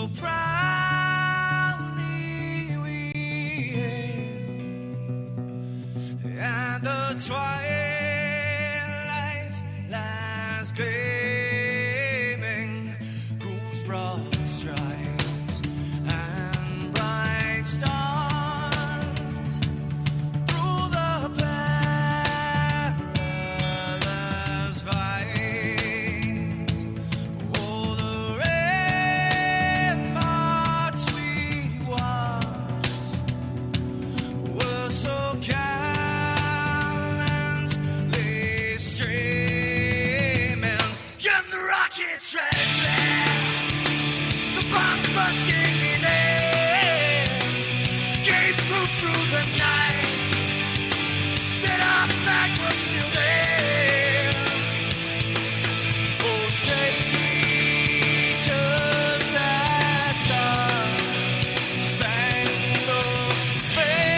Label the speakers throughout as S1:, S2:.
S1: so proudly we hailed, and the twilight's last gleaming, whose broad stripes and bright stars through the perilous fights, oh, the ramparts we watched were so gallantly streaming, and the rockets red glare, the bombs bursting in air, gave proof through the night that our flag was still there. Oh, say, does that star-spangled banner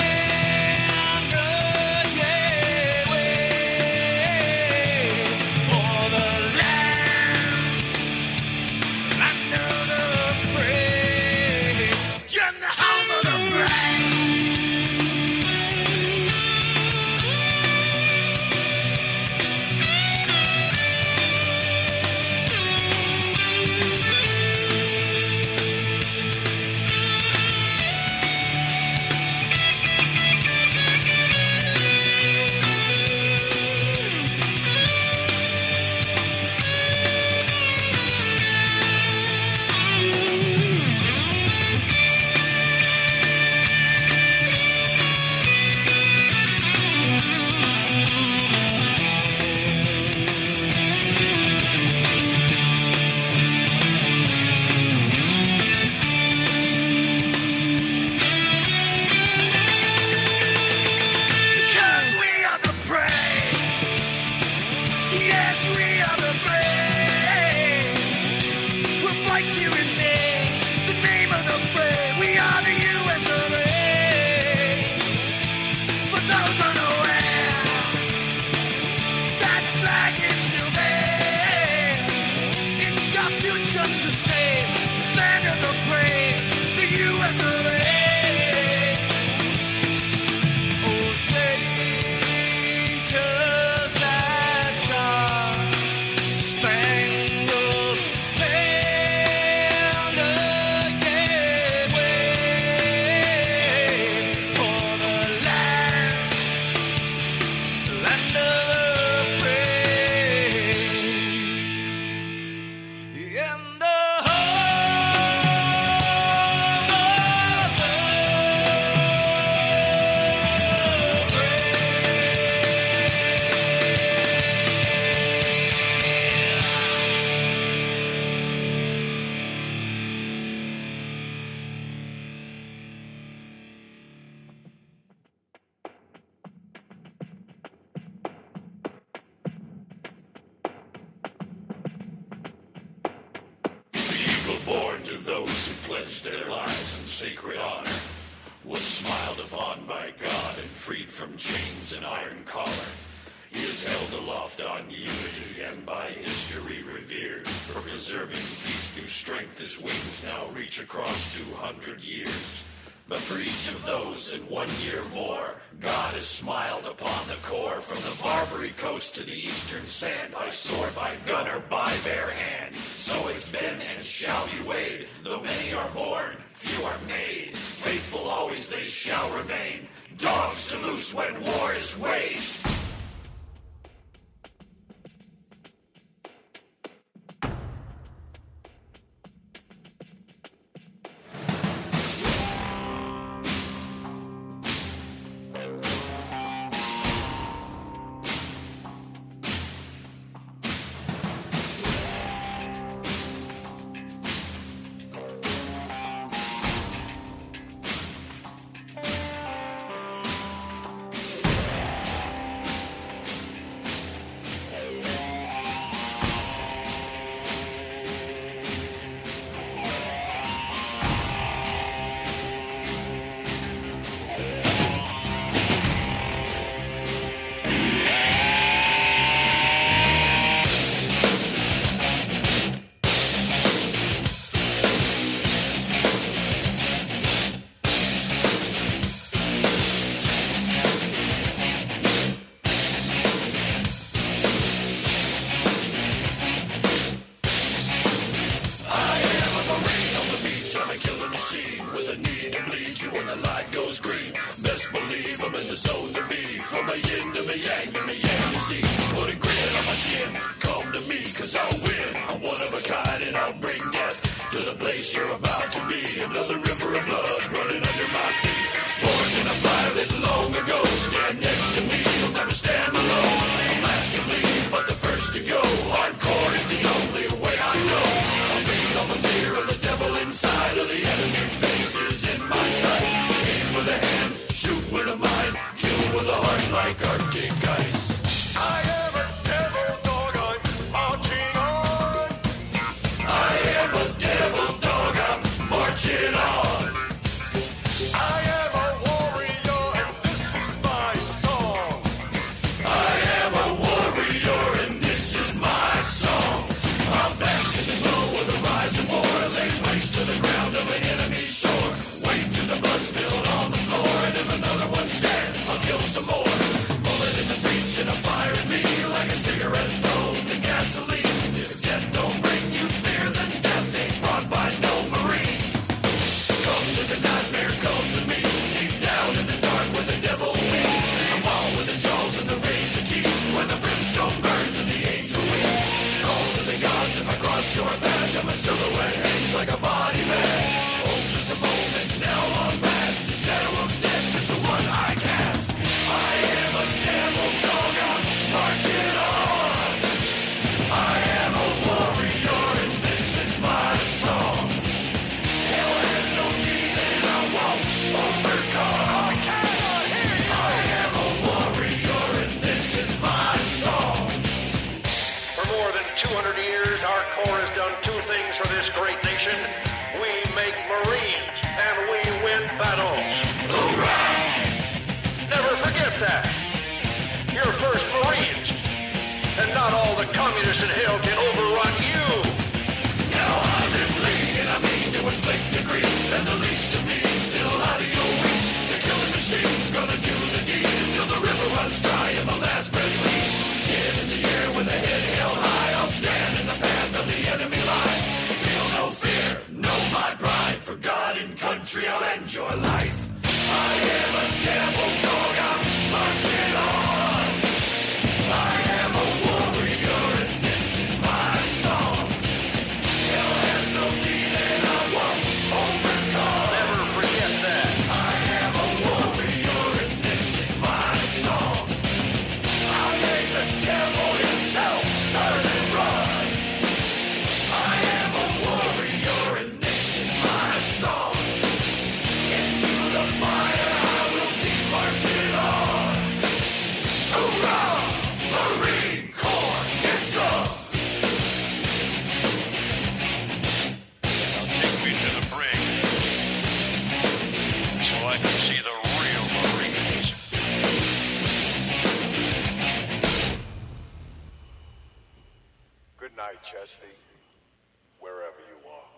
S1: yet wave o'er the land under the fray, and the home of the brave? Because we are the brave. Yes, we are the brave. We'll fight to remain the name of the brave. We are the U.S. of A. For those unaware, that flag is still there. It's our future to save this land of the brave, the U.S. of A. Oh, say, does that star-spangled banner yet wave o'er the land of the free, and the home of the
S2: Eagle born to those who pledged their lives in sacred honor was smiled upon by God and freed from chains and iron collar. He is held aloft on unity and by history revered for preserving peace through strength. His wings now reach across 200 years. But for each of those in 1 year more, God has smiled upon the core, from the Barbary coast to the eastern sand, by sword, by gun, or by bare hand. So it's been and shall be weighed. Though many are born, few are made. Faithful always they shall remain. Dogs to loose when war is waged. march in. Come to me, cause I'll win. I'm one of a kind and I'll bring death to the place you're about to be. Another river of blood running under my feet. Forged in a fire lit long ago. Stand next to me, you'll never stand alone. I'm last to leave, but the first to go. Hardcore is the only way I know. I'll feed on the fear of the devil inside of the enemy faces in my sight. Aim with a hand, shoot with a mind, kill with a heart like Arctic ice.
S1: I am a devil dog, I'm marching on.
S2: I am a devil dog, I'm marching on.
S1: I am a warrior and this is my song.
S2: I am a warrior and this is my song. I'll bask in the glow of the rising war, lay waste to the ground of an enemy shore. Wade through the blood spilled on the floor, and if another one stands, I'll kill some more. Bullet in the breach and a fire in me, like a cigarette thrown in gasoline. If death don't bring you fear, then death ain't brought by no marine. Come to the nightmare, come to me, deep down in the dark where the devil wins. I'm all with the jaws and the razor teeth, where the brimstone burns and the angel wings. Call to the gods if I cross your path, and my silhouette hangs like a body bag. Old as a moment, now long past, the shadow of death is the one I cast. I am a devil dog, I'm marching on. I am a warrior and this is my song. Hell has no demon I won't overcome. I cannot hear you. I am a warrior and this is my song.
S3: For more than 200 years, our Corps has done two things for this great nation. We make Marines, and we win battles.
S2: Hoorah!
S3: Never forget that. You're first Marines, and not all the communists in hell can overrun you.
S2: Now I live free and I mean to inflict the grief, and the least of me is still out of your reach. The killing machine's gonna do the deed until the river runs dry and the last breath leaves. Chin in the air with a head held high, I'll stand in the path of the enemy line. Feel no fear, know my pride. For God and country, I'll end your life. I am a devil dog, I'm marching on. I am a warrior and this is my song. Hell has no demon I won't overcome.
S3: Never forget that.
S2: I am a warrior and this is my song. I'll make the devil himself turn and run. I am a warrior and this is my song. Into the fire I will keep marching on. Hoorah! Marine Corps, get some!
S3: Take me to the brig, so I can see the real Marines.
S1: Good night, Chesty, wherever you are.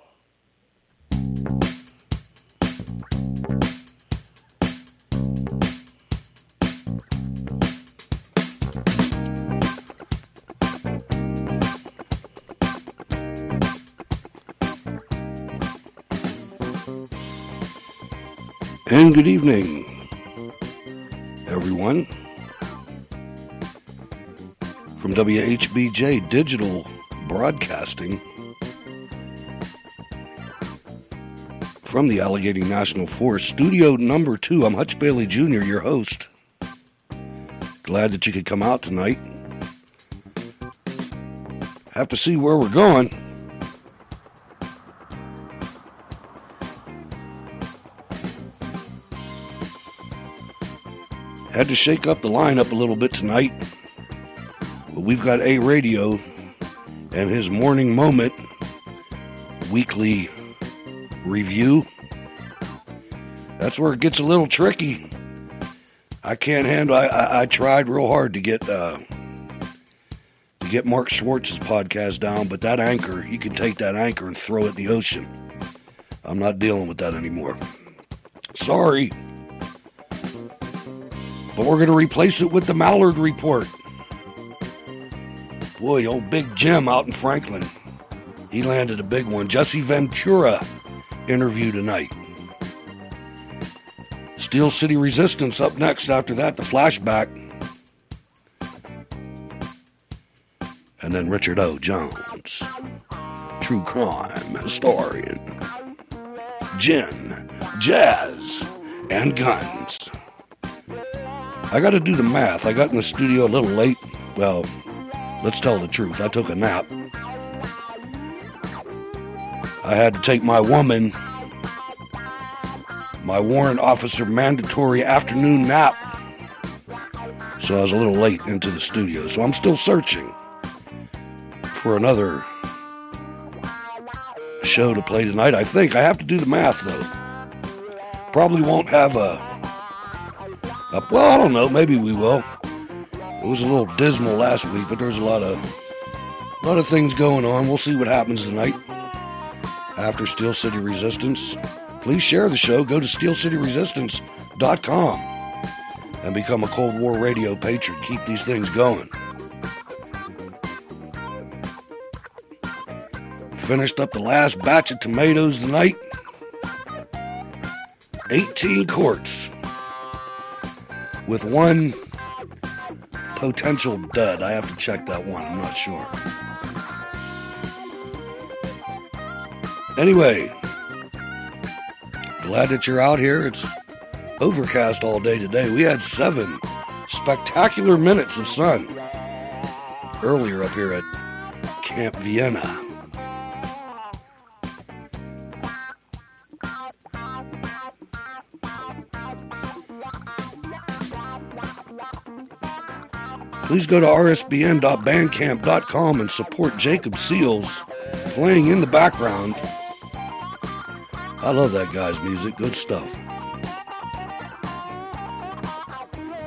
S4: And good evening, everyone. From Whbj Digital Broadcasting, from the Allegheny National Forest, Studio Number 2, I'm Hutch Bailey Jr., your host. Glad that you could come out tonight. Have to see where we're going. Had to shake up the lineup a little bit tonight. But we've got A Radio and his Morning Moment weekly review. That's where it gets a little tricky. I can't handle. I tried real hard to get Mark Schwartz's podcast down, but that anchor, you can take that anchor and throw it in the ocean. I'm not dealing with that anymore. Sorry. But we're going to replace it with the Mallard Report. Boy, old Big Jim out in Franklin. He landed a big one. Jesse Ventura interview tonight. Steel City Resistance up next. After that, the flashback. And then Richard O. Jones, true crime historian, gin, jazz, and guns. I got to do the math. I got in the studio a little late. Well, let's tell the truth. I took a nap. I had to take my woman, my warrant officer mandatory afternoon nap. So I was a little late into the studio. So I'm still searching for another show to play tonight. I think I have to do the math though. Probably won't have well, I don't know, maybe we will. It was a little dismal last week, but there's a lot of things going on. We'll see what happens tonight after Steel City Resistance. Please share the show. Go to steelcityresistance.com and become a Cold War Radio patron. Keep these things going. Finished up the last batch of tomatoes tonight. 18 quarts. With one potential dud. I have to check that one. I'm not sure. Anyway, glad that you're out here. It's overcast all day today. We had 7 spectacular minutes of sun earlier up here at Camp Vienna. Please go to rsbn.bandcamp.com and support Jacob Seals playing in the background. I love that guy's music. Good stuff.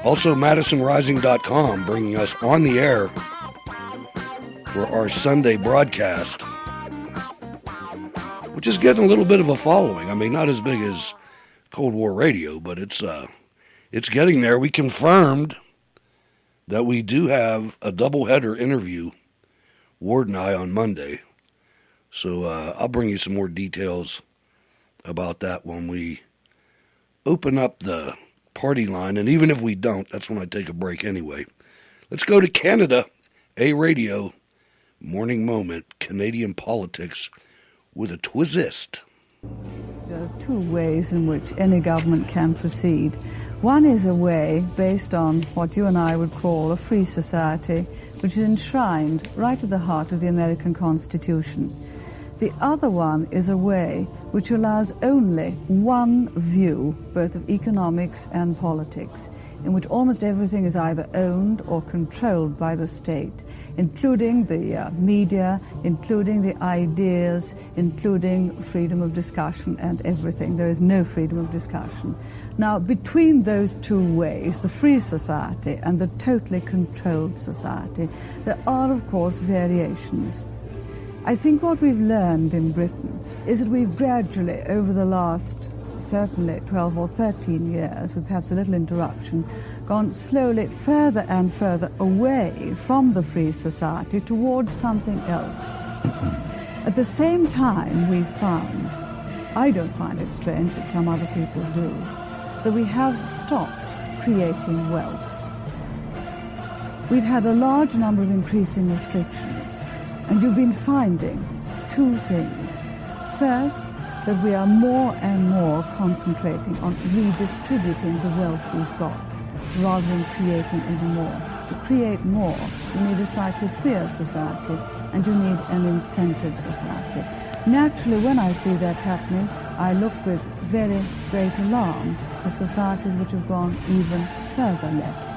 S4: Also, MadisonRising.com bringing us on the air for our Sunday broadcast, which is getting a little bit of a following. I mean, not as big as Cold War Radio, but it's getting there. We confirmed that we do have a doubleheader interview, Ward and I, on Monday. So I'll bring you some more details about that when we open up the party line. And even if we don't, that's when I take a break anyway. Let's go to Canada, A Radio, Morning Moment, Canadian politics with a twist.
S5: There are 2 ways in which any government can proceed. One is a way based on what you and I would call a free society, which is enshrined right at the heart of the American Constitution. The other one is a way which allows only one view, both of economics and politics, in which almost everything is either owned or controlled by the state, including the media, including the ideas, including freedom of discussion and everything. There is no freedom of discussion. Now, between those 2 ways, the free society and the totally controlled society, there are, of course, variations. I think what we've learned in Britain is that we've gradually, over the last, certainly 12 or 13 years, with perhaps a little interruption, gone slowly further and further away from the free society towards something else. At the same time, we've found, I don't find it strange, but some other people do, that we have stopped creating wealth. We've had a large number of increasing restrictions. And you've been finding 2 things. First, that we are more and more concentrating on redistributing the wealth we've got, rather than creating any more. To create more, you need a slightly freer society, and you need an incentive society. Naturally, when I see that happening, I look with very great alarm to societies which have gone even further left.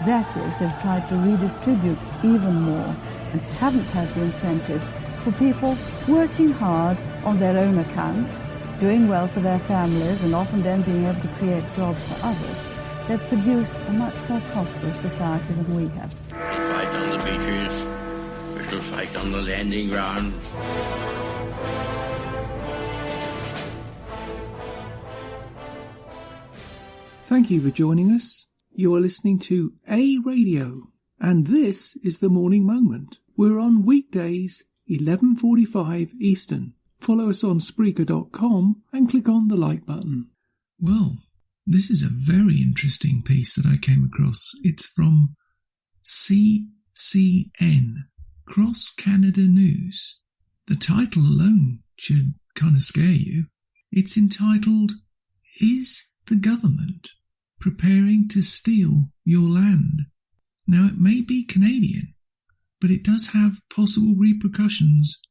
S5: That is, they've tried to redistribute even more and haven't had the incentives for people working hard on their own account, doing well for their families, and often then being able to create jobs for others. They've produced a much more prosperous society than we have.
S6: We fight on the beaches, we shall fight on the landing ground.
S7: Thank you for joining us. You are listening to A Radio, and this is the Morning Moment. We're on weekdays, 11:45 Eastern. Follow us on Spreaker.com and click on the like button. Well, this is a very interesting piece that I came across. It's from CCN, Cross Canada News. The title alone should kind of scare you. It's entitled, "Is the Government Preparing to Steal Your Land?" Now, it may be Canadian, but it does have possible repercussions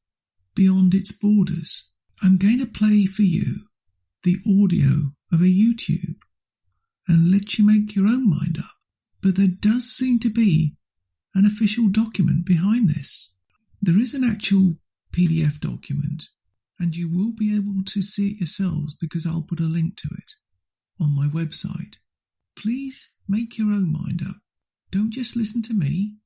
S7: beyond its borders. I'm going to play for you the audio of a YouTube and let you make your own mind up. But there does seem to be an official document behind this. There is an actual PDF document, and you will be able to see it yourselves because I'll put a link to it on my website. Please make your own mind up. Don't just listen to me.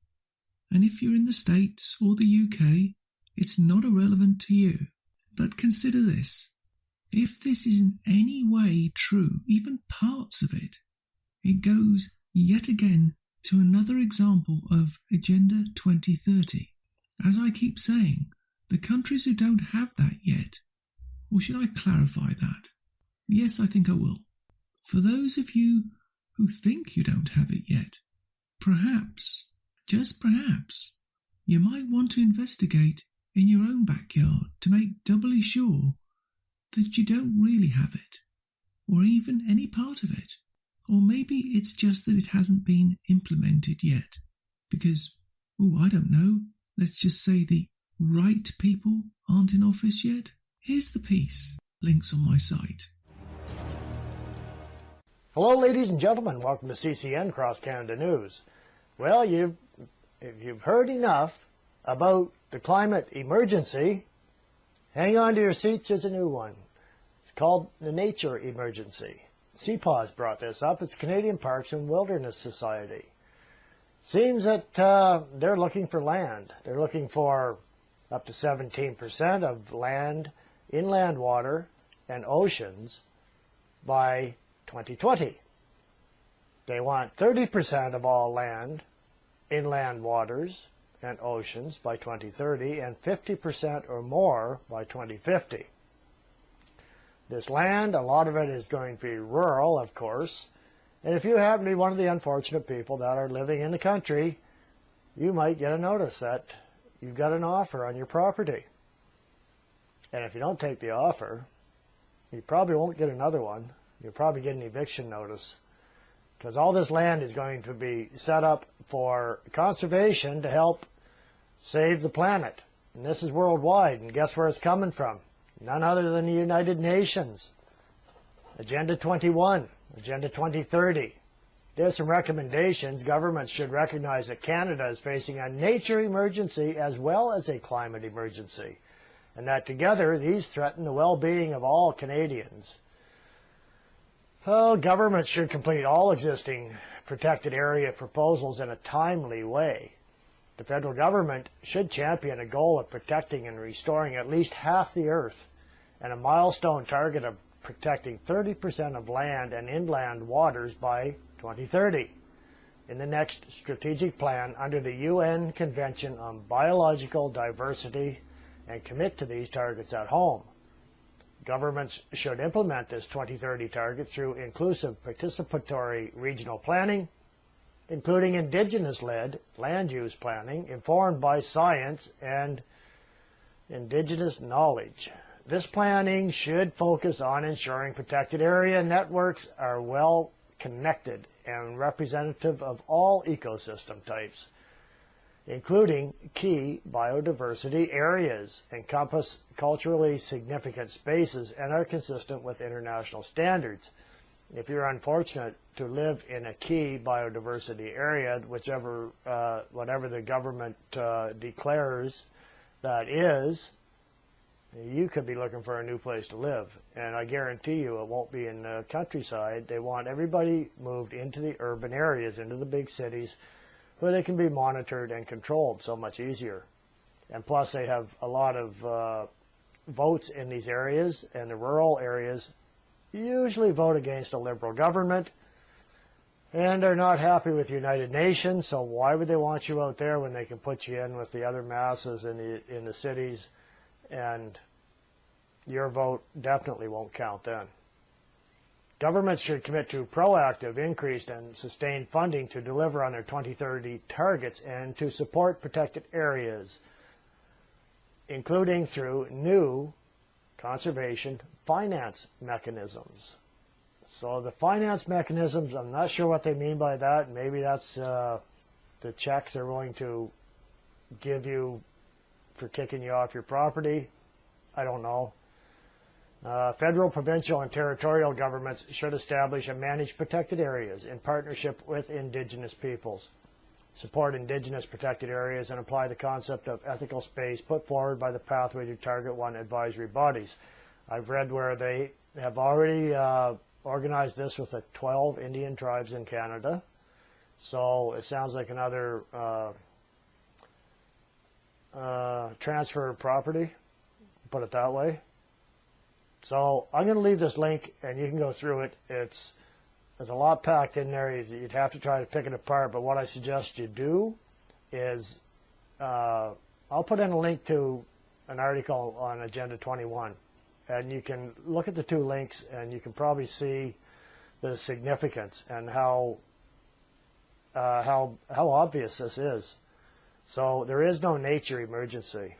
S7: And if you're in the States or the UK, it's not irrelevant to you. But consider this. If this is in any way true, even parts of it, it goes yet again to another example of Agenda 2030. As I keep saying, the countries who don't have that yet, or should I clarify that? Yes, I think I will. For those of you who think you don't have it yet, perhaps, just perhaps, you might want to investigate in your own backyard to make doubly sure that you don't really have it, or even any part of it. Or maybe it's just that it hasn't been implemented yet, because, I don't know, let's just say the right people aren't in office yet. Here's the piece. Links on my site.
S8: Hello, ladies and gentlemen. Welcome to CCN Cross Canada News. Well, if you've heard enough about the climate emergency, hang on to your seats. There's a new one. It's called the nature emergency. CPAW's brought this up. It's Canadian Parks and Wilderness Society. Seems that they're looking for land. They're looking for up to 17% of land, inland water, and oceans by 2020. They want 30% of all land, inland waters, and oceans by 2030, and 50% or more by 2050. This land, a lot of it is going to be rural, of course, and if you happen to be one of the unfortunate people that are living in the country, you might get a notice that you've got an offer on your property. And if you don't take the offer, you probably won't get another one. You'll probably get an eviction notice, because all this land is going to be set up for conservation to help save the planet. And this is worldwide, and guess where it's coming from? None other than the United Nations. Agenda 21, Agenda 2030. There's some recommendations. Governments should recognize that Canada is facing a nature emergency as well as a climate emergency, and that together these threaten the well-being of all Canadians. Governments should complete all existing protected area proposals in a timely way. The federal government should champion a goal of protecting and restoring at least half the earth, and a milestone target of protecting 30% of land and inland waters by 2030 in the next strategic plan under the UN Convention on Biological Diversity, and commit to these targets at home. Governments should implement this 2030 target through inclusive participatory regional planning, including Indigenous-led land use planning informed by science and Indigenous knowledge. This planning should focus on ensuring protected area networks are well connected and representative of all ecosystem types, including key biodiversity areas, encompass culturally significant spaces, and are consistent with international standards. If you're unfortunate to live in a key biodiversity area, whatever the government declares that is, you could be looking for a new place to live. And I guarantee you it won't be in the countryside. They want everybody moved into the urban areas, into the big cities, where they can be monitored and controlled so much easier. And plus they have a lot of votes in these areas, and the rural areas usually vote against a liberal government, and they're not happy with the United Nations, so why would they want you out there when they can put you in with the other masses in the cities, and your vote definitely won't count then. Governments should commit to proactive, increased, and sustained funding to deliver on their 2030 targets and to support protected areas, including through new conservation finance mechanisms. So the finance mechanisms, I'm not sure what they mean by that. Maybe that's the checks they're going to give you for kicking you off your property. I don't know. Federal, provincial, and territorial governments should establish and manage protected areas in partnership with Indigenous peoples, support Indigenous protected areas, and apply the concept of ethical space put forward by the Pathway to Target 1 advisory bodies. I've read where they have already organized this with the 12 Indian tribes in Canada. So it sounds like another transfer of property, put it that way. So I'm going to leave this link, and you can go through it. There's a lot packed in there. You'd have to try to pick it apart. But what I suggest you do is I'll put in a link to an article on Agenda 21, and you can look at the two links, and you can probably see the significance and how obvious this is. So there is no nature emergency.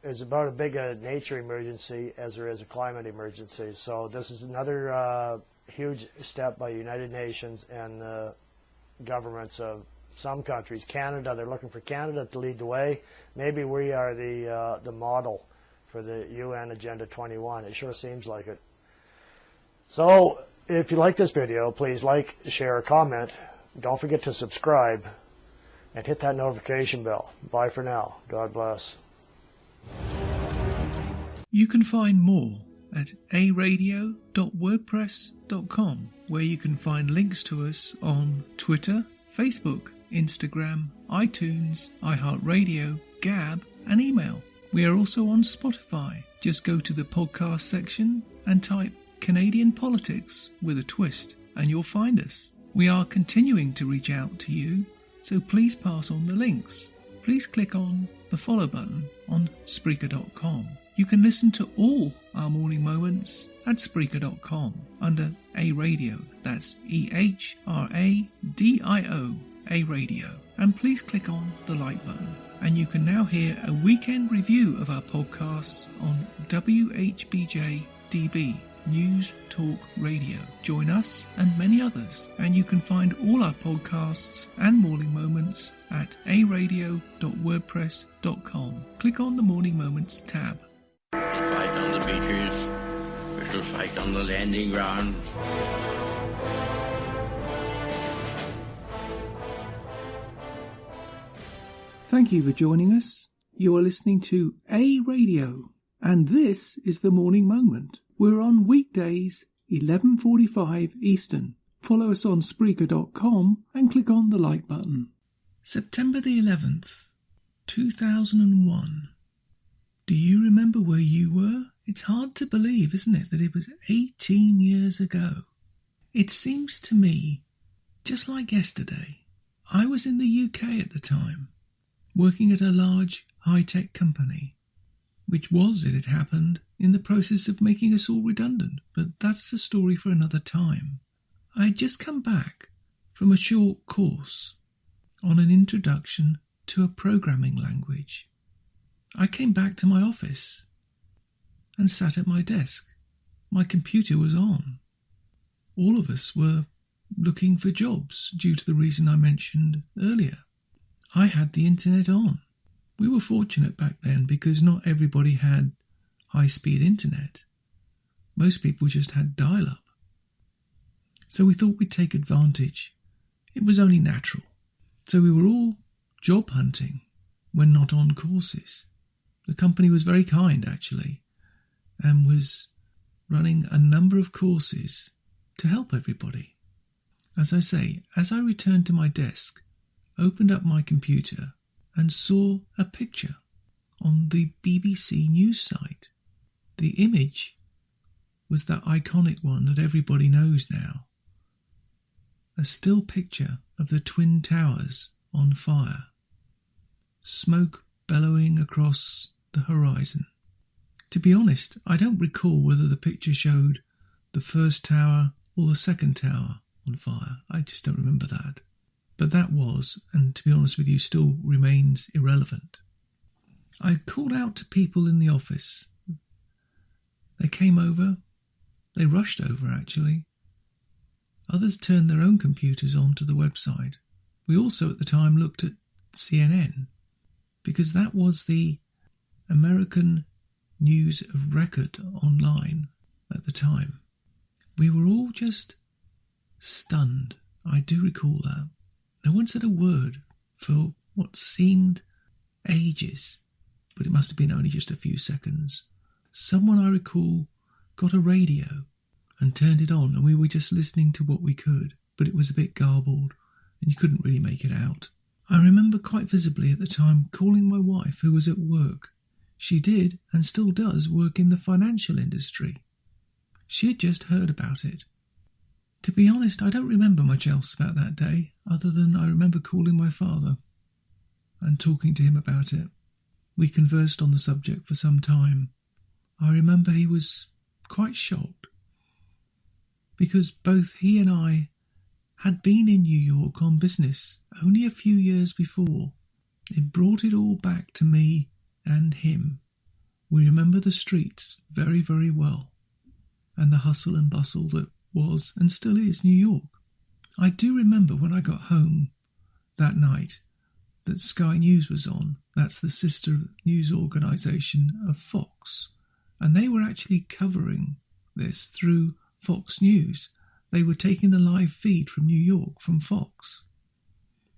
S8: It's about as big a nature emergency as there is a climate emergency. So this is another huge step by United Nations and governments of some countries. Canada, they're looking for Canada to lead the way. Maybe we are the model for the UN Agenda 21. It sure seems like it. So if you like this video, please like, share, comment. Don't forget to subscribe and hit that notification bell. Bye for now. God bless.
S7: You can find more at aradio.wordpress.com, where you can find links to us on Twitter, Facebook, Instagram, iTunes, iHeartRadio, Gab, and email. We are also on Spotify. Just go to the podcast section and type Canadian Politics with a twist, and you'll find us. We are continuing to reach out to you, so please pass on the links. Please click on the follow button on Spreaker.com. You can listen to all our morning moments at Spreaker.com under A Radio. That's EHRADIO, A Radio. And please click on the like button. And you can now hear a weekend review of our podcasts on Whbj-Db, News Talk Radio. Join us and many others, and you can find all our podcasts and morning moments at aradio.wordpress.com. Click on the Morning Moments tab.
S6: We shall fight on the beaches. We shall fight on the landing ground.
S7: Thank you for joining us. You are listening to A Radio, and this is the Morning Moment. We're on weekdays, 11:45 Eastern. Follow us on Spreaker.com and click on the like button. September the 11th, 2001. Do you remember where you were? It's hard to believe, isn't it, that it was 18 years ago. It seems to me just like yesterday. I was in the UK at the time, working at a large high-tech company, which was, it had happened, in the process of making us all redundant, but that's a story for another time. I had just come back from a short course on an introduction to a programming language. I came back to my office and sat at my desk. My computer was on. All of us were looking for jobs due to the reason I mentioned earlier. I had the internet on. We were fortunate back then because not everybody had high-speed internet. Most people just had dial-up. So we thought we'd take advantage. It was only natural. So we were all job hunting when not on courses. The company was very kind, actually, and was running a number of courses to help everybody. As I say, as I returned to my desk, opened up my computer and saw a picture on the BBC news site. The image was that iconic one that everybody knows now. A still picture of the Twin Towers on fire. Smoke bellowing across the horizon. To be honest, I don't recall whether the picture showed the first tower or the second tower on fire. I just don't remember that. But that was, and to be honest with you, still remains irrelevant. I called out to people in the office. They came over. They rushed over, actually. Others turned their own computers onto the website. We also at the time looked at CNN, because that was the American news of record online at the time. We were all just stunned. I do recall that. No one said a word for what seemed ages, but it must have been only just a few seconds. Someone, I recall, got a radio and turned it on, and we were just listening to what we could, but it was a bit garbled and you couldn't really make it out. I remember quite visibly at the time calling my wife, who was at work. She did, and still does, work in the financial industry. She had just heard about it. To be honest, I don't remember much else about that day, other than I remember calling my father and talking to him about it. We conversed on the subject for some time. I remember he was quite shocked, because both he and I had been in New York on business only a few years before. It brought it all back to me and him. We remember the streets very, very well, and the hustle and bustle that was and still is New York. I do remember when I got home that night that Sky News was on. That's the sister news organisation of Fox, and they were actually covering this through Fox News. They were taking the live feed from New York from Fox.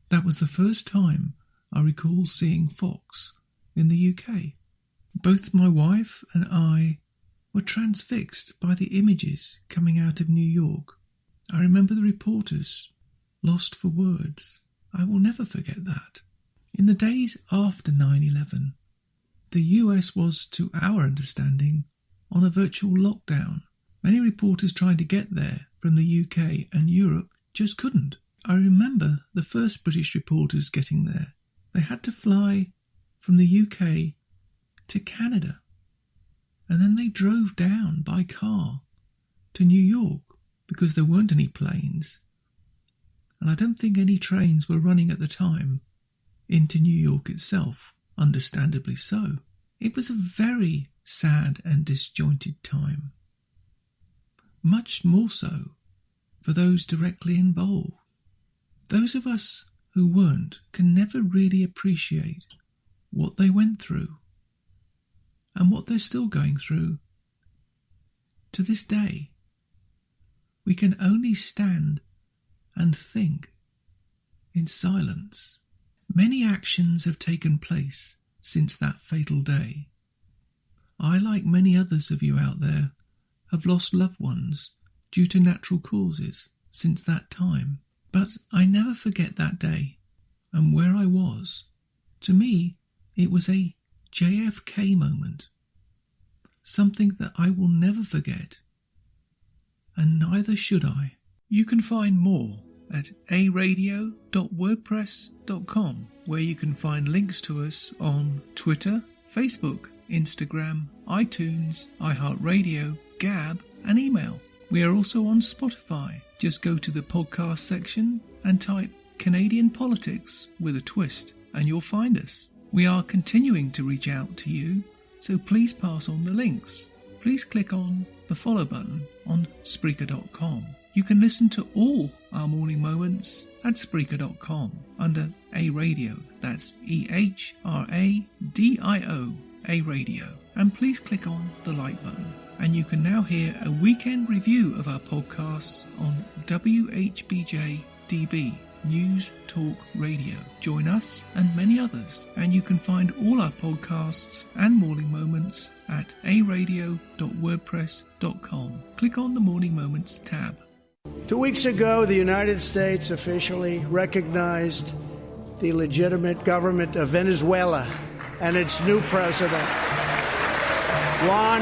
S7: That was the first time I recall seeing Fox in the UK. Both my wife and I were transfixed by the images coming out of New York. I remember the reporters lost for words. I will never forget that. In the days after 9/11, the US was, to our understanding, on a virtual lockdown. Many reporters trying to get there from the UK and Europe just couldn't. I remember the first British reporters getting there. They had to fly from the UK to Canada, and then they drove down by car to New York because there weren't any planes, and I don't think any trains were running at the time into New York itself, understandably so. It was a very sad and disjointed time, much more so for those directly involved. Those of us who weren't can never really appreciate what they went through and what they're still going through to this day. We can only stand and think in silence. Many actions have taken place since that fatal day. I, like many others of you out there, have lost loved ones due to natural causes since that time. But I never forget that day and where I was. To me, it was a JFK moment, something that I will never forget, and neither should I. You can find more at aradio.wordpress.com, where you can find links to us on Twitter, Facebook, Instagram, iTunes, iHeartRadio, Gab, and email. We are also on Spotify. Just go to the podcast section and type Canadian Politics with a twist, and you'll find us. We are continuing to reach out to you, so please pass on the links. Please click on the follow button on Spreaker.com. You can listen to all our morning moments at Spreaker.com under A Radio. That's EHRADIO, A Radio. And please click on the like button. And you can now hear a weekend review of our podcasts on Whbj-Db, News Talk Radio. Join us and many others, and you can find all our podcasts and morning moments at aradio.wordpress.com. Click on the Morning Moments tab.
S8: 2 weeks ago, the United States officially recognized the legitimate government of Venezuela and its new president, Juan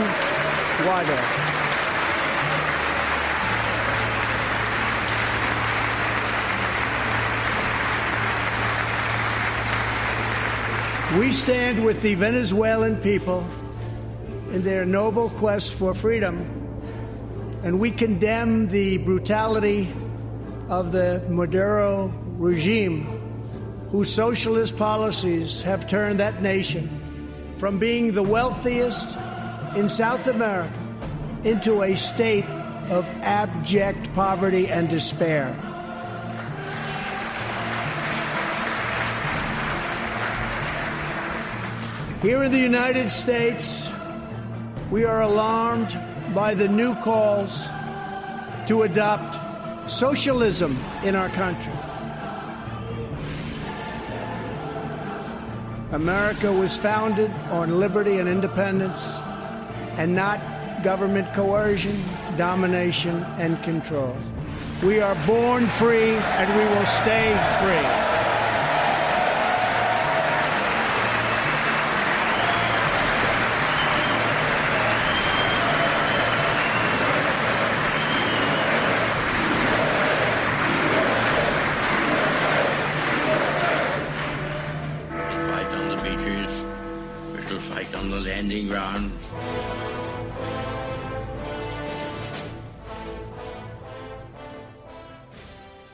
S8: Guaido. We stand with the Venezuelan people in their noble quest for freedom
S9: And we condemn the brutality of the Maduro regime, whose socialist policies have turned that nation from being the wealthiest in South America into a state of abject poverty and despair. Here in the United States, we are alarmed by the new calls to adopt socialism in our country. America was founded on liberty and independence, and not government coercion, domination, and control. We are born free, and we will stay free.
S6: On the landing ground.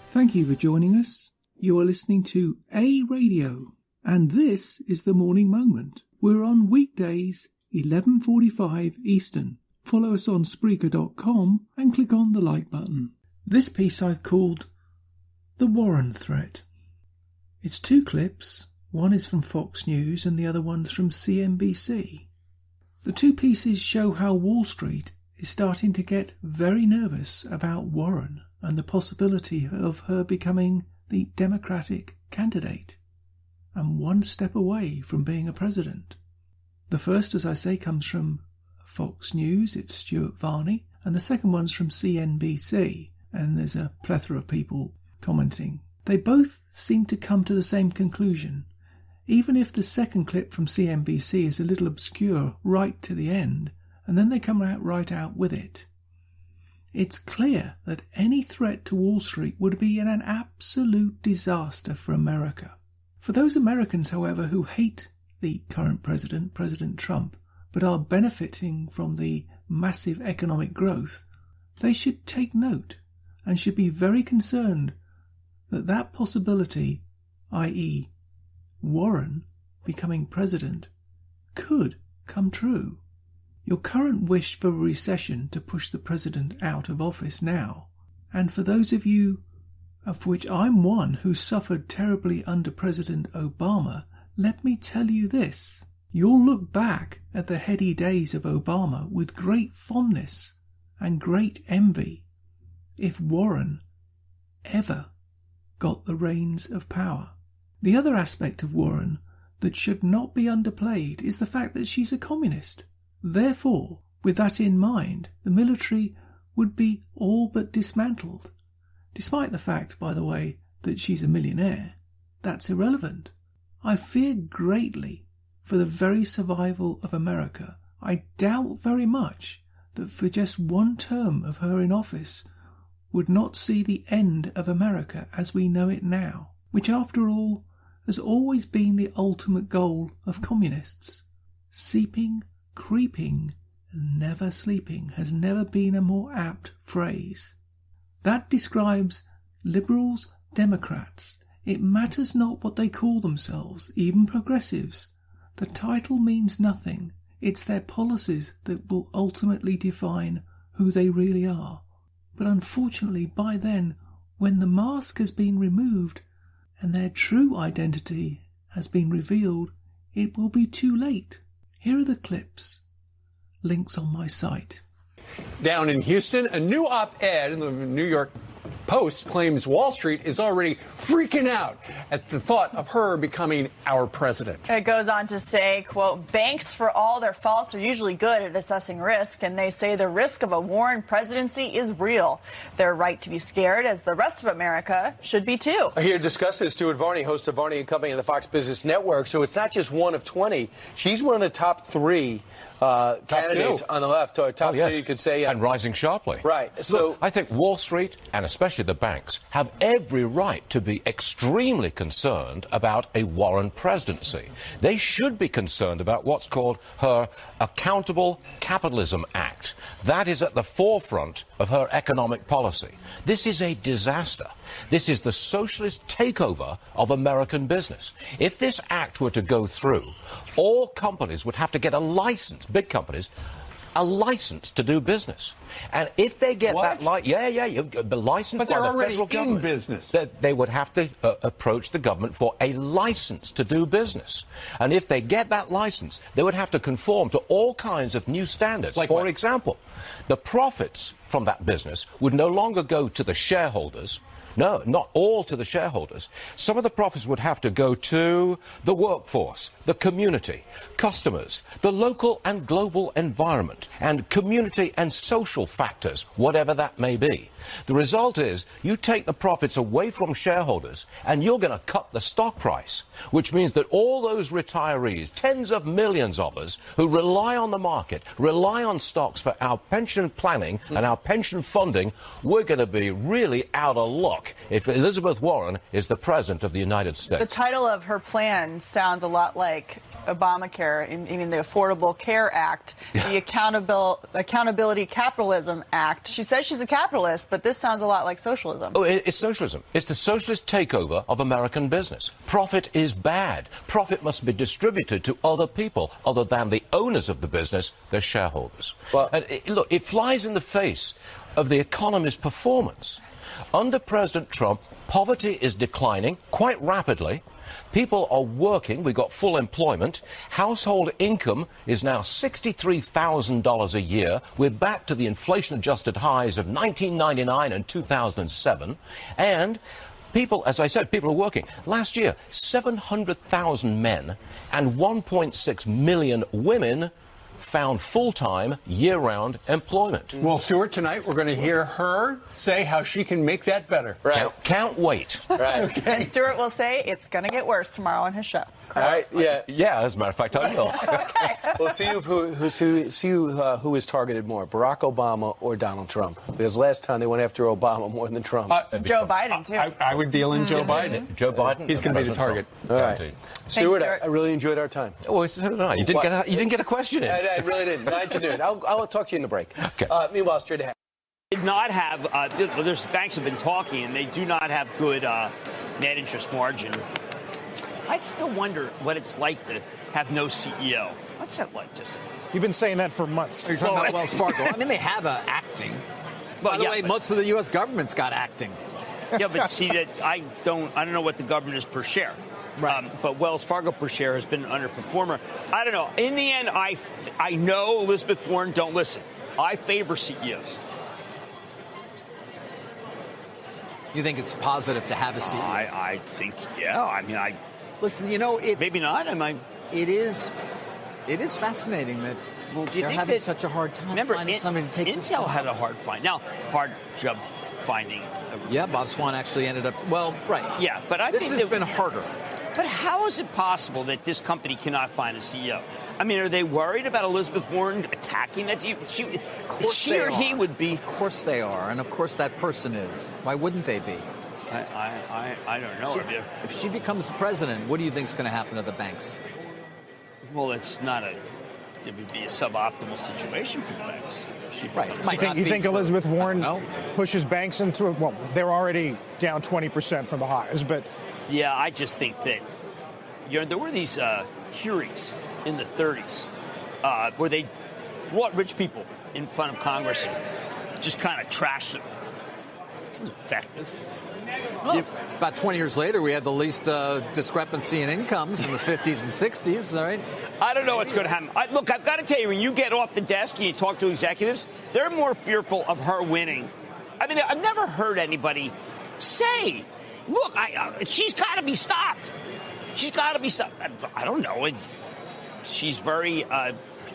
S7: Thank you for joining us. You are listening to A Radio, and this is the Morning Moment. We're on weekdays, 11:45 Eastern. Follow us on Spreaker.com and click on the like button. This piece I've called The Warren Threat. It's 2 clips. One is from Fox News and the other one's from CNBC. The 2 pieces show how Wall Street is starting to get very nervous about Warren and the possibility of her becoming the Democratic candidate and one step away from being a president. The first, as I say, comes from Fox News, it's Stuart Varney, and the second one's from CNBC, and there's a plethora of people commenting. They both seem to come to the same conclusion. Even if the second clip from CNBC is a little obscure right to the end, and then they come out right out with it. It's clear that any threat to Wall Street would be an absolute disaster for America. For those Americans, however, who hate the current president, President Trump, but are benefiting from the massive economic growth, they should take note and should be very concerned that that possibility, i.e., Warren becoming president, could come true. Your current wish for a recession to push the president out of office now, and for those of you, of which I'm one, who suffered terribly under President Obama, let me tell you this. You'll look back at the heady days of Obama with great fondness and great envy if Warren ever got the reins of power. The other aspect of Warren that should not be underplayed is the fact that she's a communist. Therefore, with that in mind, the military would be all but dismantled. Despite the fact, by the way, that she's a millionaire, that's irrelevant. I fear greatly for the very survival of America. I doubt very much that for just one term of her in office would not see the end of America as we know it now, which after all has always been the ultimate goal of communists. Seeping, creeping, never sleeping has never been a more apt phrase. That describes liberals, Democrats. It matters not what they call themselves, even progressives. The title means nothing. It's their policies that will ultimately define who they really are. But unfortunately, by then, when the mask has been removed and their true identity has been revealed, it will be too late. Here are the clips. Links on my site.
S10: Down in Houston, a new op-ed in the New York Post claims Wall Street is already freaking out at the thought of her becoming our president.
S11: It goes on to say, quote, banks, for all their faults, are usually good at assessing risk, and they say the risk of a Warren presidency is real. They're right to be scared, as the rest of America should be too.
S3: Here to discuss this, Stuart Varney, host of Varney & Company on the Fox Business Network. So it's not just one of 20. She's one of the top 3 candidates on the left, or top 2, you could say.
S12: And rising sharply.
S3: Right. So
S12: look, I think Wall Street, and especially especially the banks, have every right to be extremely concerned about a Warren presidency. They should be concerned about what's called her Accountable Capitalism Act. That is at the forefront of her economic policy. This is a disaster. This is the socialist takeover of American business. If this act were to go through, all companies would have to get a license, big companies, a license to do business. And if they get that the license
S10: but
S12: by
S10: they're
S12: the
S10: already
S12: federal government,
S10: in business.
S12: They would have to approach the government for a license to do business. And if they get that license, they would have to conform to all kinds of new standards.
S10: Like
S12: for
S10: what?
S12: example, the profits from that business would no longer go to the shareholders. No, not all to the shareholders. Some of the profits would have to go to the workforce, the community, customers, the local and global environment, and community and social factors, whatever that may be. The result is you take the profits away from shareholders and you're going to cut the stock price, which means that all those retirees, tens of millions of us who rely on the market, rely on stocks for our pension planning and our pension funding, we're going to be really out of luck if Elizabeth Warren is the president of the United States.
S11: The title of her plan sounds a lot like Obamacare, even the Affordable Care Act, the Accountability Capitalism Act. She says she's a capitalist, but this sounds a lot like socialism.
S12: Oh, it's socialism. It's the socialist takeover of American business. Profit is bad. Profit must be distributed to other people other than the owners of the business, the shareholders. Well, and look, it flies in the face of the economy's performance. Under President Trump, poverty is declining quite rapidly. People are working. We've got full employment. Household income is now $63,000 a year. We're back to the inflation-adjusted highs of 1999 and 2007. And people, as I said, people are working. Last year, 700,000 men and 1.6 million women found full-time, year-round employment.
S10: Well, Stuart, tonight we're going to hear her say how she can make that better.
S13: Right.
S12: Can't wait.
S13: Right.
S10: Okay.
S11: And Stuart will say it's going to get worse tomorrow on his show.
S13: All right. Yeah.
S12: Yeah, as a matter of fact, I will.
S11: Okay.
S13: We'll see who is targeted more, Barack Obama or Donald Trump. Because last time they went after Obama more than Trump.
S11: Joe Biden, too.
S10: I would deal in Joe Biden.
S12: Joe Biden.
S10: He's going to be the target.
S13: All right. Stuart, I really enjoyed our time.
S12: Oh, so did I. You didn't get a question in.
S13: I really didn't. 9 to noon. I'll talk to you in the break.
S12: Okay.
S13: Meanwhile, straight ahead.
S14: Did not have, there's banks have been talking, and they do not have good net interest margin. I still wonder what it's like to have no CEO. What's that like, just?
S15: You've been saying that for months.
S16: Are you talking about Wells Fargo? I mean, they have acting. By the way, most of the U.S. government's got acting.
S14: Yeah, but see, that I don't know what the government is per share. Right. But Wells Fargo per share has been an underperformer. I don't know. In the end, I know Elizabeth Warren, don't listen. I favor CEOs.
S16: You think it's positive to have a CEO?
S14: I think, yeah. I mean,
S16: listen, it's...
S14: Maybe not.
S16: It is fascinating that they're having such a hard time finding somebody to take this
S14: Intel
S16: job.
S14: had a hard job finding.
S16: Yeah, Bob Swan actually ended up, right.
S14: Yeah, but I
S16: think
S14: this
S16: has been harder.
S14: But how is it possible that this company cannot find a CEO? I mean, are they worried about Elizabeth Warren attacking that? She or he would be.
S16: Of course they are, and of course that person is. Why wouldn't they be?
S14: I don't know.
S16: If she becomes the president, what do you think is going to happen to the banks?
S14: Well, it would be a suboptimal situation for the banks.
S16: Right.
S15: You think Elizabeth Warren pushes banks into it? Well, they're already down 20% from the highs, but...
S14: Yeah, I just think that there were these hearings in the 30s where they brought rich people in front of Congress and just kind of trashed them. It was effective.
S16: Well, about 20 years later, we had the least discrepancy in incomes in the 50s and 60s, all right?
S14: I don't know what's going to happen. Look, I've got to tell you, when you get off the desk and you talk to executives, they're more fearful of her winning. I mean, I've never heard anybody say, look, she's got to be stopped. She's got to be stopped. I don't know. She's very,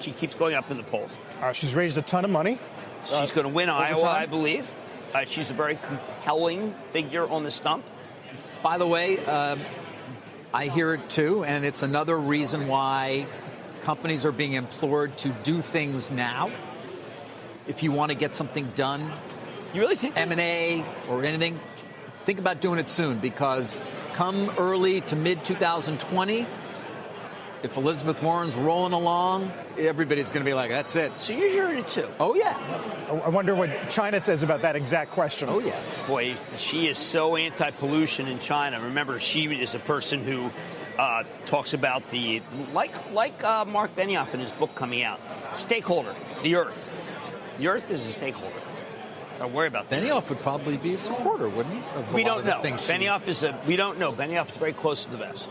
S14: she keeps going up in the polls.
S15: She's raised a ton of money.
S14: She's going to win Iowa,
S15: time.
S14: I believe. She's a very compelling figure on the stump.
S16: By the way, I hear it too, and it's another reason why companies are being implored to do things now. If you want to get something done
S14: You really think
S16: M&A or anything, think about doing it soon, because come early to mid-2020, if Elizabeth Warren's rolling along, everybody's going to be like, that's it.
S14: So you're hearing it too?
S16: Oh, yeah.
S15: I wonder what China says about that exact question.
S16: Oh, yeah.
S14: Boy, she is so anti-pollution in China. Remember, she is a person who talks about the, like Mark Benioff in his book coming out, stakeholder, the Earth. The Earth is a stakeholder. Don't worry about that.
S16: Benioff would probably be a supporter, wouldn't he?
S14: We don't know. We don't know. Benioff is very close to the vest.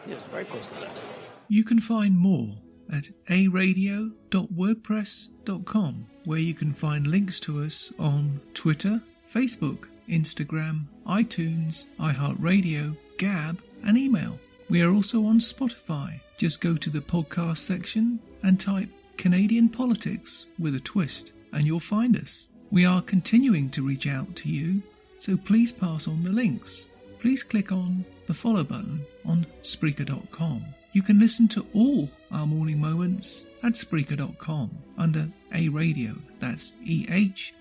S14: Yes, very close to the vest.
S7: You can find more at aradio.wordpress.com, where you can find links to us on Twitter, Facebook, Instagram, iTunes, iHeartRadio, Gab, and email. We are also on Spotify. Just go to the podcast section and type Canadian Politics with a twist, and you'll find us. We are continuing to reach out to you, so please pass on the links. Please click on the follow button on Spreaker.com. You can listen to all our morning moments at Spreaker.com under A Radio. That's EHRADIO,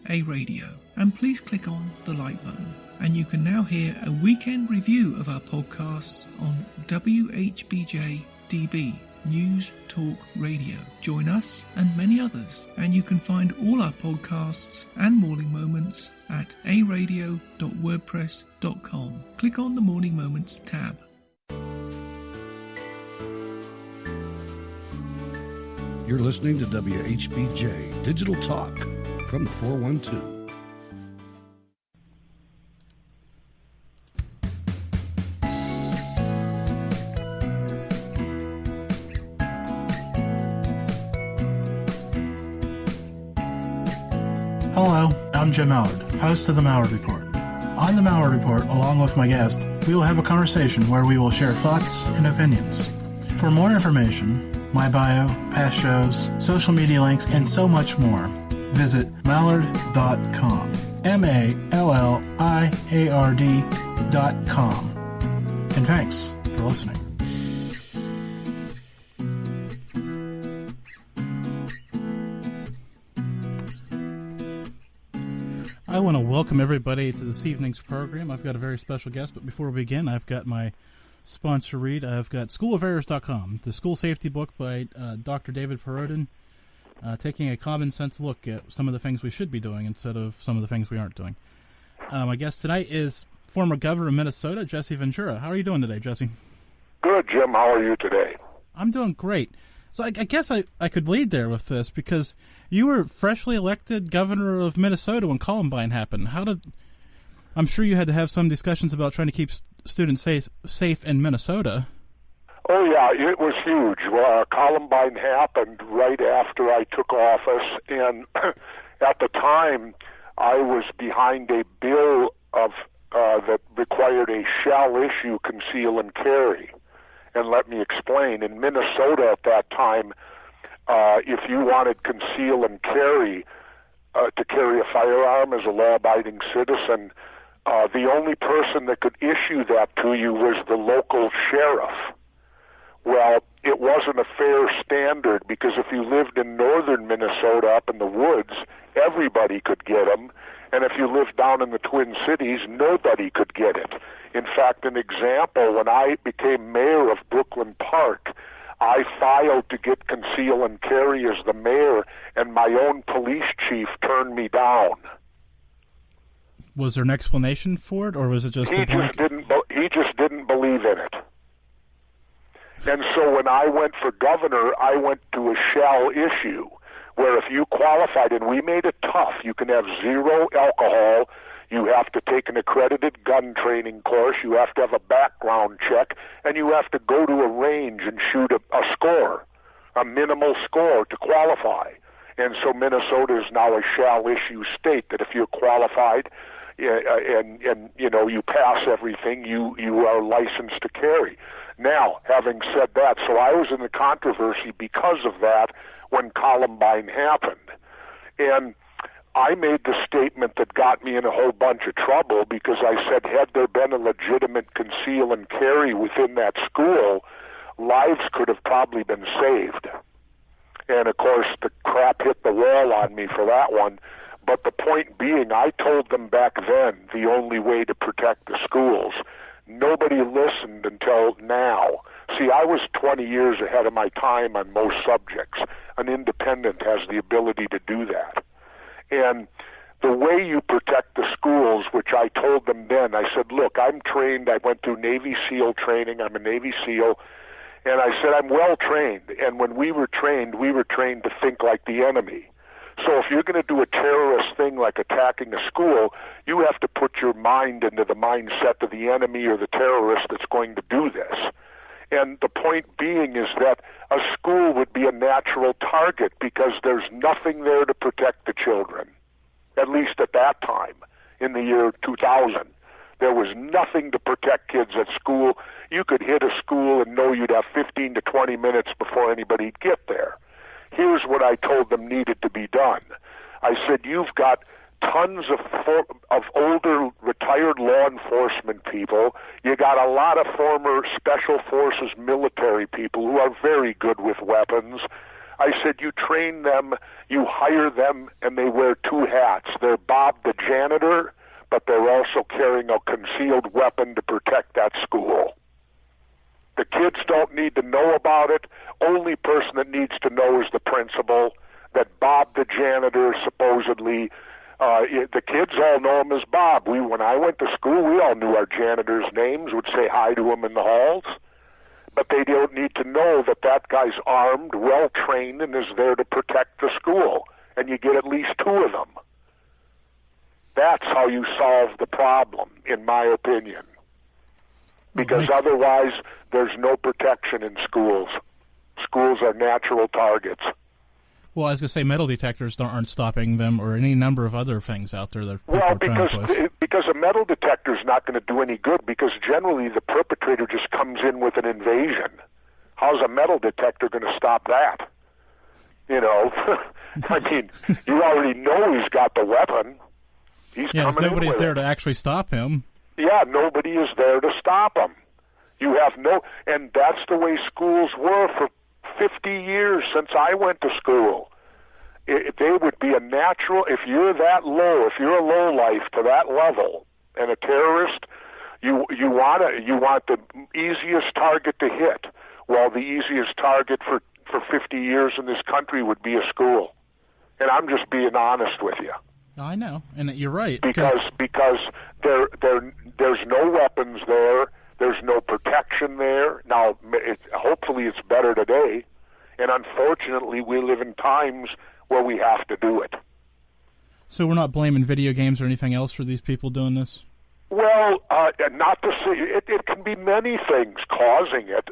S7: A Radio. And please click on the like button. And you can now hear a weekend review of our podcasts on Whbj-Db, News Talk Radio. Join us and many others, and you can find all our podcasts and morning moments at aradio.wordpress.com. Click on the Morning Moments tab.
S4: You're listening to WHBJ Digital Talk from the 412.
S17: Hello, I'm Jim Mallard, host of the Mallard Report. On the Mallard Report, along with my guest, we will have a conversation where we will share thoughts and opinions. For more information, my bio, past shows, social media links, and so much more, visit mallard.com. MALLIARD.com. And thanks for listening.
S18: I want to welcome everybody to this evening's program. I've got a very special guest, but before we begin, I've got my sponsor read. I've got schooloferrors.com, the school safety book by Dr. David Perodin, taking a common sense look at some of the things we should be doing instead of some of the things we aren't doing. My guest tonight is former governor of Minnesota, Jesse Ventura. How are you doing today, Jesse?
S19: Good, Jim. How are you today?
S18: I'm doing great. So I guess I could lead there with this because you were freshly elected governor of Minnesota when Columbine happened. I'm sure you had to have some discussions about trying to keep students safe in Minnesota.
S19: Oh, yeah, it was huge. Columbine happened right after I took office, and at the time, I was behind a bill that required a shall issue conceal and carry. And let me explain. In Minnesota at that time, if you wanted conceal and carry, to carry a firearm as a law-abiding citizen, the only person that could issue that to you was the local sheriff. Well, it wasn't a fair standard because if you lived in northern Minnesota up in the woods, everybody could get them. And if you lived down in the Twin Cities, nobody could get it. In fact, an example, when I became mayor of Brooklyn Park, I filed to get conceal and carry as the mayor, and my own police chief turned me down.
S18: Was there an explanation for it, or was it just
S19: he just didn't believe in it. And so when I went for governor, I went to a shall issue, where if you qualified, and we made it tough, you can have zero alcohol, you have to take an accredited gun training course, you have to have a background check, and you have to go to a range and shoot a score, a minimal score to qualify. And so Minnesota is now a shall issue state that if you're qualified and you know you pass everything, you are licensed to carry. Now, having said that, so I was in the controversy because of that when Columbine happened. And I made the statement that got me in a whole bunch of trouble because I said had there been a legitimate conceal and carry within that school, lives could have probably been saved. And, of course, the crap hit the wall on me for that one. But the point being, I told them back then the only way to protect the schools. Nobody listened until now. See, I was 20 years ahead of my time on most subjects. An independent has the ability to do that. And the way you protect the schools, which I told them then, I said, look, I'm trained. I went through Navy SEAL training. I'm a Navy SEAL. And I said, I'm well trained. And when we were trained to think like the enemy. So if you're going to do a terrorist thing like attacking a school, you have to put your mind into the mindset of the enemy or the terrorist that's going to do this. And the point being is that a school would be a natural target because there's nothing there to protect the children, at least at that time in the year 2000. There was nothing to protect kids at school. You could hit a school and know you'd have 15 to 20 minutes before anybody'd get there. Here's what I told them needed to be done. I said, you've got tons of older retired law enforcement people. You got a lot of former special forces military people who are very good with weapons. I said, you train them, you hire them, and they wear two hats. They're Bob the janitor, but they're also carrying a concealed weapon to protect that school. The kids don't need to know about it. Only person that needs to know is the principal, that Bob the janitor supposedly, the kids all know him as Bob. When I went to school, we all knew our janitors' names, would say hi to him in the halls. But they don't need to know that that guy's armed, well-trained, and is there to protect the school. And you get at least two of them. That's how you solve the problem, in my opinion. Because otherwise, there's no protection in schools. Schools are natural targets.
S18: Well, I was going to say metal detectors aren't stopping them, or any number of other things out there that people are trying to push.
S19: Because a metal detector is not going to do any good, because generally the perpetrator just comes in with an invasion. How's a metal detector going to stop that? You know, I mean, you already know he's got the weapon. He's coming
S18: if nobody's
S19: in with
S18: there
S19: it.
S18: to actually stop him.
S19: Yeah, nobody is there to stop him. You have no, and that's the way schools were for 50 years since I went to school. They would be a natural, if you're that low, if you're a lowlife to that level, and a terrorist, you want the easiest target to hit. Well, the easiest target for 50 years in this country would be a school. And I'm just being honest with you.
S18: I know, and you're right.
S19: Because there's no weapons there. There's no protection there. Now, hopefully it's better today. And unfortunately, we live in times where we have to do it.
S18: So we're not blaming video games or anything else for these people doing this?
S19: Well, not to say it can be many things causing it.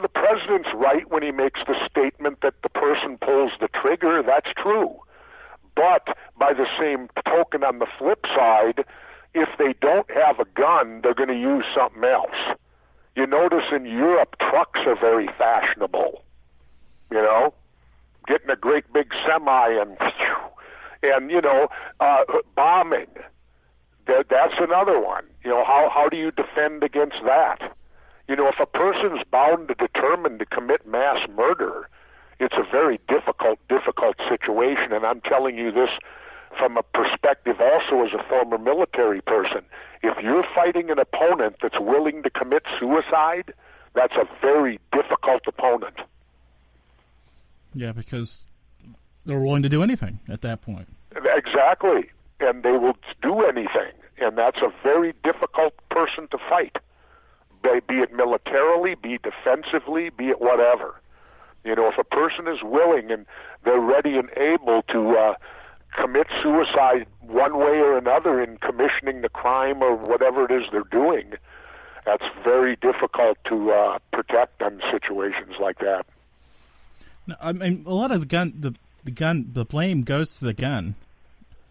S19: The president's right when he makes the statement that the person pulls the trigger. That's true. But by the same token, on the flip side, if they don't have a gun, they're going to use something else. You notice in Europe, trucks are very fashionable. Getting a great big semi and bombing. That's another one. How do you defend against that? If a person's bound to determined to commit mass murder, it's a very difficult situation. And I'm telling you this from a perspective also as a former military person. If you're fighting an opponent that's willing to commit suicide, that's a very difficult opponent.
S18: Yeah, because they're willing to do anything at that point.
S19: Exactly. And they will do anything. And that's a very difficult person to fight. Be it militarily, be it defensively, be it whatever. If a person is willing and they're ready and able to commit suicide one way or another in commissioning the crime or whatever it is they're doing, that's very difficult to protect on situations like that.
S18: No, I mean, a lot of the blame goes to the gun.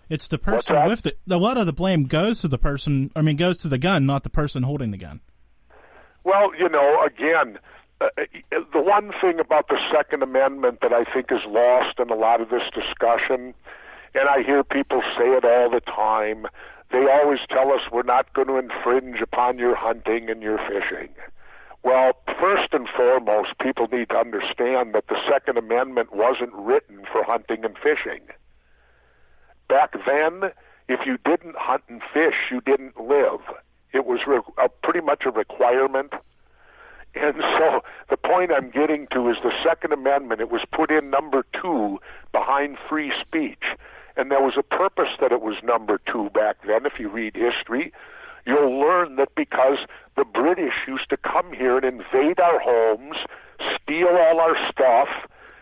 S18: It's the person with it. A lot of the blame goes to the person. I mean, goes to the gun, not the person holding the gun.
S19: Well, again, the one thing about the Second Amendment that I think is lost in a lot of this discussion, and I hear people say it all the time, they always tell us we're not going to infringe upon your hunting and your fishing. Well, first and foremost, people need to understand that the Second Amendment wasn't written for hunting and fishing. Back then, if you didn't hunt and fish, you didn't live. It was pretty much a requirement. And so the point I'm getting to is the Second Amendment, it was put in number 2 behind free speech. And there was a purpose that it was number 2 back then. If you read history, you'll learn that because the British used to come here and invade our homes, steal all our stuff,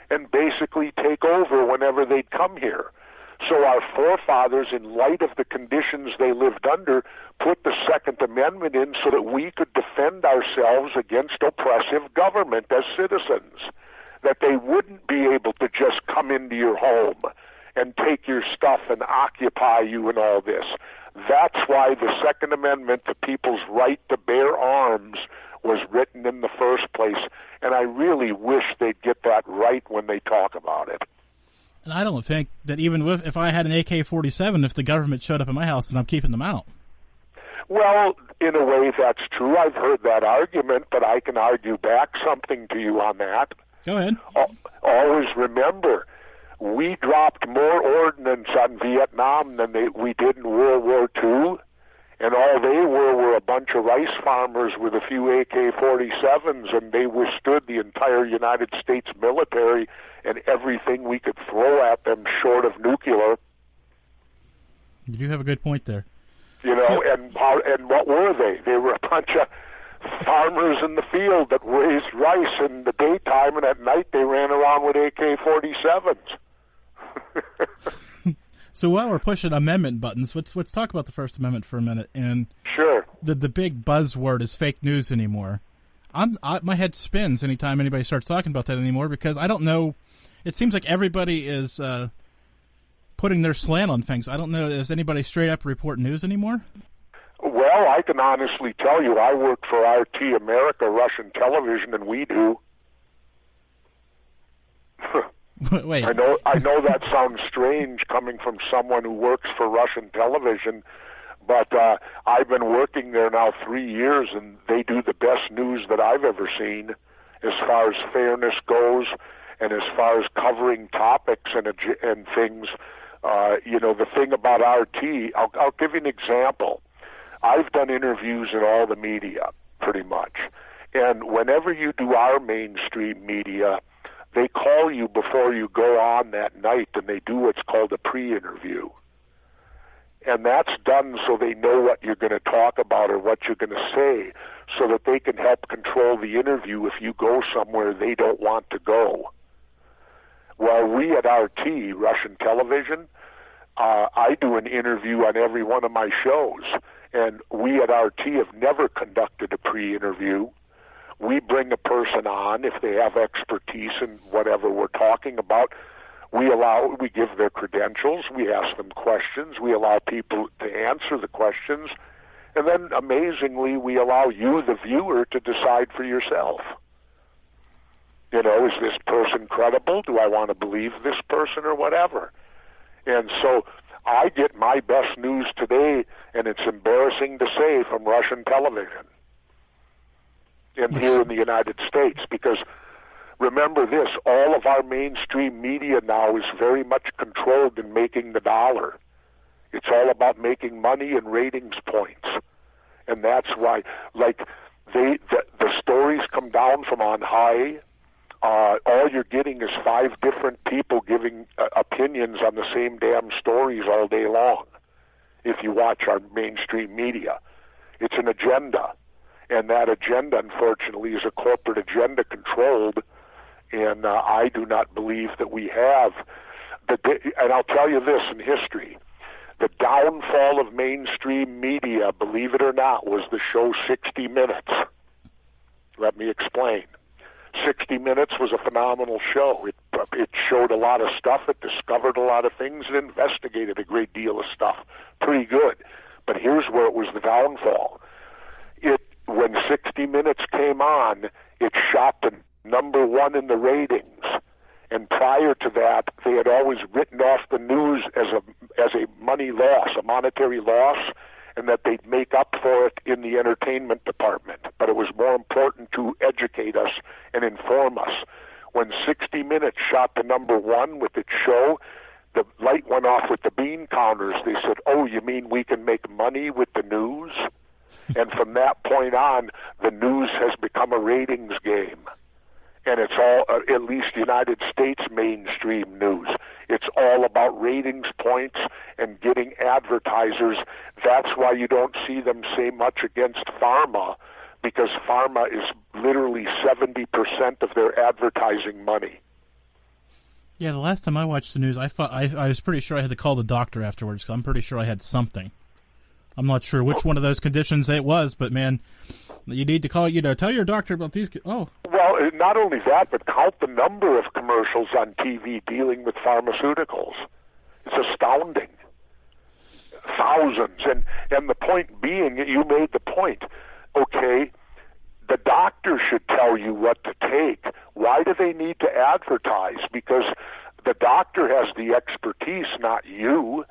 S19: and basically take over whenever they'd come here. So our forefathers, in light of the conditions they lived under, put the Second Amendment in so that we could defend ourselves against oppressive government as citizens, that they wouldn't be able to just come into your home and take your stuff and occupy you and all this. That's why the Second Amendment, the people's right to bear arms, was written in the first place, and I really wish they'd get that right when they talk about it.
S18: And I don't think that even if I had an AK-47, if the government showed up at my house, then I'm keeping them out.
S19: Well, in a way, that's true. I've heard that argument, but I can argue back something to you on that.
S18: Go ahead.
S19: Always remember, we dropped more ordnance on Vietnam than we did in World War II, and all they were a bunch of rice farmers with a few AK-47s, and they withstood the entire United States military and everything we could throw at them short of nuclear.
S18: You do have a good point there.
S19: You know, and what were they? They were a bunch of farmers in the field that raised rice in the daytime, and at night they ran around with AK-47s.
S18: So while we're pushing amendment buttons, let's talk about the First Amendment for a minute. And
S19: sure,
S18: the big buzzword is fake news anymore. My head spins anytime anybody starts talking about that anymore, because I don't know. It seems like everybody is putting their slant on things. I don't know. Does anybody straight up report news anymore?
S19: Well, I can honestly tell you, I work for RT America, Russian television, and we do.
S18: Wait.
S19: I know that sounds strange coming from someone who works for Russian television, but I've been working there now 3 years, and they do the best news that I've ever seen as far as fairness goes and as far as covering topics and things. You know, the thing about RT, I'll give you an example. I've done interviews in all the media, pretty much. And whenever you do our mainstream media, they call you before you go on that night, and they do what's called a pre-interview. And that's done so they know what you're going to talk about or what you're going to say, so that they can help control the interview if you go somewhere they don't want to go. Well, we at RT, Russian television, I do an interview on every one of my shows, and we at RT have never conducted a pre-interview. We bring a person on if they have expertise in whatever we're talking about. We give their credentials, we ask them questions, we allow people to answer the questions, and then amazingly we allow you, the viewer, to decide for yourself. You know, is this person credible? Do I want to believe this person or whatever? And so I get my best news today, and it's embarrassing to say, from Russian television. And here in the United States, because remember this, all of our mainstream media now is very much controlled in making the dollar. It's all about making money and ratings points. And that's why, like, the stories come down from on high. All you're getting is 5 different people giving opinions on the same damn stories all day long. If you watch our mainstream media, it's an agenda. And that agenda, unfortunately, is a corporate agenda controlled, and I do not believe that we have. And I'll tell you this, in history, the downfall of mainstream media, believe it or not, was the show 60 Minutes. Let me explain. 60 Minutes was a phenomenal show. It showed a lot of stuff, it discovered a lot of things, it investigated a great deal of stuff. Pretty good. But here's where it was the downfall. When 60 Minutes came on, it shot to #1 in the ratings. And prior to that, they had always written off the news as a money loss, a monetary loss, and that they'd make up for it in the entertainment department. But it was more important to educate us and inform us. When 60 Minutes shot the #1 with its show, the light went off with the bean counters. They said, "Oh, you mean we can make money with the news?" And from that point on, the news has become a ratings game. And it's all, at least United States mainstream news, it's all about ratings points and getting advertisers. That's why you don't see them say much against pharma, because pharma is literally 70% of their advertising money.
S18: Yeah, the last time I watched the news, I was pretty sure I had to call the doctor afterwards, because I'm pretty sure I had something. I'm not sure which one of those conditions it was, but man, you need to call, tell your doctor about these. Oh.
S19: Well, not only that, but count the number of commercials on TV dealing with pharmaceuticals. It's astounding. Thousands. And the point being, you made the point, okay, the doctor should tell you what to take. Why do they need to advertise? Because the doctor has the expertise, not you.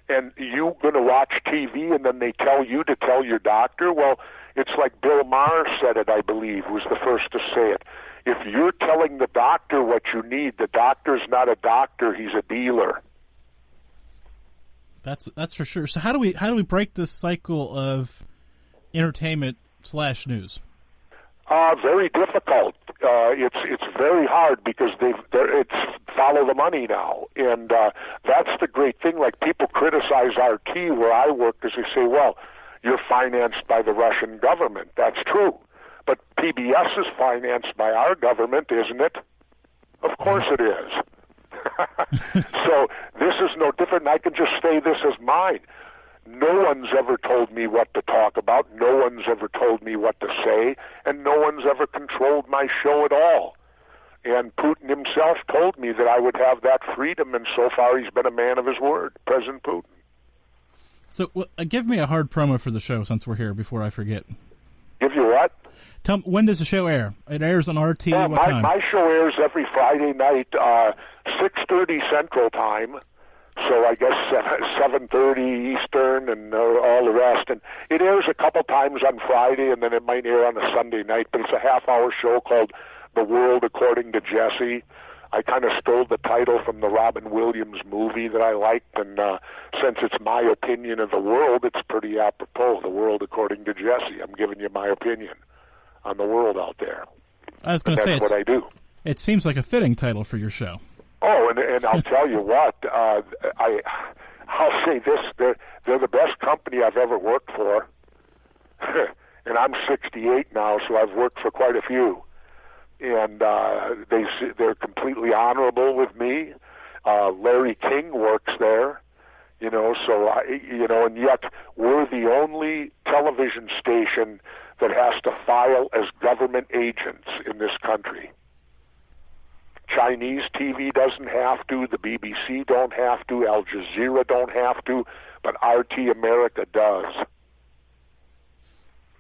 S19: And you going to watch TV and then they tell you to tell your doctor? Well, it's like Bill Maher said it, I believe, was the first to say it. If you're telling the doctor what you need, the doctor's not a doctor, he's a dealer.
S18: That's for sure. So how do we break this cycle of entertainment/news?
S19: Very difficult. It's very hard because it's follow the money now, and that's the great thing. Like, people criticize RT where I work because they say, "Well, you're financed by the Russian government." That's true, but PBS is financed by our government, isn't it? Of course it is. So this is no different. I can just say this as mine. No one's ever told me what to talk about. No one's ever told me what to say. And no one's ever controlled my show at all. And Putin himself told me that I would have that freedom, and so far he's been a man of his word, President Putin.
S18: So give me a hard promo for the show since we're here before I forget.
S19: Give you what?
S18: Tell me, when does the show air? It airs on RT, what time?
S19: My show airs every Friday night, 6:30 Central Time. So I guess 7:30 Eastern and all the rest. And it airs a couple times on Friday, and then it might air on a Sunday night. But it's a half-hour show called The World According to Jesse. I kind of stole the title from the Robin Williams movie that I liked, and since it's my opinion of the world, it's pretty apropos, The World According to Jesse. I'm giving you my opinion on the world out there.
S18: I was going to say,
S19: that's what I do.
S18: It seems like a fitting title for your show.
S19: Oh, and I'll tell you what, I'll say this, they're the best company I've ever worked for. And I'm 68 now, so I've worked for quite a few. And they're completely honorable with me. Larry King works there, so and yet we're the only television station that has to file as government agents in this country. Chinese TV doesn't have to, the BBC don't have to, Al Jazeera don't have to, but RT America does.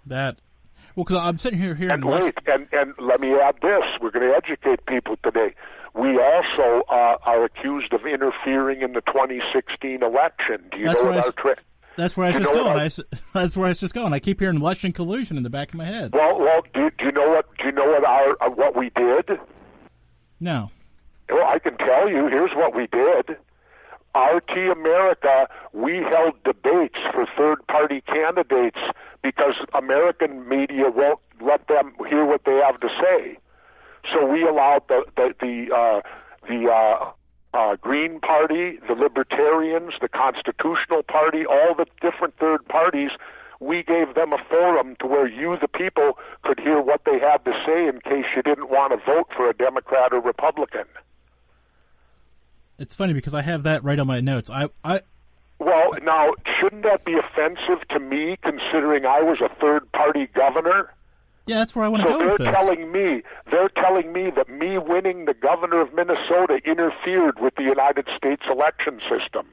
S18: Because I'm sitting here
S19: and wait, and let me add this: we're going to educate people today. We also are accused of interfering in the 2016 election. Do you know what our trick?
S18: That's where I was just going. That's where I was just going. I keep hearing Russian collusion in the back of my head.
S19: Well, do you know what? Do you know what we did?
S18: No.
S19: Well, I can tell you. Here's what we did. RT America, we held debates for third-party candidates because American media won't let them hear what they have to say. So we allowed the Green Party, the Libertarians, the Constitutional Party, all the different third parties. We gave them a forum to where you, the people, could hear what they had to say in case you didn't want to vote for a Democrat or Republican.
S18: It's funny because I have that right on my notes.
S19: Well, now, shouldn't that be offensive to me, considering I was a third-party governor?
S18: Yeah, that's where I want to go with this.
S19: They're telling me that me winning the governor of Minnesota interfered with the United States election system.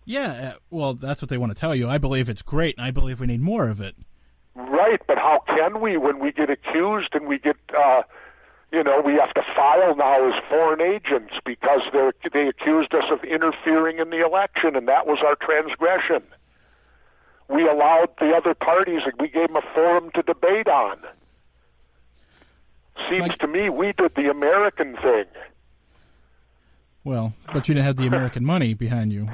S18: Yeah, well, that's what they want to tell you. I believe it's great, and I believe we need more of it.
S19: Right, but how can we when we get accused and we get, we have to file now as foreign agents because they accused us of interfering in the election, and that was our transgression. We allowed the other parties, and we gave them a forum to debate on. Seems to me we did the American thing.
S18: Well, but you didn't have the American money behind you.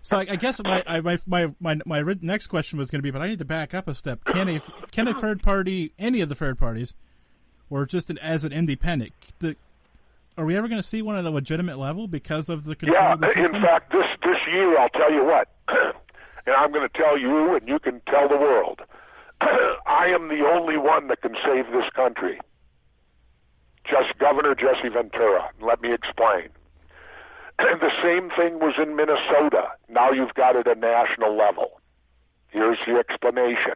S18: So I guess my next question was going to be, but I need to back up a step. Can a third party, any of the third parties, or just as an independent, are we ever going to see one at a legitimate level because of the control of the system?
S19: In fact, this year, I'll tell you what, and I'm going to tell you, and you can tell the world, I am the only one that can save this country. Just Governor Jesse Ventura. Let me explain. The same thing was in Minnesota. Now you've got it at a national level. Here's the explanation.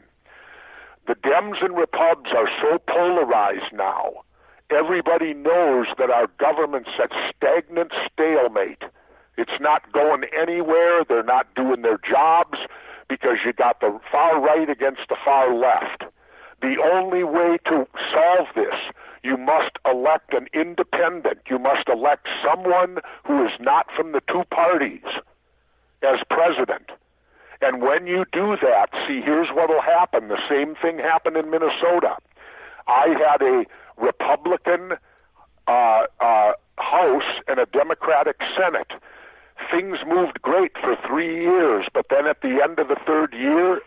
S19: The Dems and Repubs are so polarized now. Everybody knows that our government's at stagnant stalemate. It's not going anywhere. They're not doing their jobs because you got the far right against the far left. The only way to solve this, you must elect an independent. You must elect someone who is not from the two parties as president. And when you do that, see, here's what will happen. The same thing happened in Minnesota. I had a Republican House and a Democratic Senate. Things moved great for 3 years, but then at the end of the third year,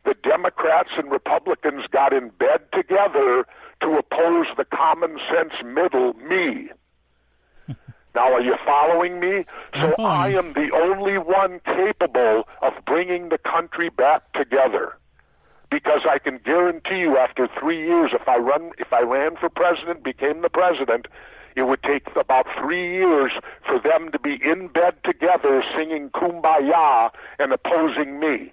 S19: the Democrats and Republicans got in bed together to oppose the common sense middle, me. Now, are you following me? So I am the only one capable of bringing the country back together. Because I can guarantee you after 3 years, if I ran for president, became the president, it would take about 3 years for them to be in bed together singing Kumbaya and opposing me.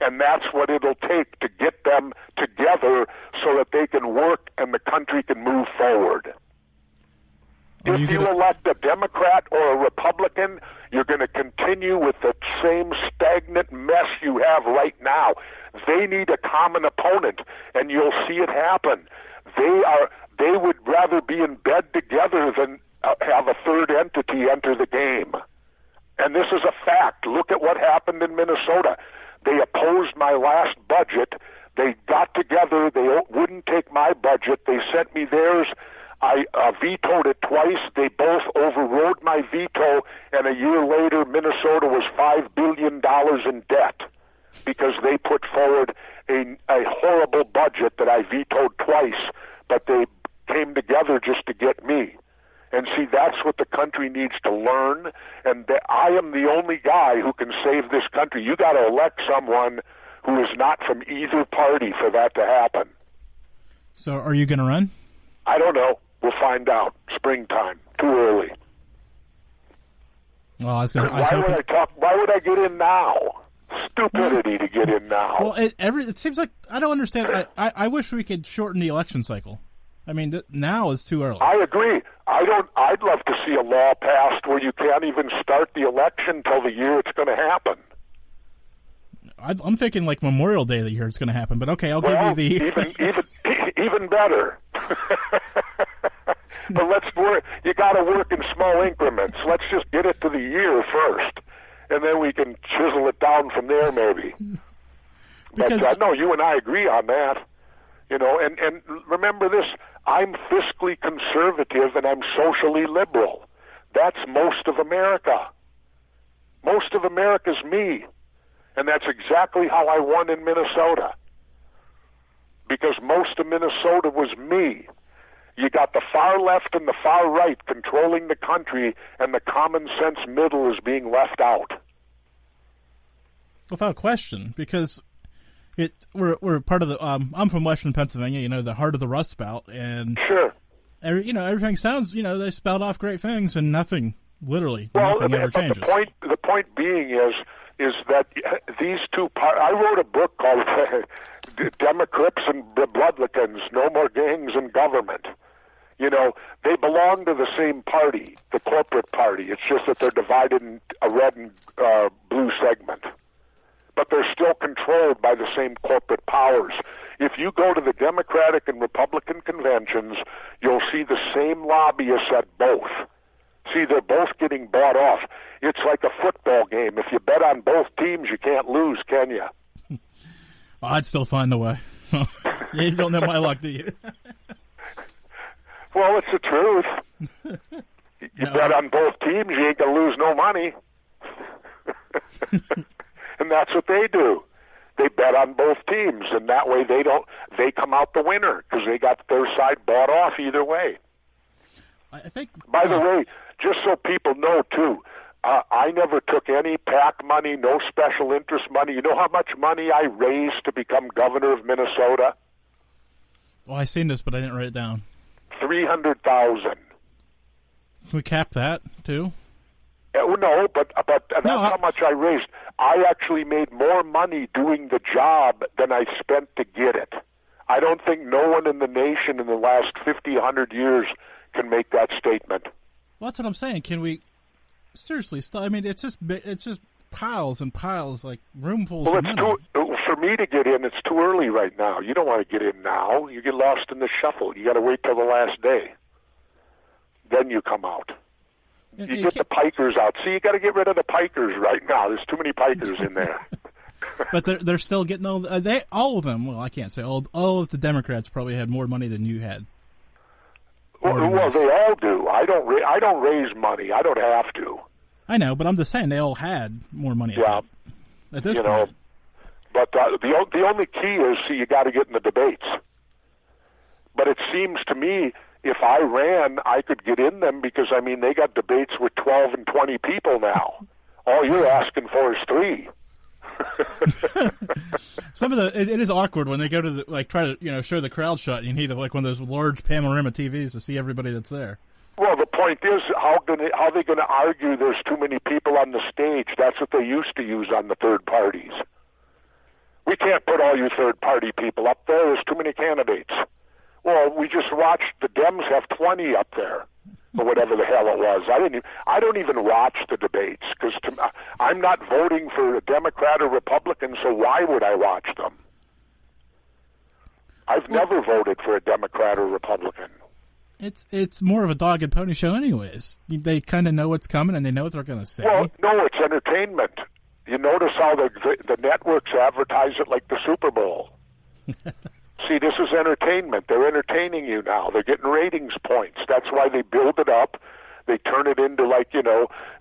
S19: And that's what it'll take to get them together so that they can work and the country can move forward. If you elect a Democrat or a Republican, you're going to continue with the same stagnant mess you have right now. They need a common opponent, and you'll see it happen. They would rather be in bed together than have a third entity enter the game. And this is a fact. Look at what happened in Minnesota. They opposed my last budget. They got together. They wouldn't take my budget. They sent me theirs. I vetoed it twice. They both overrode my veto, and a year later, Minnesota was $5 billion in debt because they put forward a horrible budget that I vetoed twice, but they came together just to get me. And see, that's what the country needs to learn, and I am the only guy who can save this country. You got to elect someone who is not from either party for that to happen.
S18: So are you going to run?
S19: I don't know. We'll find out. Springtime. Too early.
S18: Well,
S19: Why would I get in now? Stupidity to get in now.
S18: Well, it seems like I don't understand. I wish we could shorten the election cycle. I mean, now is too early.
S19: I agree. I'd love to see a law passed where you can't even start the election till the year it's going to happen.
S18: I'm thinking like Memorial Day the year it's going to happen, but okay, I'll give you the
S19: even better. But let's work. You got to work in small increments. Let's just get it to the year first, and then we can chisel it down from there, maybe. Because but no, you and I agree on that. You know, and remember this: I'm fiscally conservative and I'm socially liberal. That's most of America. Most of America's me, and that's exactly how I won in Minnesota. Because most of Minnesota was me. You got the far left and the far right controlling the country, and the common sense middle is being left out.
S18: Without question, because we're part of the. I'm from Western Pennsylvania, you know, the heart of the Rust Belt, and
S19: sure,
S18: everything sounds, they spout off great things, and nothing ever changes.
S19: The point being is that these two I wrote a book called Democrats and Republicans, No More Gangs in Government. You know, they belong to the same party, the corporate party. It's just that they're divided in a red and blue segment. But they're still controlled by the same corporate powers. If you go to the Democratic and Republican conventions, you'll see the same lobbyists at both. See, they're both getting bought off. It's like a football game. If you bet on both teams, you can't lose, can you?
S18: I'd still find a way. You don't know my luck, do you?
S19: Well, it's the truth. You bet on both teams, you ain't going to lose no money. And that's what they do. They bet on both teams, and that way they come out the winner because they got their side bought off either way.
S18: I think.
S19: By the way, just so people know, too, I never took any PAC money, no special interest money. You know how much money I raised to become governor of Minnesota?
S18: Well, I seen this, but I didn't write it down.
S19: $300,000.
S18: Can we cap that, too?
S19: No, but that's how much I raised. I actually made more money doing the job than I spent to get it. I don't think no one in the nation in the last 50, 100 years can make that statement.
S18: Well, that's what I'm saying. Can we seriously stop? I mean, it's just piles and piles, like roomfuls of money.
S19: For me to get in, it's too early right now. You don't want to get in now. You get lost in the shuffle. You got to wait till the last day. Then you come out. You get the pikers out. See, you got to get rid of the pikers right now. There's too many pikers in there.
S18: But they're still getting all of them. Well, I can't say all of the Democrats probably had more money than you had.
S19: Well, they all do. I don't raise money. I don't have to.
S18: I know, but I'm just saying they all had more money.
S19: Yeah,
S18: at this point.
S19: But the only key is, see, you got to get in the debates. But it seems to me, if I ran, I could get in them because, I mean, they got debates with 12 and 20 people now. All you're asking for is 3.
S18: It is awkward when they go to try to show the crowd shot. You need one of those large panorama TVs to see everybody that's there.
S19: Well, the point is, how are they going to argue there's too many people on the stage? That's what they used to use on the third parties. We can't put all you third party people up there. There's too many candidates. Well, we just watched the Dems have 20 up there, or whatever the hell it was. I don't even watch the debates because I'm not voting for a Democrat or Republican. So why would I watch them? I've never voted for a Democrat or Republican.
S18: It's more of a dog and pony show, anyways. They kind of know what's coming and they know what they're going to say.
S19: Well, no, it's entertainment. You notice how the networks advertise it like the Super Bowl. See, this is entertainment. They're entertaining you now. They're getting ratings points. That's why they build it up. They turn it into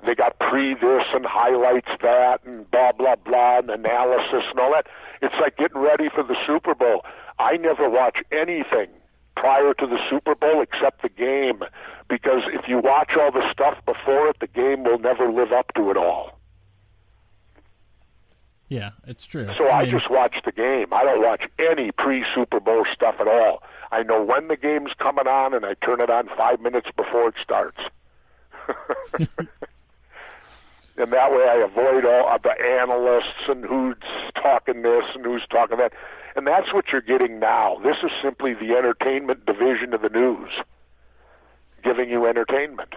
S19: they got pre-this and highlights that and blah, blah, blah, and analysis and all that. It's like getting ready for the Super Bowl. I never watch anything prior to the Super Bowl except the game because if you watch all the stuff before it, the game will never live up to it all.
S18: Yeah, it's true.
S19: So I just watch the game. I don't watch any pre-Super Bowl stuff at all. I know when the game's coming on, and I turn it on 5 minutes before it starts. And that way I avoid all of the analysts and who's talking this and who's talking that. And that's what you're getting now. This is simply the entertainment division of the news, giving you entertainment.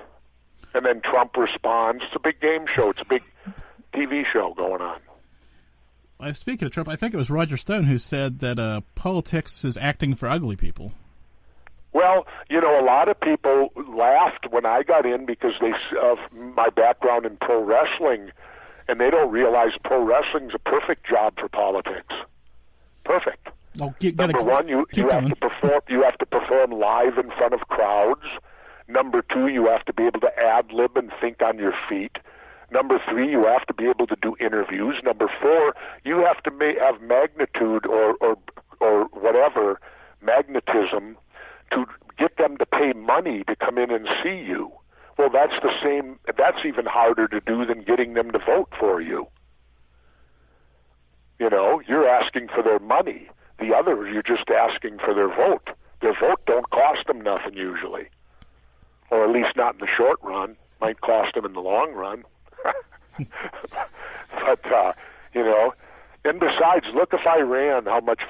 S19: And then Trump responds. It's a big game show. It's a big TV show going on.
S18: Speaking of Trump, I think it was Roger Stone who said that politics is acting for ugly people.
S19: Well, a lot of people laughed when I got in because of my background in pro wrestling, and they don't realize pro wrestling's a perfect job for politics. Perfect.
S18: Well,
S19: Number one, you have to perform. You have to perform live in front of crowds. Number two, you have to be able to ad-lib and think on your feet. Number three, you have to be able to do interviews. Number four, you have to have magnitude or whatever, magnetism, to get them to pay money to come in and see you. Well, that's the same. That's even harder to do than getting them to vote for you. You're asking for their money. The others, you're just asking for their vote. Their vote don't cost them nothing usually, or at least not in the short run. Might cost them in the long run. But, and besides, look, if I ran, how much,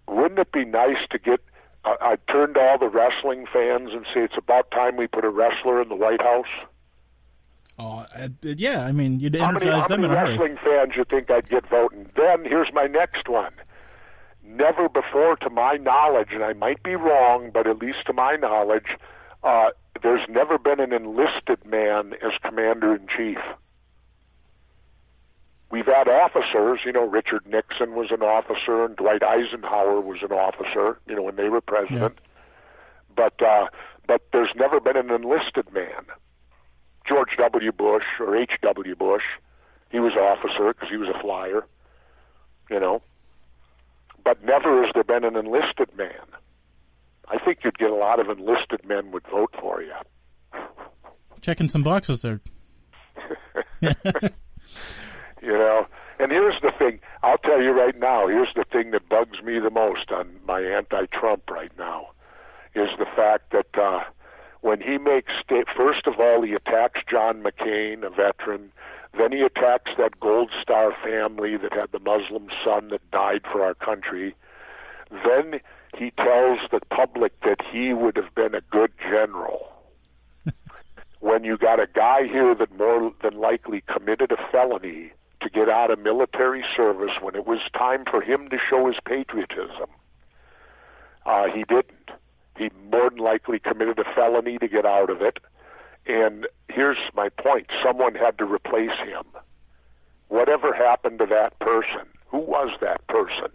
S19: wouldn't it be nice to get, I turned to all the wrestling fans and say it's about time we put a wrestler in the White House?
S18: Oh, yeah, you'd energize them in a hurry.
S19: How many wrestling fans you think I'd get voting? Then, here's my next one. Never before, to my knowledge, and I might be wrong, but at least to my knowledge, there's never been an enlisted man as commander-in-chief. We've had officers, Richard Nixon was an officer and Dwight Eisenhower was an officer, when they were president. But there's never been an enlisted man. George W. Bush or H.W. Bush, he was an officer because he was a flyer, you know. But never has there been an enlisted man. I think you'd get a lot of enlisted men would vote for you.
S18: Checking some boxes there.
S19: You know, and here's the thing. I'll tell you right now, here's the thing that bugs me the most on my anti-Trump right now, is the fact that when he makes first of all, he attacks John McCain, a veteran. Then he attacks that Gold Star family that had the Muslim son that died for our country. Then he tells the public that he would have been a good general. When you got a guy here that more than likely committed a felony to get out of military service when it was time for him to show his patriotism, he didn't. He more than likely committed a felony to get out of it. And here's my point. Someone had to replace him. Whatever happened to that person? Who was that person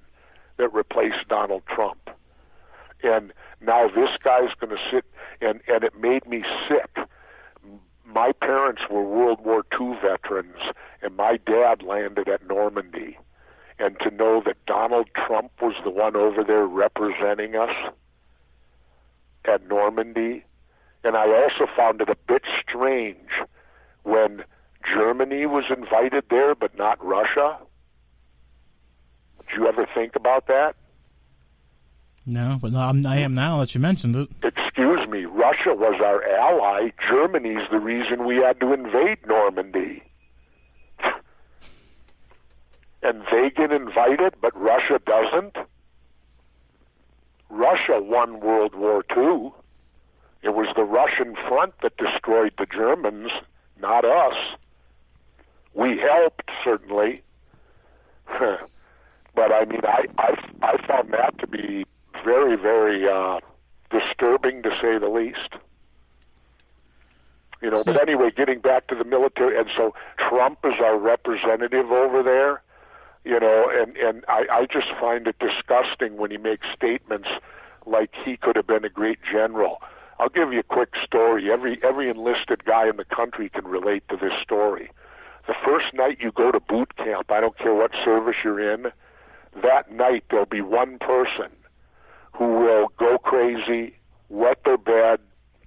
S19: that replaced Donald Trump? And now this guy's going to sit, and it made me sick. My parents were World War II veterans, and my dad landed at Normandy. And to know that Donald Trump was the one over there representing us at Normandy. And I also found it a bit strange when Germany was invited there, but not Russia. Did you ever think about that?
S18: No, but I am now that you mentioned it.
S19: Excuse me, Russia was our ally. Germany's the reason we had to invade Normandy. And they get invited, but Russia doesn't? Russia won World War II. It was the Russian front that destroyed the Germans, not us. We helped, certainly. But, I mean, I found that to be very, very disturbing, to say the least. You know, but anyway, getting back to the military, and so Trump is our representative over there, you know, and I just find it disgusting when he makes statements like he could have been a great general. I'll give you a quick story. Every enlisted guy in the country can relate to this story. The first night you go to boot camp, I don't care what service you're in, that night there'll be one person who will go crazy, wet their bed,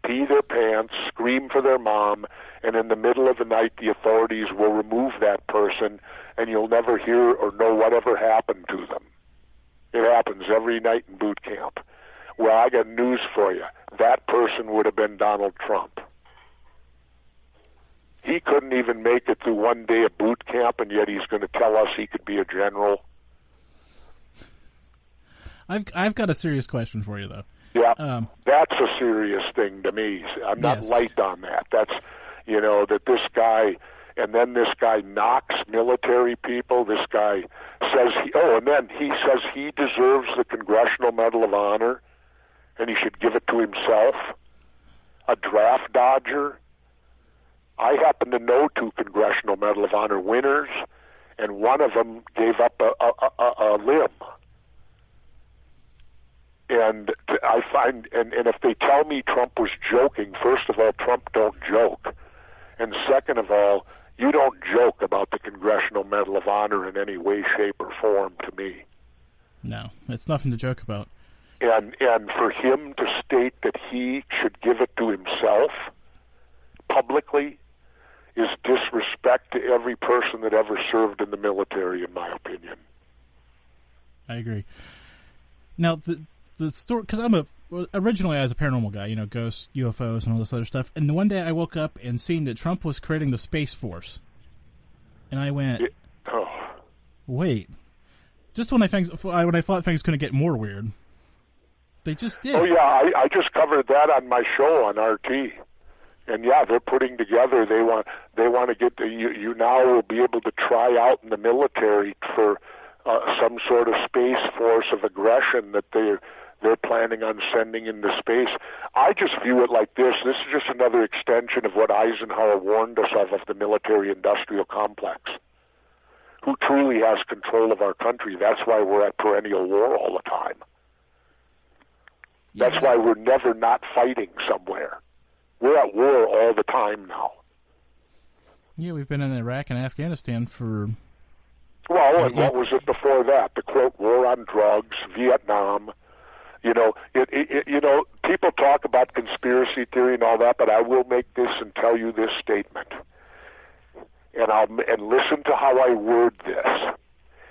S19: pee their pants, scream for their mom, and in the middle of the night the authorities will remove that person, and you'll never hear or know whatever happened to them. It happens every night in boot camp. Well, I got news for you. That person would have been Donald Trump. He couldn't even make it through one day of boot camp, and yet he's going to tell us he could be a general.
S18: I've got a serious question for you, though.
S19: Yeah, that's a serious thing to me. I'm not light on that. That's, you know, that this guy, and then this guy knocks military people. This guy says, and then he says he deserves the Congressional Medal of Honor, and he should give it to himself. A draft dodger. I happen to know 2 Congressional Medal of Honor winners, and one of them gave up a limb. And I find, and if they tell me Trump was joking, first of all, Trump don't joke. And second of all, you don't joke about the Congressional Medal of Honor in any way, shape, or form to me.
S18: No, it's nothing to joke about.
S19: And for him to state that he should give it to himself publicly is disrespect to every person that ever served in the military, in my opinion.
S18: I agree. Now, the story, because originally I was a paranormal guy, you know, ghosts, UFOs, and all this other stuff. And one day I woke up and seen that Trump was creating the Space Force, and I went, wait. Just when I thought things going to get more weird, they just did.
S19: Oh yeah, I just covered that on my show on RT, and yeah, they're putting together. They want to get you now will be able to try out in the military for some sort of space force of aggression that they're planning on sending into space. I just view it like this. This is just another extension of what Eisenhower warned us of the military-industrial complex. Who truly has control of our country? That's why we're at perennial war all the time. That's why we're never not fighting somewhere. We're at war all the time now.
S18: Yeah, we've been in Iraq and Afghanistan for...
S19: Well, and what was it before that? The, quote, war on drugs, Vietnam. You know, people talk about conspiracy theory and all that, but I will make this and tell you this statement. And listen to how I word this.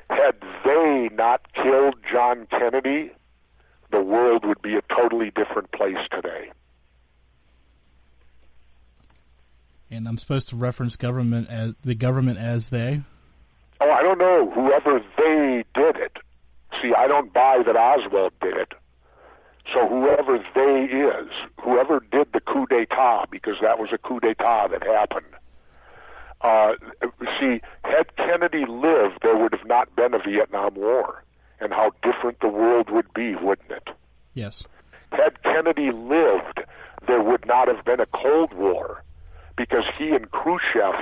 S19: Had they not killed John Kennedy, the world would be a totally different place today.
S18: And I'm supposed to reference the government as they?
S19: Oh, I don't know. Whoever they did it. See, I don't buy that Oswald did it. So whoever they is, whoever did the coup d'etat, because that was a coup d'etat that happened. See, had Kennedy lived, there would have not been a Vietnam War. And how different the world would be, wouldn't it?
S18: Yes.
S19: Had Kennedy lived, there would not have been a Cold War, because he and Khrushchev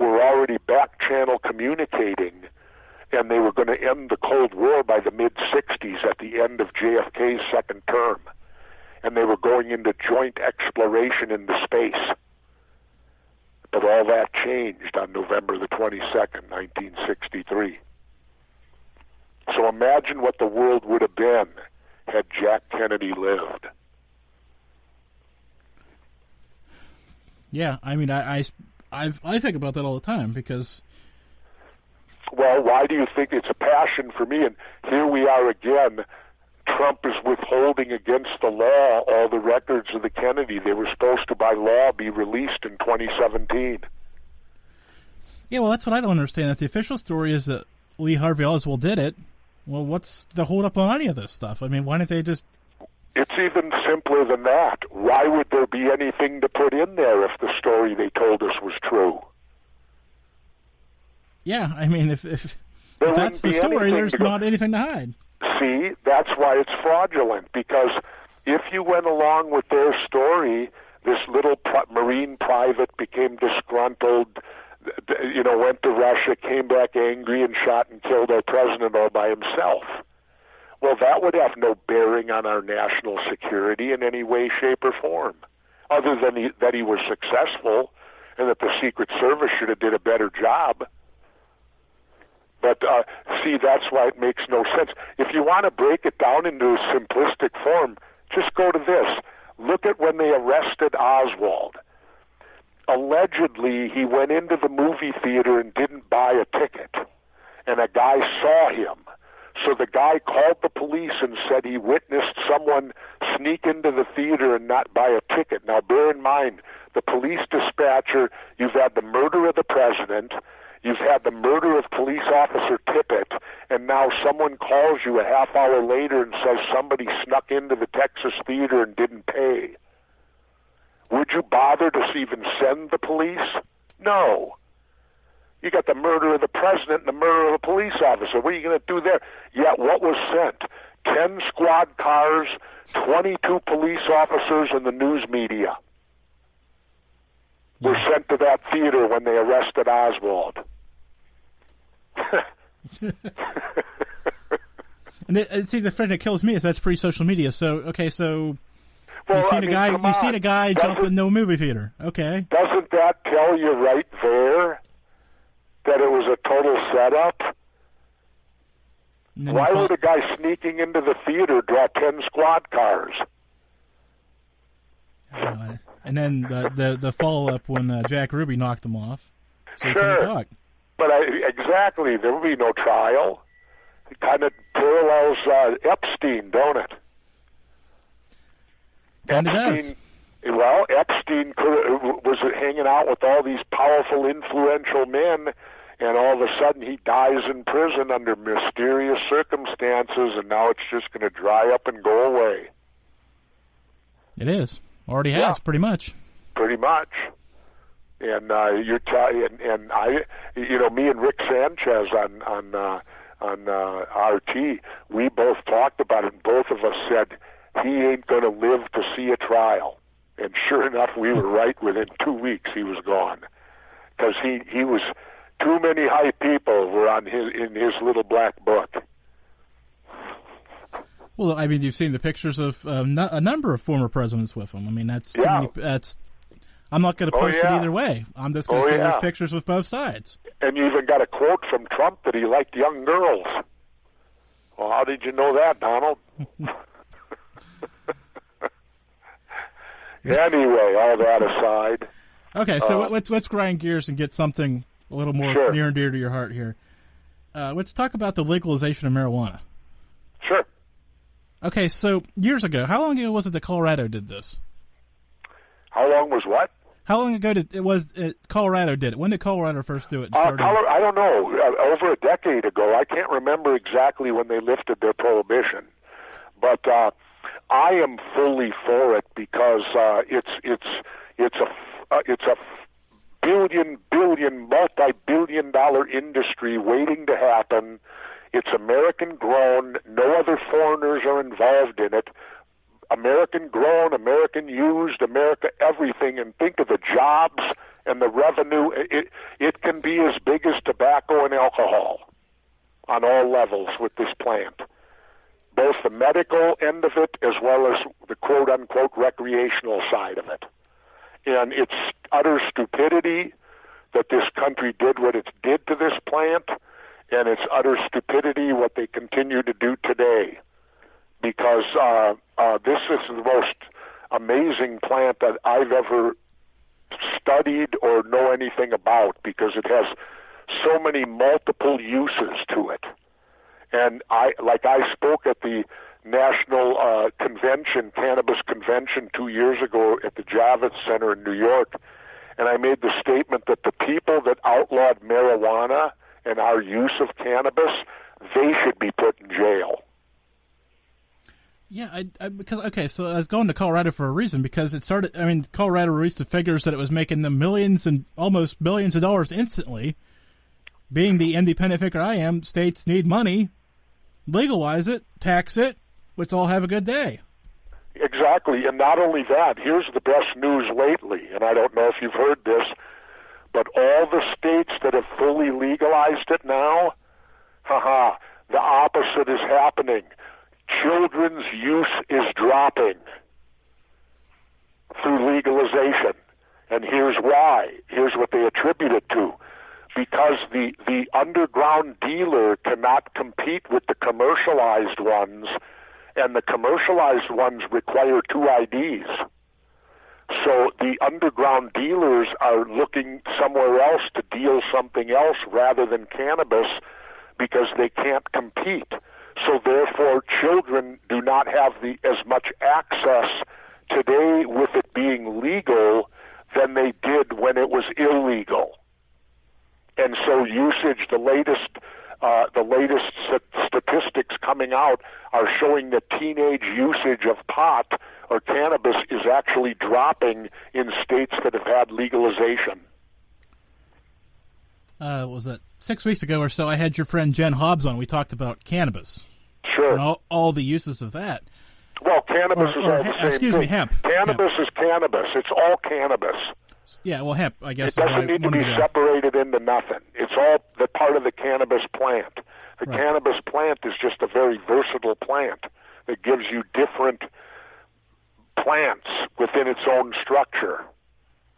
S19: were already back-channel communicating, and they were going to end the Cold War by the mid-'60s at the end of JFK's second term. And they were going into joint exploration into space. But all that changed on November the 22nd, 1963. So imagine what the world would have been had Jack Kennedy lived.
S18: Yeah, I mean, I think about that all the time because...
S19: Well, why do you think it's a passion for me? And here we are again. Trump is withholding against the law all the records of the Kennedy. They were supposed to, by law, be released in 2017.
S18: Yeah, well, that's what I don't understand. If the official story is that Lee Harvey Oswald did it, well, what's the hold-up on any of this stuff? I mean, why didn't they just...
S19: It's even simpler than that. Why would there be anything to put in there if the story they told us was true?
S18: Yeah, I mean, if that's the story, there's not anything to hide.
S19: See, that's why it's fraudulent, because if you went along with their story, this little Marine private became disgruntled, went to Russia, came back angry, and shot and killed our president all by himself. Well, that would have no bearing on our national security in any way, shape, or form, other than that he was successful and that the Secret Service should have did a better job. But, see, that's why it makes no sense. If you want to break it down into a simplistic form, just go to this. Look at when they arrested Oswald. Allegedly, he went into the movie theater and didn't buy a ticket, and a guy saw him. So the guy called the police and said he witnessed someone sneak into the theater and not buy a ticket. Now, bear in mind, the police dispatcher, you've had the murder of the president, you've had the murder of police officer Tippett, and now someone calls you a half hour later and says somebody snuck into the Texas theater and didn't pay. Would you bother to even send the police? No. You got the murder of the president and the murder of a police officer. What are you going to do there? Yet what was sent? 10 squad cars, 22 police officers, and the news media were sent to that theater when they arrested Oswald.
S18: And see, the thing that kills me is that's pre-social media. So, okay, so
S19: well,
S18: you've seen a guy jump in no movie theater. Okay.
S19: Doesn't that tell you right there that it was a total setup? Why would a guy sneaking into the theater draw 10 squad cars?
S18: And then the follow-up when Jack Ruby knocked them off. So
S19: Sure.
S18: he couldn't talk.
S19: But exactly, there will be no trial. It kind of parallels Epstein, don't it?
S18: Kind of does.
S19: Well, Epstein was hanging out with all these powerful, influential men, and all of a sudden he dies in prison under mysterious circumstances, and now it's just going to dry up and go away.
S18: It is. Already has, pretty much.
S19: Pretty much. And me and Rick Sanchez on RT, we both talked about it, and both of us said he ain't going to live to see a trial. And sure enough, we were right. Within 2 weeks, he was gone, because he was too many high people were in his little black book.
S18: Well, I mean, you've seen the pictures of a number of former presidents with them. I mean, that's too
S19: Yeah.
S18: many. I'm not going to post it either way. I'm just going to say
S19: yeah.
S18: there's pictures with both sides.
S19: And you even got a quote from Trump that he liked young girls. Well, how did you know that, Donald? Anyway, all that aside.
S18: Okay, so let's grind gears and get something a little more
S19: Sure.
S18: near and dear to your heart here. Let's talk about the legalization of marijuana.
S19: Sure.
S18: Okay, so years ago, how long ago was it that Colorado did this?
S19: How long was what?
S18: How long ago Colorado did it? When did Colorado first do it?
S19: I don't know. Over a decade ago. I can't remember exactly when they lifted their prohibition, but I am fully for it because it's a multi-billion-dollar industry waiting to happen. It's American grown. No other foreigners are involved in it. American grown, American used, America everything, and think of the jobs and the revenue. It can be as big as tobacco and alcohol on all levels with this plant, both the medical end of it as well as the quote-unquote recreational side of it. And it's utter stupidity that this country did what it did to this plant, and it's utter stupidity what they continue to do today. Because this is the most amazing plant that I've ever studied or know anything about, because it has so many multiple uses to it. And I spoke at the National Convention, Cannabis Convention 2 years ago at the Javits Center in New York, and I made the statement that the people that outlawed marijuana and our use of cannabis, they should be put in jail.
S18: Yeah, so I was going to Colorado for a reason, because it started, I mean, Colorado released the figures that it was making them millions and almost billions of dollars instantly. Being the independent thinker I am, states need money, legalize it, tax it, let's all have a good day.
S19: Exactly, and not only that, here's the best news lately, and I don't know if you've heard this, but all the states that have fully legalized it now, the opposite is happening. Children's use is dropping through legalization. And here's why. Here's what they attribute it to. Because the underground dealer cannot compete with the commercialized ones, and the commercialized ones require 2 IDs. So the underground dealers are looking somewhere else to deal something else rather than cannabis because they can't compete. So therefore, children do not have as much access today with it being legal than they did when it was illegal. And so usage, the latest statistics coming out are showing that teenage usage of pot or cannabis is actually dropping in states that have had legalization.
S18: Was that 6 weeks ago or so? I had your friend Jen Hobbs on. We talked about cannabis.
S19: Sure.
S18: And all the uses of that.
S19: Well, cannabis is all the same
S18: excuse
S19: thing.
S18: me, hemp.
S19: Cannabis is cannabis. It's all cannabis.
S18: Yeah, well, hemp, I guess.
S19: It doesn't need to be separated into nothing. It's all the part of the cannabis plant. The cannabis plant is just a very versatile plant that gives you different plants within its own structure.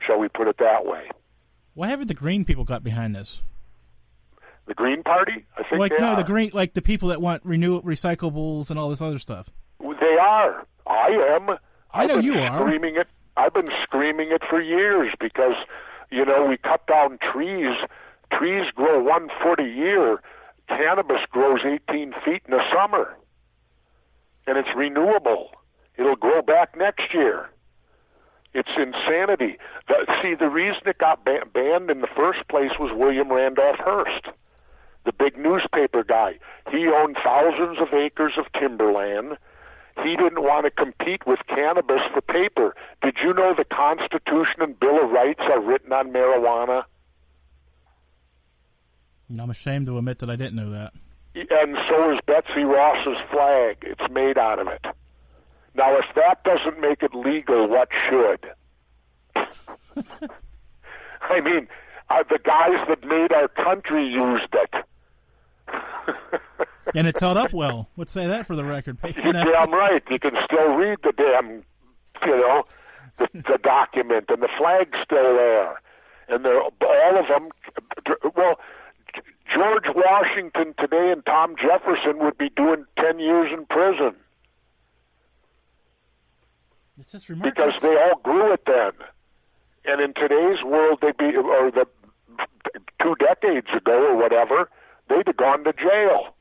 S19: Shall we put it that way?
S18: Why haven't the green people got behind this?
S19: The Green Party? I think they are.
S18: the green, like the people that want recyclables and all this other stuff.
S19: They are. I am.
S18: I know you are.
S19: I've been screaming it for years because, we cut down trees. Trees grow 1 foot a year. Cannabis grows 18 feet in the summer. And it's renewable. It'll grow back next year. It's insanity. The reason it got banned in the first place was William Randolph Hearst, the big newspaper guy. He owned thousands of acres of timberland. He didn't want to compete with cannabis for paper. Did you know the Constitution and Bill of Rights are written on marijuana?
S18: I'm ashamed to admit that I didn't know that.
S19: And so is Betsy Ross's flag. It's made out of it. Now, if that doesn't make it legal, what should? I mean, the guys that made our country used it.
S18: And it's held up well. Let's say that for the record.
S19: You're damn right. You can still read the damn, the document, and the flag's still there. And they're all of them. Well, George Washington today and Tom Jefferson would be doing 10 years in prison.
S18: It's just remarkable.
S19: Because they all grew it then. And in today's world, they'd be, or the 2 decades ago or whatever, they'd have gone to jail.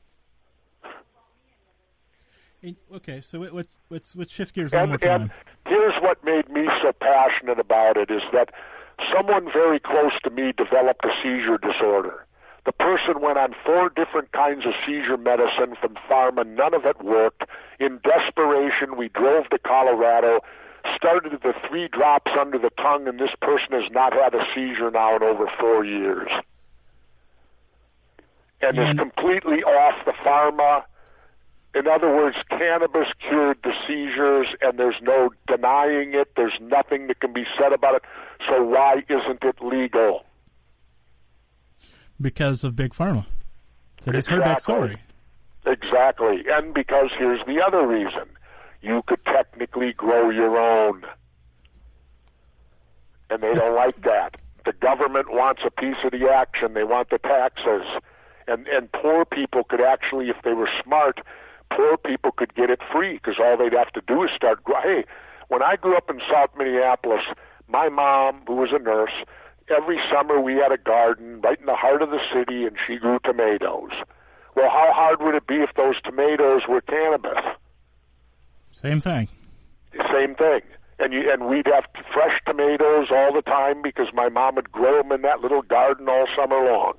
S18: Okay, so let's shift gears one more time.
S19: And here's what made me so passionate about it is that someone very close to me developed a seizure disorder. The person went on 4 different kinds of seizure medicine from pharma. None of it worked. In desperation, we drove to Colorado, started the 3 drops under the tongue, and this person has not had a seizure now in over 4 years. And is completely off the pharma. In other words, cannabis cured the seizures, and there's no denying it. There's nothing that can be said about it. So why isn't it legal?
S18: Because of Big Pharma. That has heard that story.
S19: Exactly. And because here's the other reason. You could technically grow your own. And they don't like that. The government wants a piece of the action. They want the taxes. And poor people could actually, if they were smart, poor people could get it free because all they'd have to do is start. Hey, when I grew up in South Minneapolis, my mom, who was a nurse, every summer we had a garden right in the heart of the city, and she grew tomatoes. Well, how hard would it be if those tomatoes were cannabis?
S18: Same thing.
S19: Same thing. And we'd have fresh tomatoes all the time because my mom would grow them in that little garden all summer long.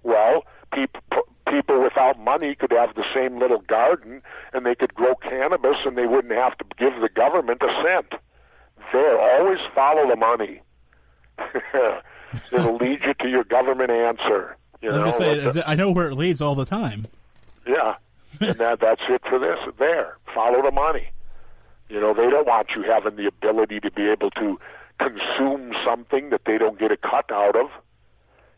S19: Well, people without money could have the same little garden, and they could grow cannabis, and they wouldn't have to give the government a cent. They'll always follow the money. It'll lead you to your government answer.
S18: I was going to say, I know where it leads all the time.
S19: Yeah, and that's it for this. There, follow the money. They don't want you having the ability to be able to consume something that they don't get a cut out of.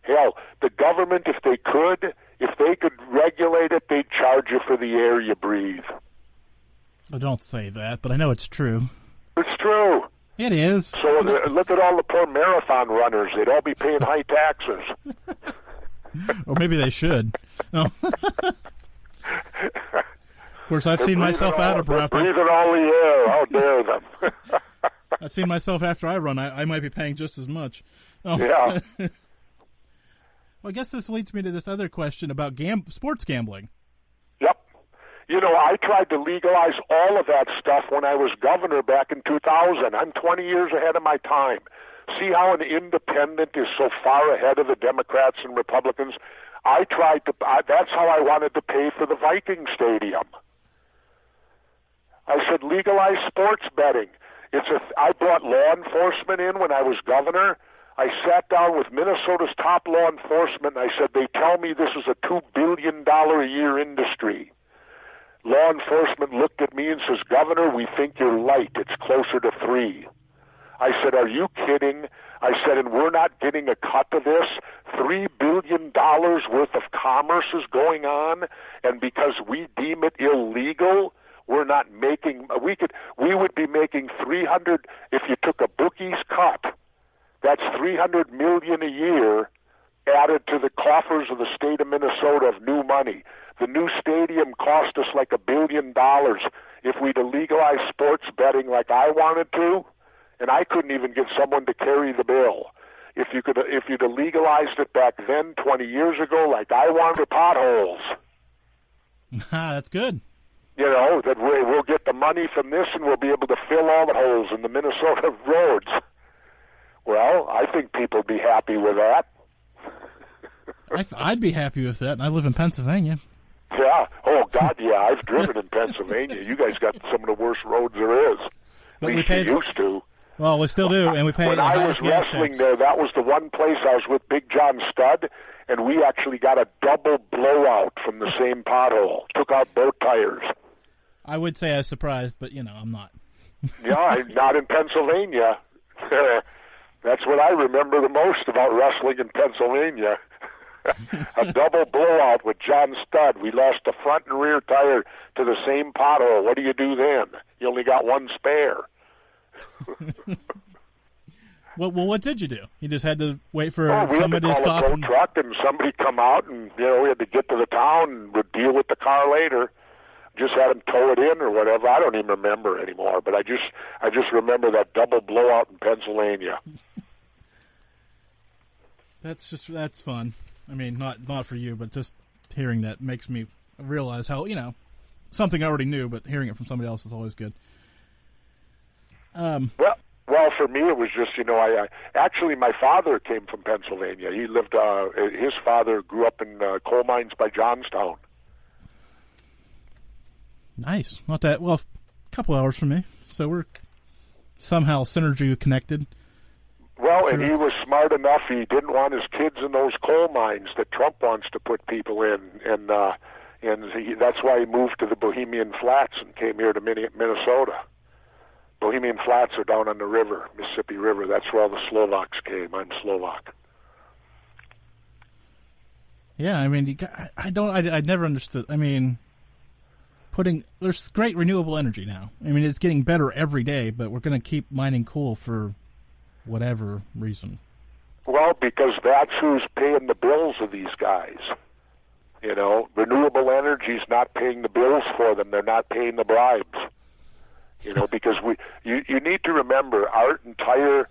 S19: Hell, the government, if they could regulate it, they'd charge you for the air you breathe.
S18: I don't say that, but I know it's true.
S19: It's true.
S18: It is.
S19: So look at all the poor marathon runners. They'd all be paying high taxes.
S18: Or maybe they should. No. Of course, I've seen myself out of breath.
S19: Breathing all the air. How dare them?
S18: I've seen myself after I run. I might be paying just as much. Oh.
S19: Yeah.
S18: Well, I guess this leads me to this other question about sports gambling.
S19: Yep. I tried to legalize all of that stuff when I was governor back in 2000. I'm 20 years ahead of my time. See how an independent is so far ahead of the Democrats and Republicans? That's how I wanted to pay for the Viking Stadium. I said, legalize sports betting. I brought law enforcement in when I was governor. I sat down with Minnesota's top law enforcement, and I said, they tell me this is a $2 billion a year industry. Law enforcement looked at me and says, Governor, we think you're light. It's closer to 3. I said, are you kidding? I said, and we're not getting a cut of this? $3 billion worth of commerce is going on, and because we deem it illegal, we're not making, we would be making 300, if you took a bookie's cut, that's $300 million a year added to the coffers of the state of Minnesota of new money. The new stadium cost us like $1 billion. If we'd legalized sports betting like I wanted to, and I couldn't even get someone to carry the bill. If you'd have legalized it back then, 20 years ago, like I wanted, potholes.
S18: That's good.
S19: That we'll get the money from this, and we'll be able to fill all the holes in the Minnesota roads. Well, I think people would be happy with that.
S18: I'd be happy with that. I live in Pennsylvania.
S19: Yeah. Oh, God, yeah. I've driven in Pennsylvania. You guys got some of the worst roads there is.
S18: But
S19: At least you used to.
S18: Well, we still do, and we pay.
S19: When I was wrestling there, that was the one place I was with Big John Studd, and we actually got a double blowout from the same pothole. Took out both tires.
S18: I would say I was surprised, but, I'm not.
S19: Yeah, not in Pennsylvania. That's what I remember the most about wrestling in Pennsylvania. A double blowout with John Studd. We lost the front and rear tire to the same pothole. What do you do then? You only got one spare.
S18: Well, what did you do? You just had to wait for
S19: we
S18: somebody
S19: had
S18: to
S19: to call
S18: stop.
S19: a tow truck and somebody come out, and we had to get to the town and we'd deal with the car later. Just had them tow it in or whatever. I don't even remember anymore, but I just remember that double blowout in Pennsylvania.
S18: That's fun. I mean, not for you, but just hearing that makes me realize how, something I already knew, but hearing it from somebody else is always good.
S19: Well, for me, it was just, I actually, my father came from Pennsylvania. He lived, his father grew up in coal mines by Johnstown.
S18: Nice. Not that, well, a couple hours from me. So we're somehow synergy connected.
S19: Well, and he was smart enough. He didn't want his kids in those coal mines that Trump wants to put people in. And that's why he moved to the Bohemian Flats and came here to Minnesota. Bohemian Flats are down on the river, Mississippi River. That's where all the Slovaks came. I'm Slovak.
S18: Yeah, I mean, I never understood. I mean, there's great renewable energy now. I mean, it's getting better every day, but we're going to keep mining coal for whatever reason.
S19: Well, because that's who's paying the bills of these guys. Renewable energy's not paying the bills for them. They're not paying the bribes. Because you need to remember our entire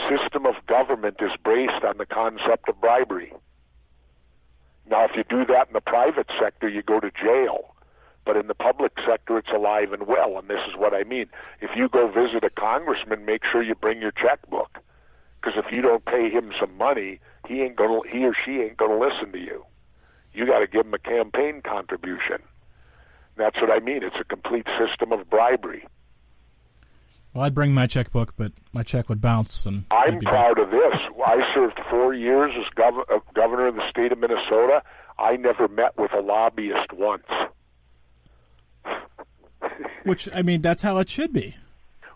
S19: system of government is based on the concept of bribery. Now, if you do that in the private sector, you go to jail. But in the public sector, it's alive and well, and this is what I mean. If you go visit a congressman, make sure you bring your checkbook. Because if you don't pay him some money, he or she ain't going to listen to you. You got to give him a campaign contribution. That's what I mean. It's a complete system of bribery.
S18: Well, I'd bring my checkbook, but my check would bounce. And
S19: I'm proud of this. I served 4 years as governor of the state of Minnesota. I never met with a lobbyist once.
S18: Which, I mean, that's how it should be.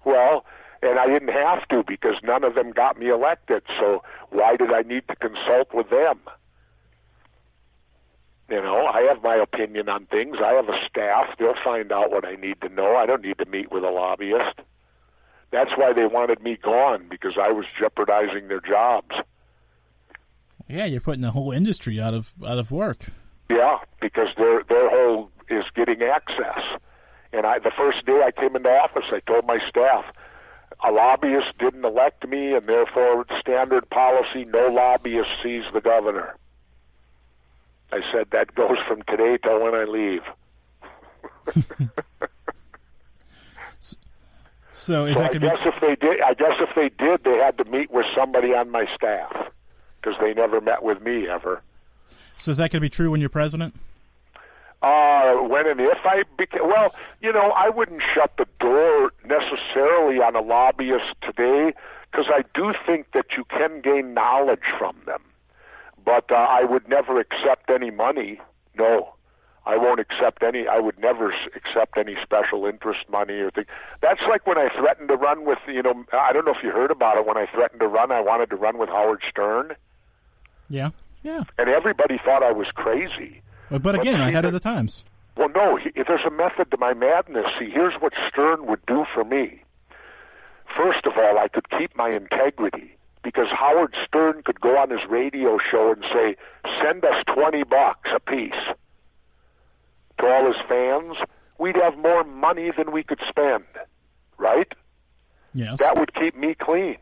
S19: Well, and I didn't have to because none of them got me elected. So why did I need to consult with them? I have my opinion on things. I have a staff. They'll find out what I need to know. I don't need to meet with a lobbyist. That's why they wanted me gone, because I was jeopardizing their jobs.
S18: Yeah, you're putting the whole industry out of work.
S19: Yeah, because their whole is getting access. And the first day I came into office, I told my staff, a lobbyist didn't elect me, and therefore standard policy, no lobbyist sees the governor. I said that goes from today till when I leave.
S18: So is that going to be?
S19: I guess if they did, they had to meet with somebody on my staff because they never met with me ever.
S18: So is that going to be true when you're president?
S19: When and if I became, I wouldn't shut the door necessarily on a lobbyist today because I do think that you can gain knowledge from them. But I would never accept any money. No, I won't accept any. I would never accept any special interest money or thing. That's like when I threatened to run with, I don't know if you heard about it. When I threatened to run, I wanted to run with Howard Stern.
S18: Yeah.
S19: And everybody thought I was crazy.
S18: But again, ahead of the times.
S19: Well, no, there's a method to my madness. See, here's what Stern would do for me. First of all, I could keep my integrity. Because Howard Stern could go on his radio show and say, send us $20 a piece to all his fans. We'd have more money than we could spend, right?
S18: Yes.
S19: That would keep me clean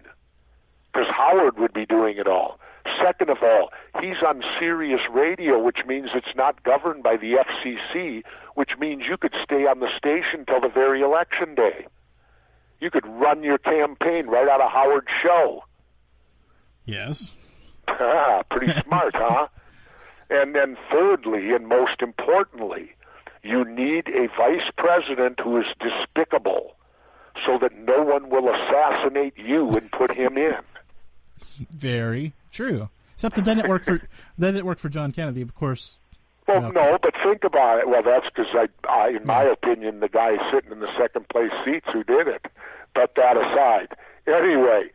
S19: because Howard would be doing it all. Second of all, he's on Sirius Radio, which means it's not governed by the FCC, which means you could stay on the station till the very election day. You could run your campaign right out of Howard's show.
S18: Yes.
S19: Pretty smart, huh? And then thirdly, and most importantly, you need a vice president who is despicable so that no one will assassinate you and put him in.
S18: Very true. Except that then it worked for John Kennedy, of course.
S19: Well, no, but think about it. Well, that's because in my opinion, the guy sitting in the second place seats who did it. But that aside, anyway,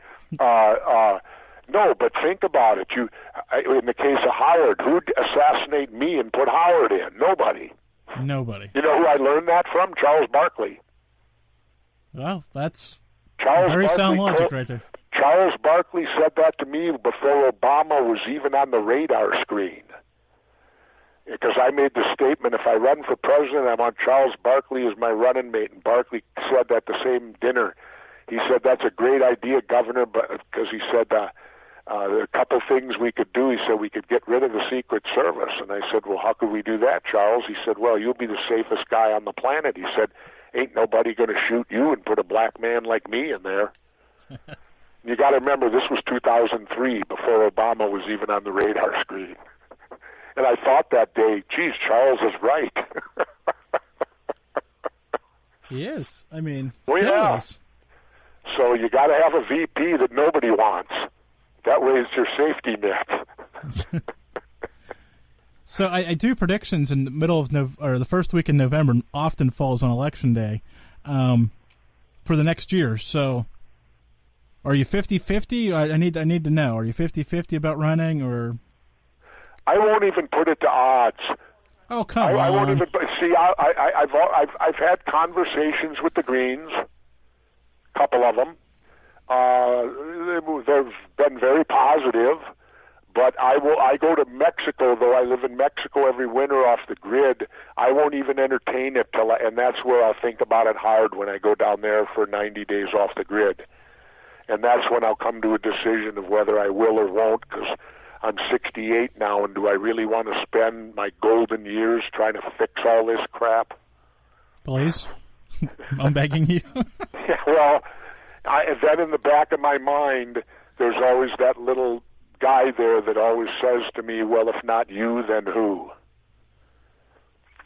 S19: No, but think about it. In the case of Howard, who'd assassinate me and put Howard in? Nobody.
S18: Nobody.
S19: You know who I learned that from? Charles Barkley.
S18: Well, that's
S19: Charles
S18: very
S19: Barkley
S18: sound logic right there.
S19: Charles Barkley said that to me before Obama was even on the radar screen. Because I made the statement, if I run for president, I want Charles Barkley as my running mate. And Barkley said at the same dinner, he said, that's a great idea, Governor, because he said there are a couple things we could do. He said we could get rid of the Secret Service. And I said, well, how could we do that, Charles? He said, well, you'll be the safest guy on the planet. He said, ain't nobody going to shoot you and put a black man like me in there. You got to remember, this was 2003, before Obama was even on the radar screen. And I thought that day, geez, Charles is right.
S18: He is. I mean,
S19: well,
S18: still
S19: yeah.
S18: is.
S19: So you got to have a VP that nobody wants. That way it's your safety net.
S18: So I do predictions in the middle of or the first week in November. Often falls on Election Day for the next year. So are you 50-50? I need to know. Are you 50-50 about running, or?
S19: I won't even put it to odds.
S18: Oh, come on!
S19: I won't even see. I've had conversations with the Greens, a couple of them. They've been very positive, but I go to Mexico, though I live in Mexico every winter off the grid. I won't even entertain it and that's where I'll think about it hard when I go down there for 90 days off the grid, and that's when I'll come to a decision of whether I will or won't, because I'm 68 now, and do I really want to spend my golden years trying to fix all this crap?
S18: Please, I'm begging you.
S19: Yeah, well, then in the back of my mind, there's always that little guy there that always says to me, well, if not you, then who?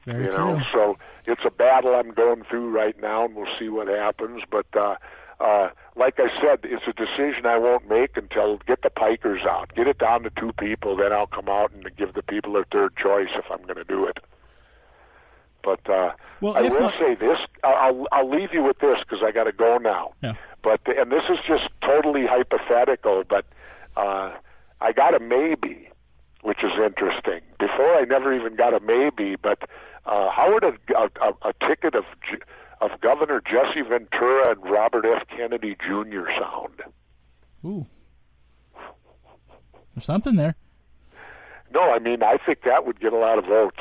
S18: Very
S19: you
S18: true.
S19: know, so it's a battle I'm going through right now, and we'll see what happens. But like I said, it's a decision I won't make until get the pikers out, get it down to 2 people, then I'll come out and give the people a third choice if I'm going to do it. But
S18: well,
S19: I will say this: I'll leave you with this because I got to go now.
S18: Yeah.
S19: But and this is just totally hypothetical, but I got a maybe, which is interesting. Before I never even got a maybe, but how would a ticket of Governor Jesse Ventura and Robert F. Kennedy Jr. sound?
S18: Ooh, there's something there.
S19: No, I mean I think that would get a lot of votes.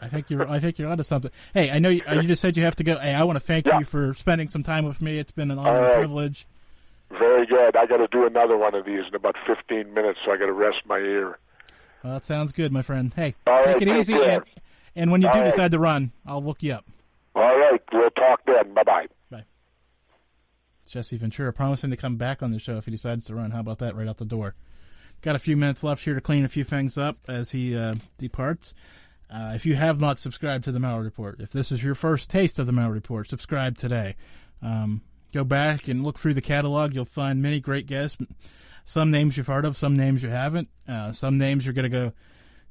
S18: I think you're onto something. Hey, I know you just said you have to go. Hey, I want to thank you for spending some time with me. It's been an honor and privilege.
S19: Very good. I got to do another one of these in about 15 minutes, so I got to rest my ear.
S18: Well, that sounds good, my friend. Hey,
S19: all
S18: take
S19: right,
S18: it easy, and when you do decide to run, I'll look you up.
S19: All right, we'll talk then. Bye-bye.
S18: Bye. It's Jesse Ventura promising to come back on the show if he decides to run. How about that right out the door? Got a few minutes left here to clean a few things up as he departs. If you have not subscribed to the Mallory Report, if this is your first taste of the Mallory Report, subscribe today. Go back and look through the catalog. You'll find many great guests. Some names you've heard of, some names you haven't. Some names you're going to go,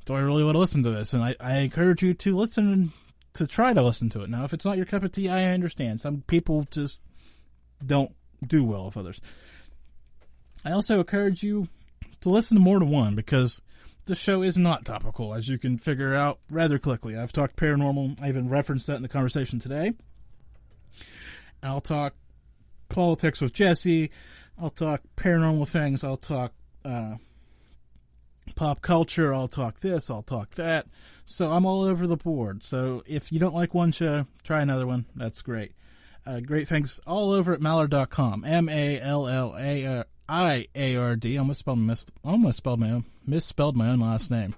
S18: do I really want to listen to this? And I encourage you to listen, to try to listen to it. Now, if it's not your cup of tea, I understand. Some people just don't do well with others. I also encourage you to listen to more than one, because the show is not topical, as you can figure out rather quickly. I've talked paranormal. I even referenced that in the conversation today. I'll talk politics with Jesse. I'll talk paranormal things. I'll talk pop culture. I'll talk this. I'll talk that. So I'm all over the board. So if you don't like one show, try another one. That's great. Great things all over at Mallard.com. MALLARD. Misspelled my own last name.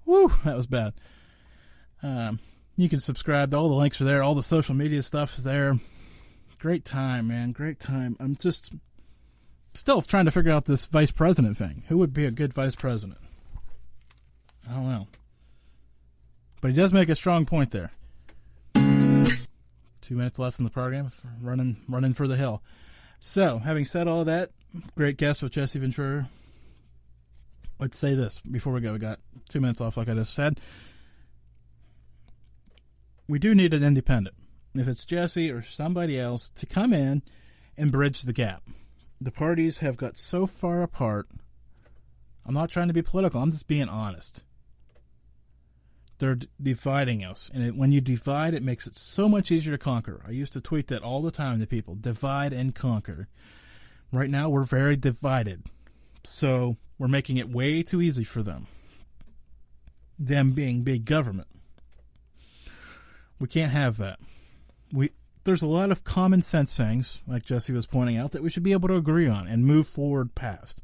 S18: Woo, that was bad. You can subscribe to all the links are there. All the social media stuff is there. Great time, man. Great time. I'm just still trying to figure out this vice president thing. Who would be a good vice president? I don't know. But he does make a strong point there. 2 minutes left in the program. Running for the hill. So, having said all that, great guest with Jesse Ventura. Let's say this before we go. We got 2 minutes off, like I just said. We do need an independent. If it's Jesse or somebody else, to come in and bridge the gap. the parties have got so far apart. I'm not trying to be political. I'm just being honest. They're dividing us. And when you divide, it makes it so much easier to conquer. I used to tweet that all the time to people. Divide and conquer. Right now, we're very divided. So we're making it way too easy for them. Them being big government. We can't have that. There's a lot of common sense things, like Jesse was pointing out, that we should be able to agree on and move forward past.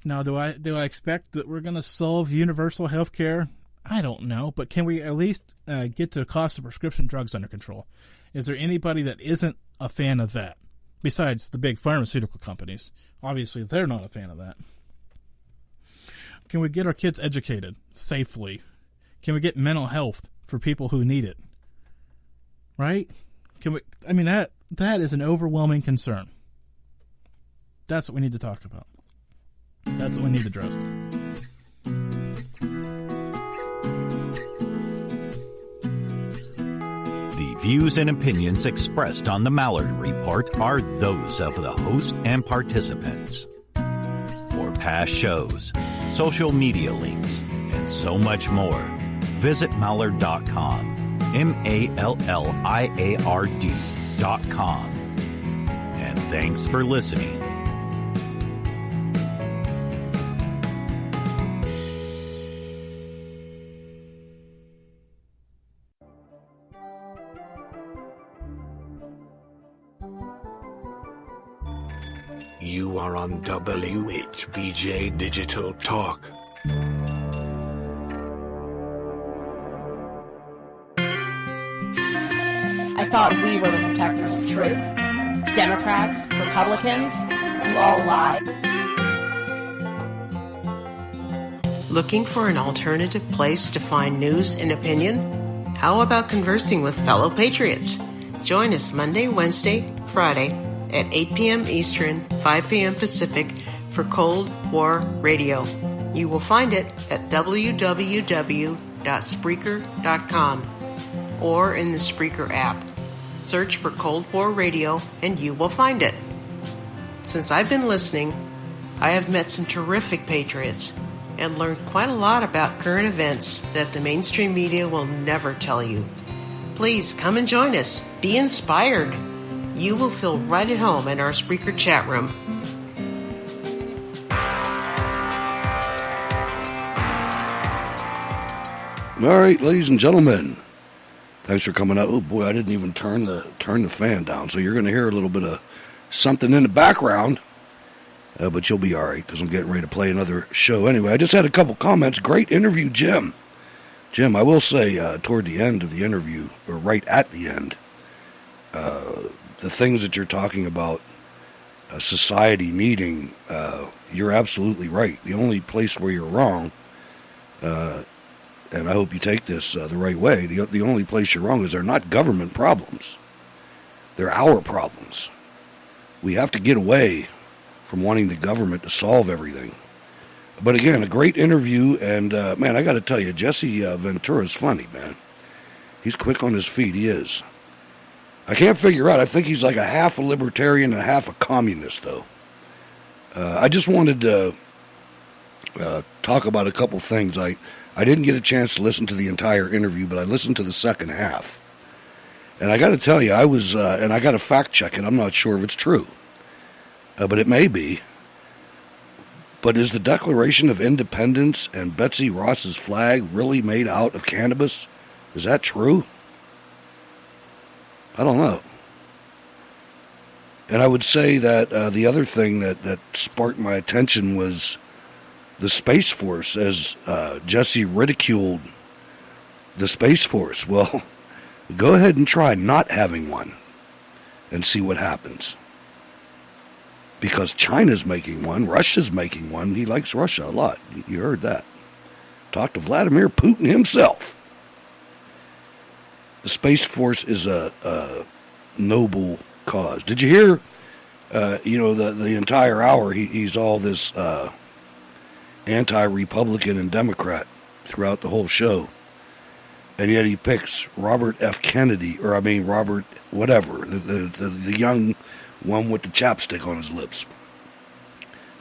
S18: Now, do I expect that we're going to solve universal health care? I don't know, but can we at least get the cost of prescription drugs under control? Is there anybody that isn't a fan of that? Besides the big pharmaceutical companies. Obviously, they're not a fan of that. Can we get our kids educated safely? Can we get mental health for people who need it? Right? Can we? I mean, that is an overwhelming concern. That's what we need to talk about. That's what we need addressed.
S20: The views and opinions expressed on the Mallory Report are those of the host and participants. For past shows, social media links, and so much more, visit Mallard.com. MALLIARD.com. And thanks for listening.
S21: You are on Whbj Digital Talk.
S22: I thought we were the protectors of truth. Democrats, Republicans, you all lie.
S23: Looking for an alternative place to find news and opinion? How about conversing with fellow patriots? Join us Monday, Wednesday, Friday at 8 p.m. Eastern, 5 p.m. Pacific for Cold War Radio. You will find it at www.spreaker.com or in the Spreaker app. Search for Cold War Radio and you will find it. Since I've been listening, I have met some terrific patriots and learned quite a lot about current events that the mainstream media will never tell you. Please come and join us. Be inspired. You will feel right at home in our Spreaker chat room.
S4: All right, ladies and gentlemen. Thanks for coming out. Oh boy, I didn't even turn the fan down, so you're going to hear a little bit of something in the background, but you'll be all right because I'm getting ready to play another show anyway. I just had a couple comments. Great interview, Jim. Jim, I will say toward the end of the interview, or right at the end, the things that you're talking about, society needing, you're absolutely right. The only place where you're wrong. And I hope you take this the right way, the only place you're wrong is they're not government problems. They're our problems. We have to get away from wanting the government to solve everything. But again, a great interview, and man, I got to tell you, Jesse Ventura's funny, man. He's quick on his feet, he is. I can't figure out, I think he's like a half a libertarian and a half a communist, though. I just wanted to talk about a couple things. I didn't get a chance to listen to the entire interview, but I listened to the second half. And I got to tell you, I was, and I got to fact check it. I'm not sure if it's true, but it may be. But is the Declaration of Independence and Betsy Ross's flag really made out of cannabis? Is that true? I don't know. And I would say that the other thing that sparked my attention was the Space Force, as Jesse ridiculed the Space Force. Well, go ahead and try not having one and see what happens. Because China's making one, Russia's making one. He likes Russia a lot. You heard that. Talk to Vladimir Putin himself. The Space Force is a noble cause. Did you hear, the entire hour he's all this anti-Republican and Democrat throughout the whole show. And yet he picks Robert F. Kennedy, Robert whatever, the young one with the chapstick on his lips.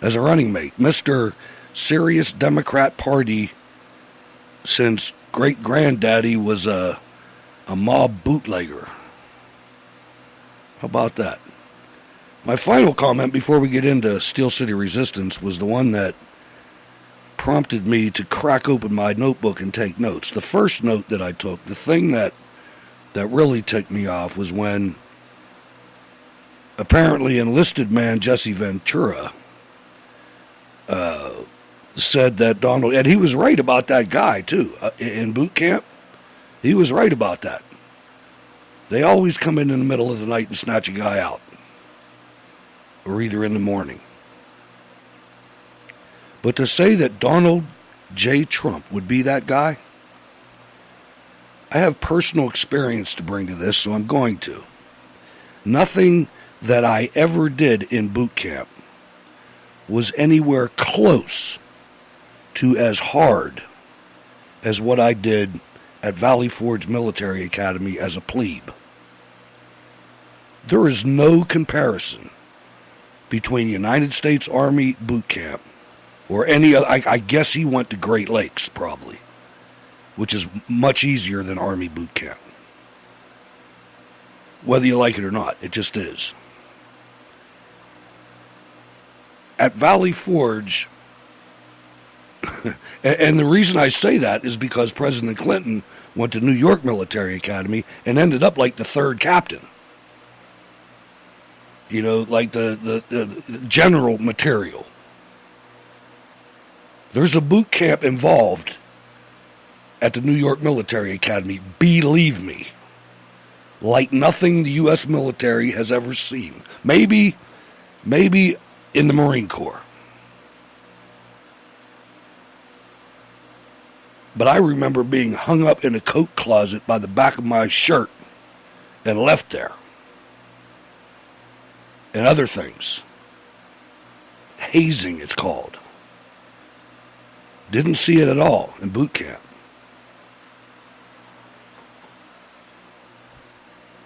S4: as a running mate. Mr. Serious Democrat Party since great-granddaddy was a mob bootlegger. How about that? My final comment before we get into Steel City Resistance was the one that prompted me to crack open my notebook and take notes. The first note that I took, the thing that really ticked me off, was when apparently enlisted man Jesse Ventura said that Donald, and he was right about that guy too, in boot camp. He was right about that. They always come in the middle of the night and snatch a guy out, or either in the morning. But to say that Donald J. Trump would be that guy, I have personal experience to bring to this, so I'm going to. Nothing that I ever did in boot camp was anywhere close to as hard as what I did at Valley Forge Military Academy as a plebe. There is no comparison between United States Army boot camp or any other. I guess he went to Great Lakes probably, which is much easier than Army boot camp. Whether you like it or not, it just is. At Valley Forge, and the reason I say that is because President Clinton went to New York Military Academy and ended up like the third captain. You know, like the general material. There's a boot camp involved at the New York Military Academy, believe me, like nothing the U.S. military has ever seen. Maybe in the Marine Corps. But I remember being hung up in a coat closet by the back of my shirt and left there. And other things. Hazing, it's called. Didn't see it at all in boot camp.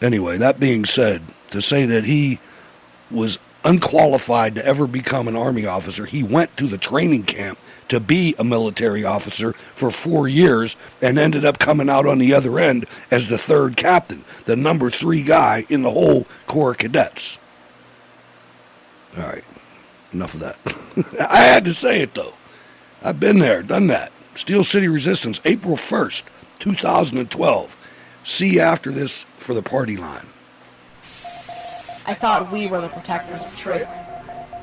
S4: Anyway, that being said, to say that he was unqualified to ever become an Army officer, he went to the training camp to be a military officer for 4 years and ended up coming out on the other end as the third captain, the number 3 guy in the whole Corps of Cadets. All right, enough of that. I had to say it, though. I've been there, done that. Steel City Resistance, April 1st, 2012. See you after this for the party line.
S22: I thought we were the protectors of truth.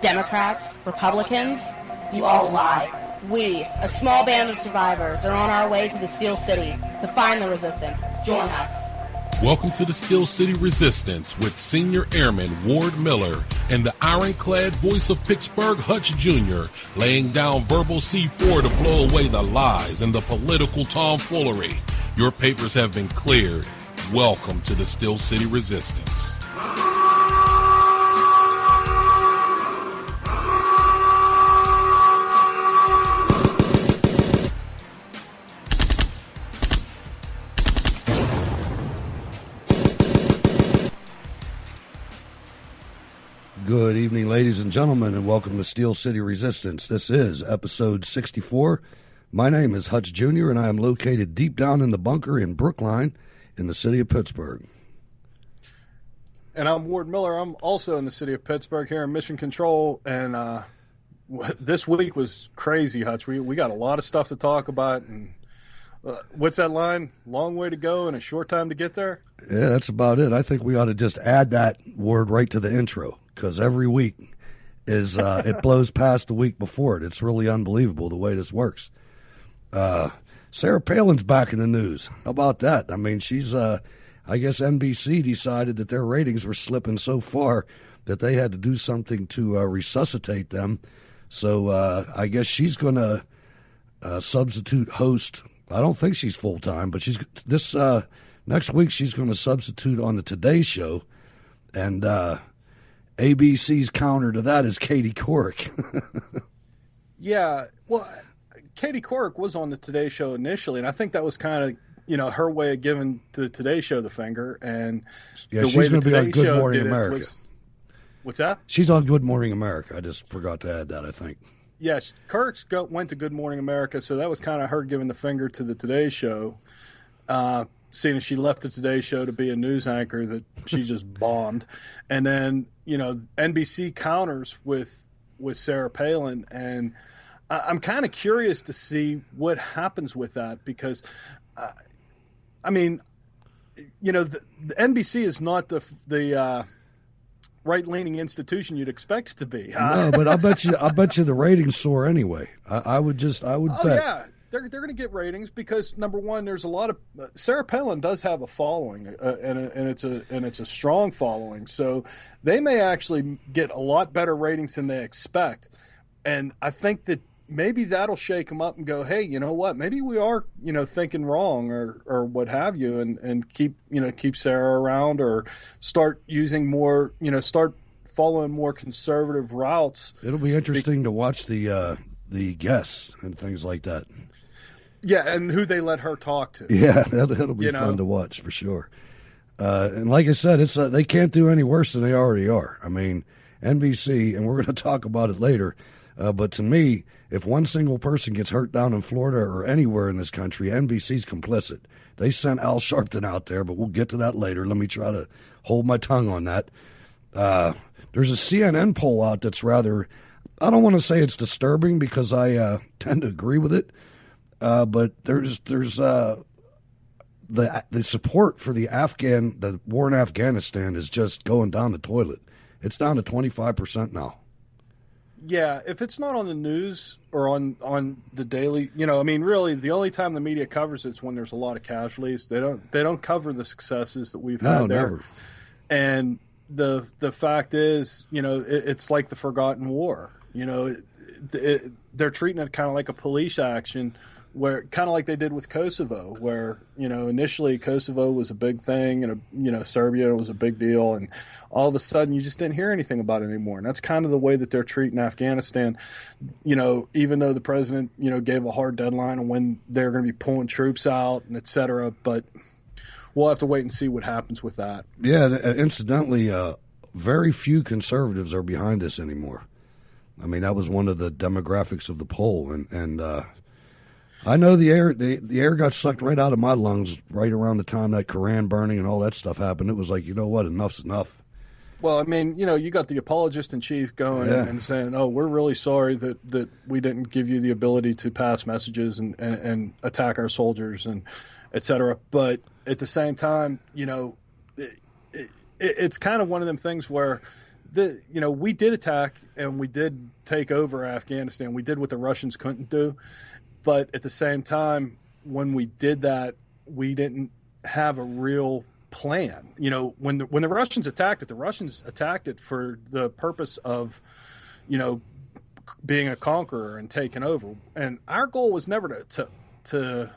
S22: Democrats, Republicans, you all lie. We, a small band of survivors, are on our way to the Steel City to find the resistance. Join us.
S1: Welcome to the Steel City Resistance with Senior Airman Ward Miller and the ironclad voice of Pittsburgh, Hutch Jr., laying down verbal C4 to blow away the lies and the political tomfoolery. Your papers have been cleared. Welcome to the Steel City Resistance.
S4: Good evening, ladies and gentlemen, and welcome to Steel City Resistance. This is episode 64. My name is Hutch Jr., and I am located deep down in the bunker in Brookline in the city of Pittsburgh.
S2: And I'm Ward Miller. I'm also in the city of Pittsburgh here in Mission Control, and this week was crazy, Hutch. We got a lot of stuff to talk about, and what's that line? Long way to go and a short time to get there?
S4: Yeah, that's about it. I think we ought to just add that word right to the intro, because every week is it blows past the week before it. It's really unbelievable the way this works. Sarah Palin's back in the news. How about that? I mean, she's, I guess NBC decided that their ratings were slipping so far that they had to do something to resuscitate them. So I guess she's going to substitute host. I don't think she's full-time, but she's this next week she's going to substitute on the Today Show. And ABC's counter to that is Katie Couric.
S2: Yeah, well, Katie Couric was on the Today Show initially, and I think that was kind of, her way of giving the Today Show the finger. And
S4: yeah, she's going to be on Good Morning America.
S2: What's that?
S4: She's on Good Morning America. I just forgot to add that, I think.
S2: Yes, Kirk went to Good Morning America, so that was kind of her giving the finger to the Today Show. Seeing as she left the Today Show to be a news anchor that she just bombed. And then, NBC counters with Sarah Palin. And I'm kind of curious to see what happens with that because, the NBC is not the right-leaning institution you'd expect it to be.
S4: No, but I bet you the ratings soar anyway. I would bet.
S2: Yeah. They're going to get ratings because number one, there's a lot of Sarah Palin does have a following, and it's a strong following. So they may actually get a lot better ratings than they expect, and I think that maybe that'll shake them up and go, hey, you know what? Maybe we are thinking wrong or what have you, and keep Sarah around or start using more start following more conservative routes.
S4: It'll be interesting to watch the guests and things like that.
S2: Yeah, and who they let her talk to.
S4: Yeah, that'll be fun to watch for sure. And like I said, it's they can't do any worse than they already are. I mean, NBC, and we're going to talk about it later, but to me, if one single person gets hurt down in Florida or anywhere in this country, NBC's complicit. They sent Al Sharpton out there, but we'll get to that later. Let me try to hold my tongue on that. There's a CNN poll out that's rather, I don't want to say it's disturbing because I tend to agree with it. But there's the support for the war in Afghanistan is just going down the toilet. It's down to 25% now.
S2: Yeah, if it's not on the news or on the daily, really the only time the media covers it's when there's a lot of casualties. They don't cover the successers that we've had there.
S4: Never.
S2: And the fact is, it's like the forgotten war. They're treating it kind of like a police action. Where kind of like they did with Kosovo, where initially Kosovo was a big thing, and Serbia was a big deal, and all of a sudden you just didn't hear anything about it anymore. And that's kind of the way that they're treating Afghanistan. Even though the president gave a hard deadline on when they're going to be pulling troops out and et cetera, but we'll have to wait and see what happens with that.
S4: Yeah, incidentally, very few conservatives are behind this anymore. I mean, that was one of the demographics of the poll, and I know the air got sucked right out of my lungs right around the time that Koran burning and all that stuff happened. It was like, you know what, enough's enough.
S2: Well, I mean, you got the apologist in chief going and saying, oh, we're really sorry that we didn't give you the ability to pass messages and attack our soldiers and et cetera. But at the same time, it's kind of one of them things where we did attack and we did take over Afghanistan. We did what the Russians couldn't do. But at the same time, when we did that, we didn't have a real plan. When the Russians attacked it for the purpose of, being a conqueror and taking over. And our goal was never to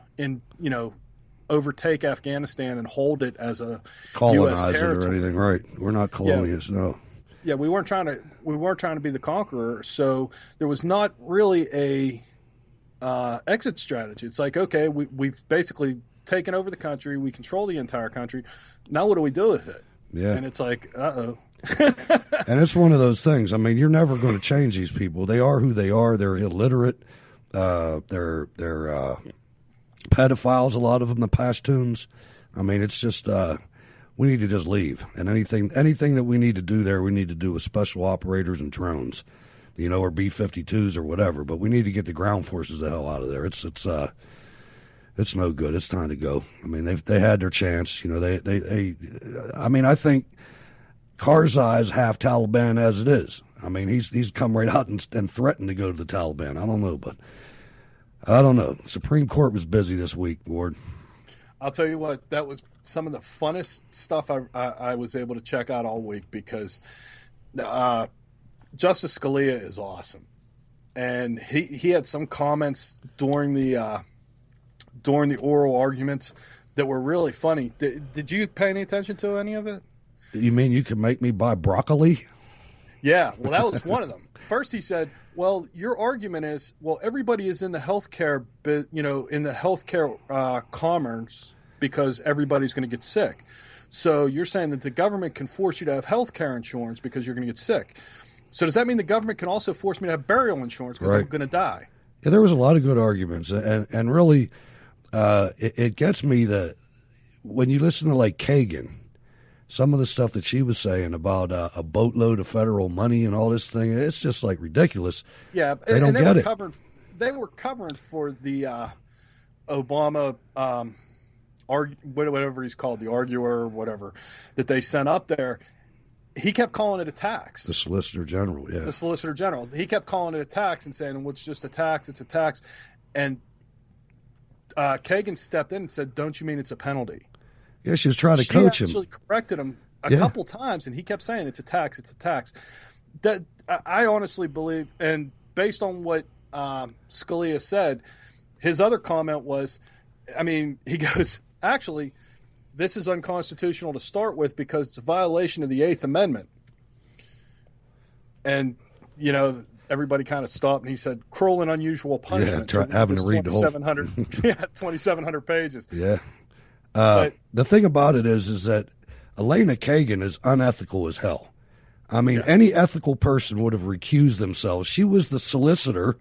S2: overtake Afghanistan and hold it as a U.S. territory
S4: or anything, right? We're not colonialists, no.
S2: Yeah, we weren't trying to be the conqueror. So there was not really a exit strategy. It's like, okay, we've basically taken over the country. We control the entire country. Now what do we do with it? Yeah. And it's like, uh-oh.
S4: And it's one of those things. I mean, you're never going to change these people. They are who they are. They're illiterate. They're pedophiles, a lot of them, the Pashtuns. I mean, it's just we need to just leave. And anything that we need to do there, we need to do with special operators and drones. Or B-52s or whatever, but we need to get the ground forces the hell out of there. It's no good. It's time to go. I mean, they had their chance. I think Karzai's half Taliban as it is. I mean, he's come right out and threatened to go to the Taliban. I don't know, but I don't know. Supreme Court was busy this week, Ward.
S2: I'll tell you what, that was some of the funnest stuff I was able to check out all week because Justice Scalia is awesome, and he had some comments during the oral arguments that were really funny. Did you pay any attention to any of it?
S4: You mean you can make me buy broccoli?
S2: Yeah, well, that was one of them. First, he said, "Well, your argument is, well, everybody is in the healthcare, in the healthcare commerce because everybody's going to get sick. So you're saying that the government can force you to have health care insurance because you're going to get sick. So does that mean the government can also force me to have burial insurance because I'm going to die?
S4: Yeah, there was a lot of good arguments, and really, it gets me that when you listen to like Kagan, some of the stuff that she was saying about a boatload of federal money and all this thing, it's just like ridiculous.
S2: Yeah,
S4: they don't get it.
S2: They were covering for the Obama, whatever he's called, the arguer or whatever, that they sent up there. He kept calling it a tax.
S4: The Solicitor General, yeah.
S2: The Solicitor General. He kept calling it a tax and saying, well, it's just a tax, it's a tax. And Kagan stepped in and said, don't you mean it's a penalty?
S4: Yeah, she was trying to coach him.
S2: She actually corrected him a couple times, and he kept saying, it's a tax, it's a tax. That I honestly believe, and based on what Scalia said, his other comment was, he goes, actually, this is unconstitutional to start with because it's a violation of the Eighth Amendment. And, everybody kind of stopped, and he said, cruel and unusual punishment.
S4: Yeah, having to read the whole
S2: 2,700 pages.
S4: Yeah. The thing about it is that Elena Kagan is unethical as hell. Any ethical person would have recused themselves. She was the solicitor,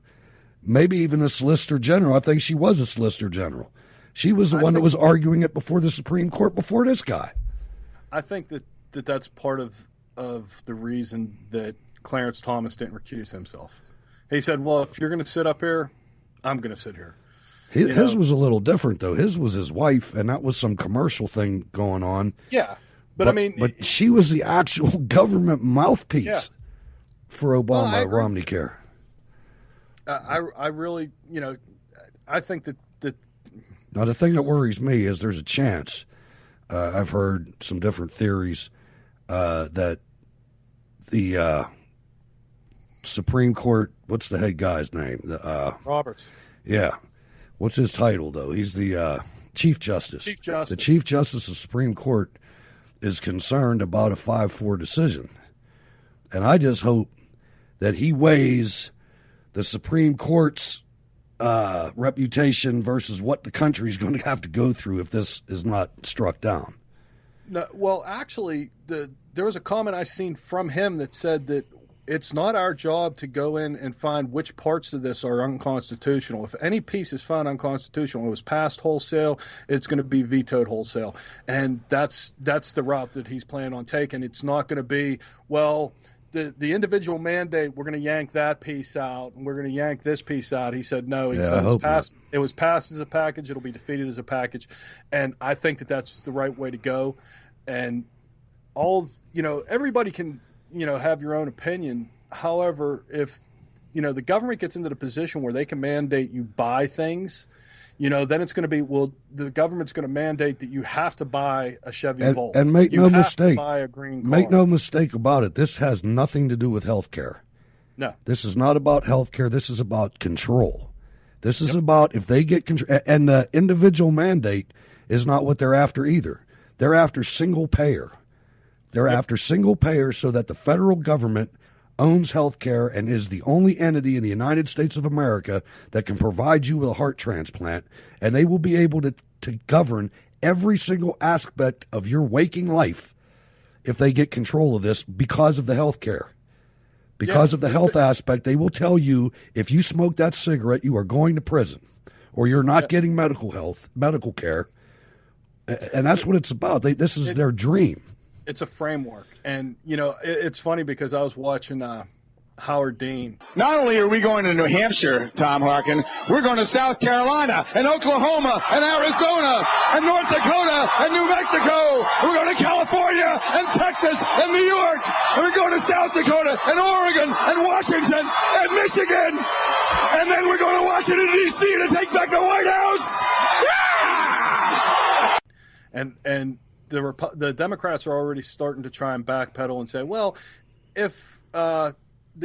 S4: maybe even a solicitor general. I think she was a solicitor general. She was the one that was arguing it before the Supreme Court before this guy.
S2: I think that's part of the reason that Clarence Thomas didn't recuse himself. He said, well, if you're going to sit up here, I'm going to sit here.
S4: His was a little different, though. His was his wife, and that was some commercial thing going on.
S2: Yeah. But
S4: she was the actual government mouthpiece for Romney Care.
S2: I really, I think that.
S4: Now, the thing that worries me is there's a chance, I've heard some different theories, that the Supreme Court, what's the head guy's name?
S2: Roberts.
S4: Yeah. What's his title, though? He's the Chief Justice.
S2: Chief Justice.
S4: The Chief Justice of the Supreme Court is concerned about a 5-4 decision. And I just hope that he weighs the Supreme Court's reputation versus what the country's going to have to go through if this is not struck down.
S2: No, well, actually, there was a comment I seen from him that said that it's not our job to go in and find which parts of this are unconstitutional. If any piece is found unconstitutional, it was passed wholesale, it's going to be vetoed wholesale. And that's the route that he's planning on taking. It's not going to be, well, the individual mandate, we're going to yank that piece out, and we're going to yank this piece out. He said no. He said it was passed as a package. It'll be defeated as a package. And I think that that's the right way to go. And everybody can, have your own opinion. However, if, the government gets into the position where they can mandate you buy things, then it's going to be, well, the government's going to mandate that you have to buy a Chevy Volt.
S4: And make no mistake,
S2: buy a green car.
S4: Make no mistake about it. This has nothing to do with health care.
S2: No.
S4: This is not about health care. This is about control. This is about if they get control. And the individual mandate is not what they're after either. They're after single payer. They're after single payer so that the federal government owns health care and is the only entity in the United States of America that can provide you with a heart transplant, and they will be able to govern every single aspect of your waking life if they get control of this because of the health care. Because of the health aspect, they will tell you if you smoke that cigarette, you are going to prison or you're not getting medical care. And that's what it's about. This is their dream.
S2: It's a framework. And, it's funny because I was watching Howard Dean.
S5: Not only are we going to New Hampshire, Tom Harkin, we're going to South Carolina and Oklahoma and Arizona and North Dakota and New Mexico. We're going to California and Texas and New York. And we're going to South Dakota and Oregon and Washington and Michigan. And then we're going to Washington, D.C. to take back the White House. Yeah!
S2: And the Democrats are already starting to try and backpedal and say, well, if the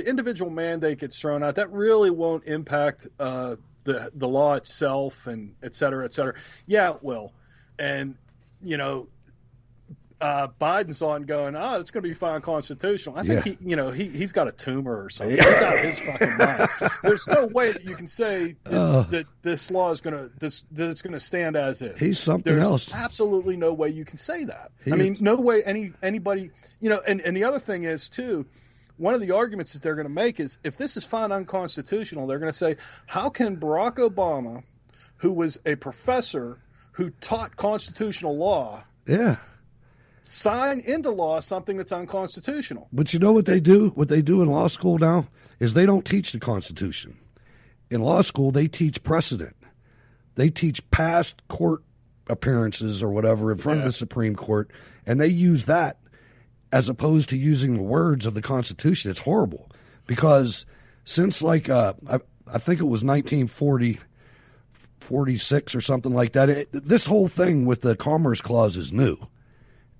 S2: individual mandate gets thrown out, that really won't impact the law itself and et cetera, et cetera. Yeah, it will. And, Biden's on going, it's going to be fine constitutional. I think he's got a tumor or something.
S4: Yeah.
S2: He's out of his fucking mind. There's no way that you can say that this law is going to that it's going to stand as is.
S4: He's something else.
S2: There's absolutely no way you can say that. I mean, no way anybody. And the other thing is too. One of the arguments that they're going to make is if this is found unconstitutional, they're going to say, how can Barack Obama, who was a professor who taught constitutional law, sign into law something that's unconstitutional?
S4: But you know what they do? What they do in law school now is they don't teach the Constitution. In law school, they teach precedent. They teach past court appearances or whatever in front of the Supreme Court, and they use that as opposed to using the words of the Constitution. It's horrible because since I think it was 1946 or something like that, this whole thing with the Commerce Clause is new.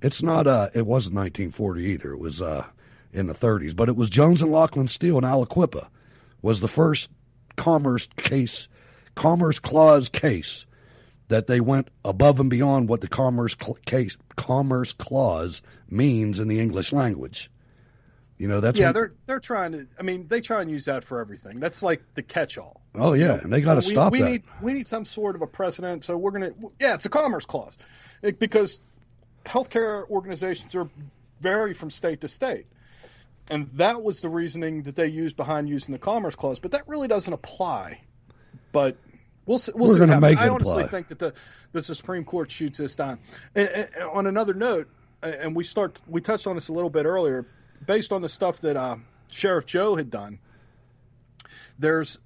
S4: It's not. It wasn't 1940 either. It was in the 30s. But it was Jones and Laughlin Steel and Aliquippa was the first Commerce Clause case that they went above and beyond what the Commerce Clause means in the English language. That's they're trying to. I mean, they try and use that for everything. That's like the catch-all. Oh yeah, and they got to stop that.
S2: We need some sort of a precedent. So we're gonna. Yeah, it's a Commerce Clause, because healthcare organizations vary from state to state, and that was the reasoning that they used behind using the Commerce Clause. But that really doesn't apply. But we'll see. We're going to make it apply. I honestly think that the Supreme Court shoots this down. And on another note, and we touched on this a little bit earlier, based on the stuff that Sheriff Joe had done. There's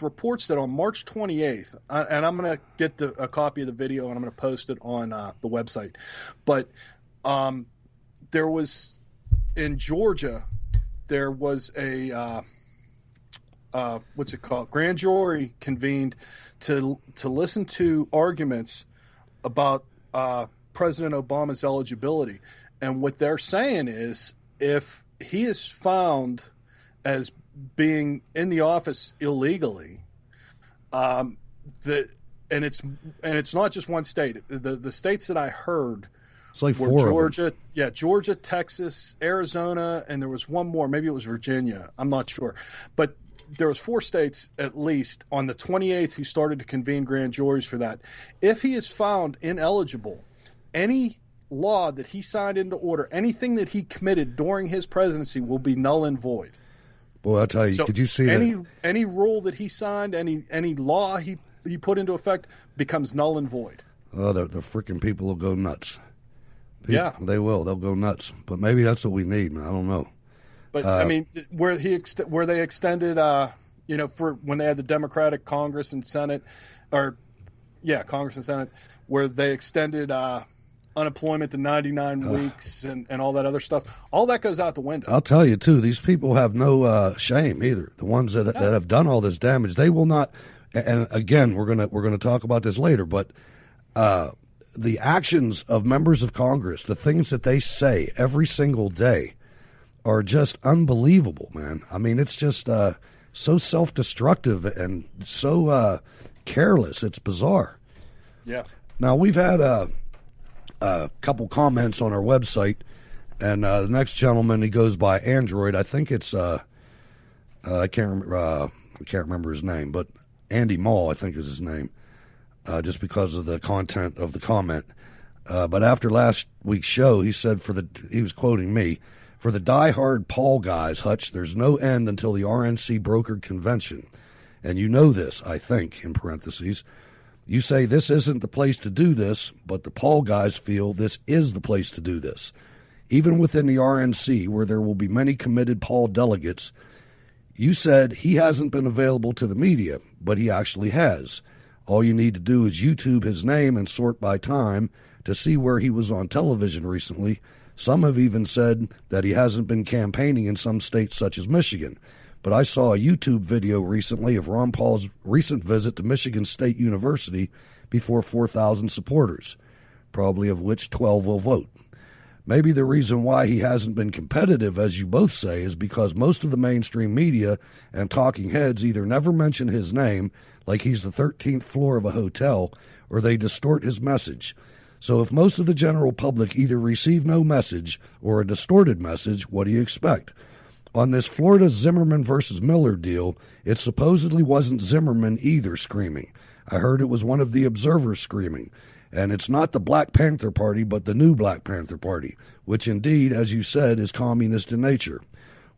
S2: reports that on March 28th, and I'm going to get a copy of the video and I'm going to post it on the website. But there was in Georgia, there was a what's it called? Grand jury convened to listen to arguments about President Obama's eligibility. And what they're saying is if he is found as being in the office illegally, and it's not just one state. The states that I heard
S4: it's like
S2: were
S4: Georgia,
S2: Georgia, Texas, Arizona, and there was one more. Maybe it was Virginia. I'm not sure, but there was 4 states at least on the 28th who started to convene grand juries for that. If he is found ineligible, any law that he signed into order, anything that he committed during his presidency will be null and void.
S4: Boy, I'll tell you, could you see
S2: any rule that he signed, any law he put into effect becomes null and void.
S4: Oh, the freaking people will go nuts.
S2: Yeah,
S4: they will. They'll go nuts. But maybe that's what we need. I don't know.
S2: But I mean, where they extended, for when they had the Democratic Congress and Senate, Congress and Senate, where they extended unemployment to 99 weeks and all that other stuff, all that goes out the window.
S4: I'll tell you too, these people have no shame either. The ones that have done all this damage, they will not. And again, we're gonna talk about this later, but the actions of members of Congress, the things that they say every single day, are just unbelievable, man. I mean, it's just so self-destructive and so careless. It's bizarre.
S2: Yeah.
S4: Now we've had a couple comments on our website, and the next gentleman, he goes by Android. I think it's I can't remember his name, but Andy Mall, I think is his name, just because of the content of the comment. But after last week's show, he said he was quoting me, "For the diehard Paul guys, Hutch, there's no end until the RNC brokered convention. And you know this, I think, in parentheses. You say this isn't the place to do this, but the Paul guys feel this is the place to do this. Even within the RNC, where there will be many committed Paul delegates, you said he hasn't been available to the media, but he actually has. All you need to do is YouTube his name and sort by time to see where he was on television recently. Some have even said that he hasn't been campaigning in some states such as Michigan. But I saw a YouTube video recently of Ron Paul's recent visit to Michigan State University before 4,000 supporters, probably of which 12 will vote. Maybe the reason why he hasn't been competitive, as you both say, is because most of the mainstream media and talking heads either never mention his name, like he's the 13th floor of a hotel, or they distort his message. So if most of the general public either receive no message or a distorted message, what do you expect? On this Florida Zimmerman versus Miller deal, it supposedly wasn't Zimmerman either screaming. I heard it was one of the observers screaming. And it's not the Black Panther Party, but the new Black Panther Party, which indeed, as you said, is communist in nature.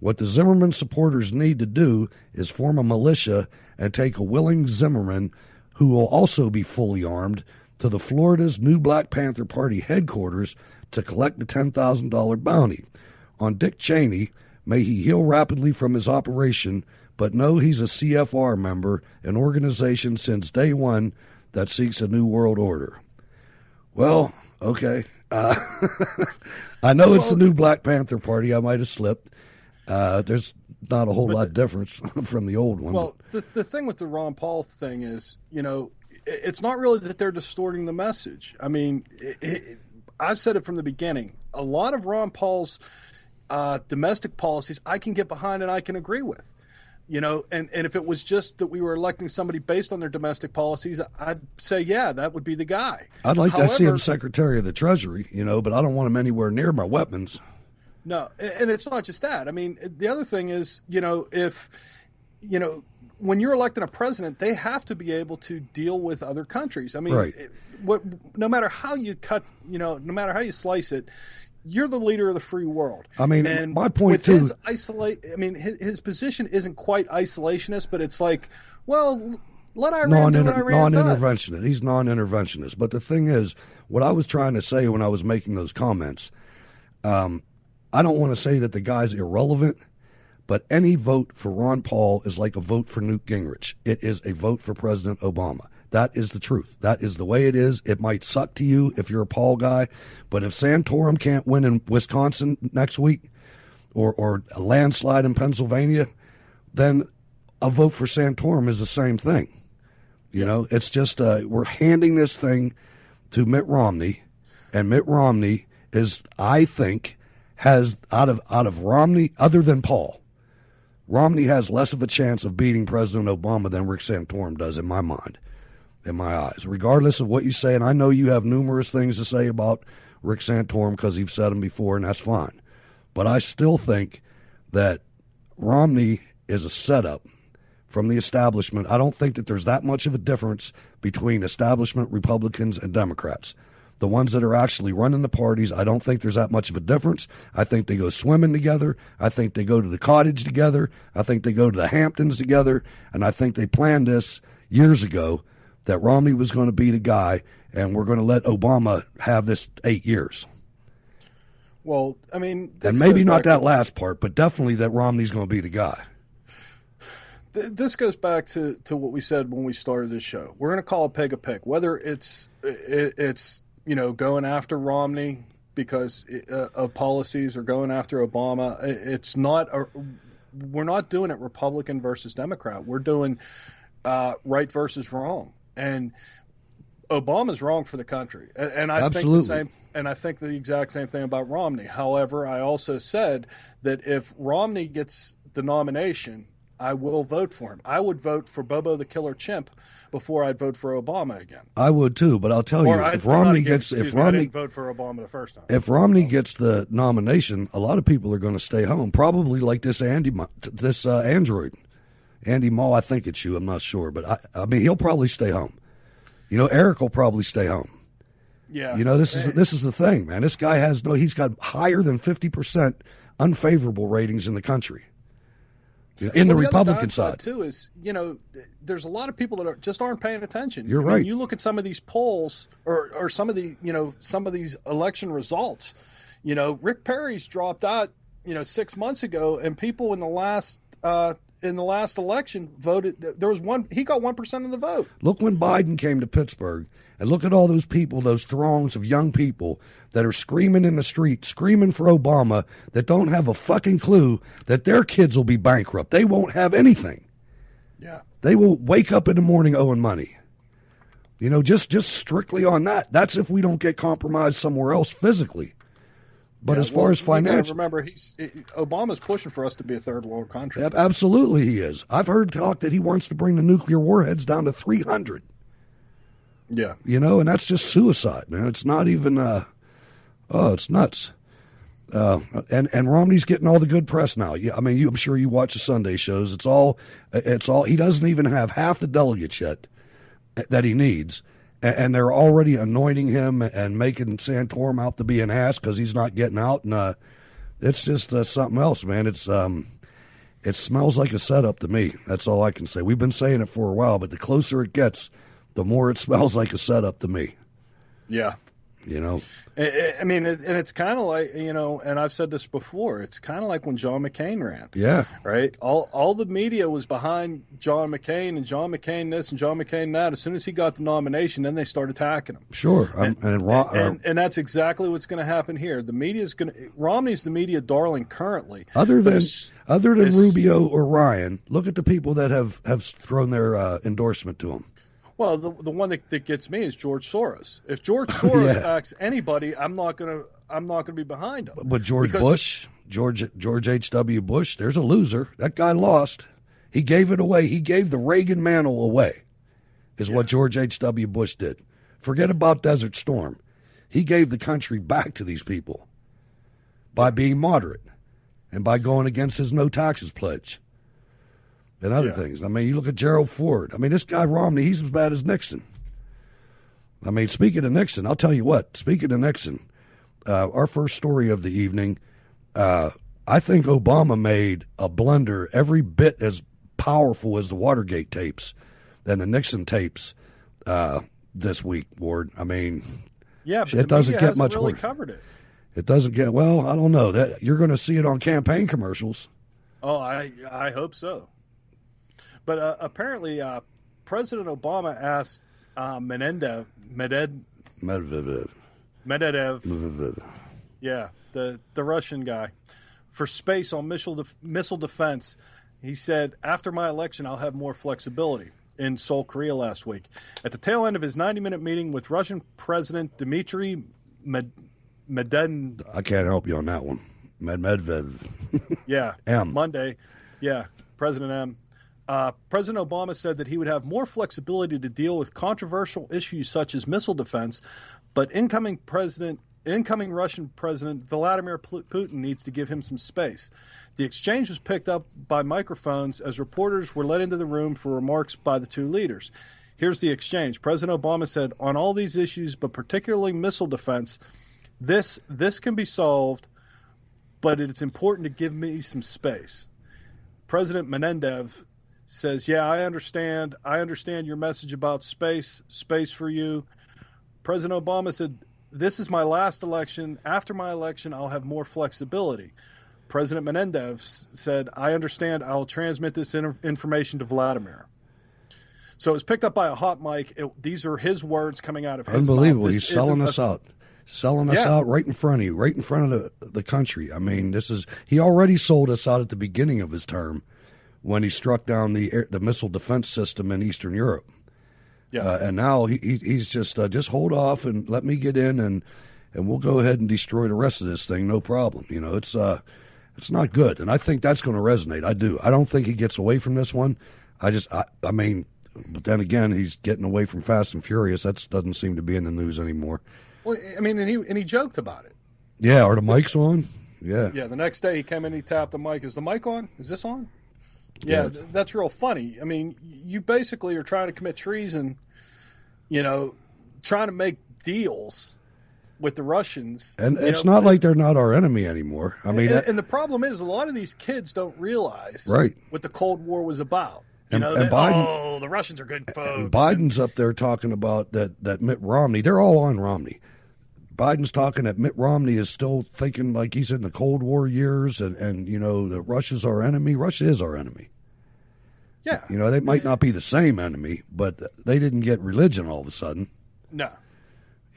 S4: What the Zimmerman supporters need to do is form a militia and take a willing Zimmerman, who will also be fully armed, to the Florida's new Black Panther Party headquarters to collect the $10,000 bounty. On Dick Cheney, may he heal rapidly from his operation, but know he's a CFR member, an organization since day one that seeks a new world order. Well, okay. I know it's the new Black Panther Party. I might have slipped. There's not a whole lot of difference from the old one.
S2: Well, the thing with the Ron Paul thing is, it's not really that they're distorting the message. I mean, I've said it from the beginning. A lot of Ron Paul's domestic policies I can get behind and I can agree with. And if it was just that we were electing somebody based on their domestic policies, I'd say, yeah, that would be the guy.
S4: I'd like to see him Secretary of the Treasury, but I don't want him anywhere near my weapons.
S2: No, and it's not just that. I mean, the other thing is, if, when you're electing a president, they have to be able to deal with other countries. I mean,
S4: right.
S2: No matter how you cut, no matter how you slice it, you're the leader of the free world.
S4: I mean,
S2: and
S4: my point too.
S2: His position isn't quite isolationist, but it's like, well, let Iran do what Iran
S4: non-interventionist.
S2: does.
S4: He's non-interventionist. But the thing is, what I was trying to say when I was making those comments, I don't want to say that the guy's irrelevant, but any vote for Ron Paul is like a vote for Newt Gingrich. It is a vote for President Obama. That is the truth. That is the way it is. It might suck to you if you're a Paul guy, but if Santorum can't win in Wisconsin next week or a landslide in Pennsylvania, then a vote for Santorum is the same thing. It's just we're handing this thing to Mitt Romney, and Mitt Romney is, I think, has out of Romney, other than Paul, Romney has less of a chance of beating President Obama than Rick Santorum does, in my mind. In my eyes, regardless of what you say, and I know you have numerous things to say about Rick Santorum because you've said them before, and that's fine. But I still think that Romney is a setup from the establishment. I don't think that there's that much of a difference between establishment Republicans and Democrats. The ones that are actually running the parties, I don't think there's that much of a difference. I think they go swimming together. I think they go to the cottage together. I think they go to the Hamptons together. And I think they planned this years ago, that Romney was going to be the guy, and we're going to let Obama have this 8 years.
S2: Well, I mean...
S4: And maybe not that last part, but definitely that Romney's going to be the guy.
S2: This goes back to what we said when we started this show. We're going to call a pig a pig. Whether it's going after Romney because of policies or going after Obama, it's not... we're not doing it Republican versus Democrat. We're doing right versus wrong. And Obama's wrong for the country, and I think the same. And I think the exact same thing about Romney. However, I also said that if Romney gets the nomination, I will vote for him. I would vote for Bobo the Killer Chimp before I'd vote for Obama again.
S4: I would too, but I'll tell you, if Romney gets,
S2: I didn't vote for Obama the first time.
S4: If Romney gets the nomination, a lot of people are going to stay home. Probably like this android. Andy Moe, I think it's you. I'm not sure, but I mean, he'll probably stay home. Eric will probably stay home.
S2: Yeah.
S4: This is the thing, man. This guy he's got higher than 50% unfavorable ratings in the country. In the Republican side
S2: too is, there's a lot of people that just aren't paying attention.
S4: You're right.
S2: You look at some of these polls or some of the, some of these election results. Rick Perry's dropped out, 6 months ago, and people in the last election voted. He got 1% of the vote.
S4: Look when Biden came to Pittsburgh, and look at all those people, those throngs of young people that are screaming in the street, screaming for Obama, that don't have a fucking clue that their kids will be bankrupt. They won't have anything.
S2: Yeah.
S4: They will wake up in the morning owing money. Just strictly on that. That's if we don't get compromised somewhere else physically. But as far as financial,
S2: remember, Obama's pushing for us to be a third world country.
S4: Absolutely, he is. I've heard talk that he wants to bring the nuclear warheads down to 300.
S2: Yeah.
S4: And that's just suicide, man. It's not even, it's nuts. And Romney's getting all the good press now. Yeah, I mean, I'm sure you watch the Sunday shows. It's all, he doesn't even have half the delegates yet that he needs. And they're already anointing him and making Santorum out to be an ass because he's not getting out. And it's just something else, man. It smells like a setup to me. That's all I can say. We've been saying it for a while, but the closer it gets, the more it smells like a setup to me.
S2: Yeah. I mean, and it's kind of like, and I've said this before, it's kind of like when John McCain ran.
S4: Yeah.
S2: Right? All the media was behind John McCain and John McCain this and John McCain that. As soon as he got the nomination, then they started attacking him.
S4: Sure.
S2: And that's exactly what's going to happen here. Romney's the media darling currently.
S4: Other than Rubio or Ryan, look at the people that have thrown their endorsement to him.
S2: Well, the one that gets me is George Soros. If George Soros backs anybody, I'm not gonna be behind him.
S4: But George H.W. Bush, there's a loser. That guy lost. He gave it away. He gave the Reagan mantle away, is what George H.W. Bush did. Forget about Desert Storm. He gave the country back to these people by being moderate and by going against his no taxes pledge. And other things. I mean, you look at Gerald Ford. I mean, this guy Romney, he's as bad as Nixon. I mean, speaking of Nixon, I'll tell you what. Speaking of Nixon, our first story of the evening, I think Obama made a blunder every bit as powerful as the Watergate tapes and the Nixon tapes this week, Ward. I mean,
S2: but
S4: it doesn't get much
S2: really
S4: worse.
S2: Covered it.
S4: It doesn't get, well, I don't know. That you're going to see it on campaign commercials.
S2: Oh, I hope so. But apparently, President Obama asked Medvedev, the Russian guy, for space on missile defense. He said, after my election, I'll have more flexibility, in Seoul, Korea last week. At the tail end of his 90-minute meeting with Russian President Dmitry Medvedev.
S4: I can't help you on that one. Medvedev.
S2: Yeah.
S4: M.
S2: Monday. Yeah, President M. President Obama said that he would have more flexibility to deal with controversial issues such as missile defense, but incoming Russian President Vladimir Putin needs to give him some space. The exchange was picked up by microphones as reporters were let into the room for remarks by the two leaders. Here's the exchange. President Obama said, on all these issues, but particularly missile defense, this can be solved, but it's important to give me some space. President Medvedev says, yeah, I understand your message about space for you. President Obama said, this is my last election. After my election, I'll have more flexibility. President Medvedev said, I understand. I'll transmit this information to Vladimir. So it was picked up by a hot mic. These are his words coming out of his mouth.
S4: Unbelievable. He's selling us out. Selling us out right in front of you, right in front of the country. I mean, he already sold us out at the beginning of his term, when he struck down the missile defense system in Eastern Europe. Yeah. And now he's just hold off and let me get in and we'll go ahead and destroy the rest of this thing, no problem. It's not good. And I think that's going to resonate. I do. I don't think he gets away from this one. I mean, but then again, he's getting away from Fast and Furious. That doesn't seem to be in the news anymore.
S2: Well, I mean, and he joked about it.
S4: Yeah, are the mics on? Yeah.
S2: Yeah, the next day he came in and he tapped the mic. Is the mic on? Is this on? Yeah, that's real funny. I mean, you basically are trying to commit treason, trying to make deals with the Russians.
S4: And it's not like they're not our enemy anymore. I mean,
S2: and the problem is a lot of these kids don't realize what the Cold War was about.
S4: Biden,
S2: the Russians are good folks.
S4: And Biden's up there talking about that Mitt Romney. They're all on Romney. Biden's talking that Mitt Romney is still thinking like he's in the Cold War years and that Russia's our enemy. Russia is our enemy.
S2: Yeah.
S4: They might not be the same enemy, but they didn't get religion all of a sudden.
S2: No.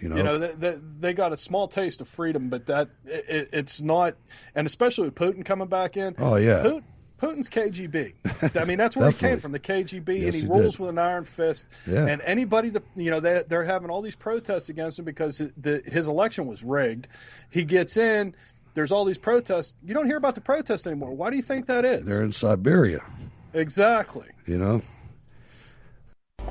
S2: They got a small taste of freedom, but it's not, and especially with Putin coming back in.
S4: Oh, yeah.
S2: Putin's KGB. I mean, that's where he came from, the KGB,
S4: yes,
S2: and he rules with an iron fist. Yeah. And anybody that, they're having all these protests against him because his election was rigged. He gets in, there's all these protests. You don't hear about the protests anymore. Why do you think that is?
S4: They're in Siberia.
S2: Exactly.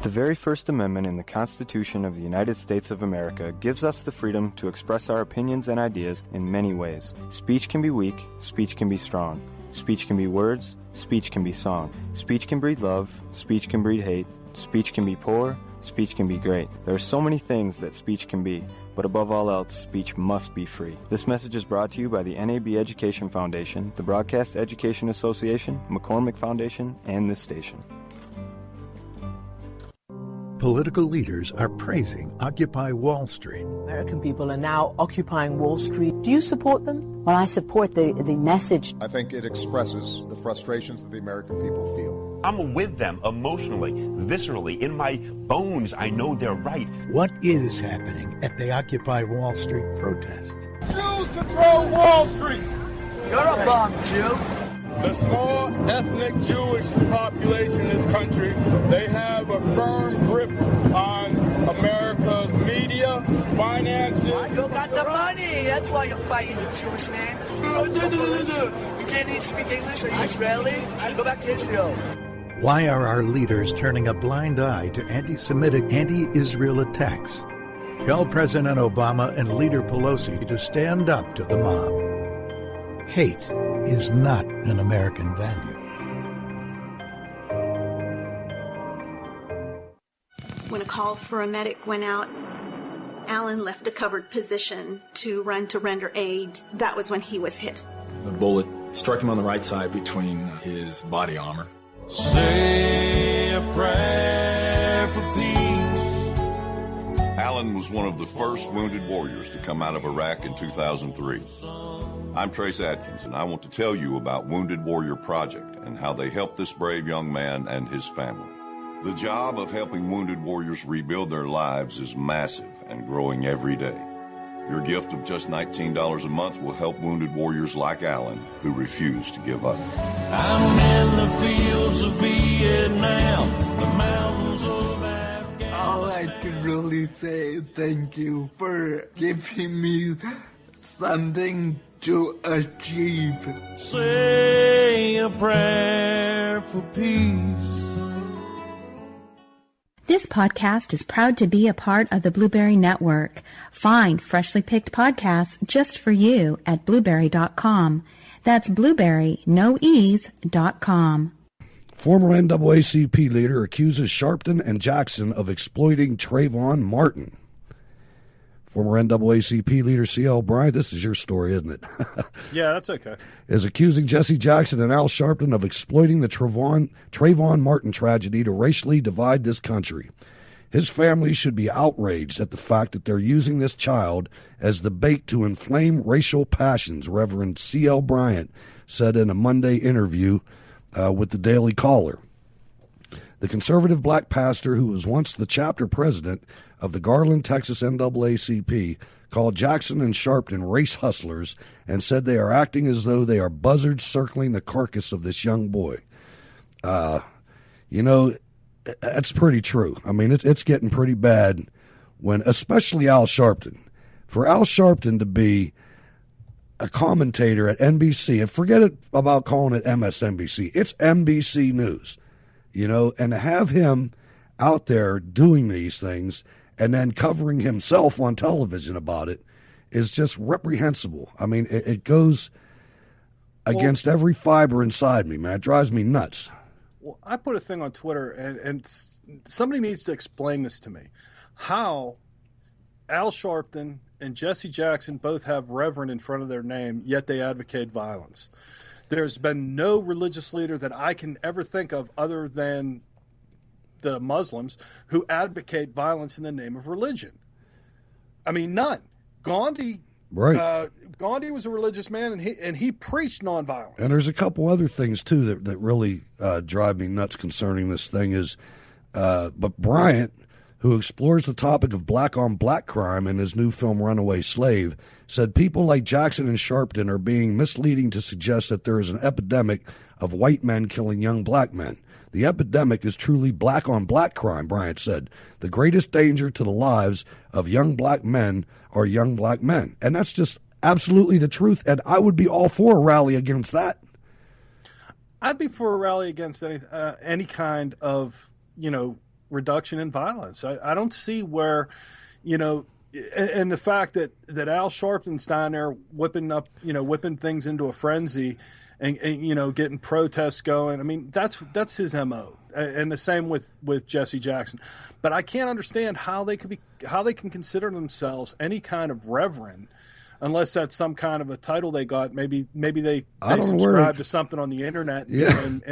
S6: The very First Amendment in the Constitution of the United States of America gives us the freedom to express our opinions and ideas in many ways. Speech can be weak, speech can be strong. Speech can be words, speech can be song. Speech can breed love, speech can breed hate. Speech can be poor, speech can be great. There are so many things that speech can be, but above all else, speech must be free. This message is brought to you by the NAB Education Foundation, the Broadcast Education Association, McCormick Foundation, and this station.
S8: Political leaders are praising Occupy Wall Street.
S9: American people are now occupying Wall Street. Do you support them?
S24: Well, I support the message.
S25: I think it expresses the frustrations that the American people feel.
S26: I'm with them emotionally, viscerally, in my bones. I know they're right.
S8: What is happening at the Occupy Wall Street protest?
S27: Jews control Wall Street!
S28: You're a bum, Jew.
S27: The small ethnic Jewish population in this country, they have a firm grip on America's media, finances.
S28: You got the money. That's why you're fighting, you Jewish man. You can't even speak English. Are you Israeli? Go back to Israel.
S8: Why are our leaders turning a blind eye to anti-Semitic, anti-Israel attacks? Tell President Obama and Leader Pelosi to stand up to the mob. Hate is not an American value.
S29: When a call for a medic went out, Alan left a covered position to run to render aid. That was when he was hit.
S30: The bullet struck him on the right side between his body armor.
S31: Say a prayer for peace.
S32: Alan was one of the first wounded warriors to come out of Iraq in 2003. I'm Trace Atkins, and I want to tell you about Wounded Warrior Project and how they helped this brave young man and his family. The job of helping wounded warriors rebuild their lives is massive and growing every day. Your gift of just $19 a month will help wounded warriors like Alan who refuse to give up.
S31: I'm in the fields of Vietnam, the mountains of Afghanistan.
S33: All I can really say is thank you for giving me something to achieve.
S31: Say a prayer for peace.
S34: This podcast is proud to be a part of the Blueberry Network. Find freshly picked podcasts just for you at blueberry.com. That's blueberry.com.
S4: Former NAACP leader accuses Sharpton and Jackson of exploiting Trayvon Martin. Former NAACP leader C.L. Bryant, this is your story, isn't it?
S2: Yeah, that's okay.
S4: Is accusing Jesse Jackson and Al Sharpton of exploiting the Trayvon Martin tragedy to racially divide this country. His family should be outraged at the fact that they're using this child as the bait to inflame racial passions, Reverend C.L. Bryant said in a Monday interview with the Daily Caller. The conservative black pastor who was once the chapter president of the Garland, Texas NAACP called Jackson and Sharpton race hustlers and said they are acting as though they are buzzards circling the carcass of this young boy. That's pretty true. I mean, it's getting pretty bad when, especially Al Sharpton. For Al Sharpton to be a commentator at NBC, and forget it about calling it MSNBC, it's NBC News, and to have him out there doing these things and then covering himself on television about it is just reprehensible. I mean, it goes against every fiber inside me, man. It drives me nuts.
S2: Well, I put a thing on Twitter, and somebody needs to explain this to me. How Al Sharpton and Jesse Jackson both have Reverend in front of their name, yet they advocate violence. There's been no religious leader that I can ever think of other than the Muslims who advocate violence in the name of religion. I mean, none. Gandhi,
S4: right?
S2: Gandhi was a religious man, and he preached nonviolence.
S4: And there's a couple other things too that really drive me nuts concerning this thing. But Bryant, who explores the topic of black-on-black crime in his new film Runaway Slave, said people like Jackson and Sharpton are being misleading to suggest that there is an epidemic of white men killing young black men. The epidemic is truly black-on-black crime, Bryant said. The greatest danger to the lives of young black men are young black men. And that's just absolutely the truth, and I would be all for a rally against that.
S2: I'd be for a rally against any kind of, reduction in violence. I don't see where, and the fact that Al Sharpton's down there whipping things into a frenzy and getting protests going. I mean, that's his MO. And the same with Jesse Jackson. But I can't understand how they can consider themselves any kind of reverend, unless that's some kind of a title they got. Maybe they subscribe to something on the internet. And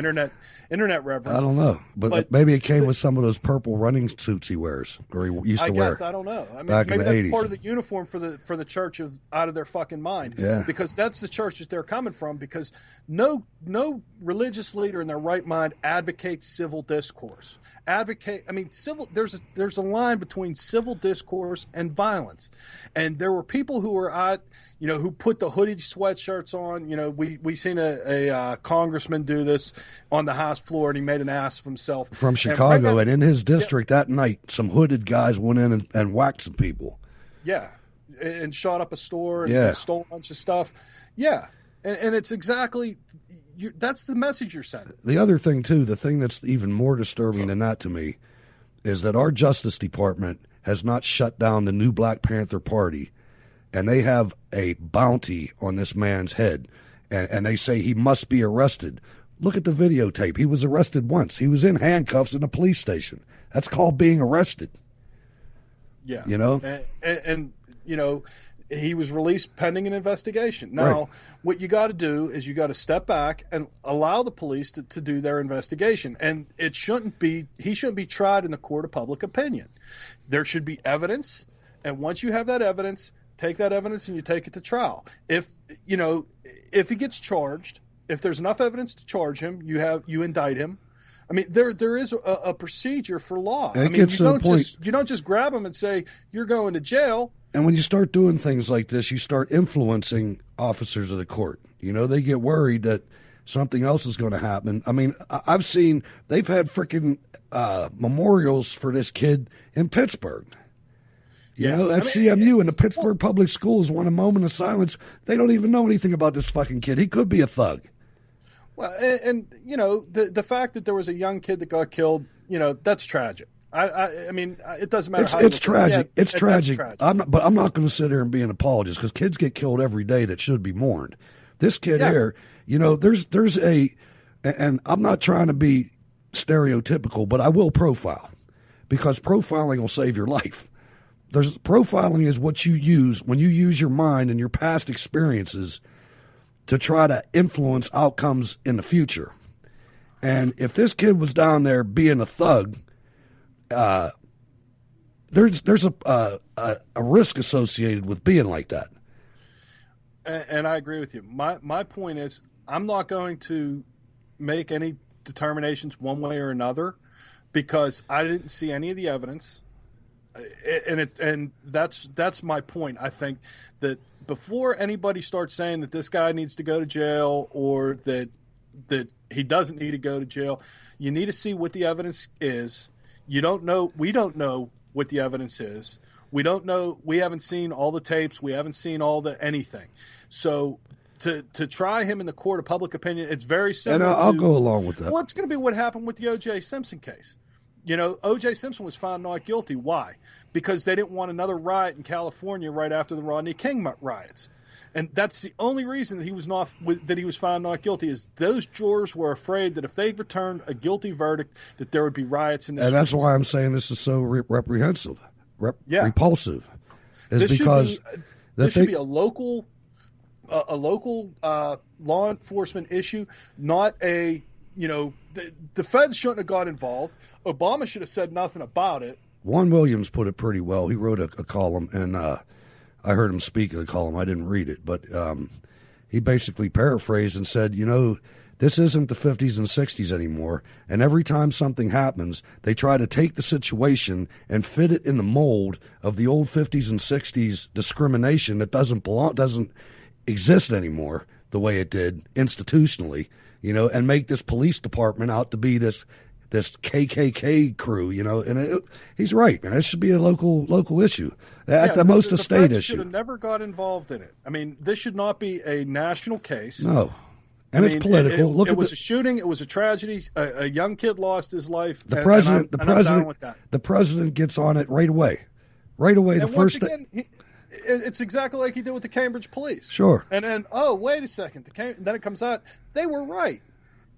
S2: internet reverence.
S4: I don't know, but maybe it came with some of those purple running suits he wears, or he used to wear.
S2: I guess, I don't know. I mean,
S4: back
S2: maybe
S4: in the
S2: that's
S4: 80s.
S2: part of the uniform for the church out of their fucking mind.
S4: Yeah.
S2: Because that's the church that they're coming from. Because no religious leader in their right mind advocates civil discourse. There's a line between civil discourse and violence, and there were people who were who put the hoodie sweatshirts on. We seen a congressman do this on the House floor, and he made an ass of himself
S4: from Chicago, and in his district that night, some hooded guys went in and whacked some people.
S2: Yeah, and shot up a store and stole a bunch of stuff. Yeah, and it's exactly. That's the message you're sending.
S4: The other thing, too, the thing that's even more disturbing than that to me, is that our Justice Department has not shut down the new Black Panther Party, and they have a bounty on this man's head, and they say he must be arrested. Look at the videotape. He was arrested once. He was in handcuffs in a police station. That's called being arrested.
S2: Yeah.
S4: And
S2: he was released pending an investigation. Now, What you got to do is you got to step back and allow the police to do their investigation. And he shouldn't be tried in the court of public opinion. There should be evidence. And once you have that evidence, take that evidence and you take it to trial. If he gets charged, if there's enough evidence to charge him, you indict him. I mean, there is a procedure for law. I mean, you don't just grab him and say you're going to jail.
S4: And when you start doing things like this, you start influencing officers of the court. They get worried that something else is going to happen. I mean, I've seen they've had freaking memorials for this kid in Pittsburgh. CMU and the Pittsburgh Public Schools want a moment of silence. They don't even know anything about this fucking kid. He could be a thug.
S2: Well, and the fact that there was a young kid that got killed, that's tragic. I mean, it doesn't matter.
S4: It's tragic. It's tragic. I'm not going to sit here and be an apologist because kids get killed every day that should be mourned. This kid here, there's and I'm not trying to be stereotypical, but I will profile because profiling will save your life. Profiling is what you use when you use your mind and your past experiences to try to influence outcomes in the future. And if this kid was down there being a thug, there's a risk associated with being like that.
S2: And I agree with you. My point is, I'm not going to make any determinations one way or another because I didn't see any of the evidence. And that's my point. I think that before anybody starts saying that this guy needs to go to jail or that he doesn't need to go to jail, you need to see what the evidence is. We don't know what the evidence is. We don't know. We haven't seen all the tapes. We haven't seen all the anything. So to try him in the court of public opinion, it's very similar.
S4: And I'll go along with that.
S2: Well, it's going to be what happened with the O.J. Simpson case. O.J. Simpson was found not guilty. Why? Because they didn't want another riot in California right after the Rodney King riots. And that's the only reason that he was found not guilty is those jurors were afraid that if they returned a guilty verdict, that there would be riots in the streets.
S4: And that's why I'm saying this is so reprehensive, repulsive. This
S2: should be a local law enforcement issue, not a the feds shouldn't have got involved. Obama should have said nothing about it.
S4: Juan Williams put it pretty well. He wrote a column, and I heard him speak of the column. I didn't read it, but he basically paraphrased and said, this isn't the 50s and 60s anymore, and every time something happens, they try to take the situation and fit it in the mold of the old 50s and 60s discrimination that doesn't exist anymore the way it did institutionally, and make this police department out to be this KKK crew, and he's right, man. It should be a local issue, at the most a state issue.
S2: Should have never got involved in it. I mean, this should not be a national case.
S4: No, And it's political.
S2: It was a shooting. It was a tragedy. A young kid lost his life.
S4: The president gets on it right away. Right away, the first day.
S2: It's exactly like he did with the Cambridge police.
S4: Sure.
S2: And then, wait a second. Then it comes out, they were right.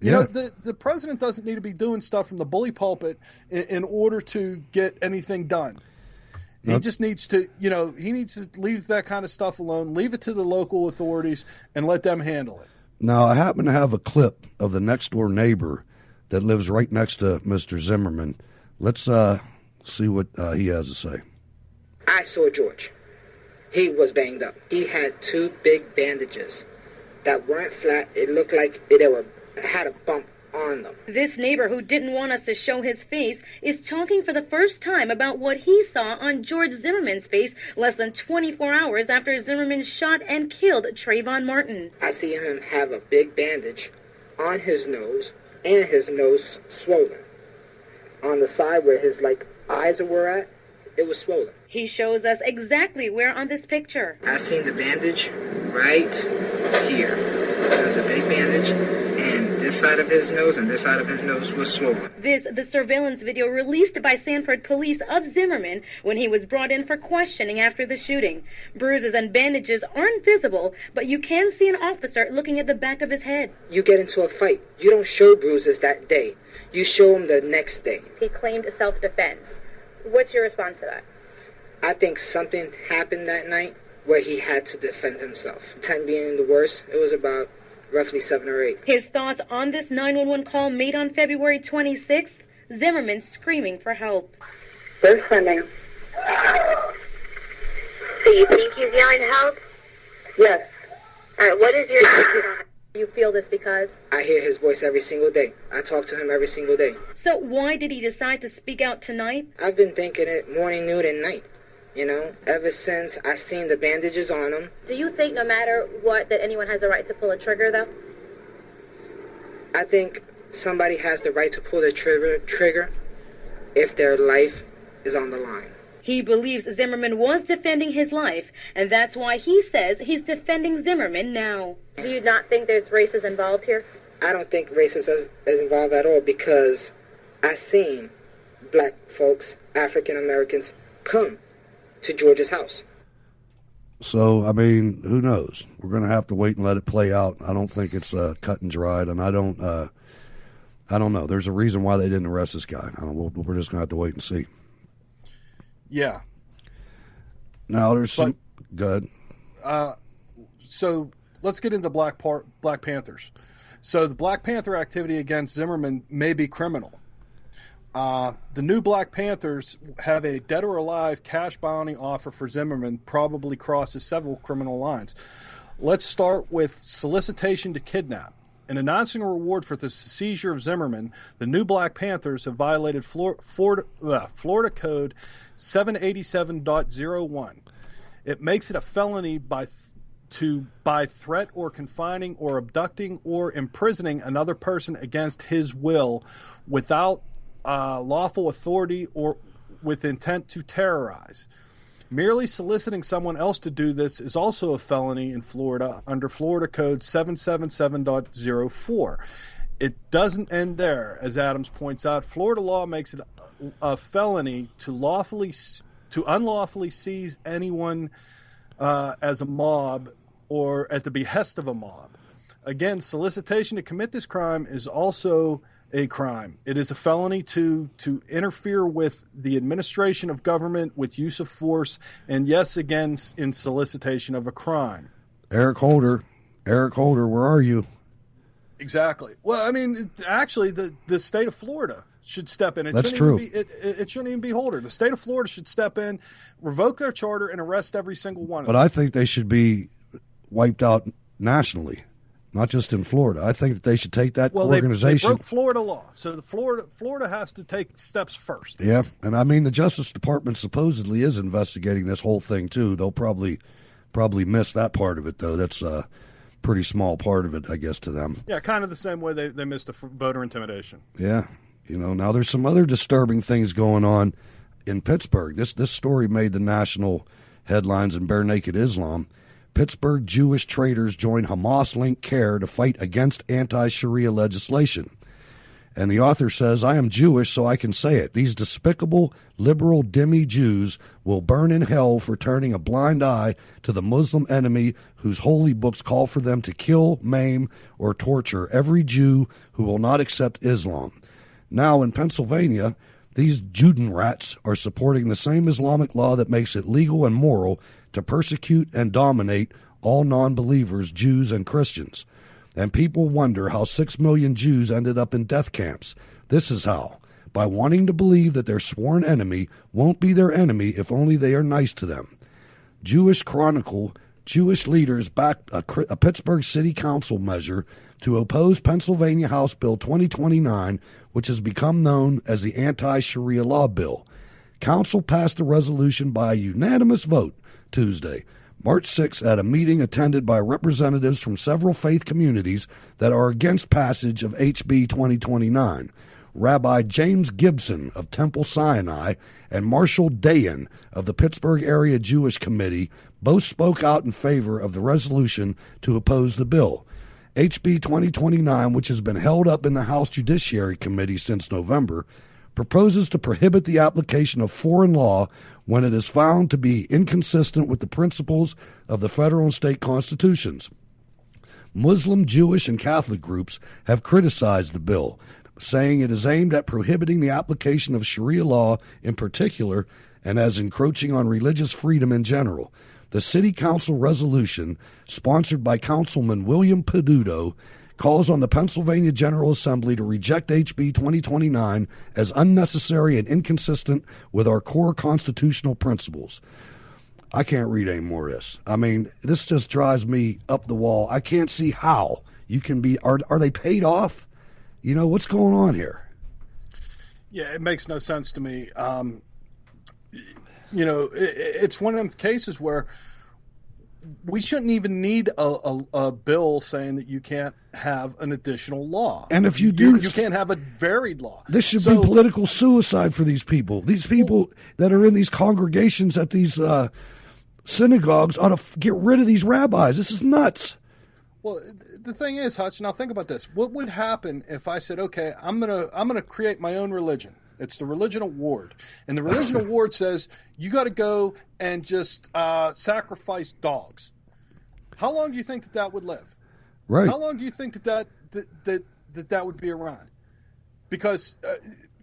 S2: You
S4: Yeah.
S2: know, the president doesn't need to be doing stuff from the bully pulpit in order to get anything done. He just needs to, he needs to leave that kind of stuff alone, leave it to the local authorities, and let them handle it.
S4: Now, I happen to have a clip of the next-door neighbor that lives right next to Mr. Zimmerman. Let's see what he has to say.
S3: I saw George. He was banged up. He had 2 big bandages that weren't flat. It looked like had a bump on them.
S7: This neighbor who didn't want us to show his face is talking for the first time about what he saw on George Zimmerman's face less than 24 hours after Zimmerman shot and killed Trayvon Martin.
S3: I see him have a big bandage on his nose and his nose swollen. On the side where his eyes were at, it was swollen.
S7: He shows us exactly where on this picture.
S3: I seen the bandage right here. There was a big bandage, and this side of his nose and this side of his nose was swollen.
S7: The surveillance video released by Sanford police of Zimmerman when he was brought in for questioning after the shooting. Bruises and bandages aren't visible, but you can see an officer looking at the back of his head.
S3: You get into a fight. You don't show bruises that day. You show them the next day.
S7: He claimed self-defense. What's your response to that?
S3: I think something happened that night where he had to defend himself. 10 being the worst, it was about roughly 7 or 8.
S7: His thoughts on this 911 call made on February 26th, Zimmerman screaming for help.
S3: We're sending.
S7: So you think he's yelling help?
S3: Yes.
S7: All right, what is your... You feel this because?
S3: I hear his voice every single day. I talk to him every single day.
S7: So why did he decide to speak out tonight?
S3: I've been thinking it morning, noon, and night. Ever since I seen the bandages on him.
S7: Do you think no matter what that anyone has a right to pull a trigger, though?
S3: I think somebody has the right to pull the trigger if their life is on the line.
S7: He believes Zimmerman was defending his life, and that's why he says he's defending Zimmerman now. Do you not think there's races involved here?
S3: I don't think racism is involved at all because I seen black folks, African Americans, come to George's house.
S4: So, I mean, who knows? We're going to have to wait and let it play out. I don't think it's cut and dried, and I don't know. There's a reason why they didn't arrest this guy. We're just going to have to wait and see.
S2: Yeah.
S4: Now, there's some good.
S2: So let's get into Black Panthers. So the Black Panther activity against Zimmerman may be criminal. The new Black Panthers have a dead or alive cash bounty offer for Zimmerman, probably crosses several criminal lines. Let's start with solicitation to kidnap. In announcing a reward for the seizure of Zimmerman, the new Black Panthers have violated Florida Code 787.01. It makes it a felony by threat or confining or abducting or imprisoning another person against his will without lawful authority or with intent to terrorize. Merely soliciting someone else to do this is also a felony in Florida under Florida Code 777.04. It doesn't end there, as Adams points out. Florida law makes it a felony to unlawfully seize anyone as a mob or at the behest of a mob. Again, solicitation to commit this crime is also a crime. It is a felony to interfere with the administration of government with use of force, and yes, again, in solicitation of a crime.
S4: Eric Holder, where are you?
S2: Exactly. Well, I mean, actually, the state of Florida should step in.
S4: That's true.
S2: It shouldn't even be Holder. The state of Florida should step in, revoke their charter, and arrest every single one of them.
S4: But I think they should be wiped out nationally. Not just in Florida. I think that they should take that organization.
S2: They broke Florida law, so Florida has to take steps first.
S4: Yeah, and I mean the Justice Department supposedly is investigating this whole thing too. They'll probably miss that part of it though. That's a pretty small part of it, I guess, to them.
S2: Yeah, kind of the same way they missed the voter intimidation.
S4: Yeah, now there's some other disturbing things going on in Pittsburgh. This story made the national headlines in Bare Naked Islam. Pittsburgh Jewish traders join Hamas-linked CARE to fight against anti-Sharia legislation. And the author says, I am Jewish, so I can say it. These despicable, liberal, dhimmi Jews will burn in hell for turning a blind eye to the Muslim enemy whose holy books call for them to kill, maim, or torture every Jew who will not accept Islam. Now, in Pennsylvania, these Judenrats are supporting the same Islamic law that makes it legal and moral to persecute and dominate all non-believers, Jews and Christians. And people wonder how 6 million Jews ended up in death camps. This is how. By wanting to believe that their sworn enemy won't be their enemy if only they are nice to them. Jewish Chronicle, Jewish leaders backed a Pittsburgh City Council measure to oppose Pennsylvania House Bill 2029, which has become known as the Anti-Sharia Law Bill. Council passed the resolution by a unanimous vote Tuesday, March 6th, at a meeting attended by representatives from several faith communities that are against passage of HB 2029. Rabbi James Gibson of Temple Sinai and Marshall Dayan of the Pittsburgh Area Jewish Committee both spoke out in favor of the resolution to oppose the bill. HB 2029, which has been held up in the House Judiciary Committee since November, proposes to prohibit the application of foreign law when it is found to be inconsistent with the principles of the federal and state constitutions. Muslim, Jewish, and Catholic groups have criticized the bill, saying it is aimed at prohibiting the application of Sharia law in particular and as encroaching on religious freedom in general. The City Council resolution, sponsored by Councilman William Peduto, calls on the Pennsylvania General Assembly to reject HB 2029 as unnecessary and inconsistent with our core constitutional principles. I can't read any more of this. I mean, this just drives me up the wall. I can't see how you can be. Are they paid off? You know, what's going on here?
S2: Yeah, it makes no sense to me. You know, it's one of them cases where we shouldn't even need a bill saying that you can't have an additional law.
S4: And if you do,
S2: you can't have a varied law.
S4: This should be political suicide for these people. These people that are in these congregations at these synagogues ought to get rid of these rabbis. This is nuts.
S2: Well, the thing is, Hutch, now think about this. What would happen if I said, okay, I'm gonna create my own religion? It's the religion award. And the religion award says you got to go and just sacrifice dogs. How long do you think that would live?
S4: Right.
S2: How long do you think that would be around? Because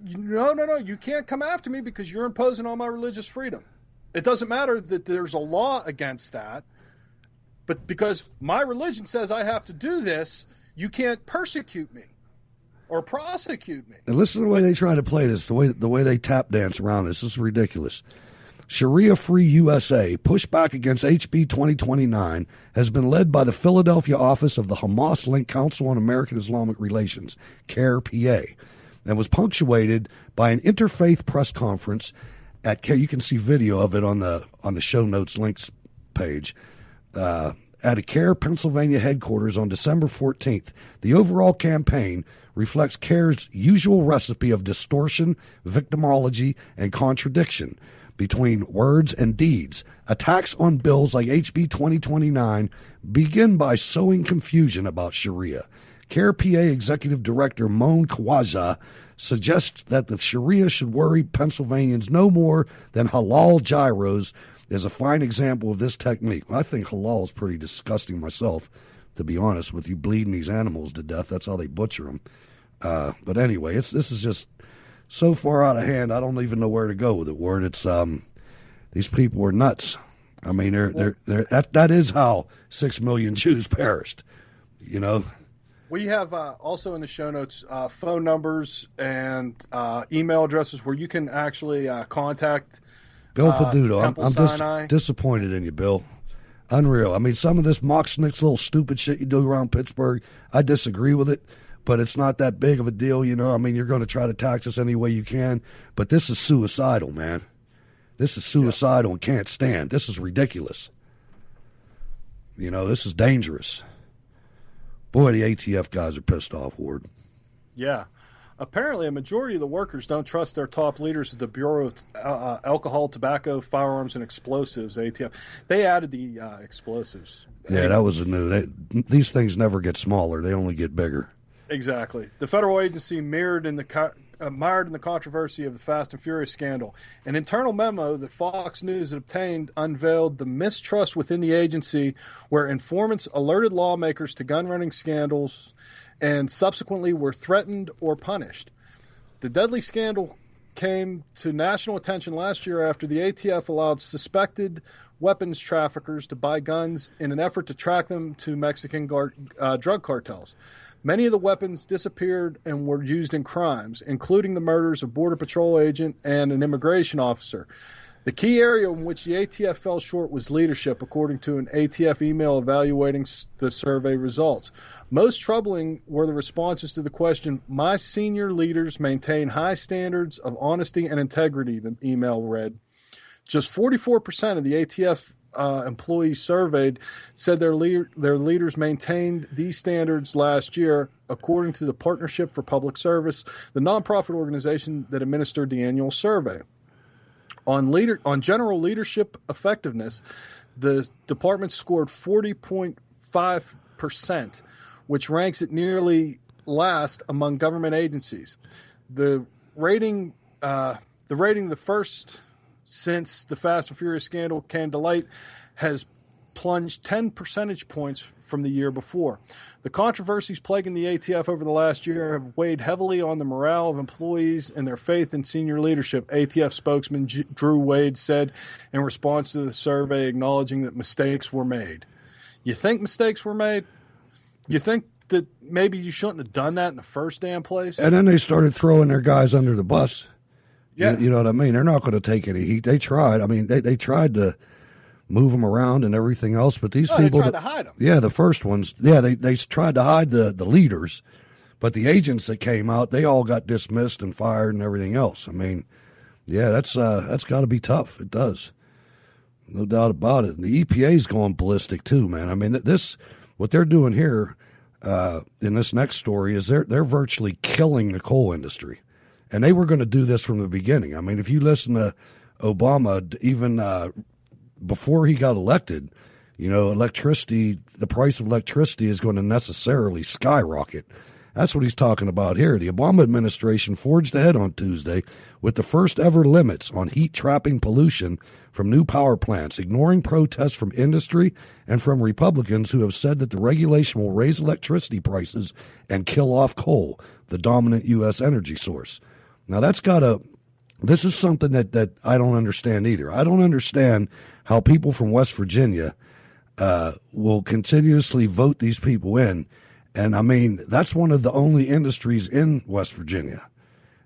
S2: no, you can't come after me because you're imposing on my religious freedom. It doesn't matter that there's a law against that, but because my religion says I have to do this, you can't persecute me or prosecute me.
S4: And listen to the way they try to play this, the way they tap dance around this. This is ridiculous. Sharia-free USA pushback against HB 2029 has been led by the Philadelphia office of the Hamas-linked Council on American Islamic Relations, CARE-PA, and was punctuated by an interfaith press conference at CARE. You can see video of it on the show notes links page. At a CARE Pennsylvania headquarters on December 14th. The overall campaign reflects CARE's usual recipe of distortion, victimology, and contradiction between words and deeds. Attacks on bills like HB 2029 begin by sowing confusion about Sharia. CARE PA Executive Director Moan Khawaja suggests that the Sharia should worry Pennsylvanians no more than halal gyros is a fine example of this technique. I think halal is pretty disgusting myself, to be honest with you, bleeding these animals to death. That's how they butcher them. But anyway, this is just so far out of hand. I don't even know where to go with it. Word, it's these people are nuts. I mean, that is how 6 million Jews perished. You know.
S2: We have also in the show notes phone numbers and email addresses where you can actually contact.
S4: Bill Peduto,
S2: I'm
S4: disappointed in you, Bill. Unreal. I mean, some of this Moxnick's little stupid shit you do around Pittsburgh, I disagree with it, but it's not that big of a deal, you know. I mean, you're going to try to tax us any way you can, but this is suicidal, man. This is suicidal and can't stand. This is ridiculous. You know, this is dangerous. Boy, the ATF guys are pissed off, Ward.
S2: Yeah. apparently a majority of the workers don't trust their top leaders at the Bureau of Alcohol, Tobacco, Firearms, and Explosives, ATF. They added the explosives.
S4: Yeah, that was a new. These things never get smaller; they only get bigger.
S2: Exactly. The federal agency mired in the controversy of the Fast and Furious scandal. An internal memo that Fox News had obtained unveiled the mistrust within the agency, where informants alerted lawmakers to gun-running scandals and subsequently were threatened or punished. The deadly scandal came to national attention last year after the ATF allowed suspected weapons traffickers to buy guns in an effort to track them to Mexican drug cartels. Many of the weapons disappeared and were used in crimes, including the murders of Border Patrol agent and an immigration officer. The key area in which the ATF fell short was leadership, according to an ATF email evaluating the survey results. Most troubling were the responses to the question, "My senior leaders maintain high standards of honesty and integrity," the email read. Just 44% of the ATF employees surveyed said their leaders maintained these standards last year, according to the Partnership for Public Service, the nonprofit organization that administered the annual survey. On general leadership effectiveness, the department scored 40.5%, which ranks it nearly last among government agencies. The rating, the first since the Fast and Furious scandal came to light, has plunged 10 percentage points from the year before. The controversies plaguing the ATF over the last year have weighed heavily on the morale of employees and their faith in senior leadership, ATF spokesman Drew Wade said in response to the survey, acknowledging that mistakes were made. You think mistakes were made? You think that maybe you shouldn't have done that in the first damn place?
S4: And then they started throwing their guys under the bus.
S2: Yeah.
S4: You know what I mean? They're not going to take any heat. They tried. I mean, they tried to move them around and everything else, but these people...
S2: They tried to hide them.
S4: Yeah, the first ones. Yeah, they tried to hide the leaders, but the agents that came out, they all got dismissed and fired and everything else. I mean, yeah, that's got to be tough. It does. No doubt about it. And the EPA's going ballistic too, man. I mean, what they're doing here in this next story is they're virtually killing the coal industry. And they were going to do this from the beginning. I mean, if you listen to Obama, even before he got elected, you know, electricity, the price of electricity is going to necessarily skyrocket. That's what he's talking about here. The Obama administration forged ahead on Tuesday with the first ever limits on heat trapping pollution from new power plants, ignoring protests from industry and from Republicans who have said that the regulation will raise electricity prices and kill off coal, the dominant U.S. energy source. Now, this is something that I don't understand either. I don't understand how people from West Virginia will continuously vote these people in. And, I mean, that's one of the only industries in West Virginia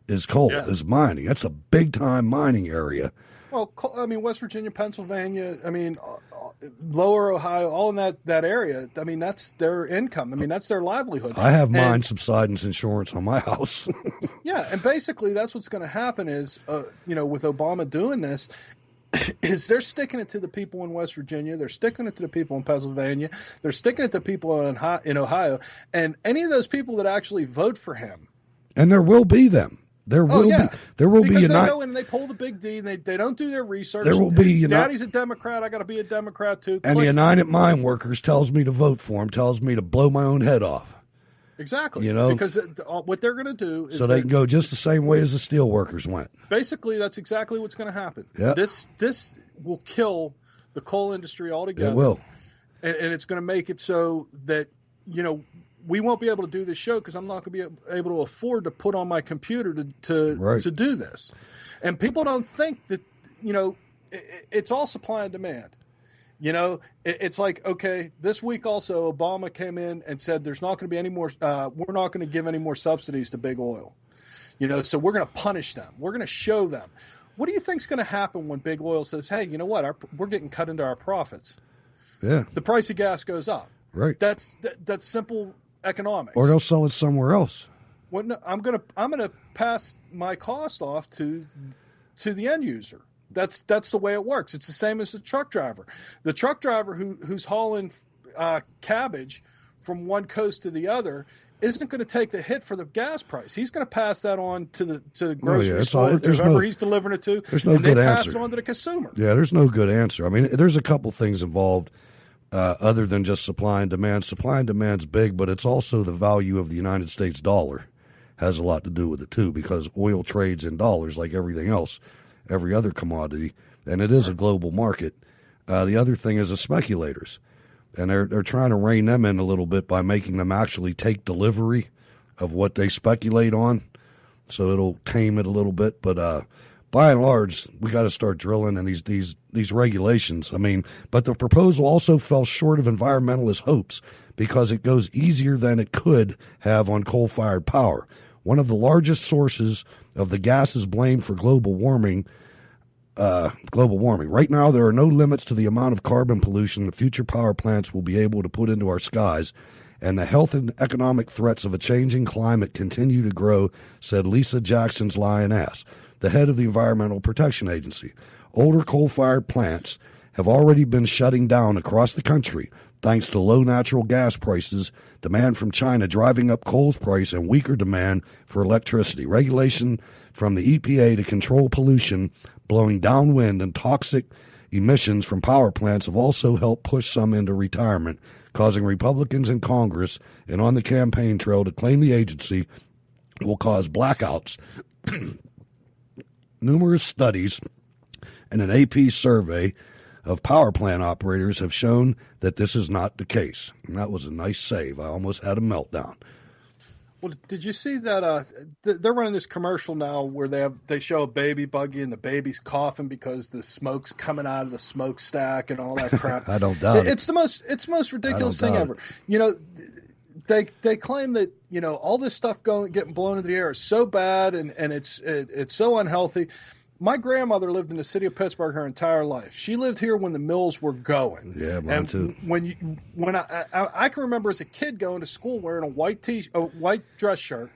S4: is coal, is mining. That's a big-time mining area.
S2: Well, I mean, West Virginia, Pennsylvania, I mean, lower Ohio, all in that area, I mean, that's their income. I mean, that's their livelihood.
S4: I have mine subsidence insurance on my house.
S2: Yeah, and basically that's what's going to happen is, you know, with Obama doing this, is they're sticking it to the people in West Virginia, they're sticking it to the people in Pennsylvania, they're sticking it to people in Ohio, and any of those people that actually vote for him.
S4: And there will be them. There will be
S2: because they go in and they pull the big D and they don't do their research.
S4: There will be
S2: Daddy's a Democrat, I got to be a Democrat too.
S4: And the United Mine Workers tells me to vote for him, tells me to blow my own head off.
S2: Exactly.
S4: You know,
S2: because what they're going to do is
S4: so they can go just the same way as the steel workers went.
S2: Basically, that's exactly what's going to happen.
S4: Yep.
S2: This will kill the coal industry altogether.
S4: It will,
S2: and it's going to make it so that, you know, we won't be able to do this show because I'm not going to be able to afford to put on my computer to do this. And people don't think that, you know, it's all supply and demand. You know, it's like, okay, this week also Obama came in and said there's not going to be any more, we're not going to give any more subsidies to big oil. You know, so we're going to punish them. We're going to show them. What do you think's going to happen when big oil says, hey, you know what, we're getting cut into our profits?
S4: Yeah.
S2: The price of gas goes up.
S4: Right.
S2: That's simple economics.
S4: Or they'll sell it somewhere else.
S2: Well, no, I'm gonna pass my cost off to the end user. That's the way it works. It's the same as the truck driver. The truck driver who's hauling cabbage from one coast to the other isn't going to take the hit for the gas price. He's going to pass that on to the grocery
S4: store,
S2: whoever he's delivering it to.
S4: There's no good
S2: pass
S4: answer.
S2: it on to the consumer.
S4: Yeah, there's no good answer. I mean, there's a couple things involved other than just supply and demand. Supply and demand's big, but it's also the value of the United States dollar has a lot to do with it too, because oil trades in dollars like everything else, every other commodity, and it is a global market. The other thing is the speculators. And they're trying to rein them in a little bit by making them actually take delivery of what they speculate on, so it'll tame it a little bit. But by and large, we got to start drilling in these regulations. I mean, but the proposal also fell short of environmentalist hopes because it goes easier than it could have on coal-fired power. One of the largest sources of the gases blamed for global warming. Right now, there are no limits to the amount of carbon pollution the future power plants will be able to put into our skies, and the health and economic threats of a changing climate continue to grow, said Lisa Jackson's Lioness, the head of the Environmental Protection Agency. Older coal-fired plants have already been shutting down across the country thanks to low natural gas prices, demand from China driving up coal's price, and weaker demand for electricity. Regulation from the EPA to control pollution blowing downwind and toxic emissions from power plants have also helped push some into retirement, causing Republicans in Congress and on the campaign trail to claim the agency will cause blackouts. Numerous studies and an AP survey of power plant operators have shown that this is not the case. And that was a nice save. I almost had a meltdown.
S2: Well, did you see that they're running this commercial now where they show a baby buggy and the baby's coughing because the smoke's coming out of the smokestack and all that crap?
S4: I don't doubt it.
S2: It's the most ridiculous thing ever. You know, they claim that, you know, all this stuff getting blown into the air is so bad and it's so unhealthy. My grandmother lived in the city of Pittsburgh her entire life. She lived here when the mills were going.
S4: Yeah, mine too.
S2: When I can remember as a kid going to school wearing a white dress shirt,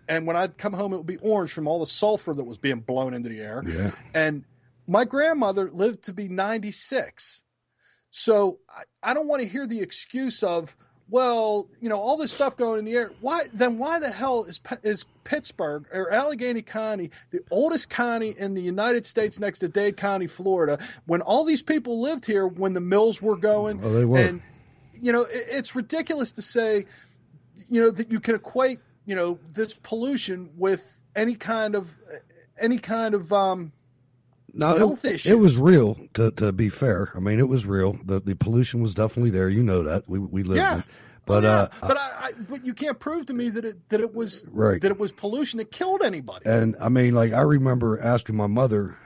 S2: and when I'd come home it would be orange from all the sulfur that was being blown into the air.
S4: Yeah.
S2: And my grandmother lived to be 96. So I don't want to hear the excuse of, well, you know, all this stuff going in the air. Why the hell is Pittsburgh or Allegheny County the oldest county in the United States next to Dade County, Florida, when all these people lived here when the mills were going?
S4: Well, they were.
S2: And, you know, it's ridiculous to say, you know, that you can equate, you know, this pollution with any kind of health issue.
S4: It was real, to be fair. I mean, it was real. The pollution was definitely there. You know that. We lived in it. But
S2: but you can't prove to me that it was
S4: right.
S2: that it was pollution that killed anybody.
S4: And I mean, like, I remember asking my mother,